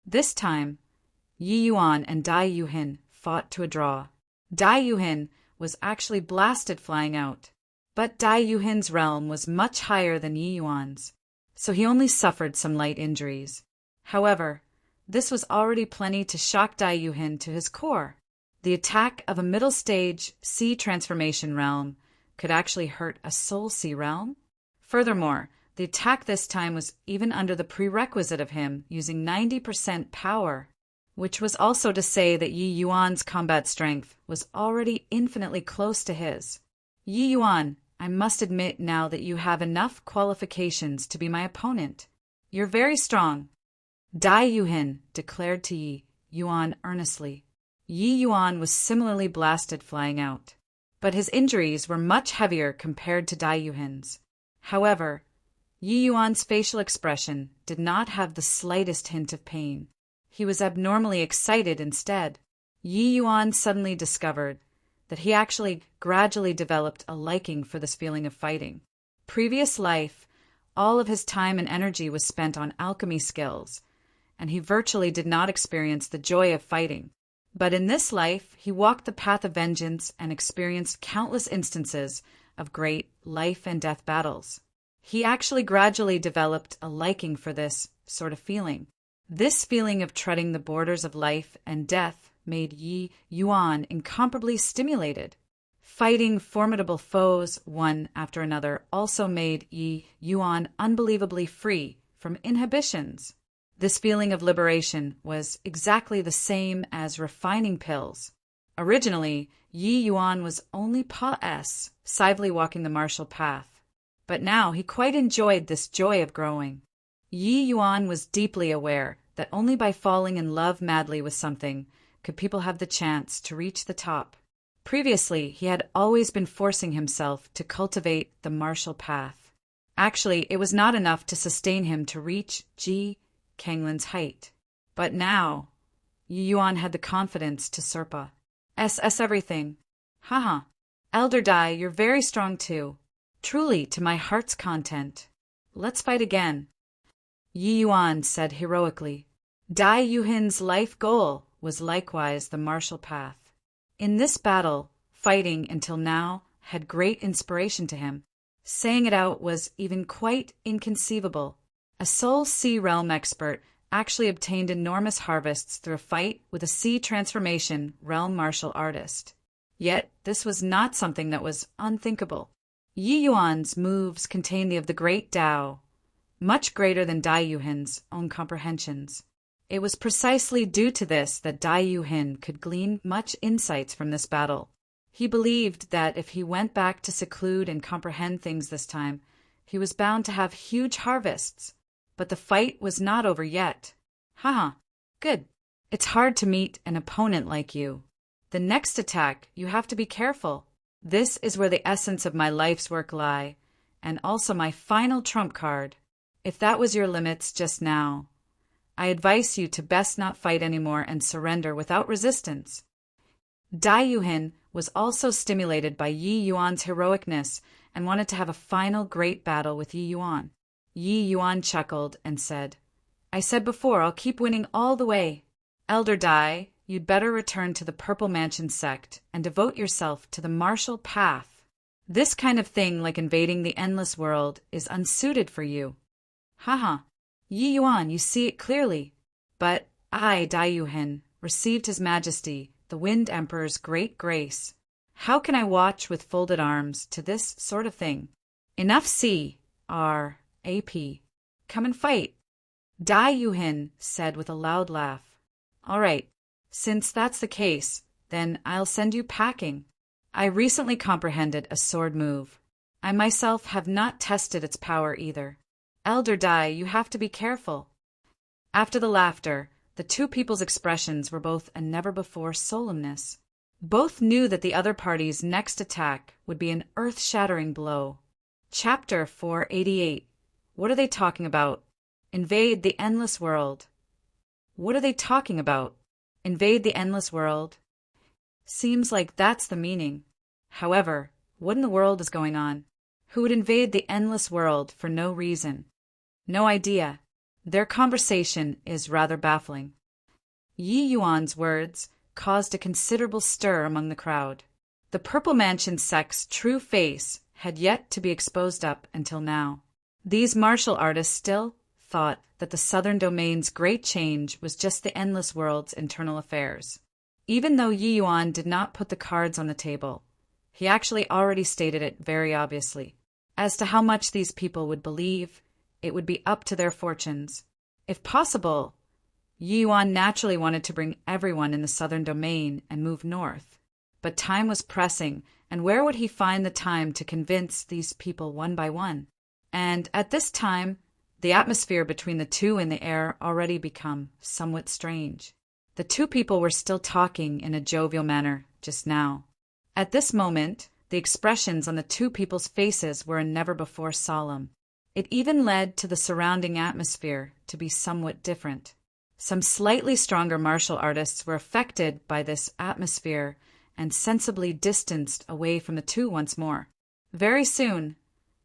This time, Yi Yuan and Dai Yuhin fought to a draw. Dai Yuhin was actually blasted flying out, but Dai Yuhin's realm was much higher than Yi Yuan's, so he only suffered some light injuries. However, this was already plenty to shock Dai Yuhin to his core. The attack of a middle stage C transformation realm could actually hurt a Soul Sea realm. Furthermore, the attack this time was even under the prerequisite of him using 90% power. which was also to say that Yi Yuan's combat strength was already infinitely close to his. Yi Yuan, I must admit now that you have enough qualifications to be my opponent. You're very strong. Dai Yuhin declared to Yi Yuan earnestly. Yi Yuan was similarly blasted flying out, but his injuries were much heavier compared to Dai Yuhin's. However, Yi Yuan's facial expression did not have the slightest hint of pain. He was abnormally excited instead. Yi Yuan suddenly discovered that he actually gradually developed a liking for this feeling of fighting. Previous life, all of his time and energy was spent on alchemy skills, and he virtually did not experience the joy of fighting. But in this life, he walked the path of vengeance and experienced countless instances of great life and death battles. He actually gradually developed a liking for this sort of feeling. This feeling of treading the borders of life and death made Yi Yuan incomparably stimulated. Fighting formidable foes one after another also made Yi Yuan unbelievably free from inhibitions. This feeling of liberation was exactly the same as refining pills. Originally, Yi Yuan was only passively walking the martial path, but now he quite enjoyed this joy of growing. Yi Yuan was deeply aware that only by falling in love madly with something could people have the chance to reach the top. Previously, he had always been forcing himself to cultivate the martial path. Actually, it was not enough to sustain him to reach Ji Kanglin's height. But now, Yi Yuan had the confidence to surpass everything. Haha. Elder Dai, you're very strong too. Truly, to my heart's content. Let's fight again. Yi Yuan said heroically. Dai Yuhin's life goal was likewise the martial path. In this battle, fighting until now had great inspiration to him. Saying it out was even quite inconceivable. A Soul Sea Realm expert actually obtained enormous harvests through a fight with a Sea Transformation Realm martial artist. Yet this was not something that was unthinkable. Yi Yuan's moves contained the of the great Tao, much greater than Dai Yuhin's own comprehensions. It was precisely due to this that Dai Yuhin could glean much insights from this battle. He believed that if he went back to seclude and comprehend things this time, he was bound to have huge harvests. But the fight was not over yet. Haha, good. It's hard to meet an opponent like you. The next attack, you have to be careful. This is where the essence of my life's work lie, and also my final trump card. If that was your limits just now, I advise you to best not fight anymore and surrender without resistance. Dai Yuhin was also stimulated by Yi Yuan's heroicness and wanted to have a final great battle with Yi Yuan. Yi Yuan chuckled and said, I said before I'll keep winning all the way. Elder Dai, you'd better return to the Purple Mansion sect and devote yourself to the martial path. This kind of thing, like invading the endless world, is unsuited for you. Haha. Yi Yuan, you see it clearly. But I, Dai Yuhin, received His Majesty, the Wind Emperor's great grace. How can I watch with folded arms to this sort of thing? Enough C.R.A.P. Come and fight. Dai Yuhin said with a loud laugh. All right, since that's the case, then I'll send you packing. I recently comprehended a sword move. I myself have not tested its power either. Elder Dai, you have to be careful. After the laughter, the two people's expressions were both a never-before solemnness. Both knew that the other party's next attack would be an earth-shattering blow. Chapter 488. What are they talking about? Invade the endless world. What are they talking about? Invade the endless world? Seems like that's the meaning. However, what in the world is going on? Who would invade the endless world for no reason? No idea. Their conversation is rather baffling. Yi Yuan's words caused a considerable stir among the crowd. The Purple Mansion sect's true face had yet to be exposed up until now. These martial artists still thought that the Southern Domain's great change was just the endless world's internal affairs. Even though Yi Yuan did not put the cards on the table, he actually already stated it very obviously. As to how much these people would believe, it would be up to their fortunes. If possible, Yi Yuan naturally wanted to bring everyone in the southern domain and move north. But time was pressing, and where would he find the time to convince these people one by one? And at this time, the atmosphere between the two in the air already become somewhat strange. The two people were still talking in a jovial manner just now. At this moment, the expressions on the two people's faces were never before solemn. It even led to the surrounding atmosphere to be somewhat different. Some slightly stronger martial artists were affected by this atmosphere and sensibly distanced away from the two once more. Very soon,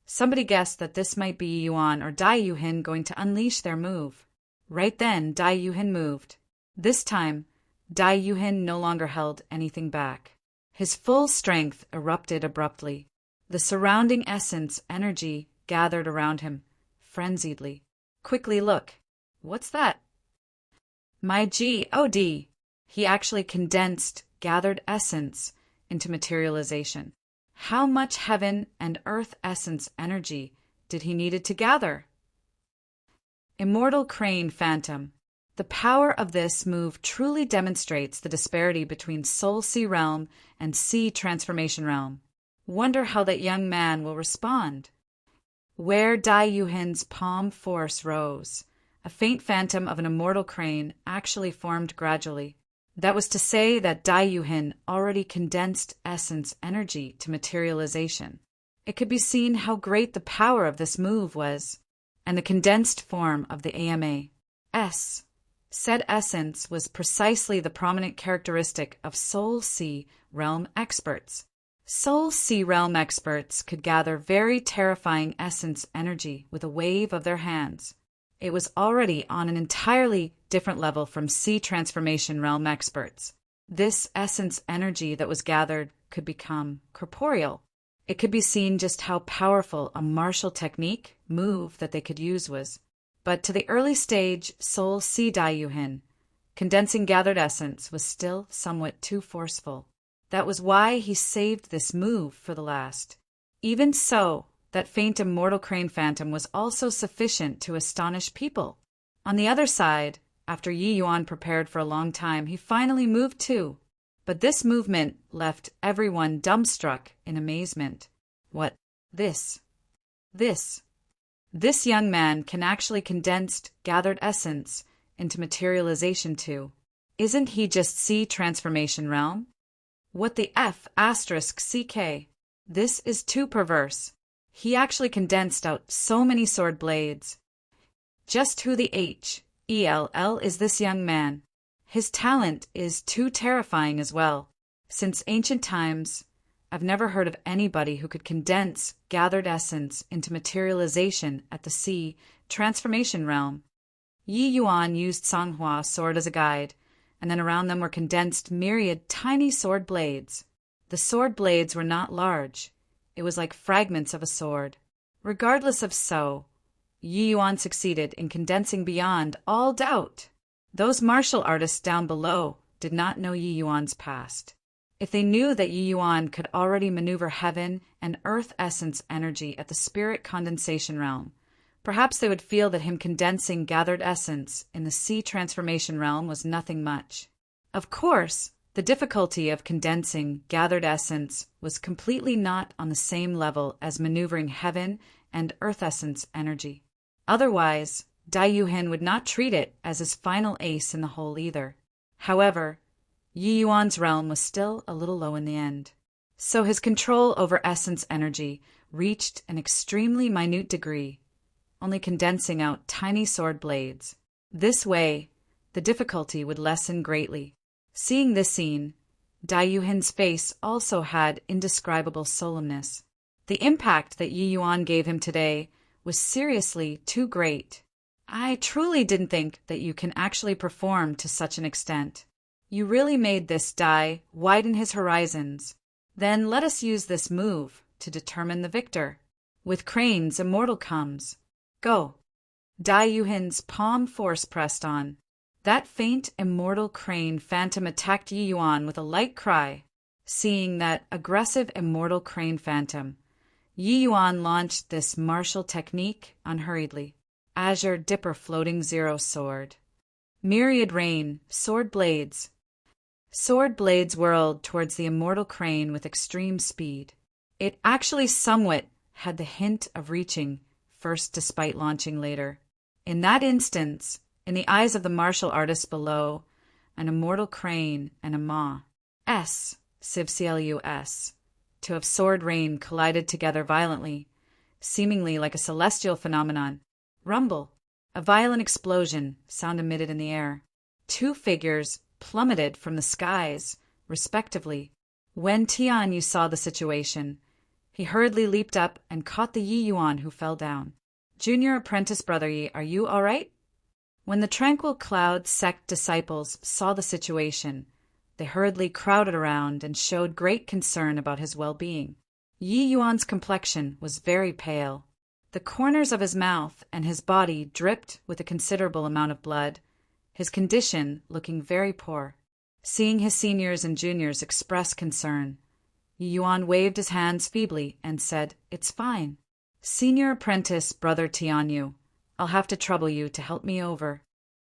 somebody guessed that this might be Yi Yuan or Dai Yuhin going to unleash their move. Right then, Dai Yuhin moved. This time, Dai Yuhin no longer held anything back. His full strength erupted abruptly. The surrounding essence energy gathered around him, frenziedly. Quickly look. What's that? My God! He actually condensed gathered essence into materialization. How much heaven and earth essence energy did he needed to gather? Immortal Crane Phantom. The power of this move truly demonstrates the disparity between Soul Sea Realm and Sea Transformation Realm. Wonder how that young man will respond. Where Dai Yuhin's palm force rose, a faint phantom of an immortal crane actually formed gradually. That was to say that Dai Yuhin already condensed essence energy to materialization. It could be seen how great the power of this move was, and the condensed form of the AMA. Said essence was precisely the prominent characteristic of Soul Sea Realm experts. Soul Sea Realm experts could gather very terrifying essence energy with a wave of their hands. It was already on an entirely different level from Sea Transformation Realm experts. This essence energy that was gathered could become corporeal. It could be seen just how powerful a martial technique move that they could use was. But to the early stage Soul Sea Dai Yuhin, condensing gathered essence was still somewhat too forceful. That was why he saved this move for the last. Even so, that faint immortal crane phantom was also sufficient to astonish people. On the other side, after Yi Yuan prepared for a long time, he finally moved too. But this movement left everyone dumbstruck in amazement. What? This young man can actually condense gathered essence into materialization too. Isn't he just Sea Transformation Realm? What the F***CK? This is too perverse. He actually condensed out so many sword blades. Just who the H.E.L.L. is this young man? His talent is too terrifying as well. Since ancient times, I've never heard of anybody who could condense gathered essence into materialization at the Sea Transformation Realm. Yi Yuan used Songhua sword as a guide, and then around them were condensed myriad tiny sword blades. The sword blades were not large. It was like fragments of a sword. Regardless of so, Yi Yuan succeeded in condensing beyond all doubt. Those martial artists down below did not know Yi Yuan's past. If they knew that Yi Yuan could already maneuver heaven and earth essence energy at the spirit condensation realm, perhaps they would feel that him condensing gathered essence in the Sea Transformation Realm was nothing much. Of course, the difficulty of condensing gathered essence was completely not on the same level as maneuvering heaven and earth essence energy. Otherwise, Dai Yuhin would not treat it as his final ace in the hole either. However, Yi Yuan's realm was still a little low in the end. So his control over essence energy reached an extremely minute degree, only condensing out tiny sword blades. This way, the difficulty would lessen greatly. Seeing this scene, Dai Yuhin's face also had indescribable solemnness. The impact that Yi Yuan gave him today was seriously too great. I truly didn't think that you can actually perform to such an extent. You really made this Dai widen his horizons. Then let us use this move to determine the victor. With cranes, immortal comes. Go. Dai Yuhin's palm force pressed on. That faint immortal crane phantom attacked Yi Yuan with a light cry. Seeing that aggressive immortal crane phantom, Yi Yuan launched this martial technique unhurriedly. Azure Dipper Floating Zero Sword. Myriad rain, sword blades. Sword blades whirled towards the immortal crane with extreme speed. It actually somewhat had the hint of reaching first despite launching later. In that instance, in the eyes of the martial artists below, an immortal crane and a maw, S, Civclus, to have sword rain collided together violently, seemingly like a celestial phenomenon. Rumble. A violent explosion, sound emitted in the air. Two figures plummeted from the skies, respectively. When Tianyu saw the situation, he hurriedly leaped up and caught the Yi Yuan who fell down. Junior apprentice brother Yi, are you all right? When the tranquil cloud sect disciples saw the situation, they hurriedly crowded around and showed great concern about his well-being. Yi Yuan's complexion was very pale. The corners of his mouth and his body dripped with a considerable amount of blood, his condition looking very poor. Seeing his seniors and juniors express concern, Yi Yuan waved his hands feebly and said, "It's fine. Senior apprentice brother Tianyu, I'll have to trouble you to help me over."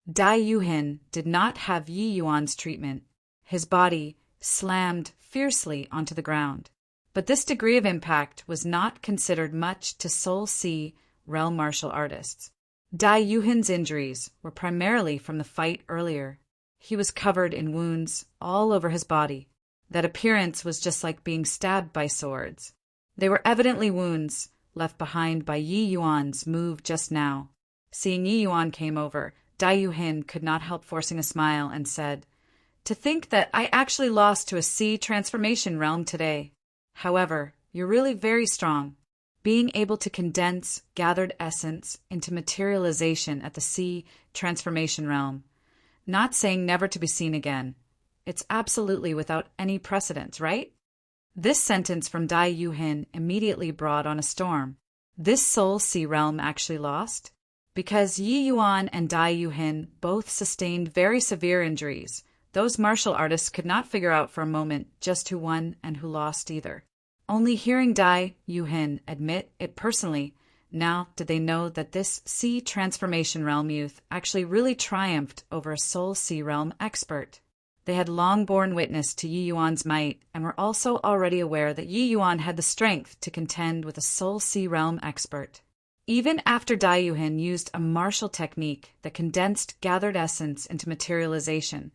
Dai Yuhin did not have Yi Yuan's treatment. His body slammed fiercely onto the ground. But this degree of impact was not considered much to Soul Sea realm martial artists. Dai Yuhin's injuries were primarily from the fight earlier. He was covered in wounds all over his body. That appearance was just like being stabbed by swords. They were evidently wounds left behind by Yi Yuan's move just now. Seeing Yi Yuan came over, Dai Yuhin could not help forcing a smile and said, "To think that I actually lost to a sea transformation realm today. However, you're really very strong. Being able to condense gathered essence into materialization at the sea transformation realm. Not saying never to be seen again. It's absolutely without any precedent, right?" This sentence from Dai Yuhin immediately brought on a storm. This Soul Sea realm actually lost? Because Yi Yuan and Dai Yuhin both sustained very severe injuries, those martial artists could not figure out for a moment just who won and who lost either. Only hearing Dai Yuhin admit it personally, now did they know that this sea transformation realm youth actually really triumphed over a Soul Sea realm expert. They had long borne witness to Yi Yuan's might and were also already aware that Yi Yuan had the strength to contend with a Soul Sea realm expert. Even after Dai Yuhin used a martial technique that condensed gathered essence into materialization,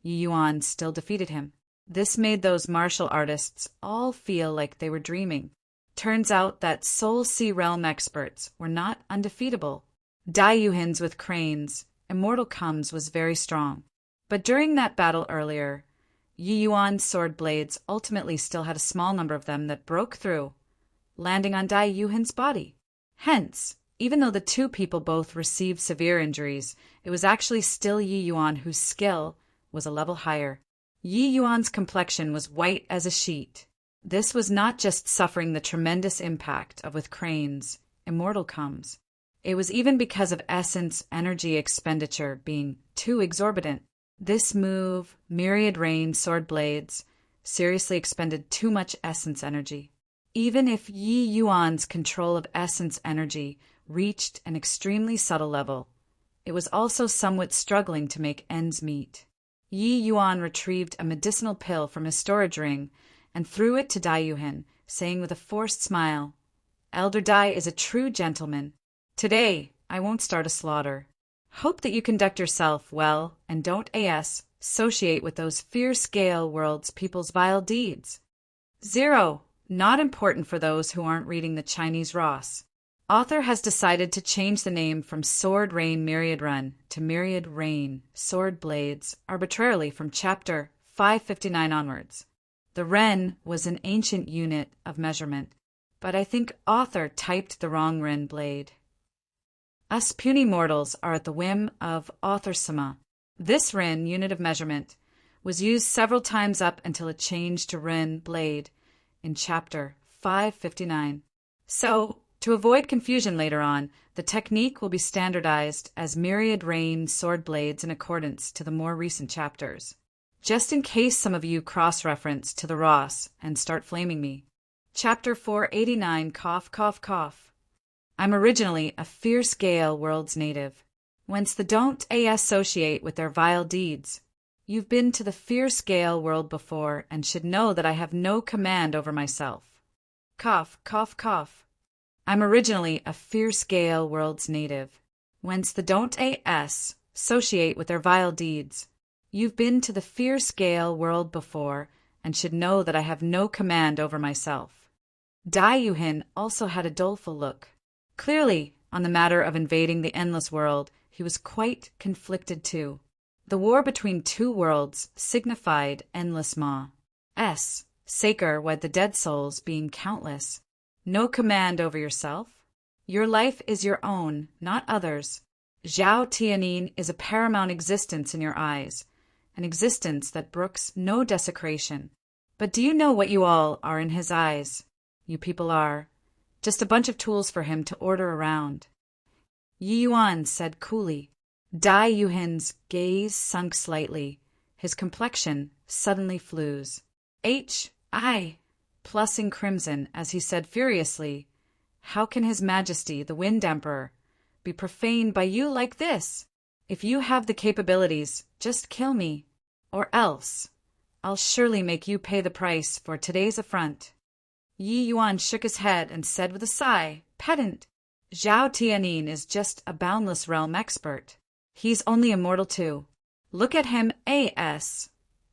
Yi Yuan still defeated him. This made those martial artists all feel like they were dreaming. Turns out that Soul Sea realm experts were not undefeatable. Dai Yuhin's with cranes, immortal comes was very strong. But during that battle earlier, Yi Yuan's sword blades ultimately still had a small number of them that broke through, landing on Dai Yuhin's body. Hence, even though the two people both received severe injuries, it was actually still Yi Yuan whose skill was a level higher. Yi Yuan's complexion was white as a sheet. This was not just suffering the tremendous impact of with cranes, immortal comes. It was even because of essence energy expenditure being too exorbitant. This move, myriad rain sword blades, seriously expended too much essence energy. Even if Yi Yuan's control of essence energy reached an extremely subtle level, it was also somewhat struggling to make ends meet. Yi Yuan retrieved a medicinal pill from his storage ring and threw it to Dai Yuhin, saying with a forced smile, "Elder Dai is a true gentleman. Today, I won't start a slaughter. Hope that you conduct yourself well and don't associate with those fierce Gale world's people's vile deeds." 0. Not important for those who aren't reading the Chinese Ross. Author has decided to change the name from Sword Rain Myriad Run to Myriad Rain Sword Blades arbitrarily from chapter 559 onwards. The ren was an ancient unit of measurement, but I think author typed the wrong ren blade. Us puny mortals are at the whim of author-sama. This ren unit of measurement was used several times up until it changed to ren blade in chapter 559. So, to avoid confusion later on, the technique will be standardized as myriad rain sword blades in accordance to the more recent chapters. Just in case some of you cross-reference to the Ross and start flaming me. Chapter 489, cough, cough, cough. I'm originally a fierce Gale world's native. whence the don't associate with their vile deeds. You've been to the fierce gale world before, and should know that I have no command over myself. Cough, cough, cough. I'm originally a fierce gale world's native, whence the don't associate with their vile deeds. You've been to the fierce gale world before, and should know that I have no command over myself. Dai Yuhin also had a doleful look. Clearly, on the matter of invading the endless world, he was quite conflicted too. The war between two worlds signified endless ma. Saker wed the dead souls being countless. No command over yourself. Your life is your own, not others. Zhao Tianin is a paramount existence in your eyes, an existence that brooks no desecration. But do you know what you all are in his eyes? You people are just a bunch of tools for him to order around. Yi Yuan said coolly. Dai Yuhin's gaze sunk slightly. His complexion suddenly flues. Plussing crimson as he said furiously, "How can His Majesty, the Wind Emperor, be profaned by you like this? If you have the capabilities, just kill me. Or else, I'll surely make you pay the price for today's affront." Yi Yuan shook his head and said with a sigh, "Pedant! Zhao Tianin is just a boundless realm expert. He's only a mortal too. Look at him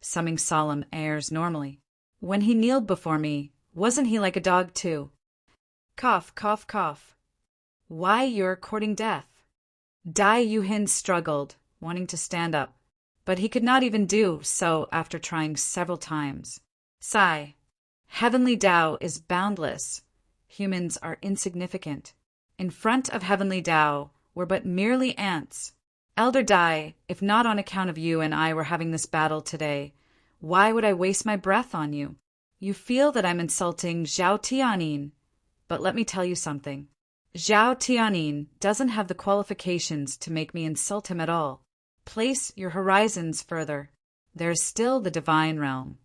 summing solemn airs normally. When he kneeled before me, wasn't he like a dog too? Cough, cough, cough. Why, you're courting death." Dai Yuhin struggled, wanting to stand up, but he could not even do so after trying several times. Sigh. Heavenly Tao is boundless. Humans are insignificant. In front of Heavenly Tao, we're but merely ants. Elder Dai, if not on account of you and I were having this battle today, why would I waste my breath on you? You feel that I'm insulting Zhao Tianin, but let me tell you something. Zhao Tianin doesn't have the qualifications to make me insult him at all. Place your horizons further. There is still the divine realm.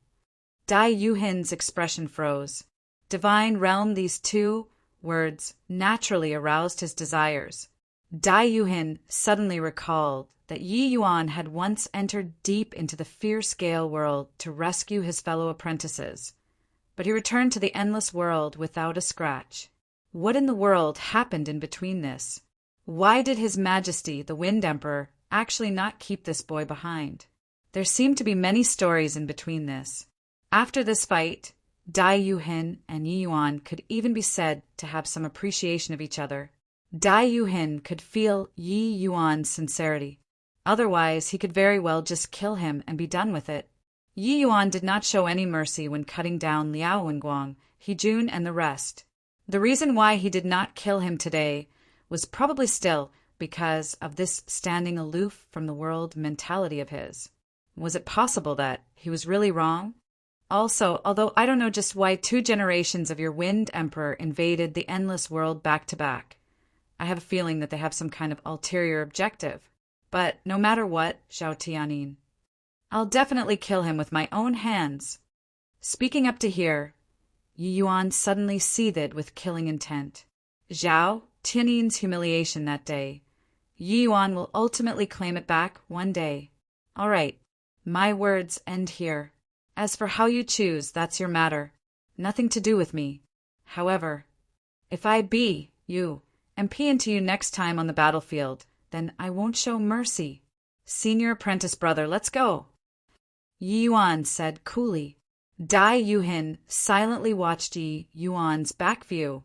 Dai Yuhin's expression froze. Divine realm, these two words naturally aroused his desires. Dai Yuhin suddenly recalled that Yi Yuan had once entered deep into the fierce gale world to rescue his fellow apprentices, but he returned to the endless world without a scratch. What in the world happened in between this? Why did His Majesty, the Wind Emperor, actually not keep this boy behind? There seemed to be many stories in between this. After this fight, Dai Yuhin and Yi Yuan could even be said to have some appreciation of each other. Dai Yuhin could feel Yi Yuan's sincerity. Otherwise, he could very well just kill him and be done with it. Yi Yuan did not show any mercy when cutting down Liao Wenguang, Hejun, and the rest. The reason why he did not kill him today was probably still because of this standing aloof from the world mentality of his. Was it possible that he was really wrong? Also, although I don't know just why 2 generations of your Wind Emperor invaded the endless world back to back, I have a feeling that they have some kind of ulterior objective. But no matter what, Zhao Tianin, I'll definitely kill him with my own hands. Speaking up to here, Yi Yuan suddenly seethed with killing intent. Zhao Tianin's humiliation that day. Yi Yuan will ultimately claim it back one day. All right, my words end here. As for how you choose, that's your matter. Nothing to do with me. However, if I be you, and pee into you next time on the battlefield, then I won't show mercy. Senior apprentice brother, let's go. Yi Yuan said coolly. Dai Yuhin silently watched Yi Yuan's back view,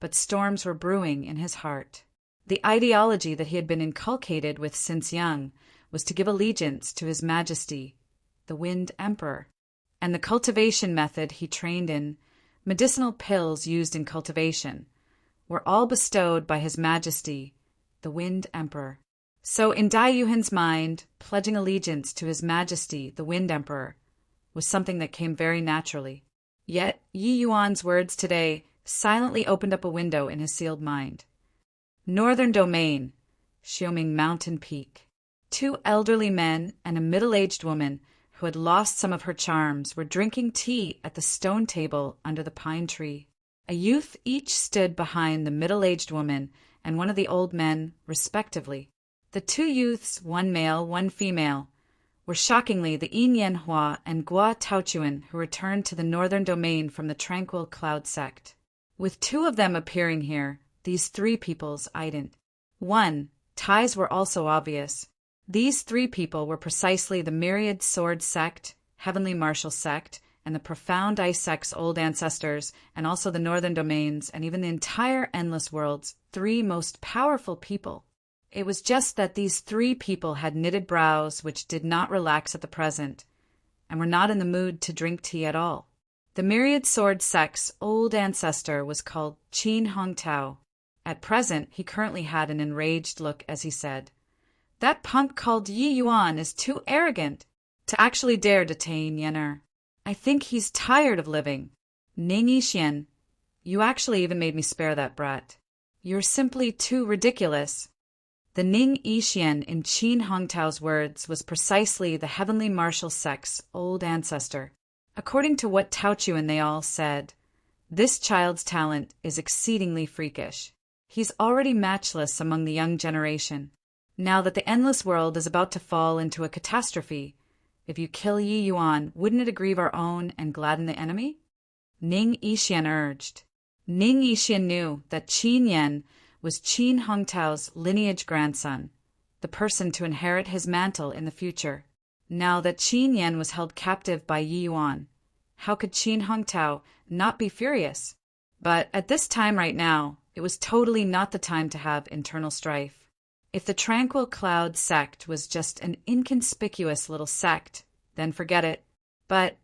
but storms were brewing in his heart. The ideology that he had been inculcated with since young was to give allegiance to His Majesty, the Wind Emperor, and the cultivation method he trained in, medicinal pills used in cultivation, were all bestowed by His Majesty, the Wind Emperor. So in Dai Yuhin's mind, pledging allegiance to His Majesty, the Wind Emperor, was something that came very naturally. Yet Yi Yuan's words today silently opened up a window in his sealed mind. Northern Domain, Xiaoming Mountain Peak. 2 elderly men and a middle-aged woman who had lost some of her charms were drinking tea at the stone table under the pine tree. A youth each stood behind the middle-aged woman and one of the old men, respectively. The two youths, one male, one female, were shockingly the Yin Yen Hua and Gua Taochuan who returned to the northern domain from the Tranquil Cloud sect. With two of them appearing here, these three peoples ident. 1. Ties were also obvious. These three people were precisely the Myriad Sword sect, Heavenly Martial sect, and the Profound Ice sect's old ancestors, and also the northern domains, and even the entire Endless World's three most powerful people. It was just that these three people had knitted brows which did not relax at the present, and were not in the mood to drink tea at all. The Myriad Sword sect's old ancestor was called Qin Hong Tao. At present, he currently had an enraged look as he said, "That punk called Yi Yuan is too arrogant to actually dare detain Yen'er. I think he's tired of living. Ning Yixian, you actually even made me spare that brat. You're simply too ridiculous." The Ning Yixian in Qin Hong Tao's words was precisely the Heavenly Martial sect's old ancestor. According to what Taochuan they all said, this child's talent is exceedingly freakish. He's already matchless among the young generation. Now that the Endless World is about to fall into a catastrophe, if you kill Yi Yuan, wouldn't it aggrieve our own and gladden the enemy? Ning Yixian urged. Ning Yixian knew that Qin Yan was Qin Hong Tao's lineage grandson, the person to inherit his mantle in the future. Now that Qin Yan was held captive by Yi Yuan, how could Qin Hong Tao not be furious? But at this time right now, it was totally not the time to have internal strife. If the Tranquil Cloud sect was just an inconspicuous little sect, then forget it. But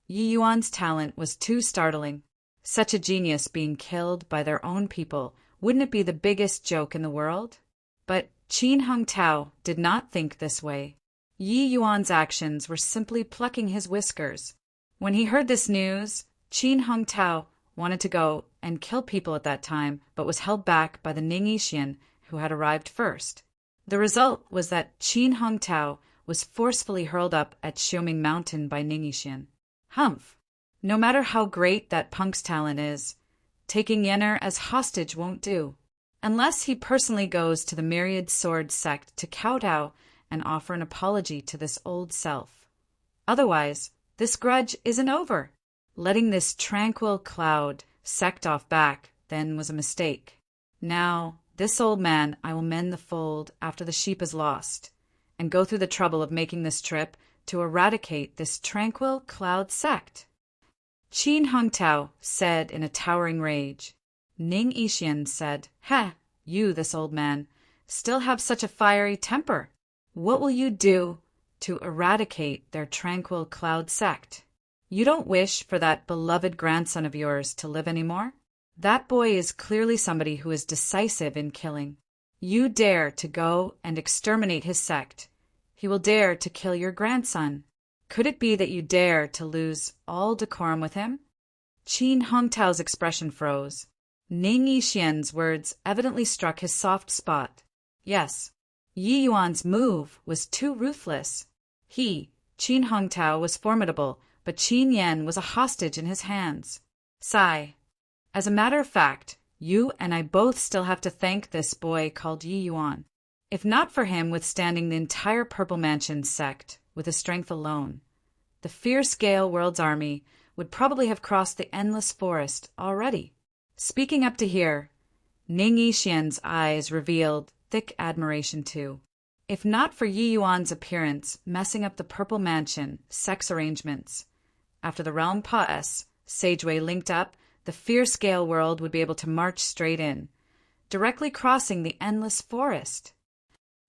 Yi Yuan's talent was too startling. Such a genius being killed by their own people, wouldn't it be the biggest joke in the world? But Qin Hong Tao did not think this way. Yi Yuan's actions were simply plucking his whiskers. When he heard this news, Qin Hong Tao wanted to go and kill people at that time, but was held back by the Ning Yixian, who had arrived first. The result was that Qin Hong Tao was forcefully hurled up at Xiuming Mountain by Ning Yixian. Humph! No matter how great that punk's talent is, taking Yen'er as hostage won't do, unless he personally goes to the Myriad Sword sect to kowtow and offer an apology to this old self. Otherwise, this grudge isn't over. Letting this Tranquil Cloud sect off back then was a mistake. Now, this old man I will mend the fold after the sheep is lost, and go through the trouble of making this trip to eradicate this Tranquil Cloud sect. Qin Hong Tao said in a towering rage. Ning Yixian said, "Ha, you, this old man, still have such a fiery temper. What will you do to eradicate their Tranquil Cloud sect? You don't wish for that beloved grandson of yours to live anymore? That boy is clearly somebody who is decisive in killing. You dare to go and exterminate his sect. He will dare to kill your grandson. Could it be that you dare to lose all decorum with him?" Qin Hong Tao's expression froze. Ning Yixian's words evidently struck his soft spot. Yes, Yi Yuan's move was too ruthless. He, Qin Hong Tao, was formidable, but Qin Yan was a hostage in his hands. Sigh. As a matter of fact, you and I both still have to thank this boy called Yi Yuan. If not for him withstanding the entire Purple Mansion sect with his strength alone, the fierce Gale World's army would probably have crossed the endless forest already. Speaking up to here, Ning Yixian's eyes revealed thick admiration too. If not for Yi Yuan's appearance messing up the Purple Mansion sex arrangements, after the Realm Pa's Sageway linked up, the fierce Gale World would be able to march straight in, directly crossing the endless forest.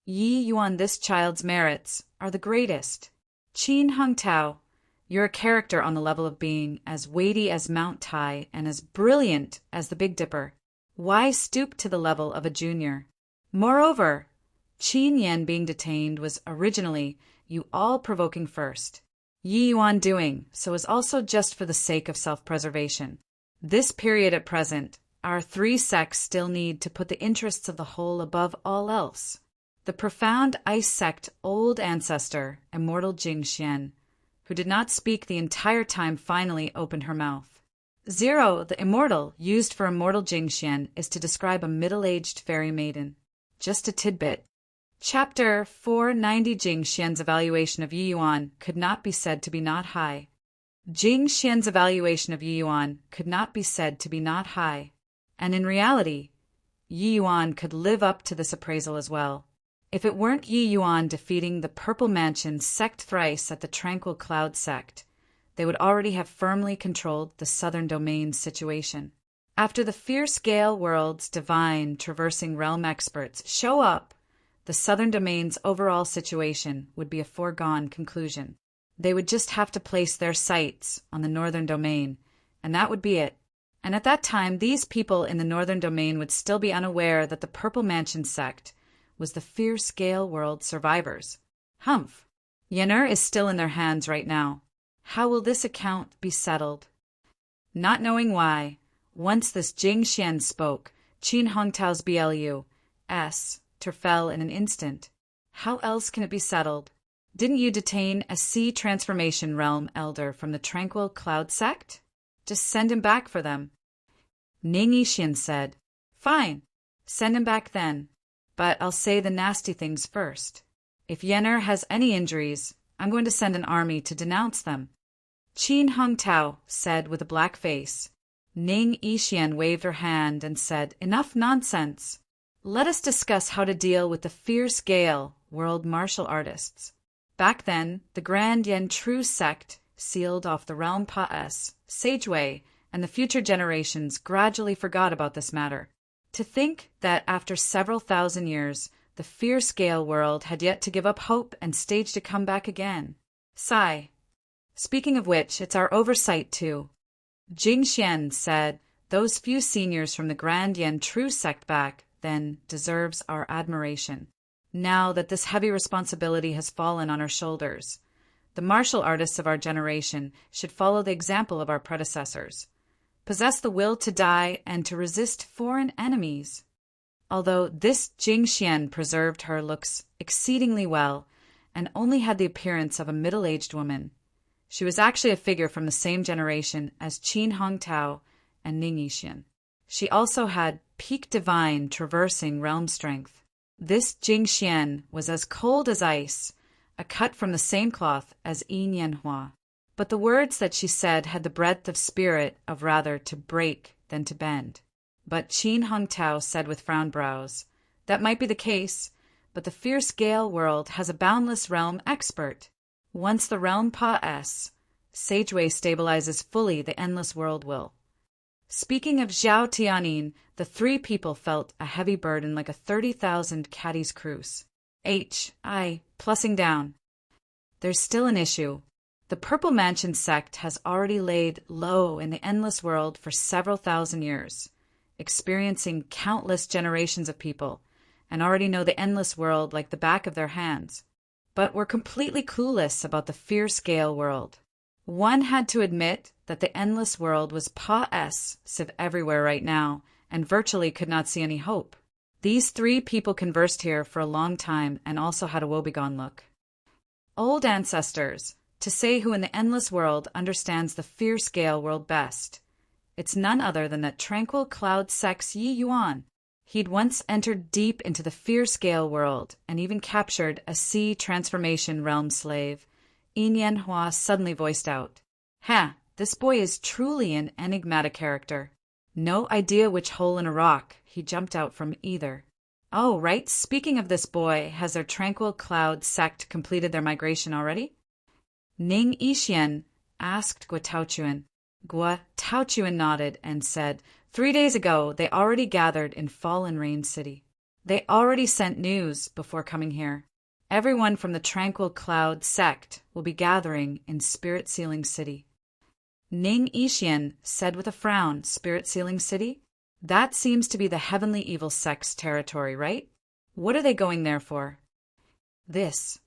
Yi Yuan, this child's merits are the greatest. Qin Hong Tao, you're a character on the level of being as weighty as Mount Tai and as brilliant as the Big Dipper. Why stoop to the level of a junior? Moreover, Qin Yan being detained was originally you all-provoking first. Yi Yuan doing so is also just for the sake of self-preservation. This period at present, our three sects still need to put the interests of the whole above all else. The Profound Ice sect old ancestor, Immortal Jingxian, who did not speak the entire time, finally opened her mouth. 0, the immortal, used for Immortal Jingxian, is to describe a middle-aged fairy maiden. Just a tidbit. Chapter 490. Jing Xian's evaluation of Yi Yuan could not be said to be not high. Jing Xian's evaluation of Yi Yuan could not be said to be not high, and in reality, Yi Yuan could live up to this appraisal as well. If it weren't Yi Yuan defeating the Purple Mansion sect thrice at the Tranquil Cloud sect, they would already have firmly controlled the Southern Domain's situation. After the fierce Gale World's divine traversing realm experts show up, the Southern Domain's overall situation would be a foregone conclusion. They would just have to place their sights on the Northern Domain, and that would be it. And at that time, these people in the Northern Domain would still be unaware that the Purple Mansion sect was the fierce Gale World survivors. Humph. Yen'er is still in their hands right now. How will this account be settled? Not knowing why, once this Jing Xian spoke, Qin Hongtao's BLU's fell in an instant. How else can it be settled? Didn't you detain a sea transformation realm elder from the Tranquil Cloud sect? Just send him back for them. Ning Yixian said, Fine, send him back then. But I'll say the nasty things first. If Yen'er has any injuries, I'm going to send an army to denounce them. Qin Hongtao said with a black face. Ning Yixian waved her hand and said, Enough nonsense. Let us discuss how to deal with the fierce Gale World martial artists. Back then, the Grand Yen True sect sealed off the realm Pa'es, Sageway, and the future generations gradually forgot about this matter. To think that after several thousand years, the fierce Gale World had yet to give up hope and staged a comeback again. Sigh. Speaking of which, it's our oversight too. Jing Xian said, Those few seniors from the Grand Yen True sect back then deserves our admiration. Now that this heavy responsibility has fallen on our shoulders, the martial artists of our generation should follow the example of our predecessors, possess the will to die and to resist foreign enemies. Although this Jing Xian preserved her looks exceedingly well and only had the appearance of a middle-aged woman, she was actually a figure from the same generation as Qin Hongtao and Ning Yixian. She also had peak divine traversing realm strength. This Jing Xian was as cold as ice, a cut from the same cloth as Yin Yanhua. But the words that she said had the breadth of spirit of rather to break than to bend. But Qin Hongtao said with frowned brows, That might be the case, but the fierce Gale World has a boundless realm expert. Once the realm Pa'es, Sageway stabilizes fully, the endless world will. Speaking of Zhao Tianin, the three people felt a heavy burden like a 30,000 caddies cruise. Plussing down. There's still an issue. The Purple Mansion sect has already laid low in the endless world for several thousand years, experiencing countless generations of people, and already know the endless world like the back of their hands. But were completely clueless about the fierce Gale World. One had to admit that the endless world was Pa'es everywhere right now, and virtually could not see any hope. These three people conversed here for a long time and also had a woebegone look. Old ancestors, to say who in the endless world understands the fierce Gale World best. It's none other than that Tranquil Cloud sect's Yi Yuan. He'd once entered deep into the fierce Gale World and even captured a sea transformation realm slave. Yin Yanhua suddenly voiced out, this boy is truly an enigmatic character. No idea which hole in a rock he jumped out from either. Oh, right, speaking of this boy, has their Tranquil Cloud sect completed their migration already? Ning Yixian asked Guo Taochuan. Guo Taochuan nodded and said, 3 days ago they already gathered in Fallen Rain City. They already sent news before coming here. Everyone from the Tranquil Cloud sect will be gathering in Spirit Sealing City. Ning Yixian said with a frown, Spirit Sealing City? That seems to be the Heavenly Evil sect's territory, right? What are they going there for? This.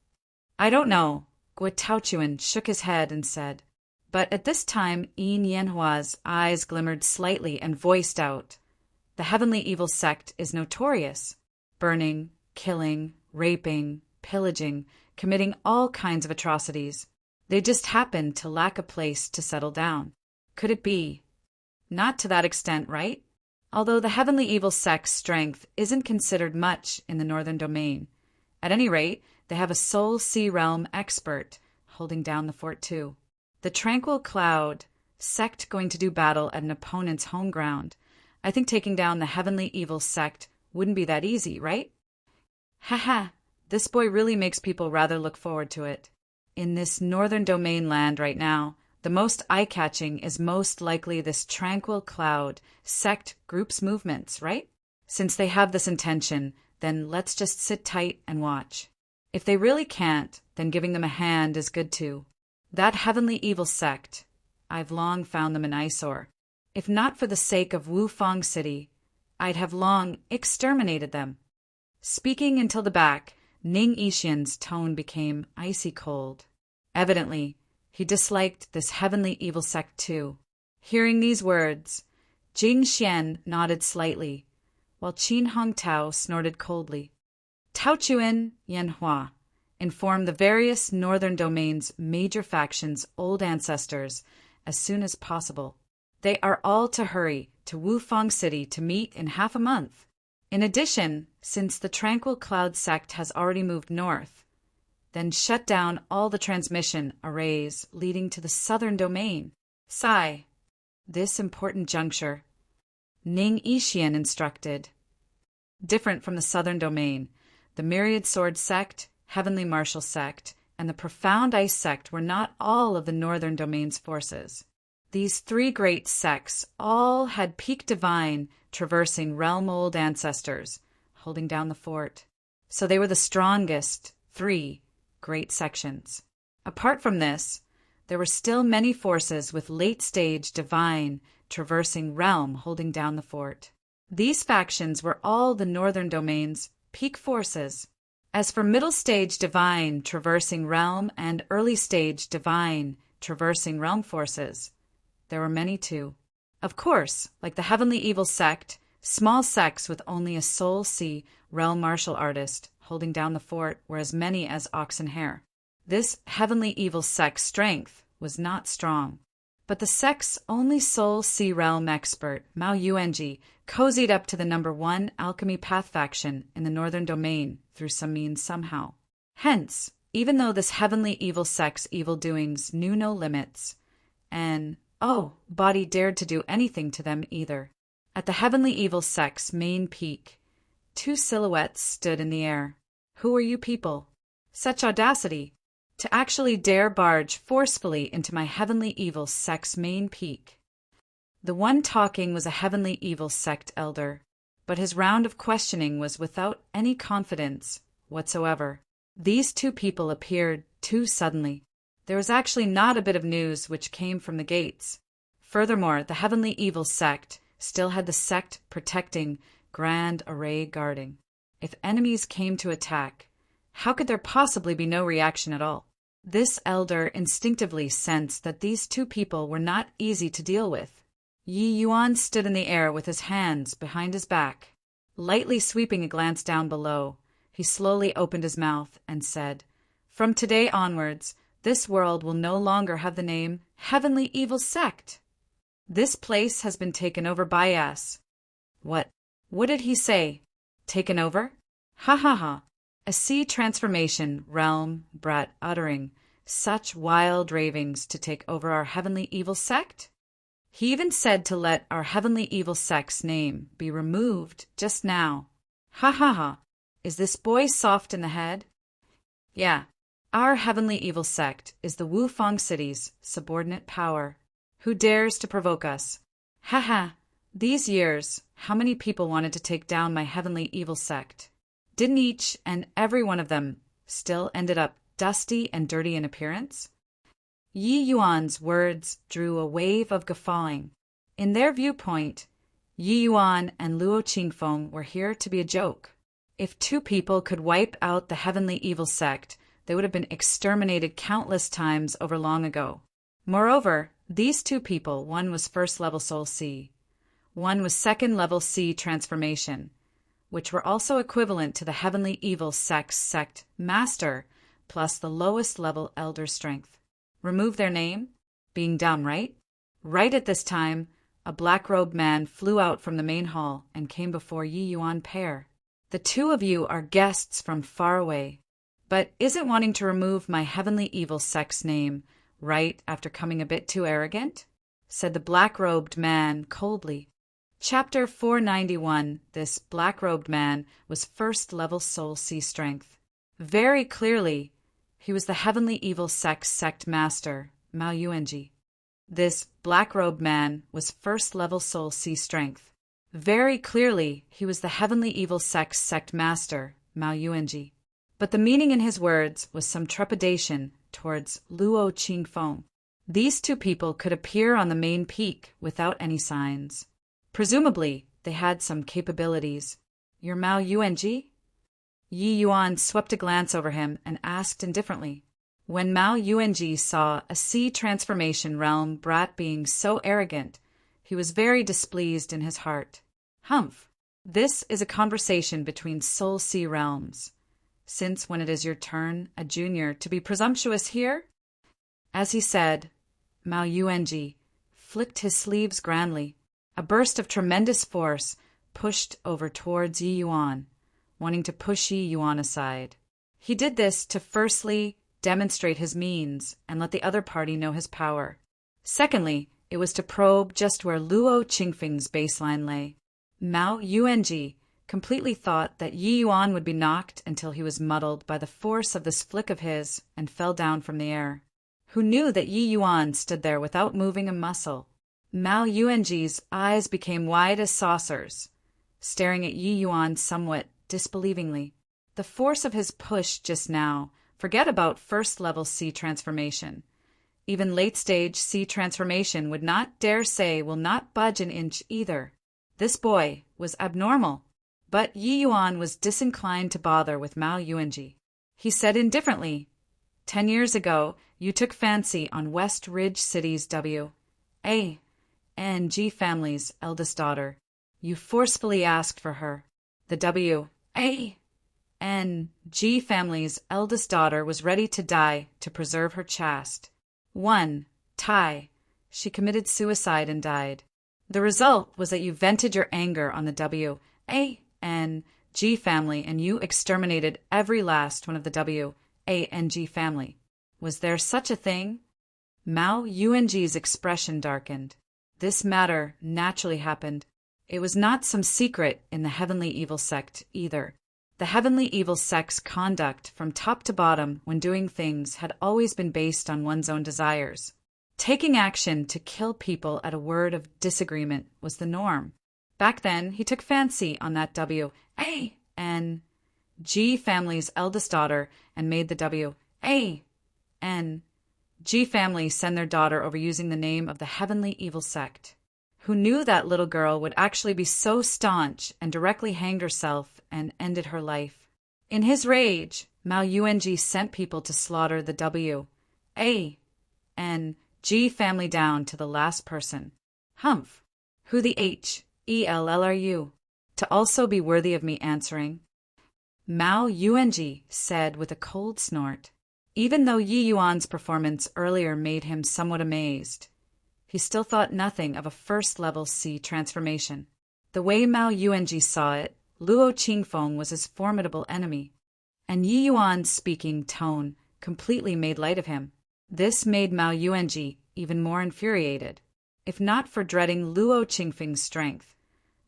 I don't know. Guo Taochuan shook his head and said. But at this time, Yin Yanhua's eyes glimmered slightly and voiced out. The Heavenly Evil sect is notorious. Burning, killing, raping, pillaging, committing all kinds of atrocities. They just happen to lack a place to settle down. Could it be? Not to that extent, right? Although the Heavenly Evil sect's strength isn't considered much in the Northern Domain, At any rate, they have a Soul Sea Realm expert holding down the fort too. The Tranquil Cloud sect going to do battle at an opponent's home ground. I think taking down the Heavenly Evil sect wouldn't be that easy, right? Haha, this boy really makes people rather look forward to it. In this northern domain land right now, the most eye-catching is most likely this Tranquil Cloud sect group's movements, right? Since they have this intention, then let's just sit tight and watch. If they really can't, then giving them a hand is good too. That Heavenly Evil sect, I've long found them an eyesore. If not for the sake of Wufang City, I'd have long exterminated them. Speaking until the back, Ning Yixian's tone became icy cold. Evidently, he disliked this Heavenly Evil sect too. Hearing these words, Jing Xian nodded slightly, while Qin Hongtao snorted coldly. Tao Chuan Yanhua informed the various northern domain's major factions' old ancestors as soon as possible. They are all to hurry to Wufang City to meet in half a month. In addition, since the Tranquil Cloud sect has already moved north, then shut down all the transmission arrays leading to the southern domain. Sigh. This important juncture, Ning Yixian instructed. Different from the southern domain, the Myriad Sword sect, Heavenly Martial sect, and the Profound Ice sect were not all of the northern domain's forces. These three great sects all had peak divine traversing realm old ancestors, holding down the fort. So they were the strongest three great sections. Apart from this, there were still many forces with late-stage divine traversing realm holding down the fort. These factions were all the northern domain's peak forces. As for middle-stage divine traversing realm and early-stage divine traversing realm forces, there were many too. Of course, like the Heavenly Evil sect, small sects with only a Soul Sea realm martial artist holding down the fort were as many as ox and hare. This Heavenly Evil sect's strength was not strong. But the sect's only Soul Sea realm expert, Mao Yuanji, cozied up to the number 1 alchemy path faction in the northern domain through some means somehow. Hence, even though this Heavenly Evil sect's evil doings knew no limits, and body dared to do anything to them either. At the Heavenly Evil sect's main peak, 2 silhouettes stood in the air. Who are you people? Such audacity! To actually dare barge forcefully into my Heavenly Evil sect's main peak. The one talking was a Heavenly Evil sect elder, but his round of questioning was without any confidence whatsoever. These 2 people appeared too suddenly. There was actually not a bit of news which came from the gates. Furthermore, the Heavenly Evil sect still had the sect protecting grand array guarding. If enemies came to attack, how could there possibly be no reaction at all? This elder instinctively sensed that these 2 people were not easy to deal with. Yi Yuan stood in the air with his hands behind his back. Lightly sweeping a glance down below, he slowly opened his mouth and said, "From today onwards, this world will no longer have the name Heavenly Evil Sect. This place has been taken over by us." What did he say? Taken over? Ha ha ha. A sea transformation realm brat uttering such wild ravings to take over our Heavenly Evil sect? He even said to let our Heavenly Evil sect's name be removed just now. Ha ha ha. Is this boy soft in the head? Yeah. Our Heavenly Evil sect is the Wufang City's subordinate power. Who dares to provoke us? Ha ha. These years, how many people wanted to take down my Heavenly Evil sect? Didn't each and every one of them still ended up dusty and dirty in appearance? Yi Yuan's words drew a wave of guffawing. In their viewpoint, Yi Yuan and Luo Qingfeng were here to be a joke. If 2 people could wipe out the Heavenly Evil sect, they would have been exterminated countless times over long ago. Moreover, these 2 people, one was first-level Soul Sea, one was second-level Sea transformation, which were also equivalent to the Heavenly Evil sect's sect master, plus the lowest level elder strength. Remove their name? Being down, right? Right at this time, a black-robed man flew out from the main hall and came before Yi Yuan pair. The two of you are guests from far away. But isn't wanting to remove my heavenly evil sect's name right after coming a bit too arrogant? Said the black-robed man coldly. Chapter 491. This black-robed man was first-level soul sea strength. Very clearly, he was the heavenly evil sect master, Mao Yuanji. This black-robed man was first-level soul sea strength. Very clearly, he was the heavenly evil sect master, Mao Yuanji. But the meaning in his words was some trepidation towards Luo Qingfeng. These two people could appear on the main peak without any signs. Presumably, they had some capabilities. You're Mao Yuanji? Yi Yuan swept a glance over him and asked indifferently. When Mao Yuanji saw a sea transformation realm brat being so arrogant, he was very displeased in his heart. Humph! This is a conversation between soul sea realms. Since when it is your turn, a junior, to be presumptuous here? As he said, Mao Yuanji flicked his sleeves grandly. A burst of tremendous force pushed over towards Yi Yuan, wanting to push Yi Yuan aside. He did this to firstly demonstrate his means and let the other party know his power. Secondly, it was to probe just where Luo Qingfeng's baseline lay. Mao Yuanji completely thought that Yi Yuan would be knocked until he was muddled by the force of this flick of his and fell down from the air. Who knew that Yi Yuan stood there without moving a muscle? Mao Yuanji's eyes became wide as saucers, staring at Yi Yuan somewhat disbelievingly. The force of his push just now, forget about first-level sea transformation. Even late-stage sea transformation would not dare say will not budge an inch either. This boy was abnormal. But Yi Yuan was disinclined to bother with Mao Yuanji. He said indifferently, 10 years ago, you took fancy on West Ridge City's W.A. and G family's eldest daughter. You forcefully asked for her. The W.A. and G family's eldest daughter was ready to die to preserve her caste. Tai. She committed suicide and died. The result was that you vented your anger on the W.A. and G family, and you exterminated every last one of the W.A. and G family. Was there such a thing? Mao Yuanji's expression darkened. This matter naturally happened. It was not some secret in the heavenly evil sect either. The heavenly evil sect's conduct from top to bottom when doing things had always been based on one's own desires. Taking action to kill people at a word of disagreement was the norm. Back then, he took fancy on that W.A. and G family's eldest daughter and made the W.A. and G family send their daughter over using the name of the heavenly evil sect. Who knew that little girl would actually be so staunch and directly hanged herself and ended her life? In his rage, Mao Yuanji sent people to slaughter the W.A. and G family down to the last person. Humph! Who the H.E.L.L. are you? To also be worthy of me answering? Mao Yuanji said with a cold snort. Even though Yi Yuan's performance earlier made him somewhat amazed, he still thought nothing of a first-level sea transformation. The way Mao Yuanji saw it, Luo Qingfeng was his formidable enemy, and Yi Yuan's speaking tone completely made light of him. This made Mao Yuanji even more infuriated. If not for dreading Luo Qingfeng's strength,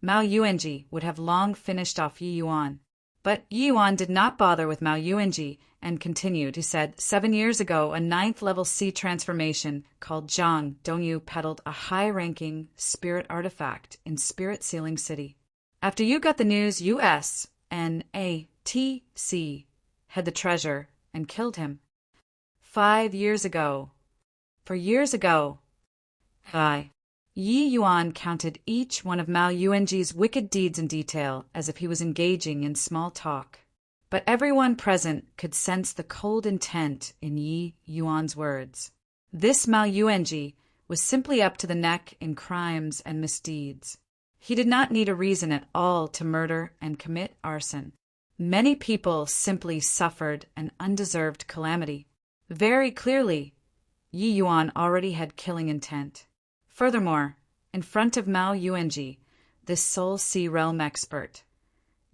Mao Yuanji would have long finished off Yi Yuan. But Yi Yuan did not bother with Mao Yuanji and continued. He said, 7 years ago, a 9th-level sea transformation called Zhang Dongyu peddled a high-ranking spirit artifact in Spirit Sealing City. After you got the news, USNATC had the treasure and killed him. 5 years ago. For years ago. Yi Yuan counted each one of Mao Yuanji's wicked deeds in detail as if he was engaging in small talk. But everyone present could sense the cold intent in Yi Yuan's words. This Mao Yuanji was simply up to the neck in crimes and misdeeds. He did not need a reason at all to murder and commit arson. Many people simply suffered an undeserved calamity. Very clearly, Yi Yuan already had killing intent. Furthermore, in front of Mao Yuanji, this Soul Sea realm expert,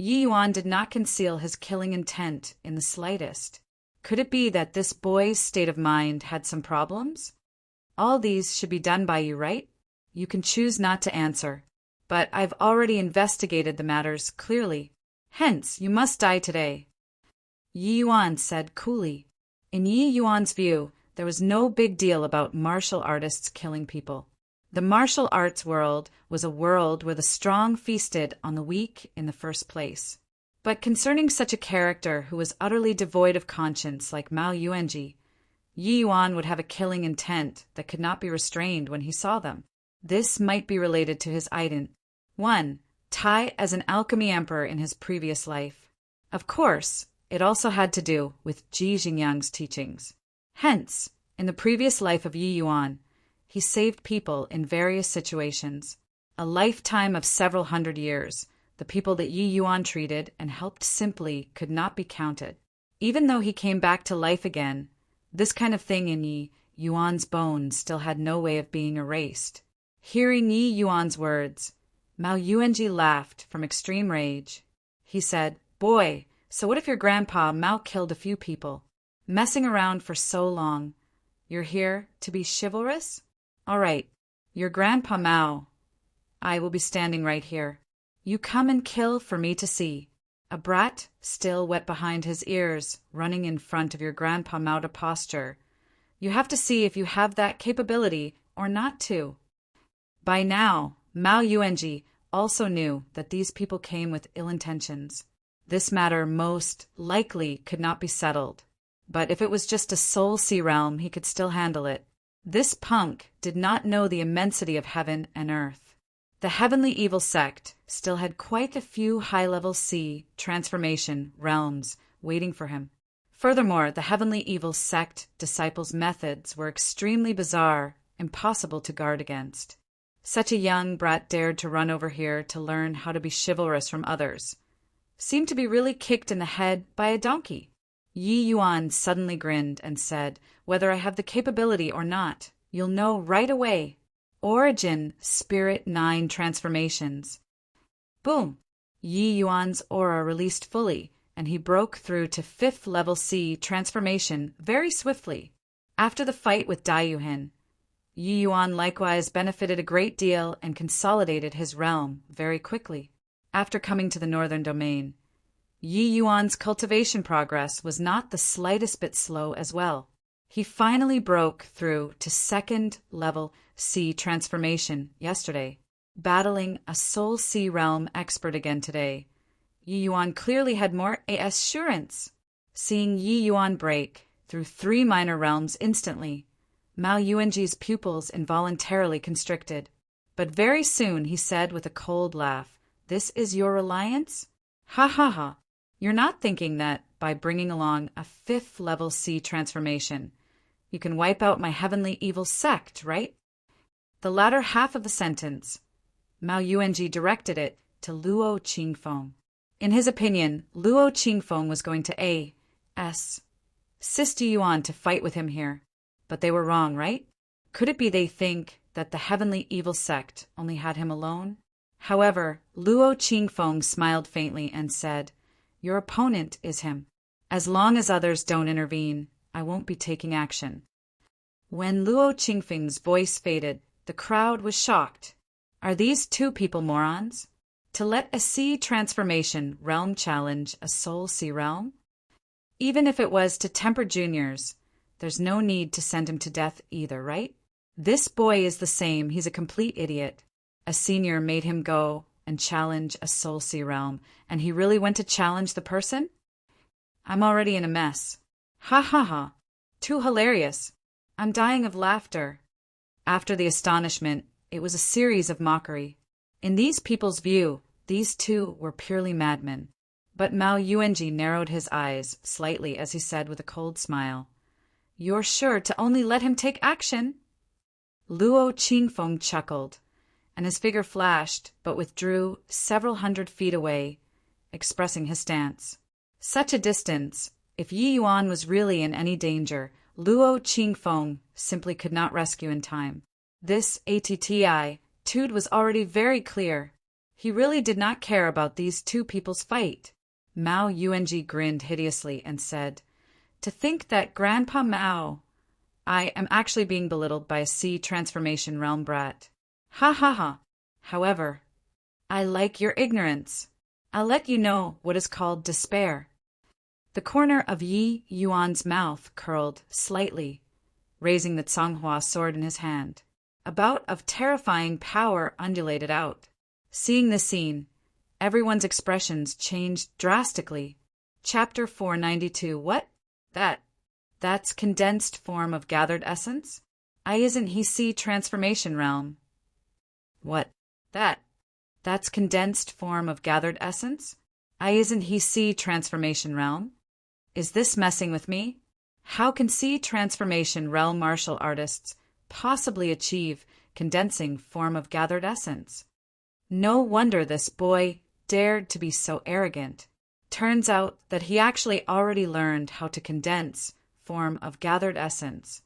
Yi Yuan did not conceal his killing intent in the slightest. Could it be that this boy's state of mind had some problems? All these should be done by you, right? You can choose not to answer. But I've already investigated the matters clearly. Hence, you must die today. Yi Yuan said coolly. In Yi Yuan's view, there was no big deal about martial artists killing people. The martial arts world was a world where the strong feasted on the weak in the first place. But concerning such a character who was utterly devoid of conscience like Mao Yuanji, Yi Yuan would have a killing intent that could not be restrained when he saw them. This might be related to his ident. 1. Tai as an alchemy emperor in his previous life. Of course, it also had to do with Ji Xingyang's teachings. Hence, in the previous life of Yi Yuan, he saved people in various situations. A lifetime of several hundred years, the people that Yi Yuan treated and helped simply could not be counted. Even though he came back to life again, this kind of thing in Yi Yuan's bones still had no way of being erased. Hearing Yi Yuan's words, Mao Yuanji laughed from extreme rage. He said, "Boy, so what if your grandpa Mao killed a few people? Messing around for so long. You're here to be chivalrous? All right, your grandpa Mao. I will be standing right here. You come and kill for me to see. A brat, still wet behind his ears, running in front of your grandpa Mao to posture. You have to see if you have that capability or not to." By now, Mao Yuanji also knew that these people came with ill intentions. This matter most likely could not be settled. But if it was just a soul sea realm, he could still handle it. This punk did not know the immensity of heaven and earth. The heavenly evil sect still had quite a few high-level sea transformation realms waiting for him. Furthermore, the heavenly evil sect disciples' methods were extremely bizarre, impossible to guard against. Such a young brat dared to run over here to learn how to be chivalrous from others. Seemed to be really kicked in the head by a donkey. Yi Yuan suddenly grinned and said, "Whether I have the capability or not, you'll know right away. Origin, Spirit 9 transformations." Boom! Yi Yuan's aura released fully, and he broke through to 5th level C transformation very swiftly. After the fight with Daiyuhin, Yi Yuan likewise benefited a great deal and consolidated his realm very quickly. After coming to the northern domain, Yi Yuan's cultivation progress was not the slightest bit slow as well. He finally broke through to 2nd level C transformation yesterday, battling a Soul Sea realm expert again today. Yi Yuan clearly had more assurance. Seeing Yi Yuan break through 3 minor realms instantly, Mao Yuanji's pupils involuntarily constricted. But very soon he said with a cold laugh, "This is your reliance? Ha ha ha. You're not thinking that by bringing along a 5th level C transformation, you can wipe out my heavenly evil sect, right?" The latter half of the sentence, Mao Yuanji directed it to Luo Qingfeng. In his opinion, Luo Qingfeng was going to assist Yi Yuan to fight with him here. But they were wrong, right? Could it be they think that the heavenly evil sect only had him alone? However, Luo Qingfeng smiled faintly and said, "Your opponent is him. As long as others don't intervene, I won't be taking action." When Luo Qingfeng's voice faded, the crowd was shocked. Are these 2 people morons? To let a sea transformation realm challenge a soul sea realm? Even if it was to temper juniors, there's no need to send him to death either, right? This boy is the same, he's a complete idiot. A senior made him go and challenge a soul sea realm, and he really went to challenge the person? I'm already in a mess. Ha ha ha. Too hilarious. I'm dying of laughter. After the astonishment, it was a series of mockery. In these people's view, these 2 were purely madmen. But Mao Yuanji narrowed his eyes slightly as he said with a cold smile, "You're sure to only let him take action?" Luo Qingfeng chuckled, and his figure flashed but withdrew several hundred feet away, expressing his stance. Such a distance, if Yi Yuan was really in any danger, Luo Qingfeng simply could not rescue in time. This attitude was already very clear. He really did not care about these two people's fight. Mao Yuanji grinned hideously and said, "To think that Grandpa Mao, I am actually being belittled by a sea transformation realm brat. Ha ha ha. However, I like your ignorance. I'll let you know what is called despair." The corner of Yi Yuan's mouth curled slightly, raising the Tsanghua sword in his hand. A bout of terrifying power undulated out. Seeing this scene, everyone's expressions changed drastically. Chapter 492. What? That's condensed form of gathered essence? Isn't he sea transformation realm? What? That's condensed form of gathered essence? Isn't he sea transformation realm? Is this messing with me? How can sea transformation realm martial artists possibly achieve condensing form of gathered essence? No wonder this boy dared to be so arrogant. Turns out that he actually already learned how to condense form of gathered essence.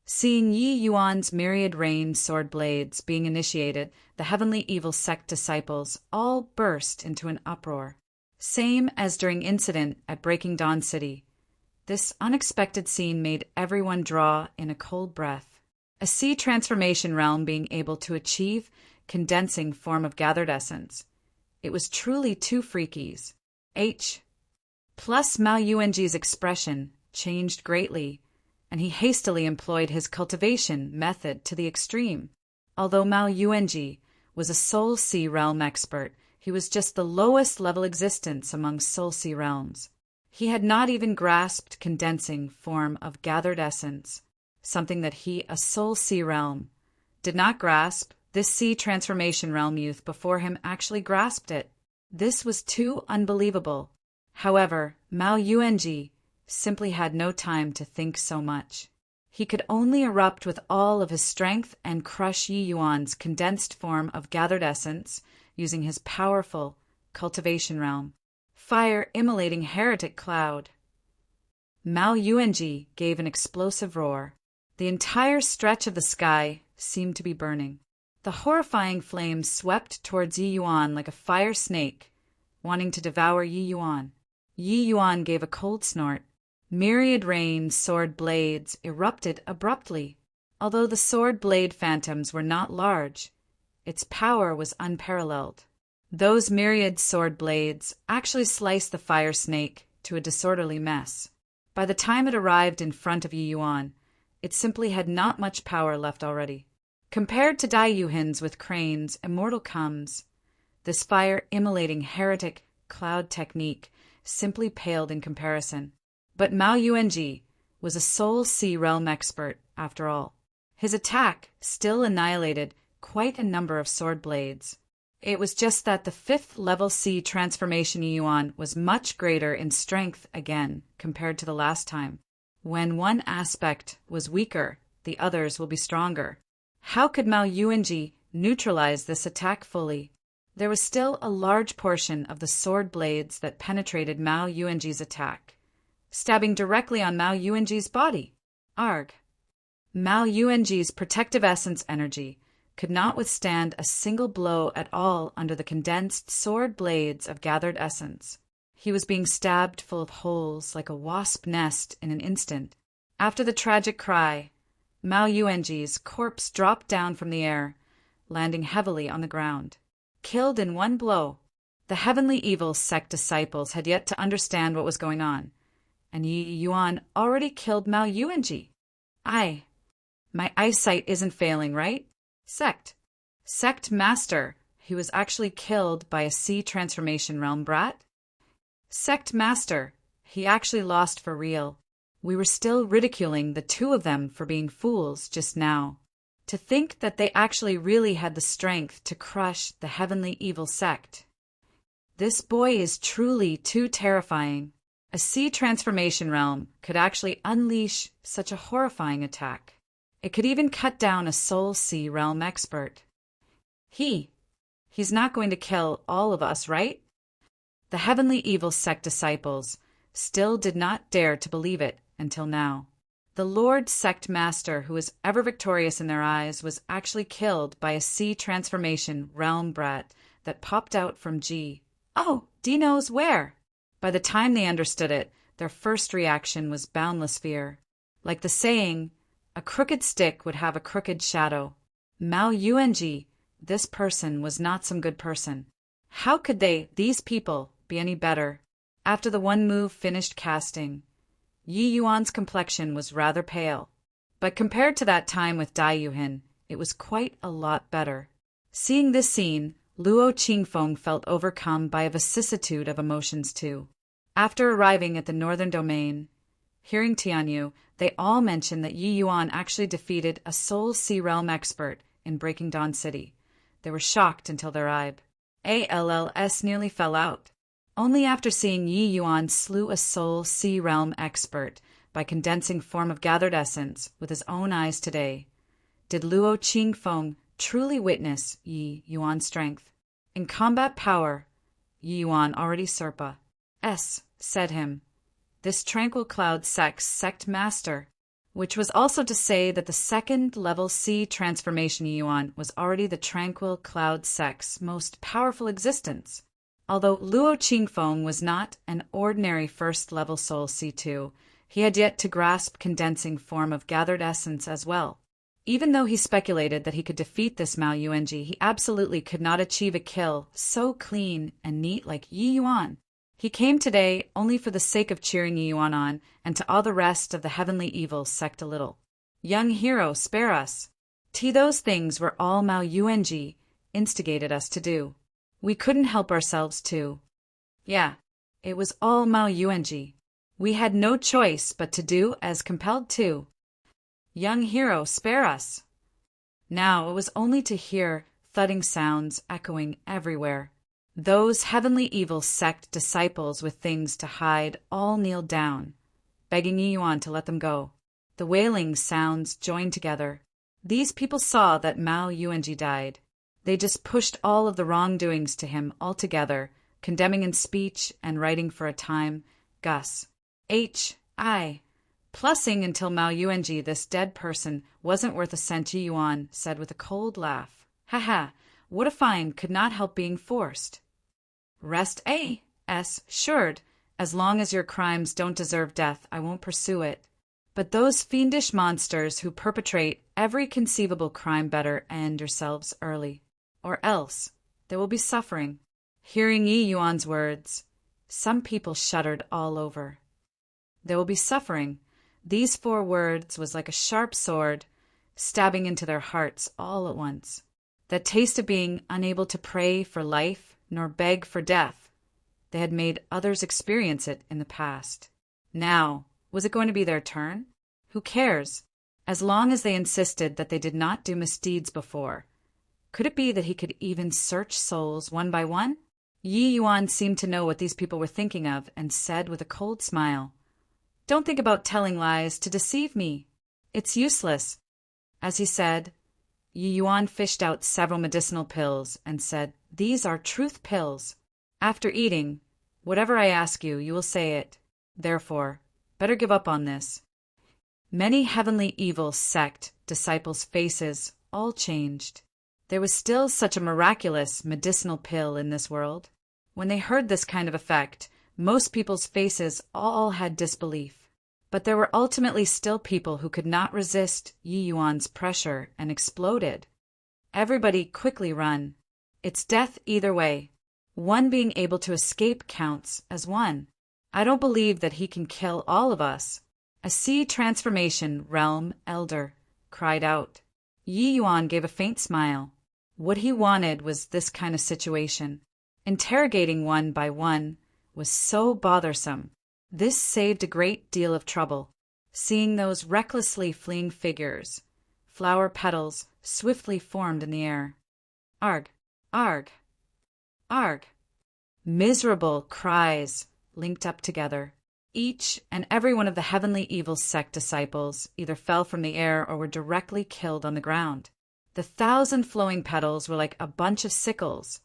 Seeing Yi Yuan's myriad rain sword blades being initiated, the heavenly evil sect disciples all burst into an uproar. Same as during incident at Breaking Dawn City. This unexpected scene made everyone draw in a cold breath. A sea transformation realm being able to achieve condensing form of gathered essence. It was truly two freakies. Plus Mao Yuanji's expression changed greatly, and he hastily employed his cultivation method to the extreme. Although Mao Yuanji was a Soul Sea realm expert, he was just the lowest level existence among Soul Sea realms. He had not even grasped condensing form of gathered essence, something that he, a Soul Sea realm, did not grasp. This sea transformation realm youth before him actually grasped it. This was too unbelievable. However, Mao Yuanji simply had no time to think so much. He could only erupt with all of his strength and crush Yi Yuan's condensed form of gathered essence using his powerful cultivation realm. Fire immolating heretic cloud. Mao Yuanji gave an explosive roar. The entire stretch of the sky seemed to be burning. The horrifying flames swept towards Yi Yuan like a fire snake, wanting to devour Yi Yuan. Yi Yuan gave a cold snort. Myriad rain sword blades erupted abruptly. Although the sword blade phantoms were not large, its power was unparalleled. Those myriad sword blades actually sliced the fire snake to a disorderly mess. By the time it arrived in front of Yi Yuan, it simply had not much power left already. Compared to Dai Yuhin's with cranes, immortal comes. This fire-immolating heretic cloud technique simply paled in comparison. But Mao Yuanji was a Soul Sea realm expert, after all. His attack still annihilated quite a number of sword blades. It was just that the 5th level sea transformation Yi Yuan was much greater in strength again compared to the last time. When one aspect was weaker, the others will be stronger. How could Mao Yuanji neutralize this attack fully? There was still a large portion of the sword blades that penetrated Mao Yuanji's attack, stabbing directly on Mao Yuanji's body. Arg. Mao Yuanji's protective essence energy could not withstand a single blow at all under the condensed sword blades of gathered essence. He was being stabbed full of holes like a wasp nest in an instant. After the tragic cry, Mao Yuanji's corpse dropped down from the air, landing heavily on the ground. Killed in one blow. The heavenly evil sect disciples had yet to understand what was going on, and Yi Yuan already killed Mao Yuanji. My eyesight isn't failing, right? Sect master, he was actually killed by a sea transformation realm brat? Sect master, he actually lost for real. We were still ridiculing the two of them for being fools just now. To think that they actually really had the strength to crush the heavenly evil sect. This boy is truly too terrifying. A sea transformation realm could actually unleash such a horrifying attack. It could even cut down a Soul Sea realm expert. He's not going to kill all of us, right? The heavenly evil sect disciples still did not dare to believe it until now. The Lord Sect Master, who was ever victorious in their eyes, was actually killed by a sea transformation realm brat that popped out from G. Oh, D knows where! By the time they understood it, their first reaction was boundless fear. Like the saying, a crooked stick would have a crooked shadow. Mao Yuanji, this person was not some good person. How could these people, be any better? After the one move finished casting, Yi Yuan's complexion was rather pale. But compared to that time with Dai Yuhin, it was quite a lot better. Seeing this scene, Luo Qingfeng felt overcome by a vicissitude of emotions too. After arriving at the northern domain, hearing Tianyu, they all mentioned that Yi Yuan actually defeated a Soul Sea Realm expert in Breaking Dawn City. They were shocked until their ALLs nearly fell out. Only after seeing Yi Yuan slew a Soul Sea Realm expert by condensing form of gathered essence with his own eyes today, did Luo Qingfeng truly witness Yi Yuan's strength. In combat power, Yi Yuan already Serpa. Said him, this tranquil cloud sect master, which was also to say that the second level C transformation Yi Yuan was already the tranquil cloud sect's most powerful existence. Although Luo Qingfeng was not an ordinary first level soul C2, he had yet to grasp condensing form of gathered essence as well. Even though he speculated that he could defeat this Mao Yuanji, he absolutely could not achieve a kill so clean and neat like Yi Yuan. He came today only for the sake of cheering Yi Yuan on, and to all the rest of the heavenly evil sect a little. Young hero, spare us. Those things were all Mao Yuanji instigated us to do. We couldn't help ourselves too. Yeah, it was all Mao Yuanji. We had no choice but to do as compelled to. Young hero, spare us. Now it was only to hear thudding sounds echoing everywhere. Those heavenly evil sect disciples with things to hide all kneeled down, begging Yi Yuan to let them go. The wailing sounds joined together. These people saw that Mao Yuanji died. They just pushed all of the wrongdoings to him altogether, condemning in speech and writing for a time. Gus. Plussing until Mao Yuanji, this dead person, wasn't worth a cent. Yi Yuan said with a cold laugh. Ha, what a fine could not help being forced. Rest assured, as long as your crimes don't deserve death, I won't pursue it. But those fiendish monsters who perpetrate every conceivable crime better end yourselves early, or else there will be suffering. Hearing Yi Yuan's words, some people shuddered all over. There will be suffering. These 4 words was like a sharp sword, stabbing into their hearts all at once. That taste of being unable to pray for life nor beg for death. They had made others experience it in the past. Now, was it going to be their turn? Who cares? As long as they insisted that they did not do misdeeds before. Could it be that he could even search souls one by one? Yi Yuan seemed to know what these people were thinking of and said with a cold smile, Don't think about telling lies to deceive me. It's useless. As he said, Yi Yuan fished out several medicinal pills and said, These are truth pills. After eating, whatever I ask you, you will say it. Therefore, better give up on this. Many heavenly evil sect disciples' faces all changed. There was still such a miraculous medicinal pill in this world. When they heard this kind of effect, most people's faces all had disbelief. But there were ultimately still people who could not resist Yi Yuan's pressure and exploded. Everybody quickly run. It's death either way. One being able to escape counts as one. I don't believe that he can kill all of us. A sea transformation realm elder cried out. Yi Yuan gave a faint smile. What he wanted was this kind of situation. Interrogating one by one was so bothersome. This saved a great deal of trouble. Seeing those recklessly fleeing figures, flower petals swiftly formed in the air. Arg, arg, arg. Miserable cries linked up together. Each and every one of the heavenly evil sect disciples either fell from the air or were directly killed on the ground. The 1,000 flowing petals were like a bunch of sickles,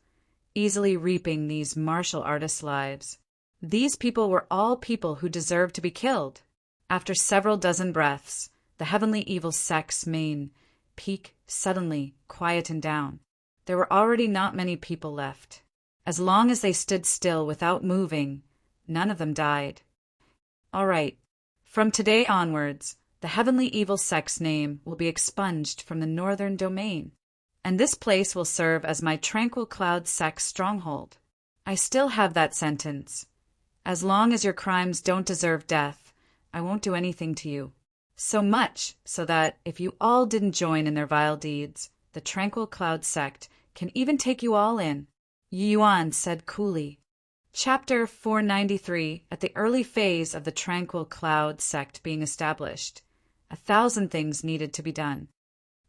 easily reaping these martial artists' lives. These people were all people who deserved to be killed. After several dozen breaths, the heavenly evil sect's main peak suddenly quietened down. There were already not many people left. As long as they stood still without moving, none of them died. All right, from today onwards, the heavenly evil sect's name will be expunged from the northern domain, and this place will serve as my tranquil cloud sect's stronghold. I still have that sentence. As long as your crimes don't deserve death, I won't do anything to you. So much so that if you all didn't join in their vile deeds, the tranquil cloud sect can even take you all in. Yi Yuan said coolly. Chapter 493. At the early phase of the tranquil cloud sect being established, 1,000 things needed to be done.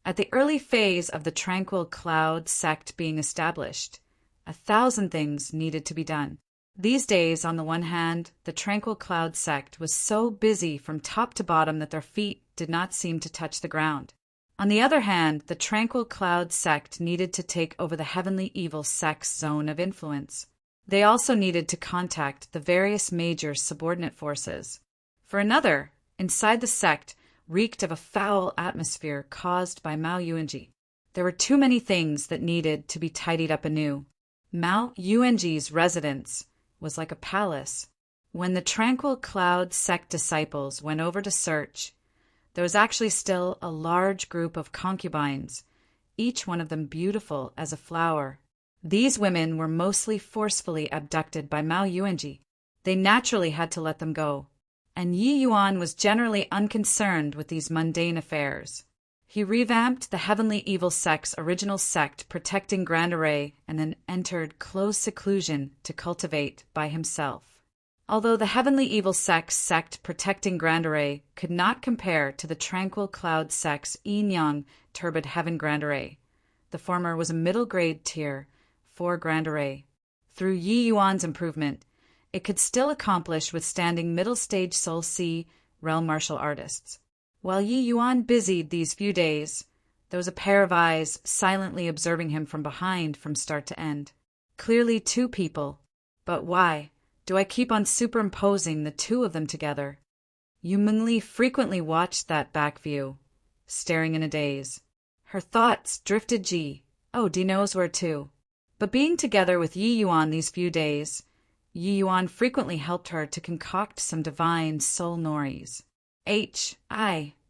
At the early phase of the tranquil cloud sect being established, 1,000 things needed to be done. These days, on the one hand, the tranquil cloud sect was so busy from top to bottom that their feet did not seem to touch the ground. On the other hand, the tranquil cloud sect needed to take over the heavenly evil sect's zone of influence. They also needed to contact the various major subordinate forces. For another, inside the sect reeked of a foul atmosphere caused by Mao Yuanji. There were too many things that needed to be tidied up anew. Mao Yuanji's residence was like a palace. When the tranquil cloud sect disciples went over to search, there was actually still a large group of concubines, each one of them beautiful as a flower. These women were mostly forcefully abducted by Mao Yuanji. They naturally had to let them go, and Yi Yuan was generally unconcerned with these mundane affairs. He revamped the heavenly evil sect's original sect protecting Grand Array and then entered close seclusion to cultivate by himself. Although the heavenly evil sect's sect protecting Grand Array could not compare to the tranquil cloud sect's yin-yang turbid heaven Grand Array, the former was a middle-grade tier for Grand Array. Through Yi Yuan's improvement, it could still accomplish withstanding middle-stage Soul Sea realm martial artists. While Yi Yuan busied these few days, there was a pair of eyes silently observing him from behind from start to end. Clearly 2 people. But why do I keep on superimposing the 2 of them together? Yu Mengli frequently watched that back view, staring in a daze. Her thoughts drifted D knows where to. But being together with Yi Yuan these few days, Yi Yuan frequently helped her to concoct some divine soul noris.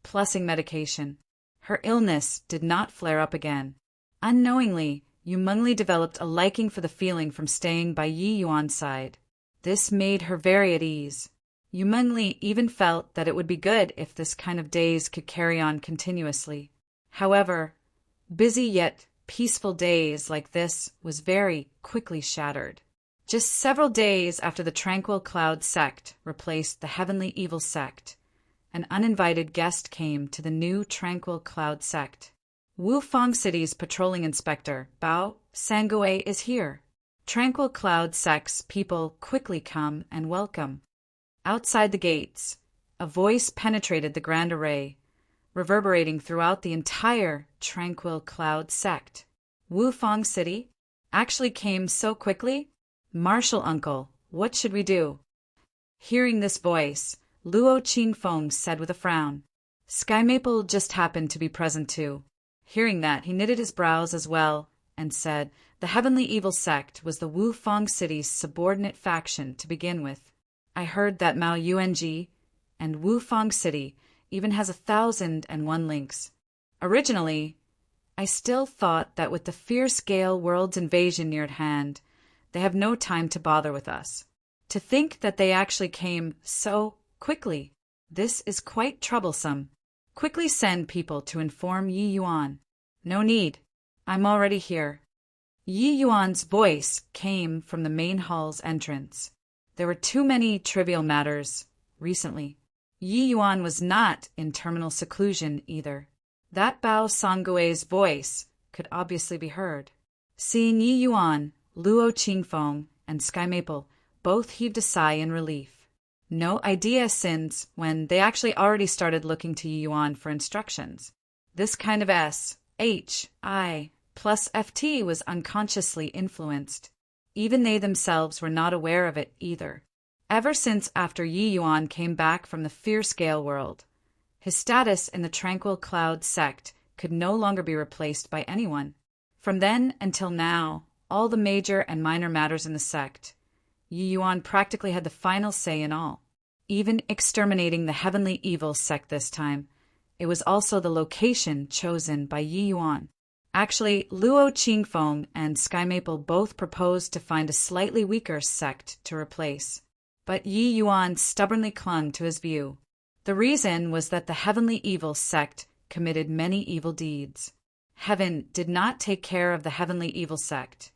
Plussing medication. Her illness did not flare up again. Unknowingly, Yu Mengli developed a liking for the feeling from staying by Yi Yuan's side. This made her very at ease. Yu Mengli even felt that it would be good if this kind of days could carry on continuously. However, busy yet peaceful days like this was very quickly shattered. Just several days after the tranquil cloud sect replaced the heavenly evil sect, an uninvited guest came to the new tranquil cloud sect. Wufang City's patrolling inspector, Bao Sangue, is here. Tranquil cloud sect's people quickly come and welcome. Outside the gates, a voice penetrated the Grand Array, reverberating throughout the entire tranquil cloud sect. Wufang City actually came so quickly? Marshal uncle, what should we do? Hearing this voice, Luo Qingfeng said with a frown. Sky Maple just happened to be present too. Hearing that, he knitted his brows as well and said the heavenly evil sect was the Wufang City's subordinate faction to begin with. I heard that Mao Yuanji and Wufang City even has 1,001 links. Originally, I still thought that with the fierce Gale world's invasion near at hand, they have no time to bother with us. To think that they actually came so quickly, this is quite troublesome. Quickly send people to inform Yi Yuan. No need. I'm already here. Yi Yuan's voice came from the main hall's entrance. There were too many trivial matters recently. Yi Yuan was not in terminal seclusion either. That Bao Sangue's voice could obviously be heard. Seeing Yi Yuan, Luo Qingfeng, and Sky Maple both heaved a sigh in relief. No idea since when they actually already started looking to Yi Yuan for instructions. This kind of SHI plus FT was unconsciously influenced. Even they themselves were not aware of it either. Ever since after Yi Yuan came back from the fierce Gale world, his status in the Tranquil Cloud sect could no longer be replaced by anyone. From then until now, all the major and minor matters in the sect, Yi Yuan practically had the final say in all. Even exterminating the heavenly evil sect this time, it was also the location chosen by Yi Yuan. Actually, Luo Qingfeng and Sky Maple both proposed to find a slightly weaker sect to replace. But Yi Yuan stubbornly clung to his view. The reason was that the heavenly evil sect committed many evil deeds. Heaven did not take care of the heavenly evil sect.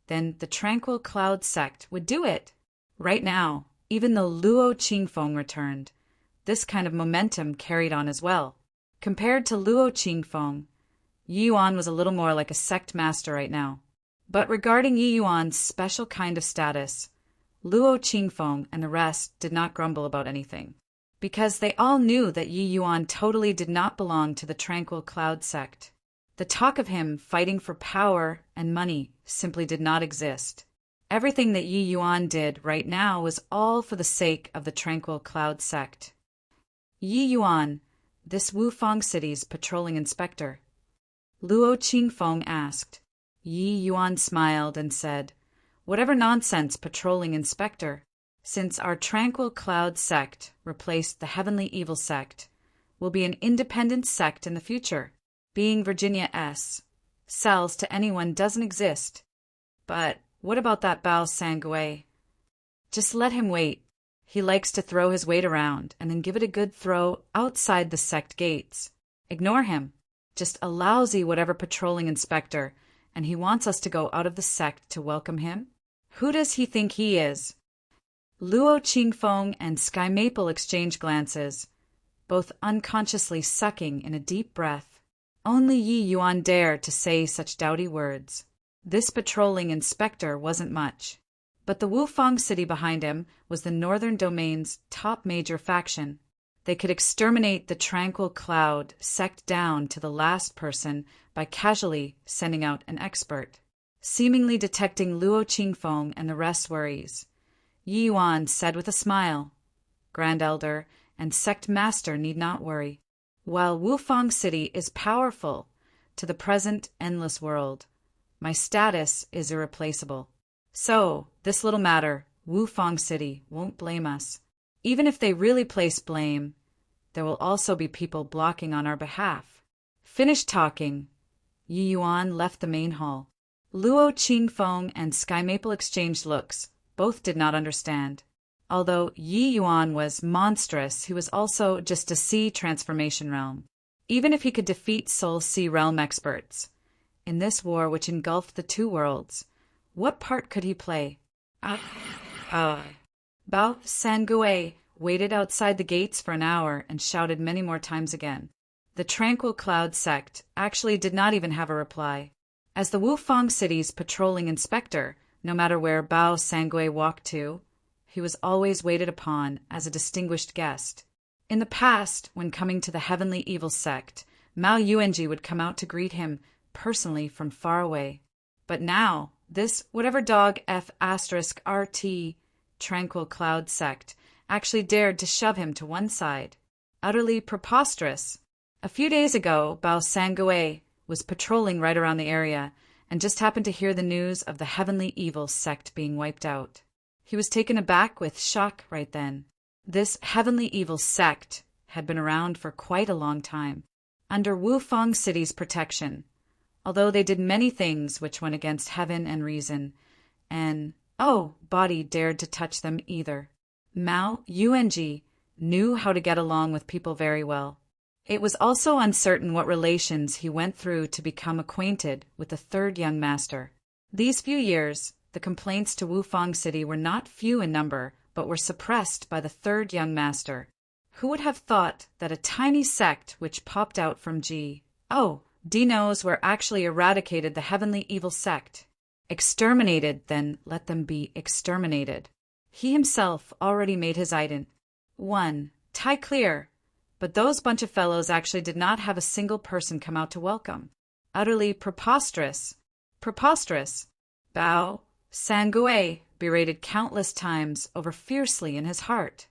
Then the tranquil cloud sect would do it. Right now, even though Luo Qingfeng returned, this kind of momentum carried on as well. Compared to Luo Qingfeng, Yi Yuan was a little more like a sect master right now. But regarding Yi Yuan's special kind of status, Luo Qingfeng and the rest did not grumble about anything, because they all knew that Yi Yuan totally did not belong to the tranquil cloud sect. The talk of him fighting for power and money simply did not exist. Everything that Yi Yuan did right now was all for the sake of the tranquil cloud sect. Yi Yuan, this Wufang City's patrolling inspector. Luo Qingfeng asked. Yi Yuan smiled and said, "Whatever nonsense, patrolling inspector. Since our tranquil cloud sect replaced the heavenly evil sect, will be an independent sect in the future. Being Virginia S. sells to anyone doesn't exist. But what about that Bao Sangui? Just let him wait. He likes to throw his weight around and then give it a good throw outside the sect gates. Ignore him. Just a lousy whatever patrolling inspector, and he wants us to go out of the sect to welcome him? Who does he think he is?" Luo Qingfeng and Sky Maple exchanged glances, both unconsciously sucking in a deep breath. Only Yi Yuan dared to say such doughty words. This patrolling inspector wasn't much, but the Wufang City behind him was the Northern Domain's top major faction. They could exterminate the tranquil cloud sect down to the last person by casually sending out an expert. Seemingly detecting Luo Qingfeng and the rest's worries, Yi Yuan said with a smile, "Grand Elder and Sect Master need not worry. While Wufang City is powerful to the present endless world, my status is irreplaceable. So, this little matter, Wufang City won't blame us. Even if they really place blame, there will also be people blocking on our behalf." Finished talking, Yi Yuan left the main hall. Luo Qingfeng and Sky Maple exchanged looks. Both did not understand. Although Yi Yuan was monstrous, he was also just a sea transformation realm. Even if he could defeat Soul Sea realm experts, in this war which engulfed the two worlds, what part could he play? Bao Sangui waited outside the gates for an hour and shouted many more times again. The Tranquil Cloud sect actually did not even have a reply. As the Wufang City's patrolling inspector, no matter where Bao Sangui walked to, he was always waited upon as a distinguished guest. In the past, when coming to the heavenly evil sect, Mao Yuanji would come out to greet him personally from far away. But now, this whatever dog F*RT Tranquil Cloud sect actually dared to shove him to one side. Utterly preposterous. A few days ago, Bao Sangui was patrolling right around the area and just happened to hear the news of the heavenly evil sect being wiped out. He was taken aback with shock right then. This heavenly evil sect had been around for quite a long time, under Wufang City's protection, although they did many things which went against heaven and reason, and body dared to touch them either. Mao Yuanji knew how to get along with people very well. It was also uncertain what relations he went through to become acquainted with the third young master. These few years, the complaints to Wufang City were not few in number, but were suppressed by the third young master. Who would have thought that a tiny sect which popped out from Dinos were actually eradicated the heavenly evil sect? Exterminated, then let them be exterminated. He himself already made his ident. 1. Tie clear. But those bunch of fellows actually did not have a single person come out to welcome. Utterly preposterous. Preposterous. Bao Sangui berated countless times over fiercely in his heart.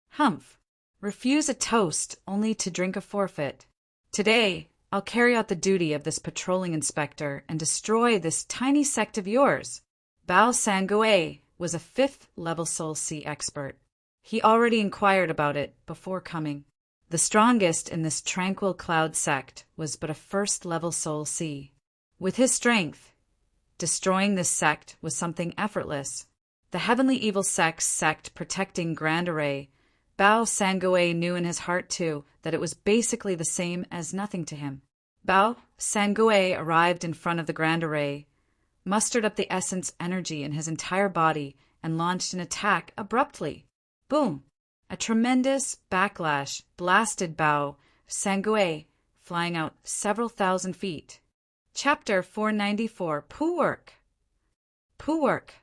Humph. Refuse a toast only to drink a forfeit. Today, I'll carry out the duty of this patrolling inspector and destroy this tiny sect of yours. Bao Sangui was a 5th level Soul Sea expert. He already inquired about it before coming. The strongest in this tranquil cloud sect was but a 1st level Soul Sea. With his strength, destroying this sect was something effortless. The heavenly evil sect protecting Grand Array, Bao Sangui knew in his heart too that it was basically the same as nothing to him. Bao Sangui arrived in front of the Grand Array, mustered up the essence energy in his entire body, and launched an attack abruptly. Boom! A tremendous backlash blasted Bao Sangui, flying out several thousand feet. Chapter 494. Poo Work. Poo Work.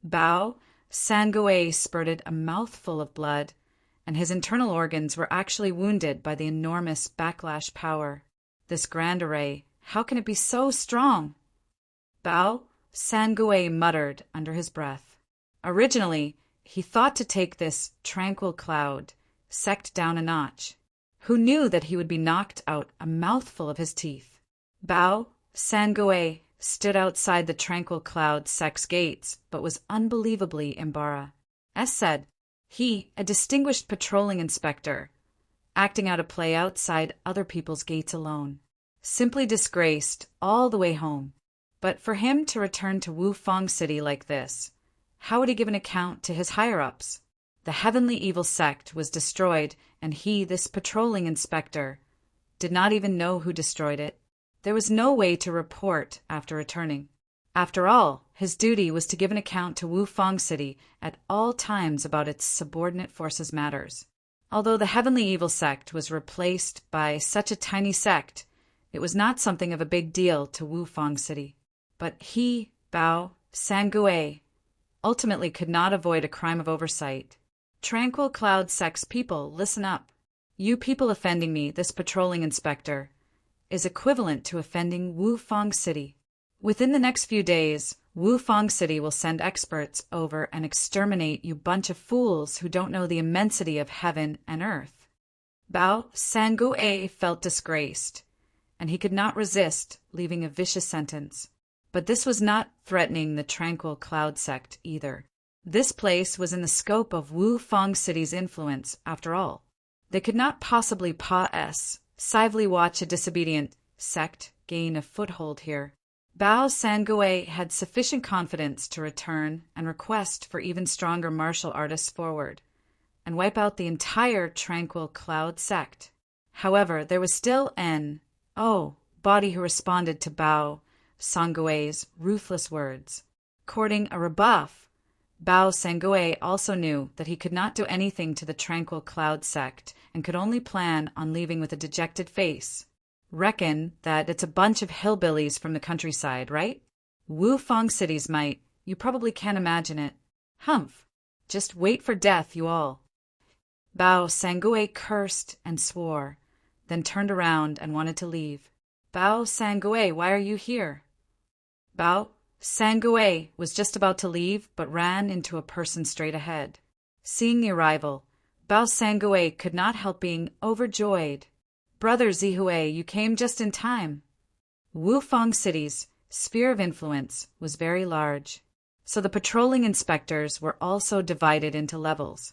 Bao Sangui spurted a mouthful of blood, and his internal organs were actually wounded by the enormous backlash power. This Grand Array, how can it be so strong? Bao Sangui muttered under his breath. Originally, he thought to take this tranquil cloud sect down a notch. Who knew that he would be knocked out a mouthful of his teeth? Bao Sangui stood outside the tranquil cloud sect's gates, but was unbelievably embarrassed. As said, he, a distinguished patrolling inspector, acting out a play outside other people's gates alone, simply disgraced all the way home. But for him to return to Wufang City like this, how would he give an account to his higher-ups? The heavenly evil sect was destroyed, and he, this patrolling inspector, did not even know who destroyed it. There was no way to report after returning. After all, his duty was to give an account to Wufang City at all times about its subordinate forces' matters. Although the heavenly evil sect was replaced by such a tiny sect, it was not something of a big deal to Wufang City. But he, Bao Sangui, ultimately could not avoid a crime of oversight. Tranquil Cloud Sect's people, listen up. You people offending me, this patrolling inspector, is equivalent to offending Wufang City. Within the next few days, Wufang City will send experts over and exterminate you bunch of fools who don't know the immensity of heaven and earth. Bao Sangui felt disgraced, and he could not resist leaving a vicious sentence. But this was not threatening the tranquil cloud sect either. This place was in the scope of Wufang City's influence, after all. They could not possibly passively watch a disobedient sect gain a foothold here. Bao Sangui had sufficient confidence to return and request for even stronger martial artists forward, and wipe out the entire tranquil cloud sect. However, there was still an body who responded to Bao Sangui's ruthless words. Courting a rebuff, Bao Sangui also knew that he could not do anything to the tranquil cloud sect and could only plan on leaving with a dejected face. Reckon that it's a bunch of hillbillies from the countryside, right? Wufang City's might, you probably can't imagine it. Humph. Just wait for death, you all. Bao Sangui cursed and swore, then turned around and wanted to leave. Bao Sangui, why are you here? Bao Sangui was just about to leave, but ran into a person straight ahead. Seeing the arrival, Bao Sangui could not help being overjoyed. Brother Zihui, you came just in time. Wufang City's sphere of influence was very large, so the patrolling inspectors were also divided into levels.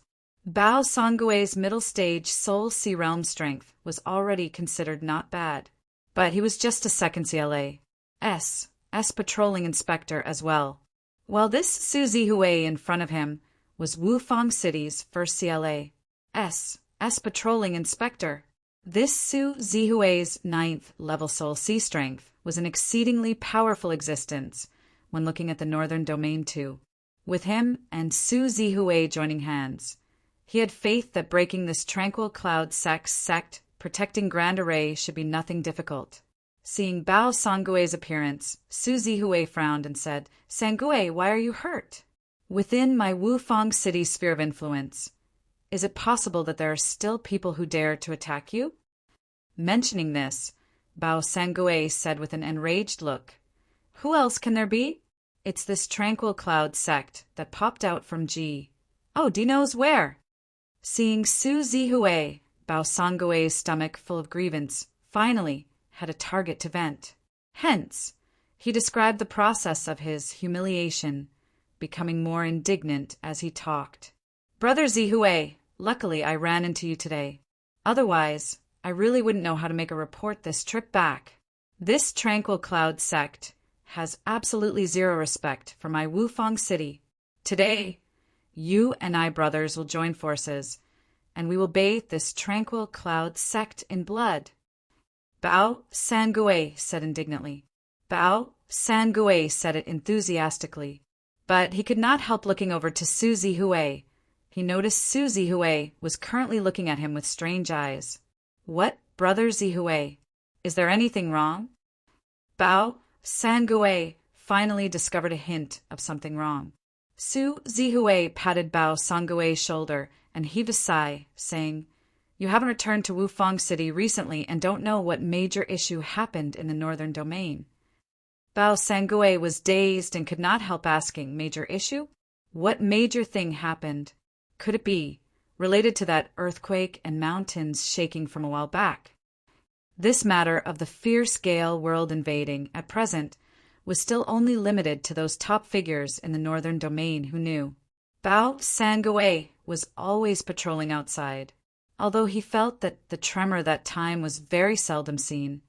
Bao Sangui's middle stage Soul Sea Realm strength was already considered not bad, but he was just a second CLA's patrolling inspector as well, while this Su Zihui in front of him was Wufang City's first CLA's patrolling inspector. This Su Zihui's 9th level Soul Sea strength was an exceedingly powerful existence when looking at the Northern Domain too. With him and Su Zihui joining hands, he had faith that breaking this tranquil cloud sect protecting Grand Array should be nothing difficult. Seeing Bao Sangui's appearance, Su Zihui frowned and said, Sangui, why are you hurt? Within my Wufang City sphere of influence, is it possible that there are still people who dare to attack you? Mentioning this, Bao Sangui said with an enraged look, Who else can there be? It's this tranquil cloud sect that popped out from G. Oh, D knows where. Seeing Su Zihui, Bao Sangui's stomach full of grievance, finally had a target to vent. Hence, he described the process of his humiliation, becoming more indignant as he talked. Brother Zihui, luckily I ran into you today. Otherwise, I really wouldn't know how to make a report this trip back. This Tranquil Cloud sect has absolutely zero respect for my Wufang city. Today, you and I brothers will join forces, and we will bathe this Tranquil Cloud sect in blood. Bao Sangui said indignantly. Bao Sangui said it enthusiastically. But he could not help looking over to Su Zihui. He noticed Su Zihui was currently looking at him with strange eyes. What, brother Zihui? Is there anything wrong? Bao Sangui finally discovered a hint of something wrong. Su Zihui patted Bao Sangui's shoulder and heaved a sigh, saying, You haven't returned to Wufang City recently and don't know what major issue happened in the northern domain. Bao Sangui was dazed and could not help asking, Major issue? What major thing happened? Could it be related to that earthquake and mountains shaking from a while back? This matter of the fierce gale world invading, at present, was still only limited to those top figures in the northern domain who knew. Bao Sangui was always patrolling outside. Although he felt that the tremor that time was very seldom seen,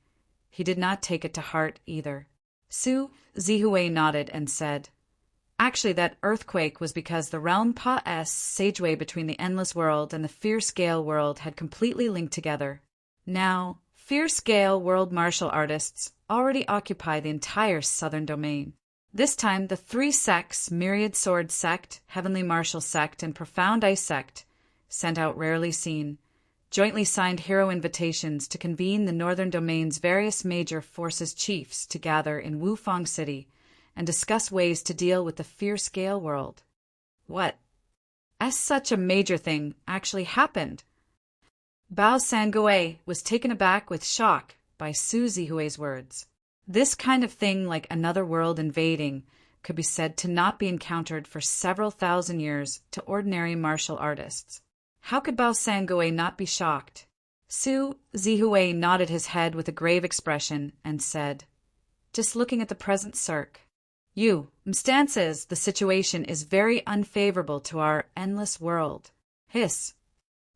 he did not take it to heart either. Su Zihui nodded and said, Actually, that earthquake was because the realm Pa-S sageway between the endless world and the fierce gale world had completely linked together. Now, fierce gale world martial artists already occupy the entire southern domain. This time, the three sects, Myriad Sword Sect, Heavenly Martial Sect, and Profound Ice Sect, sent out rarely seen, jointly signed hero invitations to convene the northern domain's various major forces chiefs to gather in Wufang City and discuss ways to deal with the fierce gale world. What? As such a major thing actually happened. Bao Sangui was taken aback with shock by Su Zihui's words. This kind of thing, like another world invading, could be said to not be encountered for several thousand years to ordinary martial artists. How could Bao Sangui not be shocked? Su Zihui nodded his head with a grave expression and said, Just looking at the present circ. Stances, the situation is very unfavorable to our endless world. Hiss.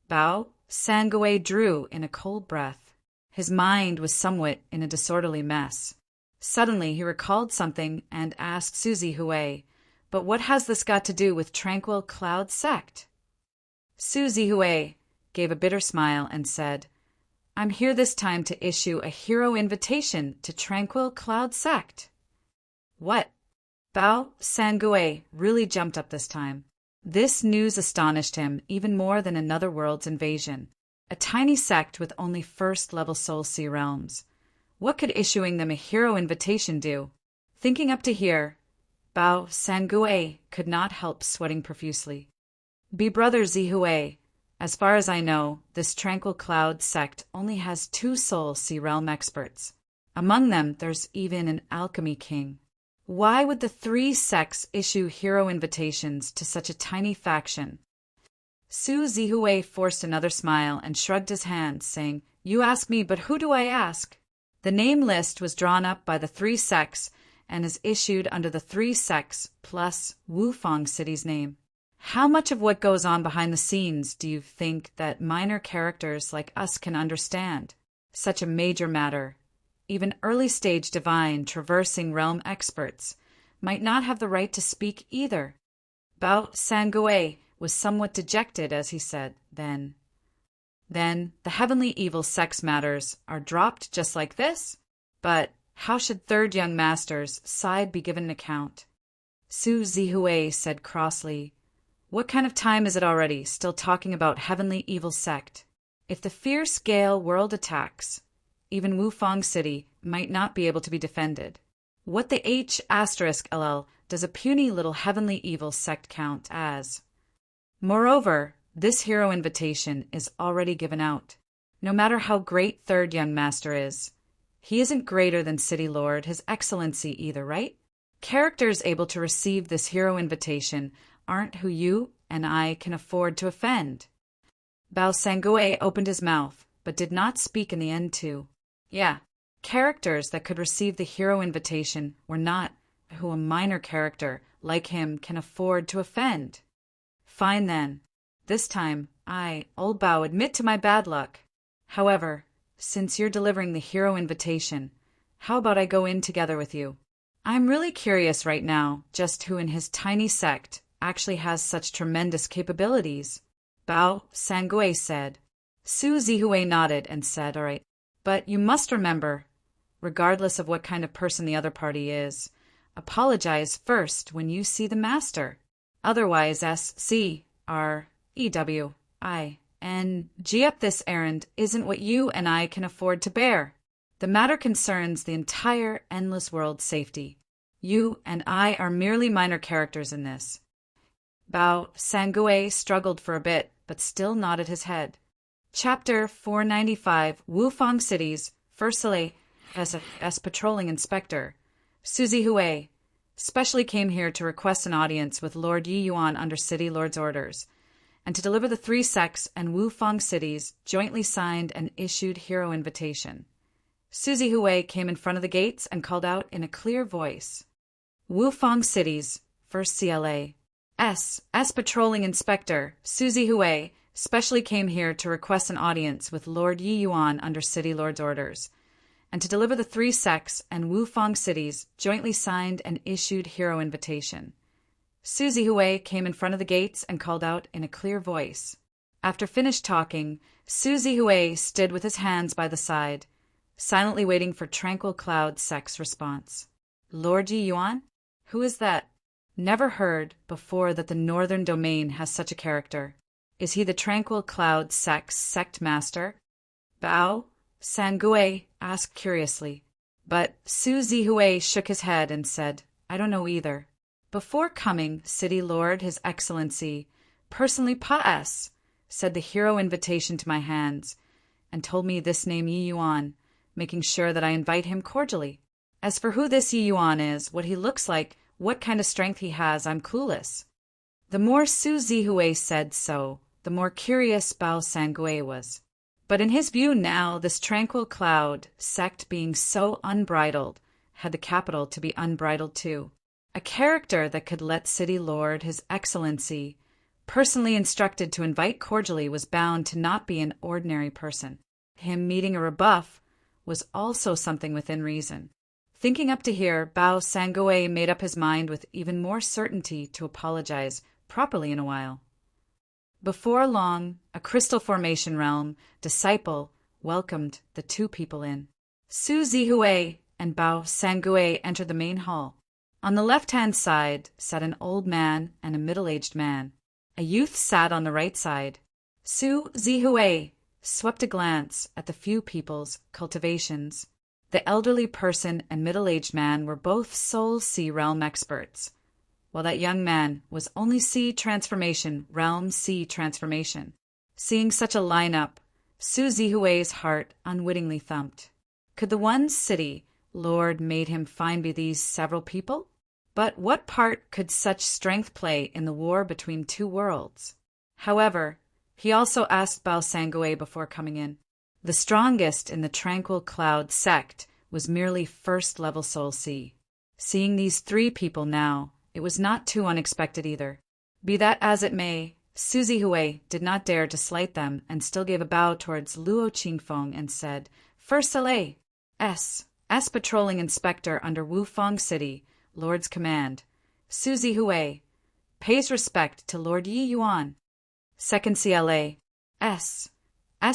Bao Sangui drew in a cold breath. His mind was somewhat in a disorderly mess. Suddenly he recalled something and asked Su Zihui, But what has this got to do with Tranquil Cloud Sect? Su Zihui gave a bitter smile and said, I'm here this time to issue a hero invitation to Tranquil Cloud Sect. What? Bao Sangui really jumped up this time. This news astonished him even more than another world's invasion. A tiny sect with only first-level Soul Sea realms. What could issuing them a hero invitation do? Thinking up to here, Bao Sangui could not help sweating profusely. Be brother Zihui, as far as I know, this Tranquil Cloud sect only has 2 Soul Sea realm experts. Among them, there's even an alchemy king. Why would the 3 sects issue hero invitations to such a tiny faction? Su Zihui forced another smile and shrugged his hands, saying, You ask me, but who do I ask? The name list was drawn up by the 3 sects and is issued under the 3 sects plus Wufang City's name. How much of what goes on behind the scenes do you think that minor characters like us can understand? Such a major matter. Even early-stage divine traversing realm experts might not have the right to speak either. Bao Sangui was somewhat dejected as he said, Then the heavenly evil sex matters are dropped just like this? But how should third young master's side be given an account? Su Zihui said crossly, What kind of time is it already, still talking about heavenly evil sect? If the fierce gale world attacks, even Wufang City might not be able to be defended. What the H*LL does a puny little heavenly evil sect count as? Moreover, this hero invitation is already given out. No matter how great third young master is, he isn't greater than City Lord, His Excellency either, right? Characters able to receive this hero invitation aren't who you and I can afford to offend. Bao Sangui opened his mouth, but did not speak in the end too. Yeah, Characters that could receive the hero invitation were not who a minor character like him can afford to offend. Fine then. This time, I, Old Bao, admit to my bad luck. However, since you're delivering the hero invitation, how about I go in together with you? I'm really curious right now just who in his tiny sect actually has such tremendous capabilities. Bao Sangui said. Su Zihue nodded and said, all right, but you must remember, regardless of what kind of person the other party is, apologize first when you see the master. Otherwise, SCREWING up this errand isn't what you and I can afford to bear. The matter concerns the entire endless world's safety. You and I are merely minor characters in this. Bao Sangui struggled for a bit, but still nodded his head. Chapter 495, Wufang City's First Soleil as Patrolling Inspector. Suzy Hui specially came here to request an audience with Lord Yi Yuan under City Lord's orders, and to deliver the 3 sects and Wufang cities jointly signed and issued hero invitation. Suzy Hui came in front of the gates and called out in a clear voice. Wufang Cities, First CLA. S Patrolling Inspector, Suzy Hui, specially came here to request an audience with Lord Yi Yuan under City Lord's orders, and to deliver the 3 sects and Wufang cities jointly signed and issued hero invitation. Suzy Hui came in front of the gates and called out in a clear voice. After finished talking, Suzy Hui stood with his hands by the side, silently waiting for Tranquil Cloud Sect's response. Lord Yi Yuan? Who is that? Never heard before that the Northern Domain has such a character. Is he the Tranquil Cloud Sect's sect master? Bao Sangui asked curiously, but Su Zihui shook his head and said, I don't know either. Before coming, City Lord, His Excellency, personally Pa-S, said the hero invitation to my hands, and told me this name Yi Yuan, making sure that I invite him cordially. As for who this Yi Yuan is, what he looks like, what kind of strength he has, I'm clueless. The more Su Zihui said so, the more curious Bao Sangui was. But in his view now, this Tranquil Cloud sect being so unbridled had the capital to be unbridled too. A character that could let City Lord, His Excellency, personally instructed to invite cordially was bound to not be an ordinary person. Him meeting a rebuff was also something within reason. Thinking up to here, Bao Sangui made up his mind with even more certainty to apologize properly in a while. Before long, a crystal formation realm disciple welcomed the 2 people in. Su Zihui and Bao Sangui entered the main hall. On the left-hand side sat an old man and a middle-aged man. A youth sat on the right side. Su Zihui swept a glance at the few people's cultivations. The elderly person and middle-aged man were both Soul Sea Realm experts, while that young man was only Sea Transformation, Realm Sea Transformation. Seeing such a lineup, Su Zihui's heart unwittingly thumped. Could the one City Lord made him find be these several people? But what part could such strength play in the war between 2 worlds? However, he also asked Bao Sangui before coming in. The strongest in the Tranquil Cloud sect was merely first-level Soul Sea. Seeing these 3 people now, it was not too unexpected either. Be that as it may, Su Zihui did not dare to slight them and still gave a bow towards Luo Qingfeng and said, First Soleil, S Patrolling Inspector under Wufang City, Lord's command. Su Zihui pays respect to Lord Yi Yuan. Second CLA, S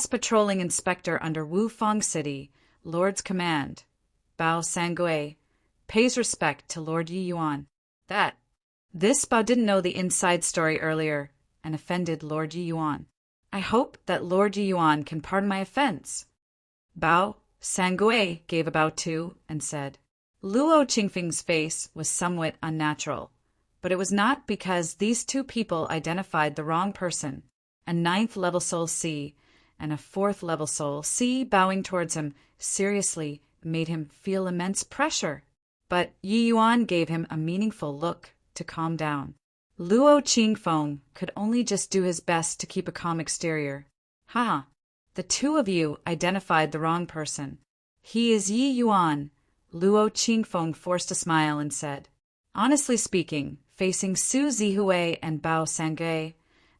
Patrolling Inspector under Wufang City, Lord's command. Bao Sangui pays respect to Lord Yi Yuan. This Bao didn't know the inside story earlier and offended Lord Yi Yuan. I hope that Lord Yi Yuan can pardon my offense. Bao Sangui gave a bow too and said. Luo Qingfeng's face was somewhat unnatural, but it was not because these 2 people identified the wrong person. A 9th-level Soul C and a 4th-level Soul C bowing towards him seriously made him feel immense pressure. But Yi Yuan gave him a meaningful look to calm down. Luo Qingfeng could only just do his best to keep a calm exterior. The 2 of you identified the wrong person. He is Yi Yuan. Luo Qingfeng forced a smile and said, honestly speaking, facing Su Zihui and Bao Sangui,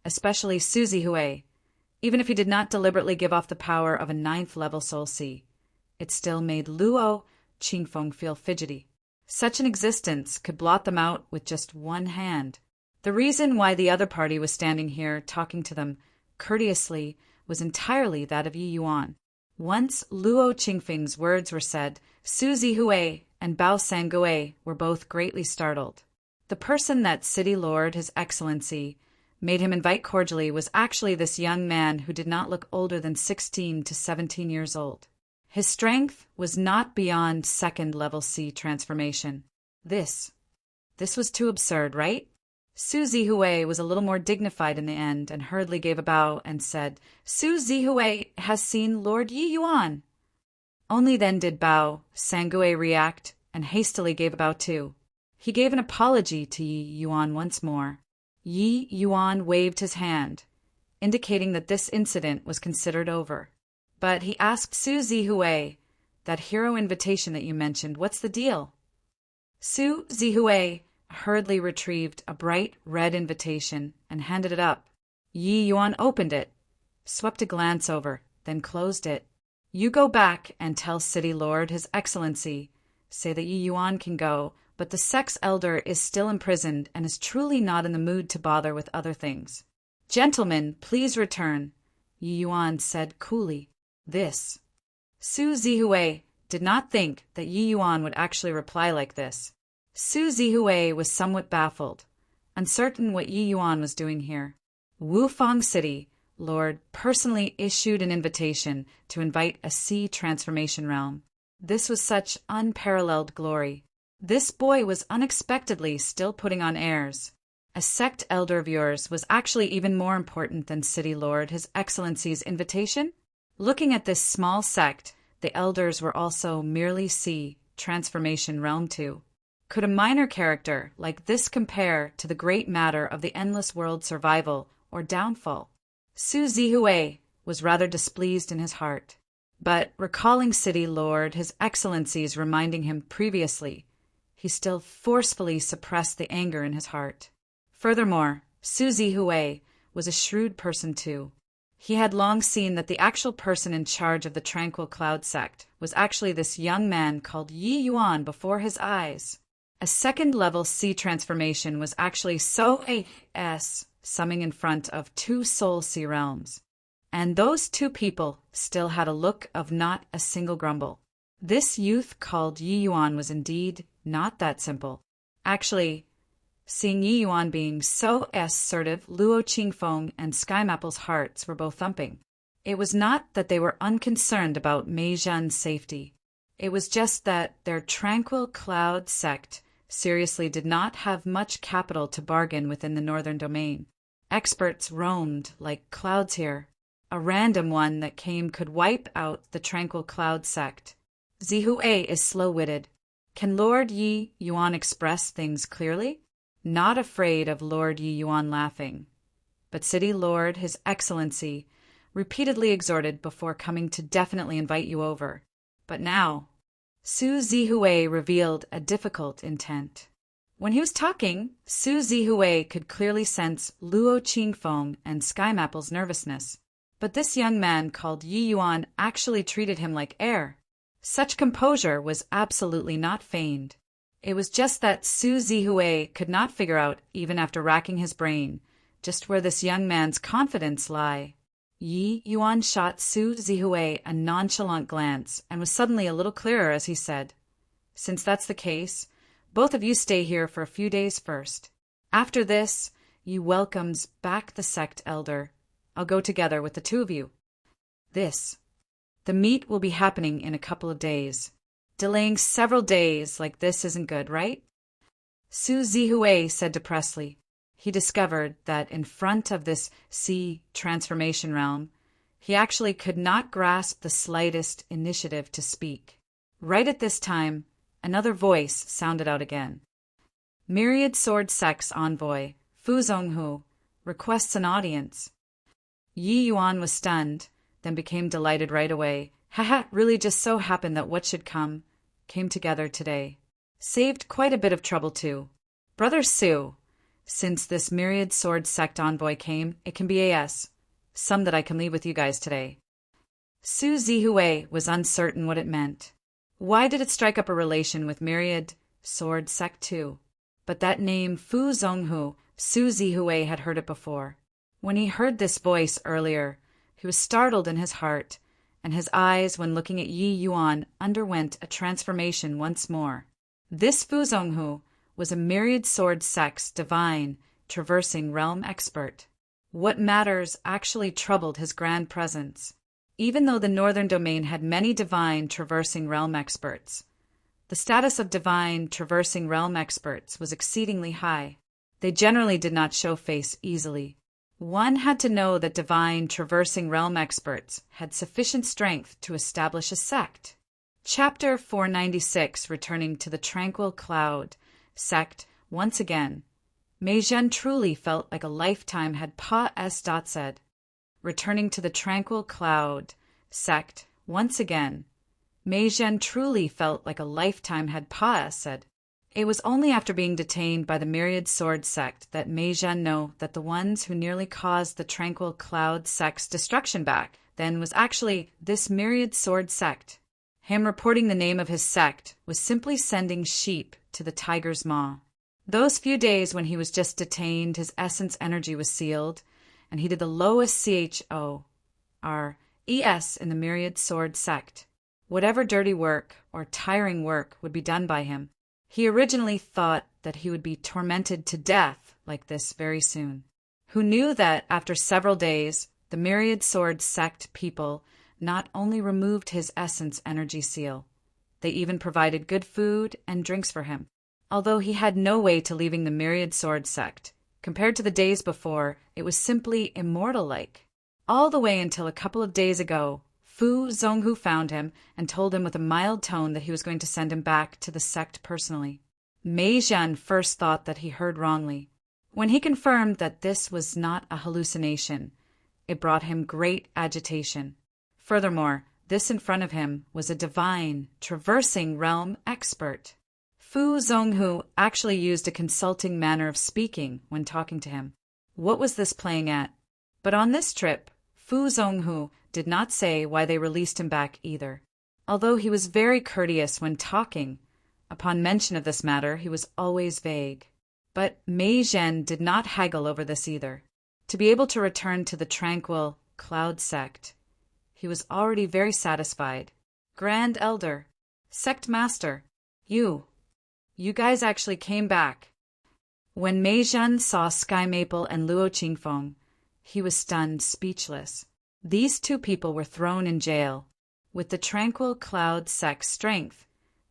especially Su Zihui, even if he did not deliberately give off the power of a 9th-level Soul Sea, it still made Luo Qingfeng feel fidgety. Such an existence could blot them out with just one hand. The reason why the other party was standing here talking to them courteously was entirely that of Yi Yuan. Once Luo Qingfeng's words were said, Su Zihui and Bao Sangui were both greatly startled. The person that City Lord, His Excellency, made him invite cordially was actually this young man who did not look older than 16 to 17 years old. His strength was not beyond 2nd-level C transformation. This was too absurd, right? Su Zihui was a little more dignified in the end and hurriedly gave a bow and said, Su Zihui has seen Lord Yi Yuan. Only then did Bao Sangui react and hastily gave a bow too. He gave an apology to Yi Yuan once more. Yi Yuan waved his hand, indicating that this incident was considered over. But he asked Su Zihui, that hero invitation that you mentioned, what's the deal? Su Zihui hurriedly retrieved a bright red invitation and handed it up. Yi Yuan opened it, swept a glance over, then closed it. You go back and tell City Lord, His Excellency, say that Yi Yuan can go, but the Sex Elder is still imprisoned and is truly not in the mood to bother with other things. Gentlemen, please return, Yi Yuan said coolly. This. Su Zihui did not think that Yi Yuan would actually reply like this. Su Zihui was somewhat baffled, uncertain what Yi Yuan was doing here. Wufang City Lord personally issued an invitation to invite a sea transformation realm. This was such unparalleled glory. This boy was unexpectedly still putting on airs. A sect elder of yours was actually even more important than City Lord, His Excellency's invitation? Looking at this small sect, the elders were also merely sea transformation realm too. Could a minor character like this compare to the great matter of the endless world survival or downfall? Su Zihui was rather displeased in his heart, but recalling City Lord, His Excellency's reminding him previously, he still forcefully suppressed the anger in his heart. Furthermore, Su Zihui was a shrewd person too. He had long seen that the actual person in charge of the Tranquil Cloud sect was actually this young man called Yi Yuan before his eyes. A 2nd-level sea transformation was actually summing in front of 2 soul sea realms. And those 2 people still had a look of not a single grumble. This youth called Yi Yuan was indeed not that simple. Actually, seeing Yi Yuan being so assertive, Luo Qingfeng and Sky Mapple's hearts were both thumping. It was not that they were unconcerned about Mei Zhen's safety. It was just that their Tranquil Cloud sect seriously did not have much capital to bargain within the northern domain. Experts roamed like clouds here. A random one that came could wipe out the Tranquil Cloud sect. Zihui is slow-witted. Can Lord Yi Yuan express things clearly? Not afraid of Lord Yi Yuan laughing. But City Lord, His Excellency, repeatedly exhorted before coming to definitely invite you over. But now, Su Zihui revealed a difficult intent. When he was talking, Su Zihui could clearly sense Luo Qingfeng and Sky Mapple's nervousness. But this young man called Yi Yuan actually treated him like air. Such composure was absolutely not feigned. It was just that Su Zihui could not figure out, even after racking his brain, just where this young man's confidence lay. Yi Yuan shot Su Zihui a nonchalant glance and was suddenly a little clearer as he said, Since that's the case, both of you stay here for a few days first. After this, you welcomes back the sect elder. I'll go together with the 2 of you. The meet will be happening in a couple of days. Delaying several days like this isn't good, right? Su Zihui said depressedly. He discovered that in front of this sea transformation realm, he actually could not grasp the slightest initiative to speak. Right at this time, another voice sounded out again. Myriad Sword Sect's envoy, Fu Zhonghu, requests an audience. Yi Yuan was stunned, then became delighted right away. Haha, really just so happened that what should come came together today. Saved quite a bit of trouble too. Brother Su, since this myriad sword sect envoy came, it can be some that I can leave with you guys today. Su Zihue was uncertain what it meant. Why did it strike up a relation with myriad sword sect too? But that name Fu Zonghu, Su Zihue had heard it before. When he heard this voice earlier, he was startled in his heart, and his eyes, when looking at Yi Yuan, underwent a transformation once more. This Fu Zonghu was a myriad sword sect's divine, traversing realm expert. What matters actually troubled his grand presence. Even though the Northern Domain had many divine, traversing realm experts, the status of divine, traversing realm experts was exceedingly high. They generally did not show face easily. One had to know that divine, traversing realm experts had sufficient strength to establish a sect. Chapter 496, returning to the tranquil cloud sect once again. Mei Zhen truly felt like a lifetime had said. Returning to the tranquil cloud sect once again. Mei Zhen truly felt like a lifetime had said. It was only after being detained by the myriad sword sect that Mei Zhen knew that the ones who nearly caused the tranquil cloud sect's destruction back then was actually this myriad sword sect. Him reporting the name of his sect was simply sending sheep to the tiger's maw. Those few days when he was just detained, his essence energy was sealed, and he did the lowest CHORES in the myriad sword sect. Whatever dirty work or tiring work would be done by him. He originally thought that he would be tormented to death like this very soon. Who knew that after several days, the myriad sword sect people not only removed his essence energy seal, they even provided good food and drinks for him. Although he had no way to leaving the myriad sword sect, compared to the days before, it was simply immortal-like. All the way until a couple of days ago, Fu Zonghu found him and told him with a mild tone that he was going to send him back to the sect personally. Mei Zhen first thought that he heard wrongly. When he confirmed that this was not a hallucination, it brought him great agitation. Furthermore, this in front of him was a divine, traversing realm expert. Fu Zonghu actually used a consulting manner of speaking when talking to him. What was this playing at? But on this trip, Fu Zonghu did not say why they released him back either. Although he was very courteous when talking, upon mention of this matter he was always vague. But Mei Zhen did not haggle over this either. To be able to return to the tranquil cloud sect, he was already very satisfied. Grand Elder, Sect Master, you guys actually came back. When Mei Zhen saw Sky Maple and Luo Qingfeng, he was stunned, speechless. These two people were thrown in jail. With the tranquil cloud sect's strength,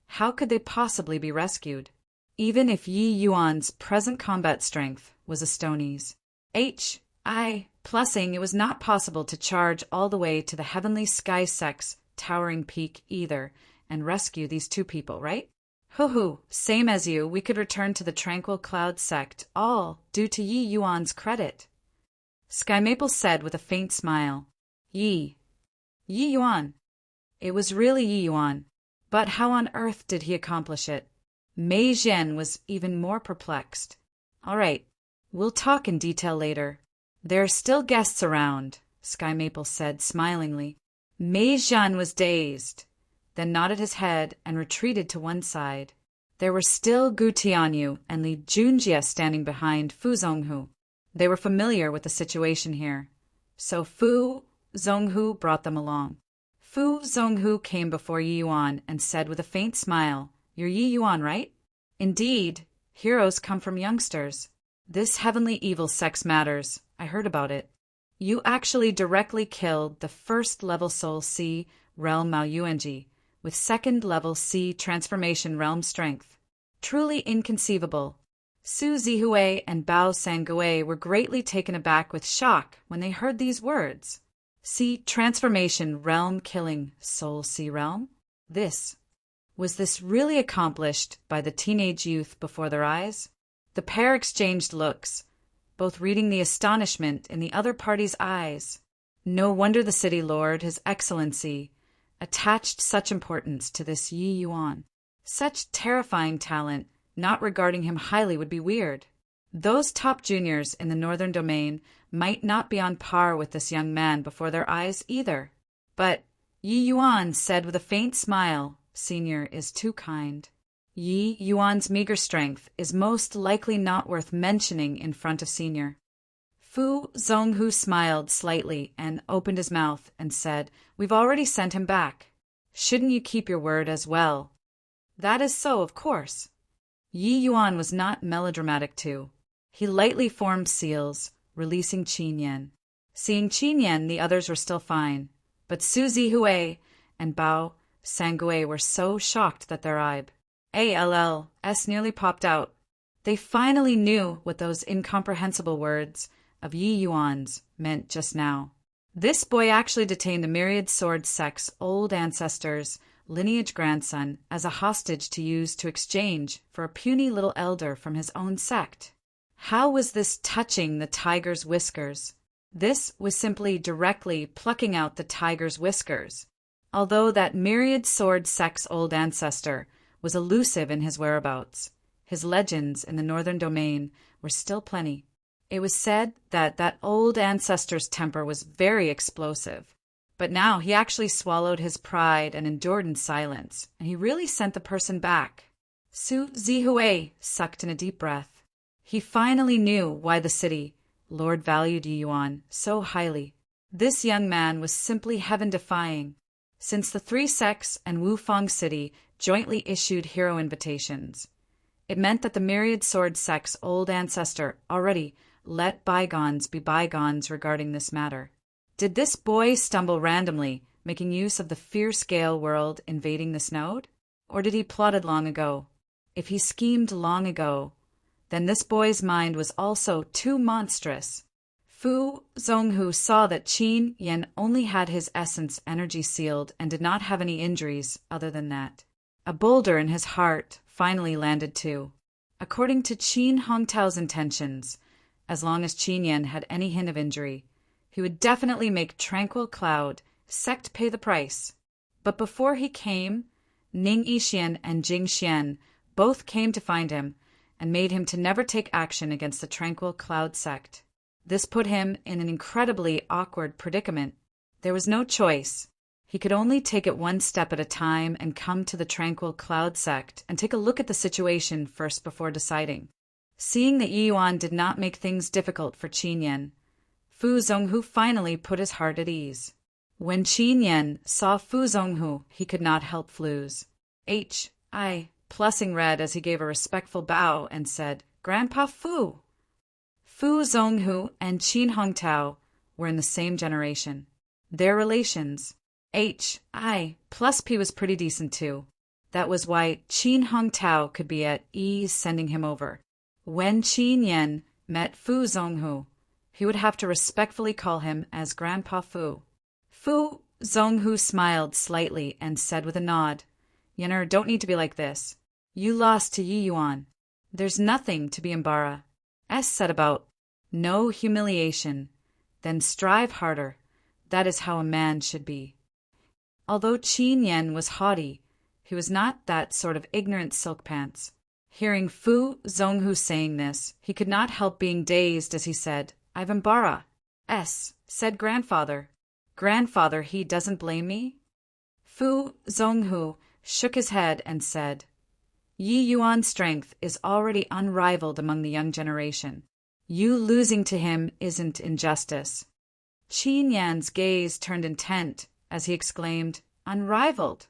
how could they possibly be rescued? Even if Yi Yuan's present combat strength was a stonies. Plussing, it was not possible to charge all the way to the heavenly sky sect's towering peak either and rescue these two people, right? Hoo, same as you, we could return to the tranquil cloud sect, all due to Yi Yuan's credit. Sky Maple said with a faint smile. Yi Yuan. It was really Yi Yuan. But how on earth did he accomplish it? Mei Zhen was even more perplexed. All right, we'll talk in detail later. There are still guests around, Sky Maple said smilingly. Mei Zhen was dazed, then nodded his head and retreated to one side. There were still Gu Tianyu and Li Junjie standing behind Fu Zonghu. They were familiar with the situation here, so Fu Zonghu brought them along. Fu Zonghu came before Yi Yuan and said with a faint smile, "You're Yi Yuan, right?" "Indeed. Heroes come from youngsters. This heavenly evil sex matters. I heard about it. You actually directly killed the first-level Soul C realm Mao Yuanji with second-level C transformation realm strength. Truly inconceivable." Su Zihue and Bao Sangue were greatly taken aback with shock when they heard these words. C transformation realm killing Soul C realm? Was this really accomplished by the teenage youth before their eyes? The pair exchanged looks, both reading the astonishment in the other party's eyes. No wonder the city lord, His Excellency, attached such importance to this Yi Yuan. Such terrifying talent, not regarding him highly would be weird. Those top juniors in the northern domain might not be on par with this young man before their eyes either. But Yi Yuan said with a faint smile, Senior is too kind. Yi Yuan's meager strength is most likely not worth mentioning in front of Senior. Fu Zonghu smiled slightly and opened his mouth and said, We've already sent him back. Shouldn't you keep your word as well? That is so, of course. Yi Yuan was not melodramatic too. He lightly formed seals, releasing Qin Yan. Seeing Qin Yan, the others were still fine, but Su Zihui and Bao Sangue were so shocked that their ALLs nearly popped out. They finally knew what those incomprehensible words of Yi Yuan's meant just now. This boy actually detained a myriad sword sect's old ancestor's lineage grandson as a hostage to use to exchange for a puny little elder from his own sect. How was this touching the tiger's whiskers? This was simply directly plucking out the tiger's whiskers. Although that myriad sword sect's old ancestor was elusive in his whereabouts, his legends in the northern domain were still plenty. It was said that that old ancestor's temper was very explosive, but now he actually swallowed his pride and endured in silence, and he really sent the person back. Su Zihui sucked in a deep breath. He finally knew why the city lord valued Yi Yuan so highly. This young man was simply heaven-defying. Since the three sects and Wufang City jointly issued hero invitations, it meant that the myriad sword sect's old ancestor already let bygones be bygones regarding this matter. Did this boy stumble randomly, making use of the fierce gale world invading this node? Or did he plotted long ago? If he schemed long ago, then this boy's mind was also too monstrous. Fu Zonghu saw that Qin Yan only had his essence energy sealed and did not have any injuries other than that. A boulder in his heart finally landed too. According to Qin Hongtao's intentions, as long as Qin Yan had any hint of injury, he would definitely make Tranquil Cloud sect pay the price. But before he came, Ning Yixian and Jing Xian both came to find him and made him to never take action against the Tranquil Cloud sect. This put him in an incredibly awkward predicament. There was no choice. He could only take it one step at a time and come to the Tranquil Cloud sect and take a look at the situation first before deciding. Seeing that Yi Yuan did not make things difficult for Qin Yan, Fu Zonghu finally put his heart at ease. When Qin Yan saw Fu Zonghu, he could not help flus. Plussing red as he gave a respectful bow and said, Grandpa Fu. Fu Zonghu and Qin Hongtao were in the same generation. Their relations, plus P was pretty decent too. That was why Qin Hongtao could be at ease sending him over. When Qin Yan met Fu Zonghu, he would have to respectfully call him as Grandpa Fu. Fu Zonghu smiled slightly and said with a nod, Yenner, don't need to be like this. You lost to Yi Yuan. There's nothing to be embarrassed said about. No humiliation. Then strive harder. That is how a man should be. Although Qin Yan was haughty, he was not that sort of ignorant silk pants. Hearing Fu Zonghu saying this, he could not help being dazed as he said, I've embarrassed, said grandfather. Grandfather, he doesn't blame me? Fu Zonghu shook his head and said, Yi Yuan's strength is already unrivaled among the young generation. You losing to him isn't injustice. Qin Yan's gaze turned intent as he exclaimed, Unrivaled?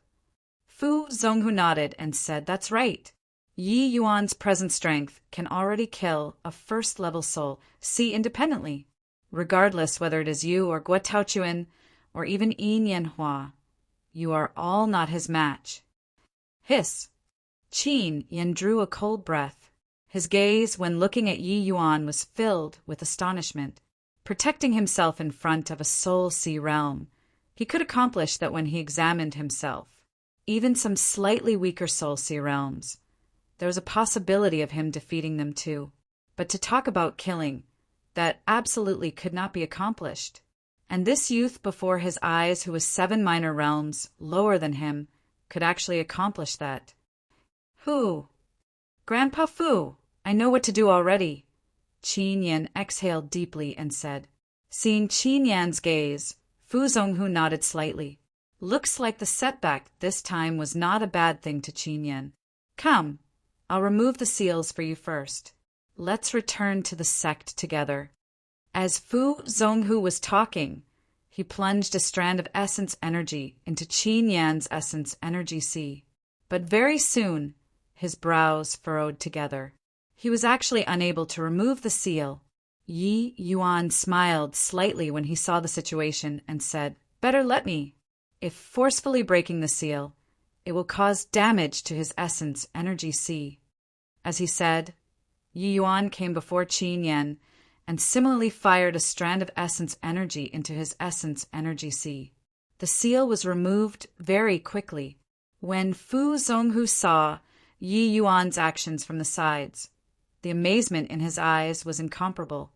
Fu Zonghu nodded and said, That's right. Yi Yuan's present strength can already kill a first-level soul, see independently, regardless whether it is you or Guo Taochuan or even Yin Yanhua. You are all not his match. Hiss. Qin Yan drew a cold breath. His gaze, when looking at Yi Yuan, was filled with astonishment. Protecting himself in front of a soul sea realm, he could accomplish that when he examined himself. Even some slightly weaker soul sea realms, there was a possibility of him defeating them too. But to talk about killing, that absolutely could not be accomplished. And this youth before his eyes, who was 7 minor realms lower than him, could actually accomplish that. Who? Grandpa Fu, I know what to do already. Qin Yan exhaled deeply and said. Seeing Qin Yan's gaze, Fu Zonghu nodded slightly. Looks like the setback this time was not a bad thing to Qin Yan. Come, I'll remove the seals for you first. Let's return to the sect together. As Fu Zonghu was talking, he plunged a strand of essence energy into Qin Yan's essence energy sea. But very soon, his brows furrowed together. He was actually unable to remove the seal. Yi Yuan smiled slightly when he saw the situation and said, Better let me. If forcefully breaking the seal, it will cause damage to his essence energy sea. As he said, Yi Yuan came before Qin Yan and similarly fired a strand of essence energy into his essence energy sea. The seal was removed very quickly. When Fu Zonghu saw Yi Yuan's actions from the sides, the amazement in his eyes was incomparable.